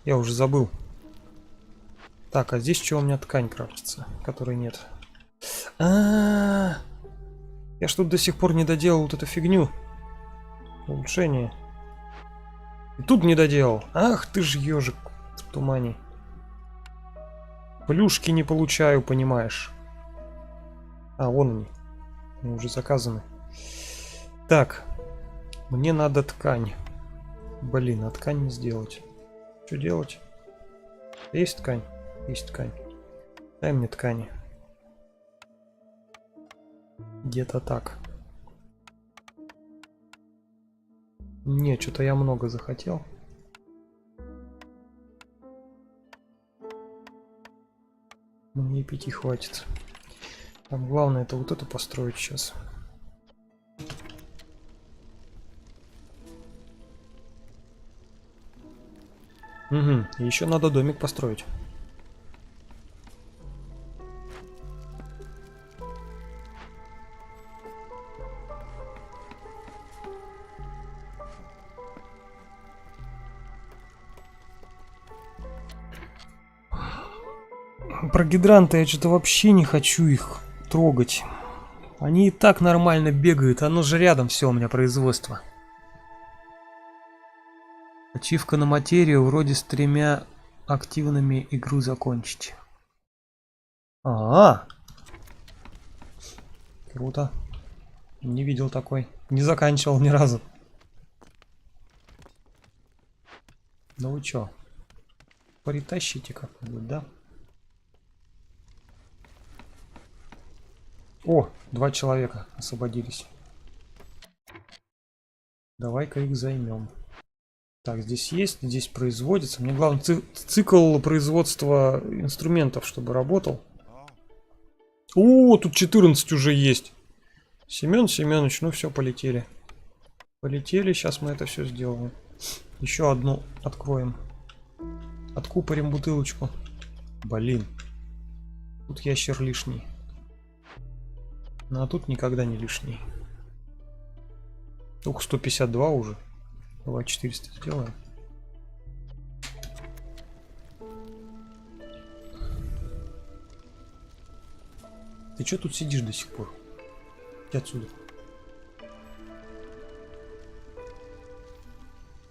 я уже забыл. Так, а здесь что у меня ткань крафтится, которой нет? Я что-то до сих пор не доделал вот эту фигню. Улучшение. И тут не доделал. Ах ты ж ежик в тумане. Плюшки не получаю, понимаешь. А, вон они. Они уже заказаны. Так. Мне надо ткань. Блин, а ткань не сделать. Что делать? Есть ткань? Есть ткань. Дай мне ткани. Где-то так. Не, что-то я много захотел. Мне 5 хватит. Там главное это вот это построить сейчас. Угу. И еще надо домик построить. Про гидранты я что-то вообще не хочу их трогать. Они и так нормально бегают, оно же рядом все у меня производство. Ачивка на материю вроде с 3 активными игру закончить. Круто. Не видел такой. Не заканчивал ни разу. Ну вы чё? Притащите как-нибудь, да? О, 2 человека освободились. Давай-ка их займем. Так, здесь есть, здесь производится. Мне главное цикл производства инструментов, чтобы работал. О, тут 14 уже есть. Семен Семенович, ну все, полетели. Полетели, сейчас мы это все сделаем. Еще одну откроем. Откупорим бутылочку. Блин. Тут ящер лишний. Ну а тут никогда не лишний. Только 152 уже. Давай 400 сделаем. Ты что тут сидишь до сих пор? Иди отсюда.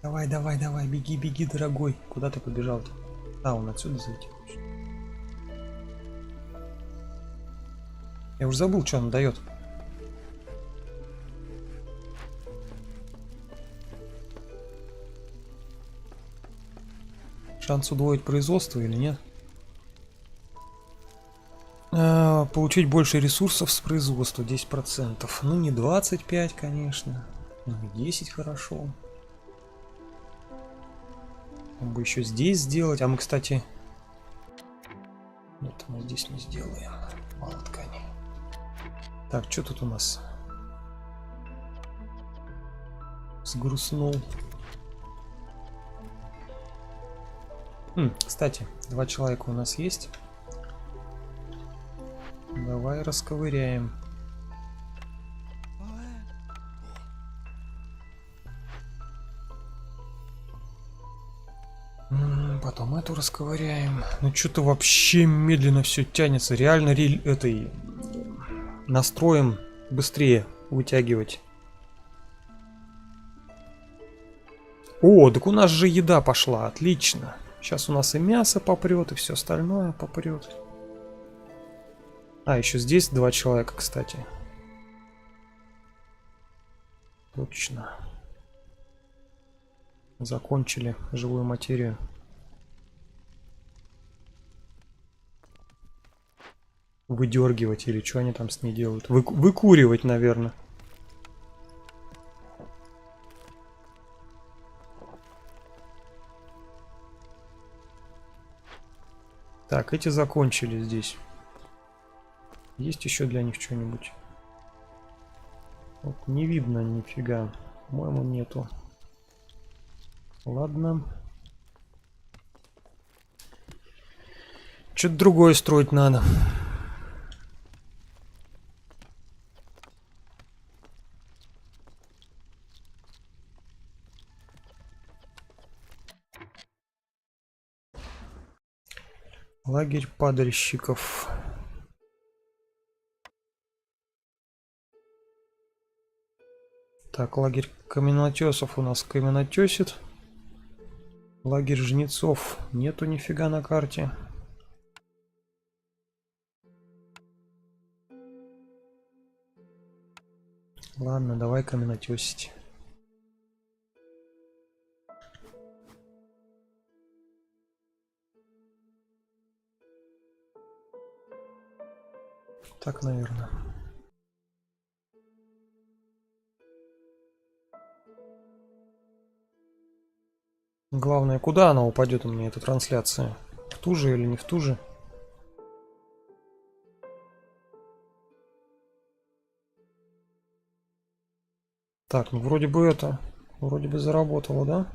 Давай, давай, давай, беги, беги, дорогой. Куда ты побежал-то? А, он отсюда зайти хочет. Я уже забыл, что он дает. Шанс удвоить производство или нет? Получить больше ресурсов с производства 10%. Ну не 25, конечно. Ну и 10 хорошо. Он бы еще здесь сделать. А мы, кстати... Нет, мы здесь не сделаем. Мало ткани. Так, что тут у нас? Сгрустнул. Кстати, 2 человека у нас есть. Давай расковыряем. Потом эту расковыряем. Ну что-то вообще медленно все тянется. Реально этой настроем быстрее вытягивать. О, так у нас же еда пошла. Отлично. Сейчас у нас и мясо попрет, и все остальное попрет. А, еще здесь 2 человека, кстати. Точно. Закончили живую материю. Выдергивать или что они там с ней делают? Выкуривать, наверное. Так, эти закончили здесь. Есть еще для них что-нибудь? Вот, не видно нифига. По-моему, нету. Ладно. Что-то другое строить надо. Лагерь падальщиков. Так, лагерь каменотесов у нас каменотесит. Лагерь жнецов нету нифига на карте. Ладно, давай каменотесить. Так, наверное. Главное, куда она упадет у меня, эта трансляция? В ту же или не в ту же? Так, ну вроде бы заработало, да?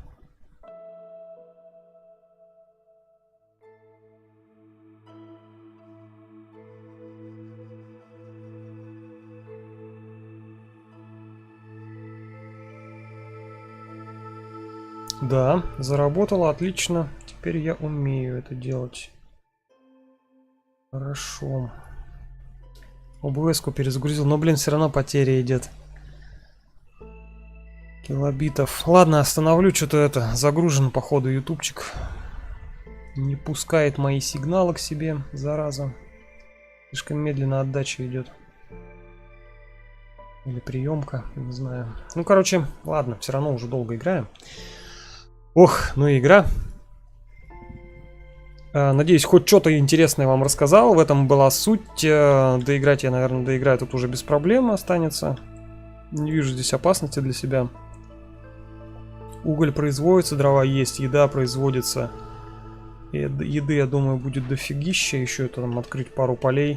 Да, заработало, отлично. Теперь я умею это делать. Хорошо. ОБС-ку перезагрузил, но, блин, все равно потеря идет. Килобитов. Ладно, остановлю, что-то это, загружен, походу, ютубчик. Не пускает мои сигналы к себе, зараза. Слишком медленно отдача идет. Или приемка, не знаю. Ну, короче, ладно, все равно уже долго играем. Ох, ну и игра. Надеюсь, хоть что-то интересное вам рассказал. В этом была суть. Доиграть я, наверное, доиграю тут уже без проблем останется. Не вижу здесь опасности для себя. Уголь производится, дрова есть, еда производится. Еды, я думаю, будет дофигища. Еще это там открыть пару полей.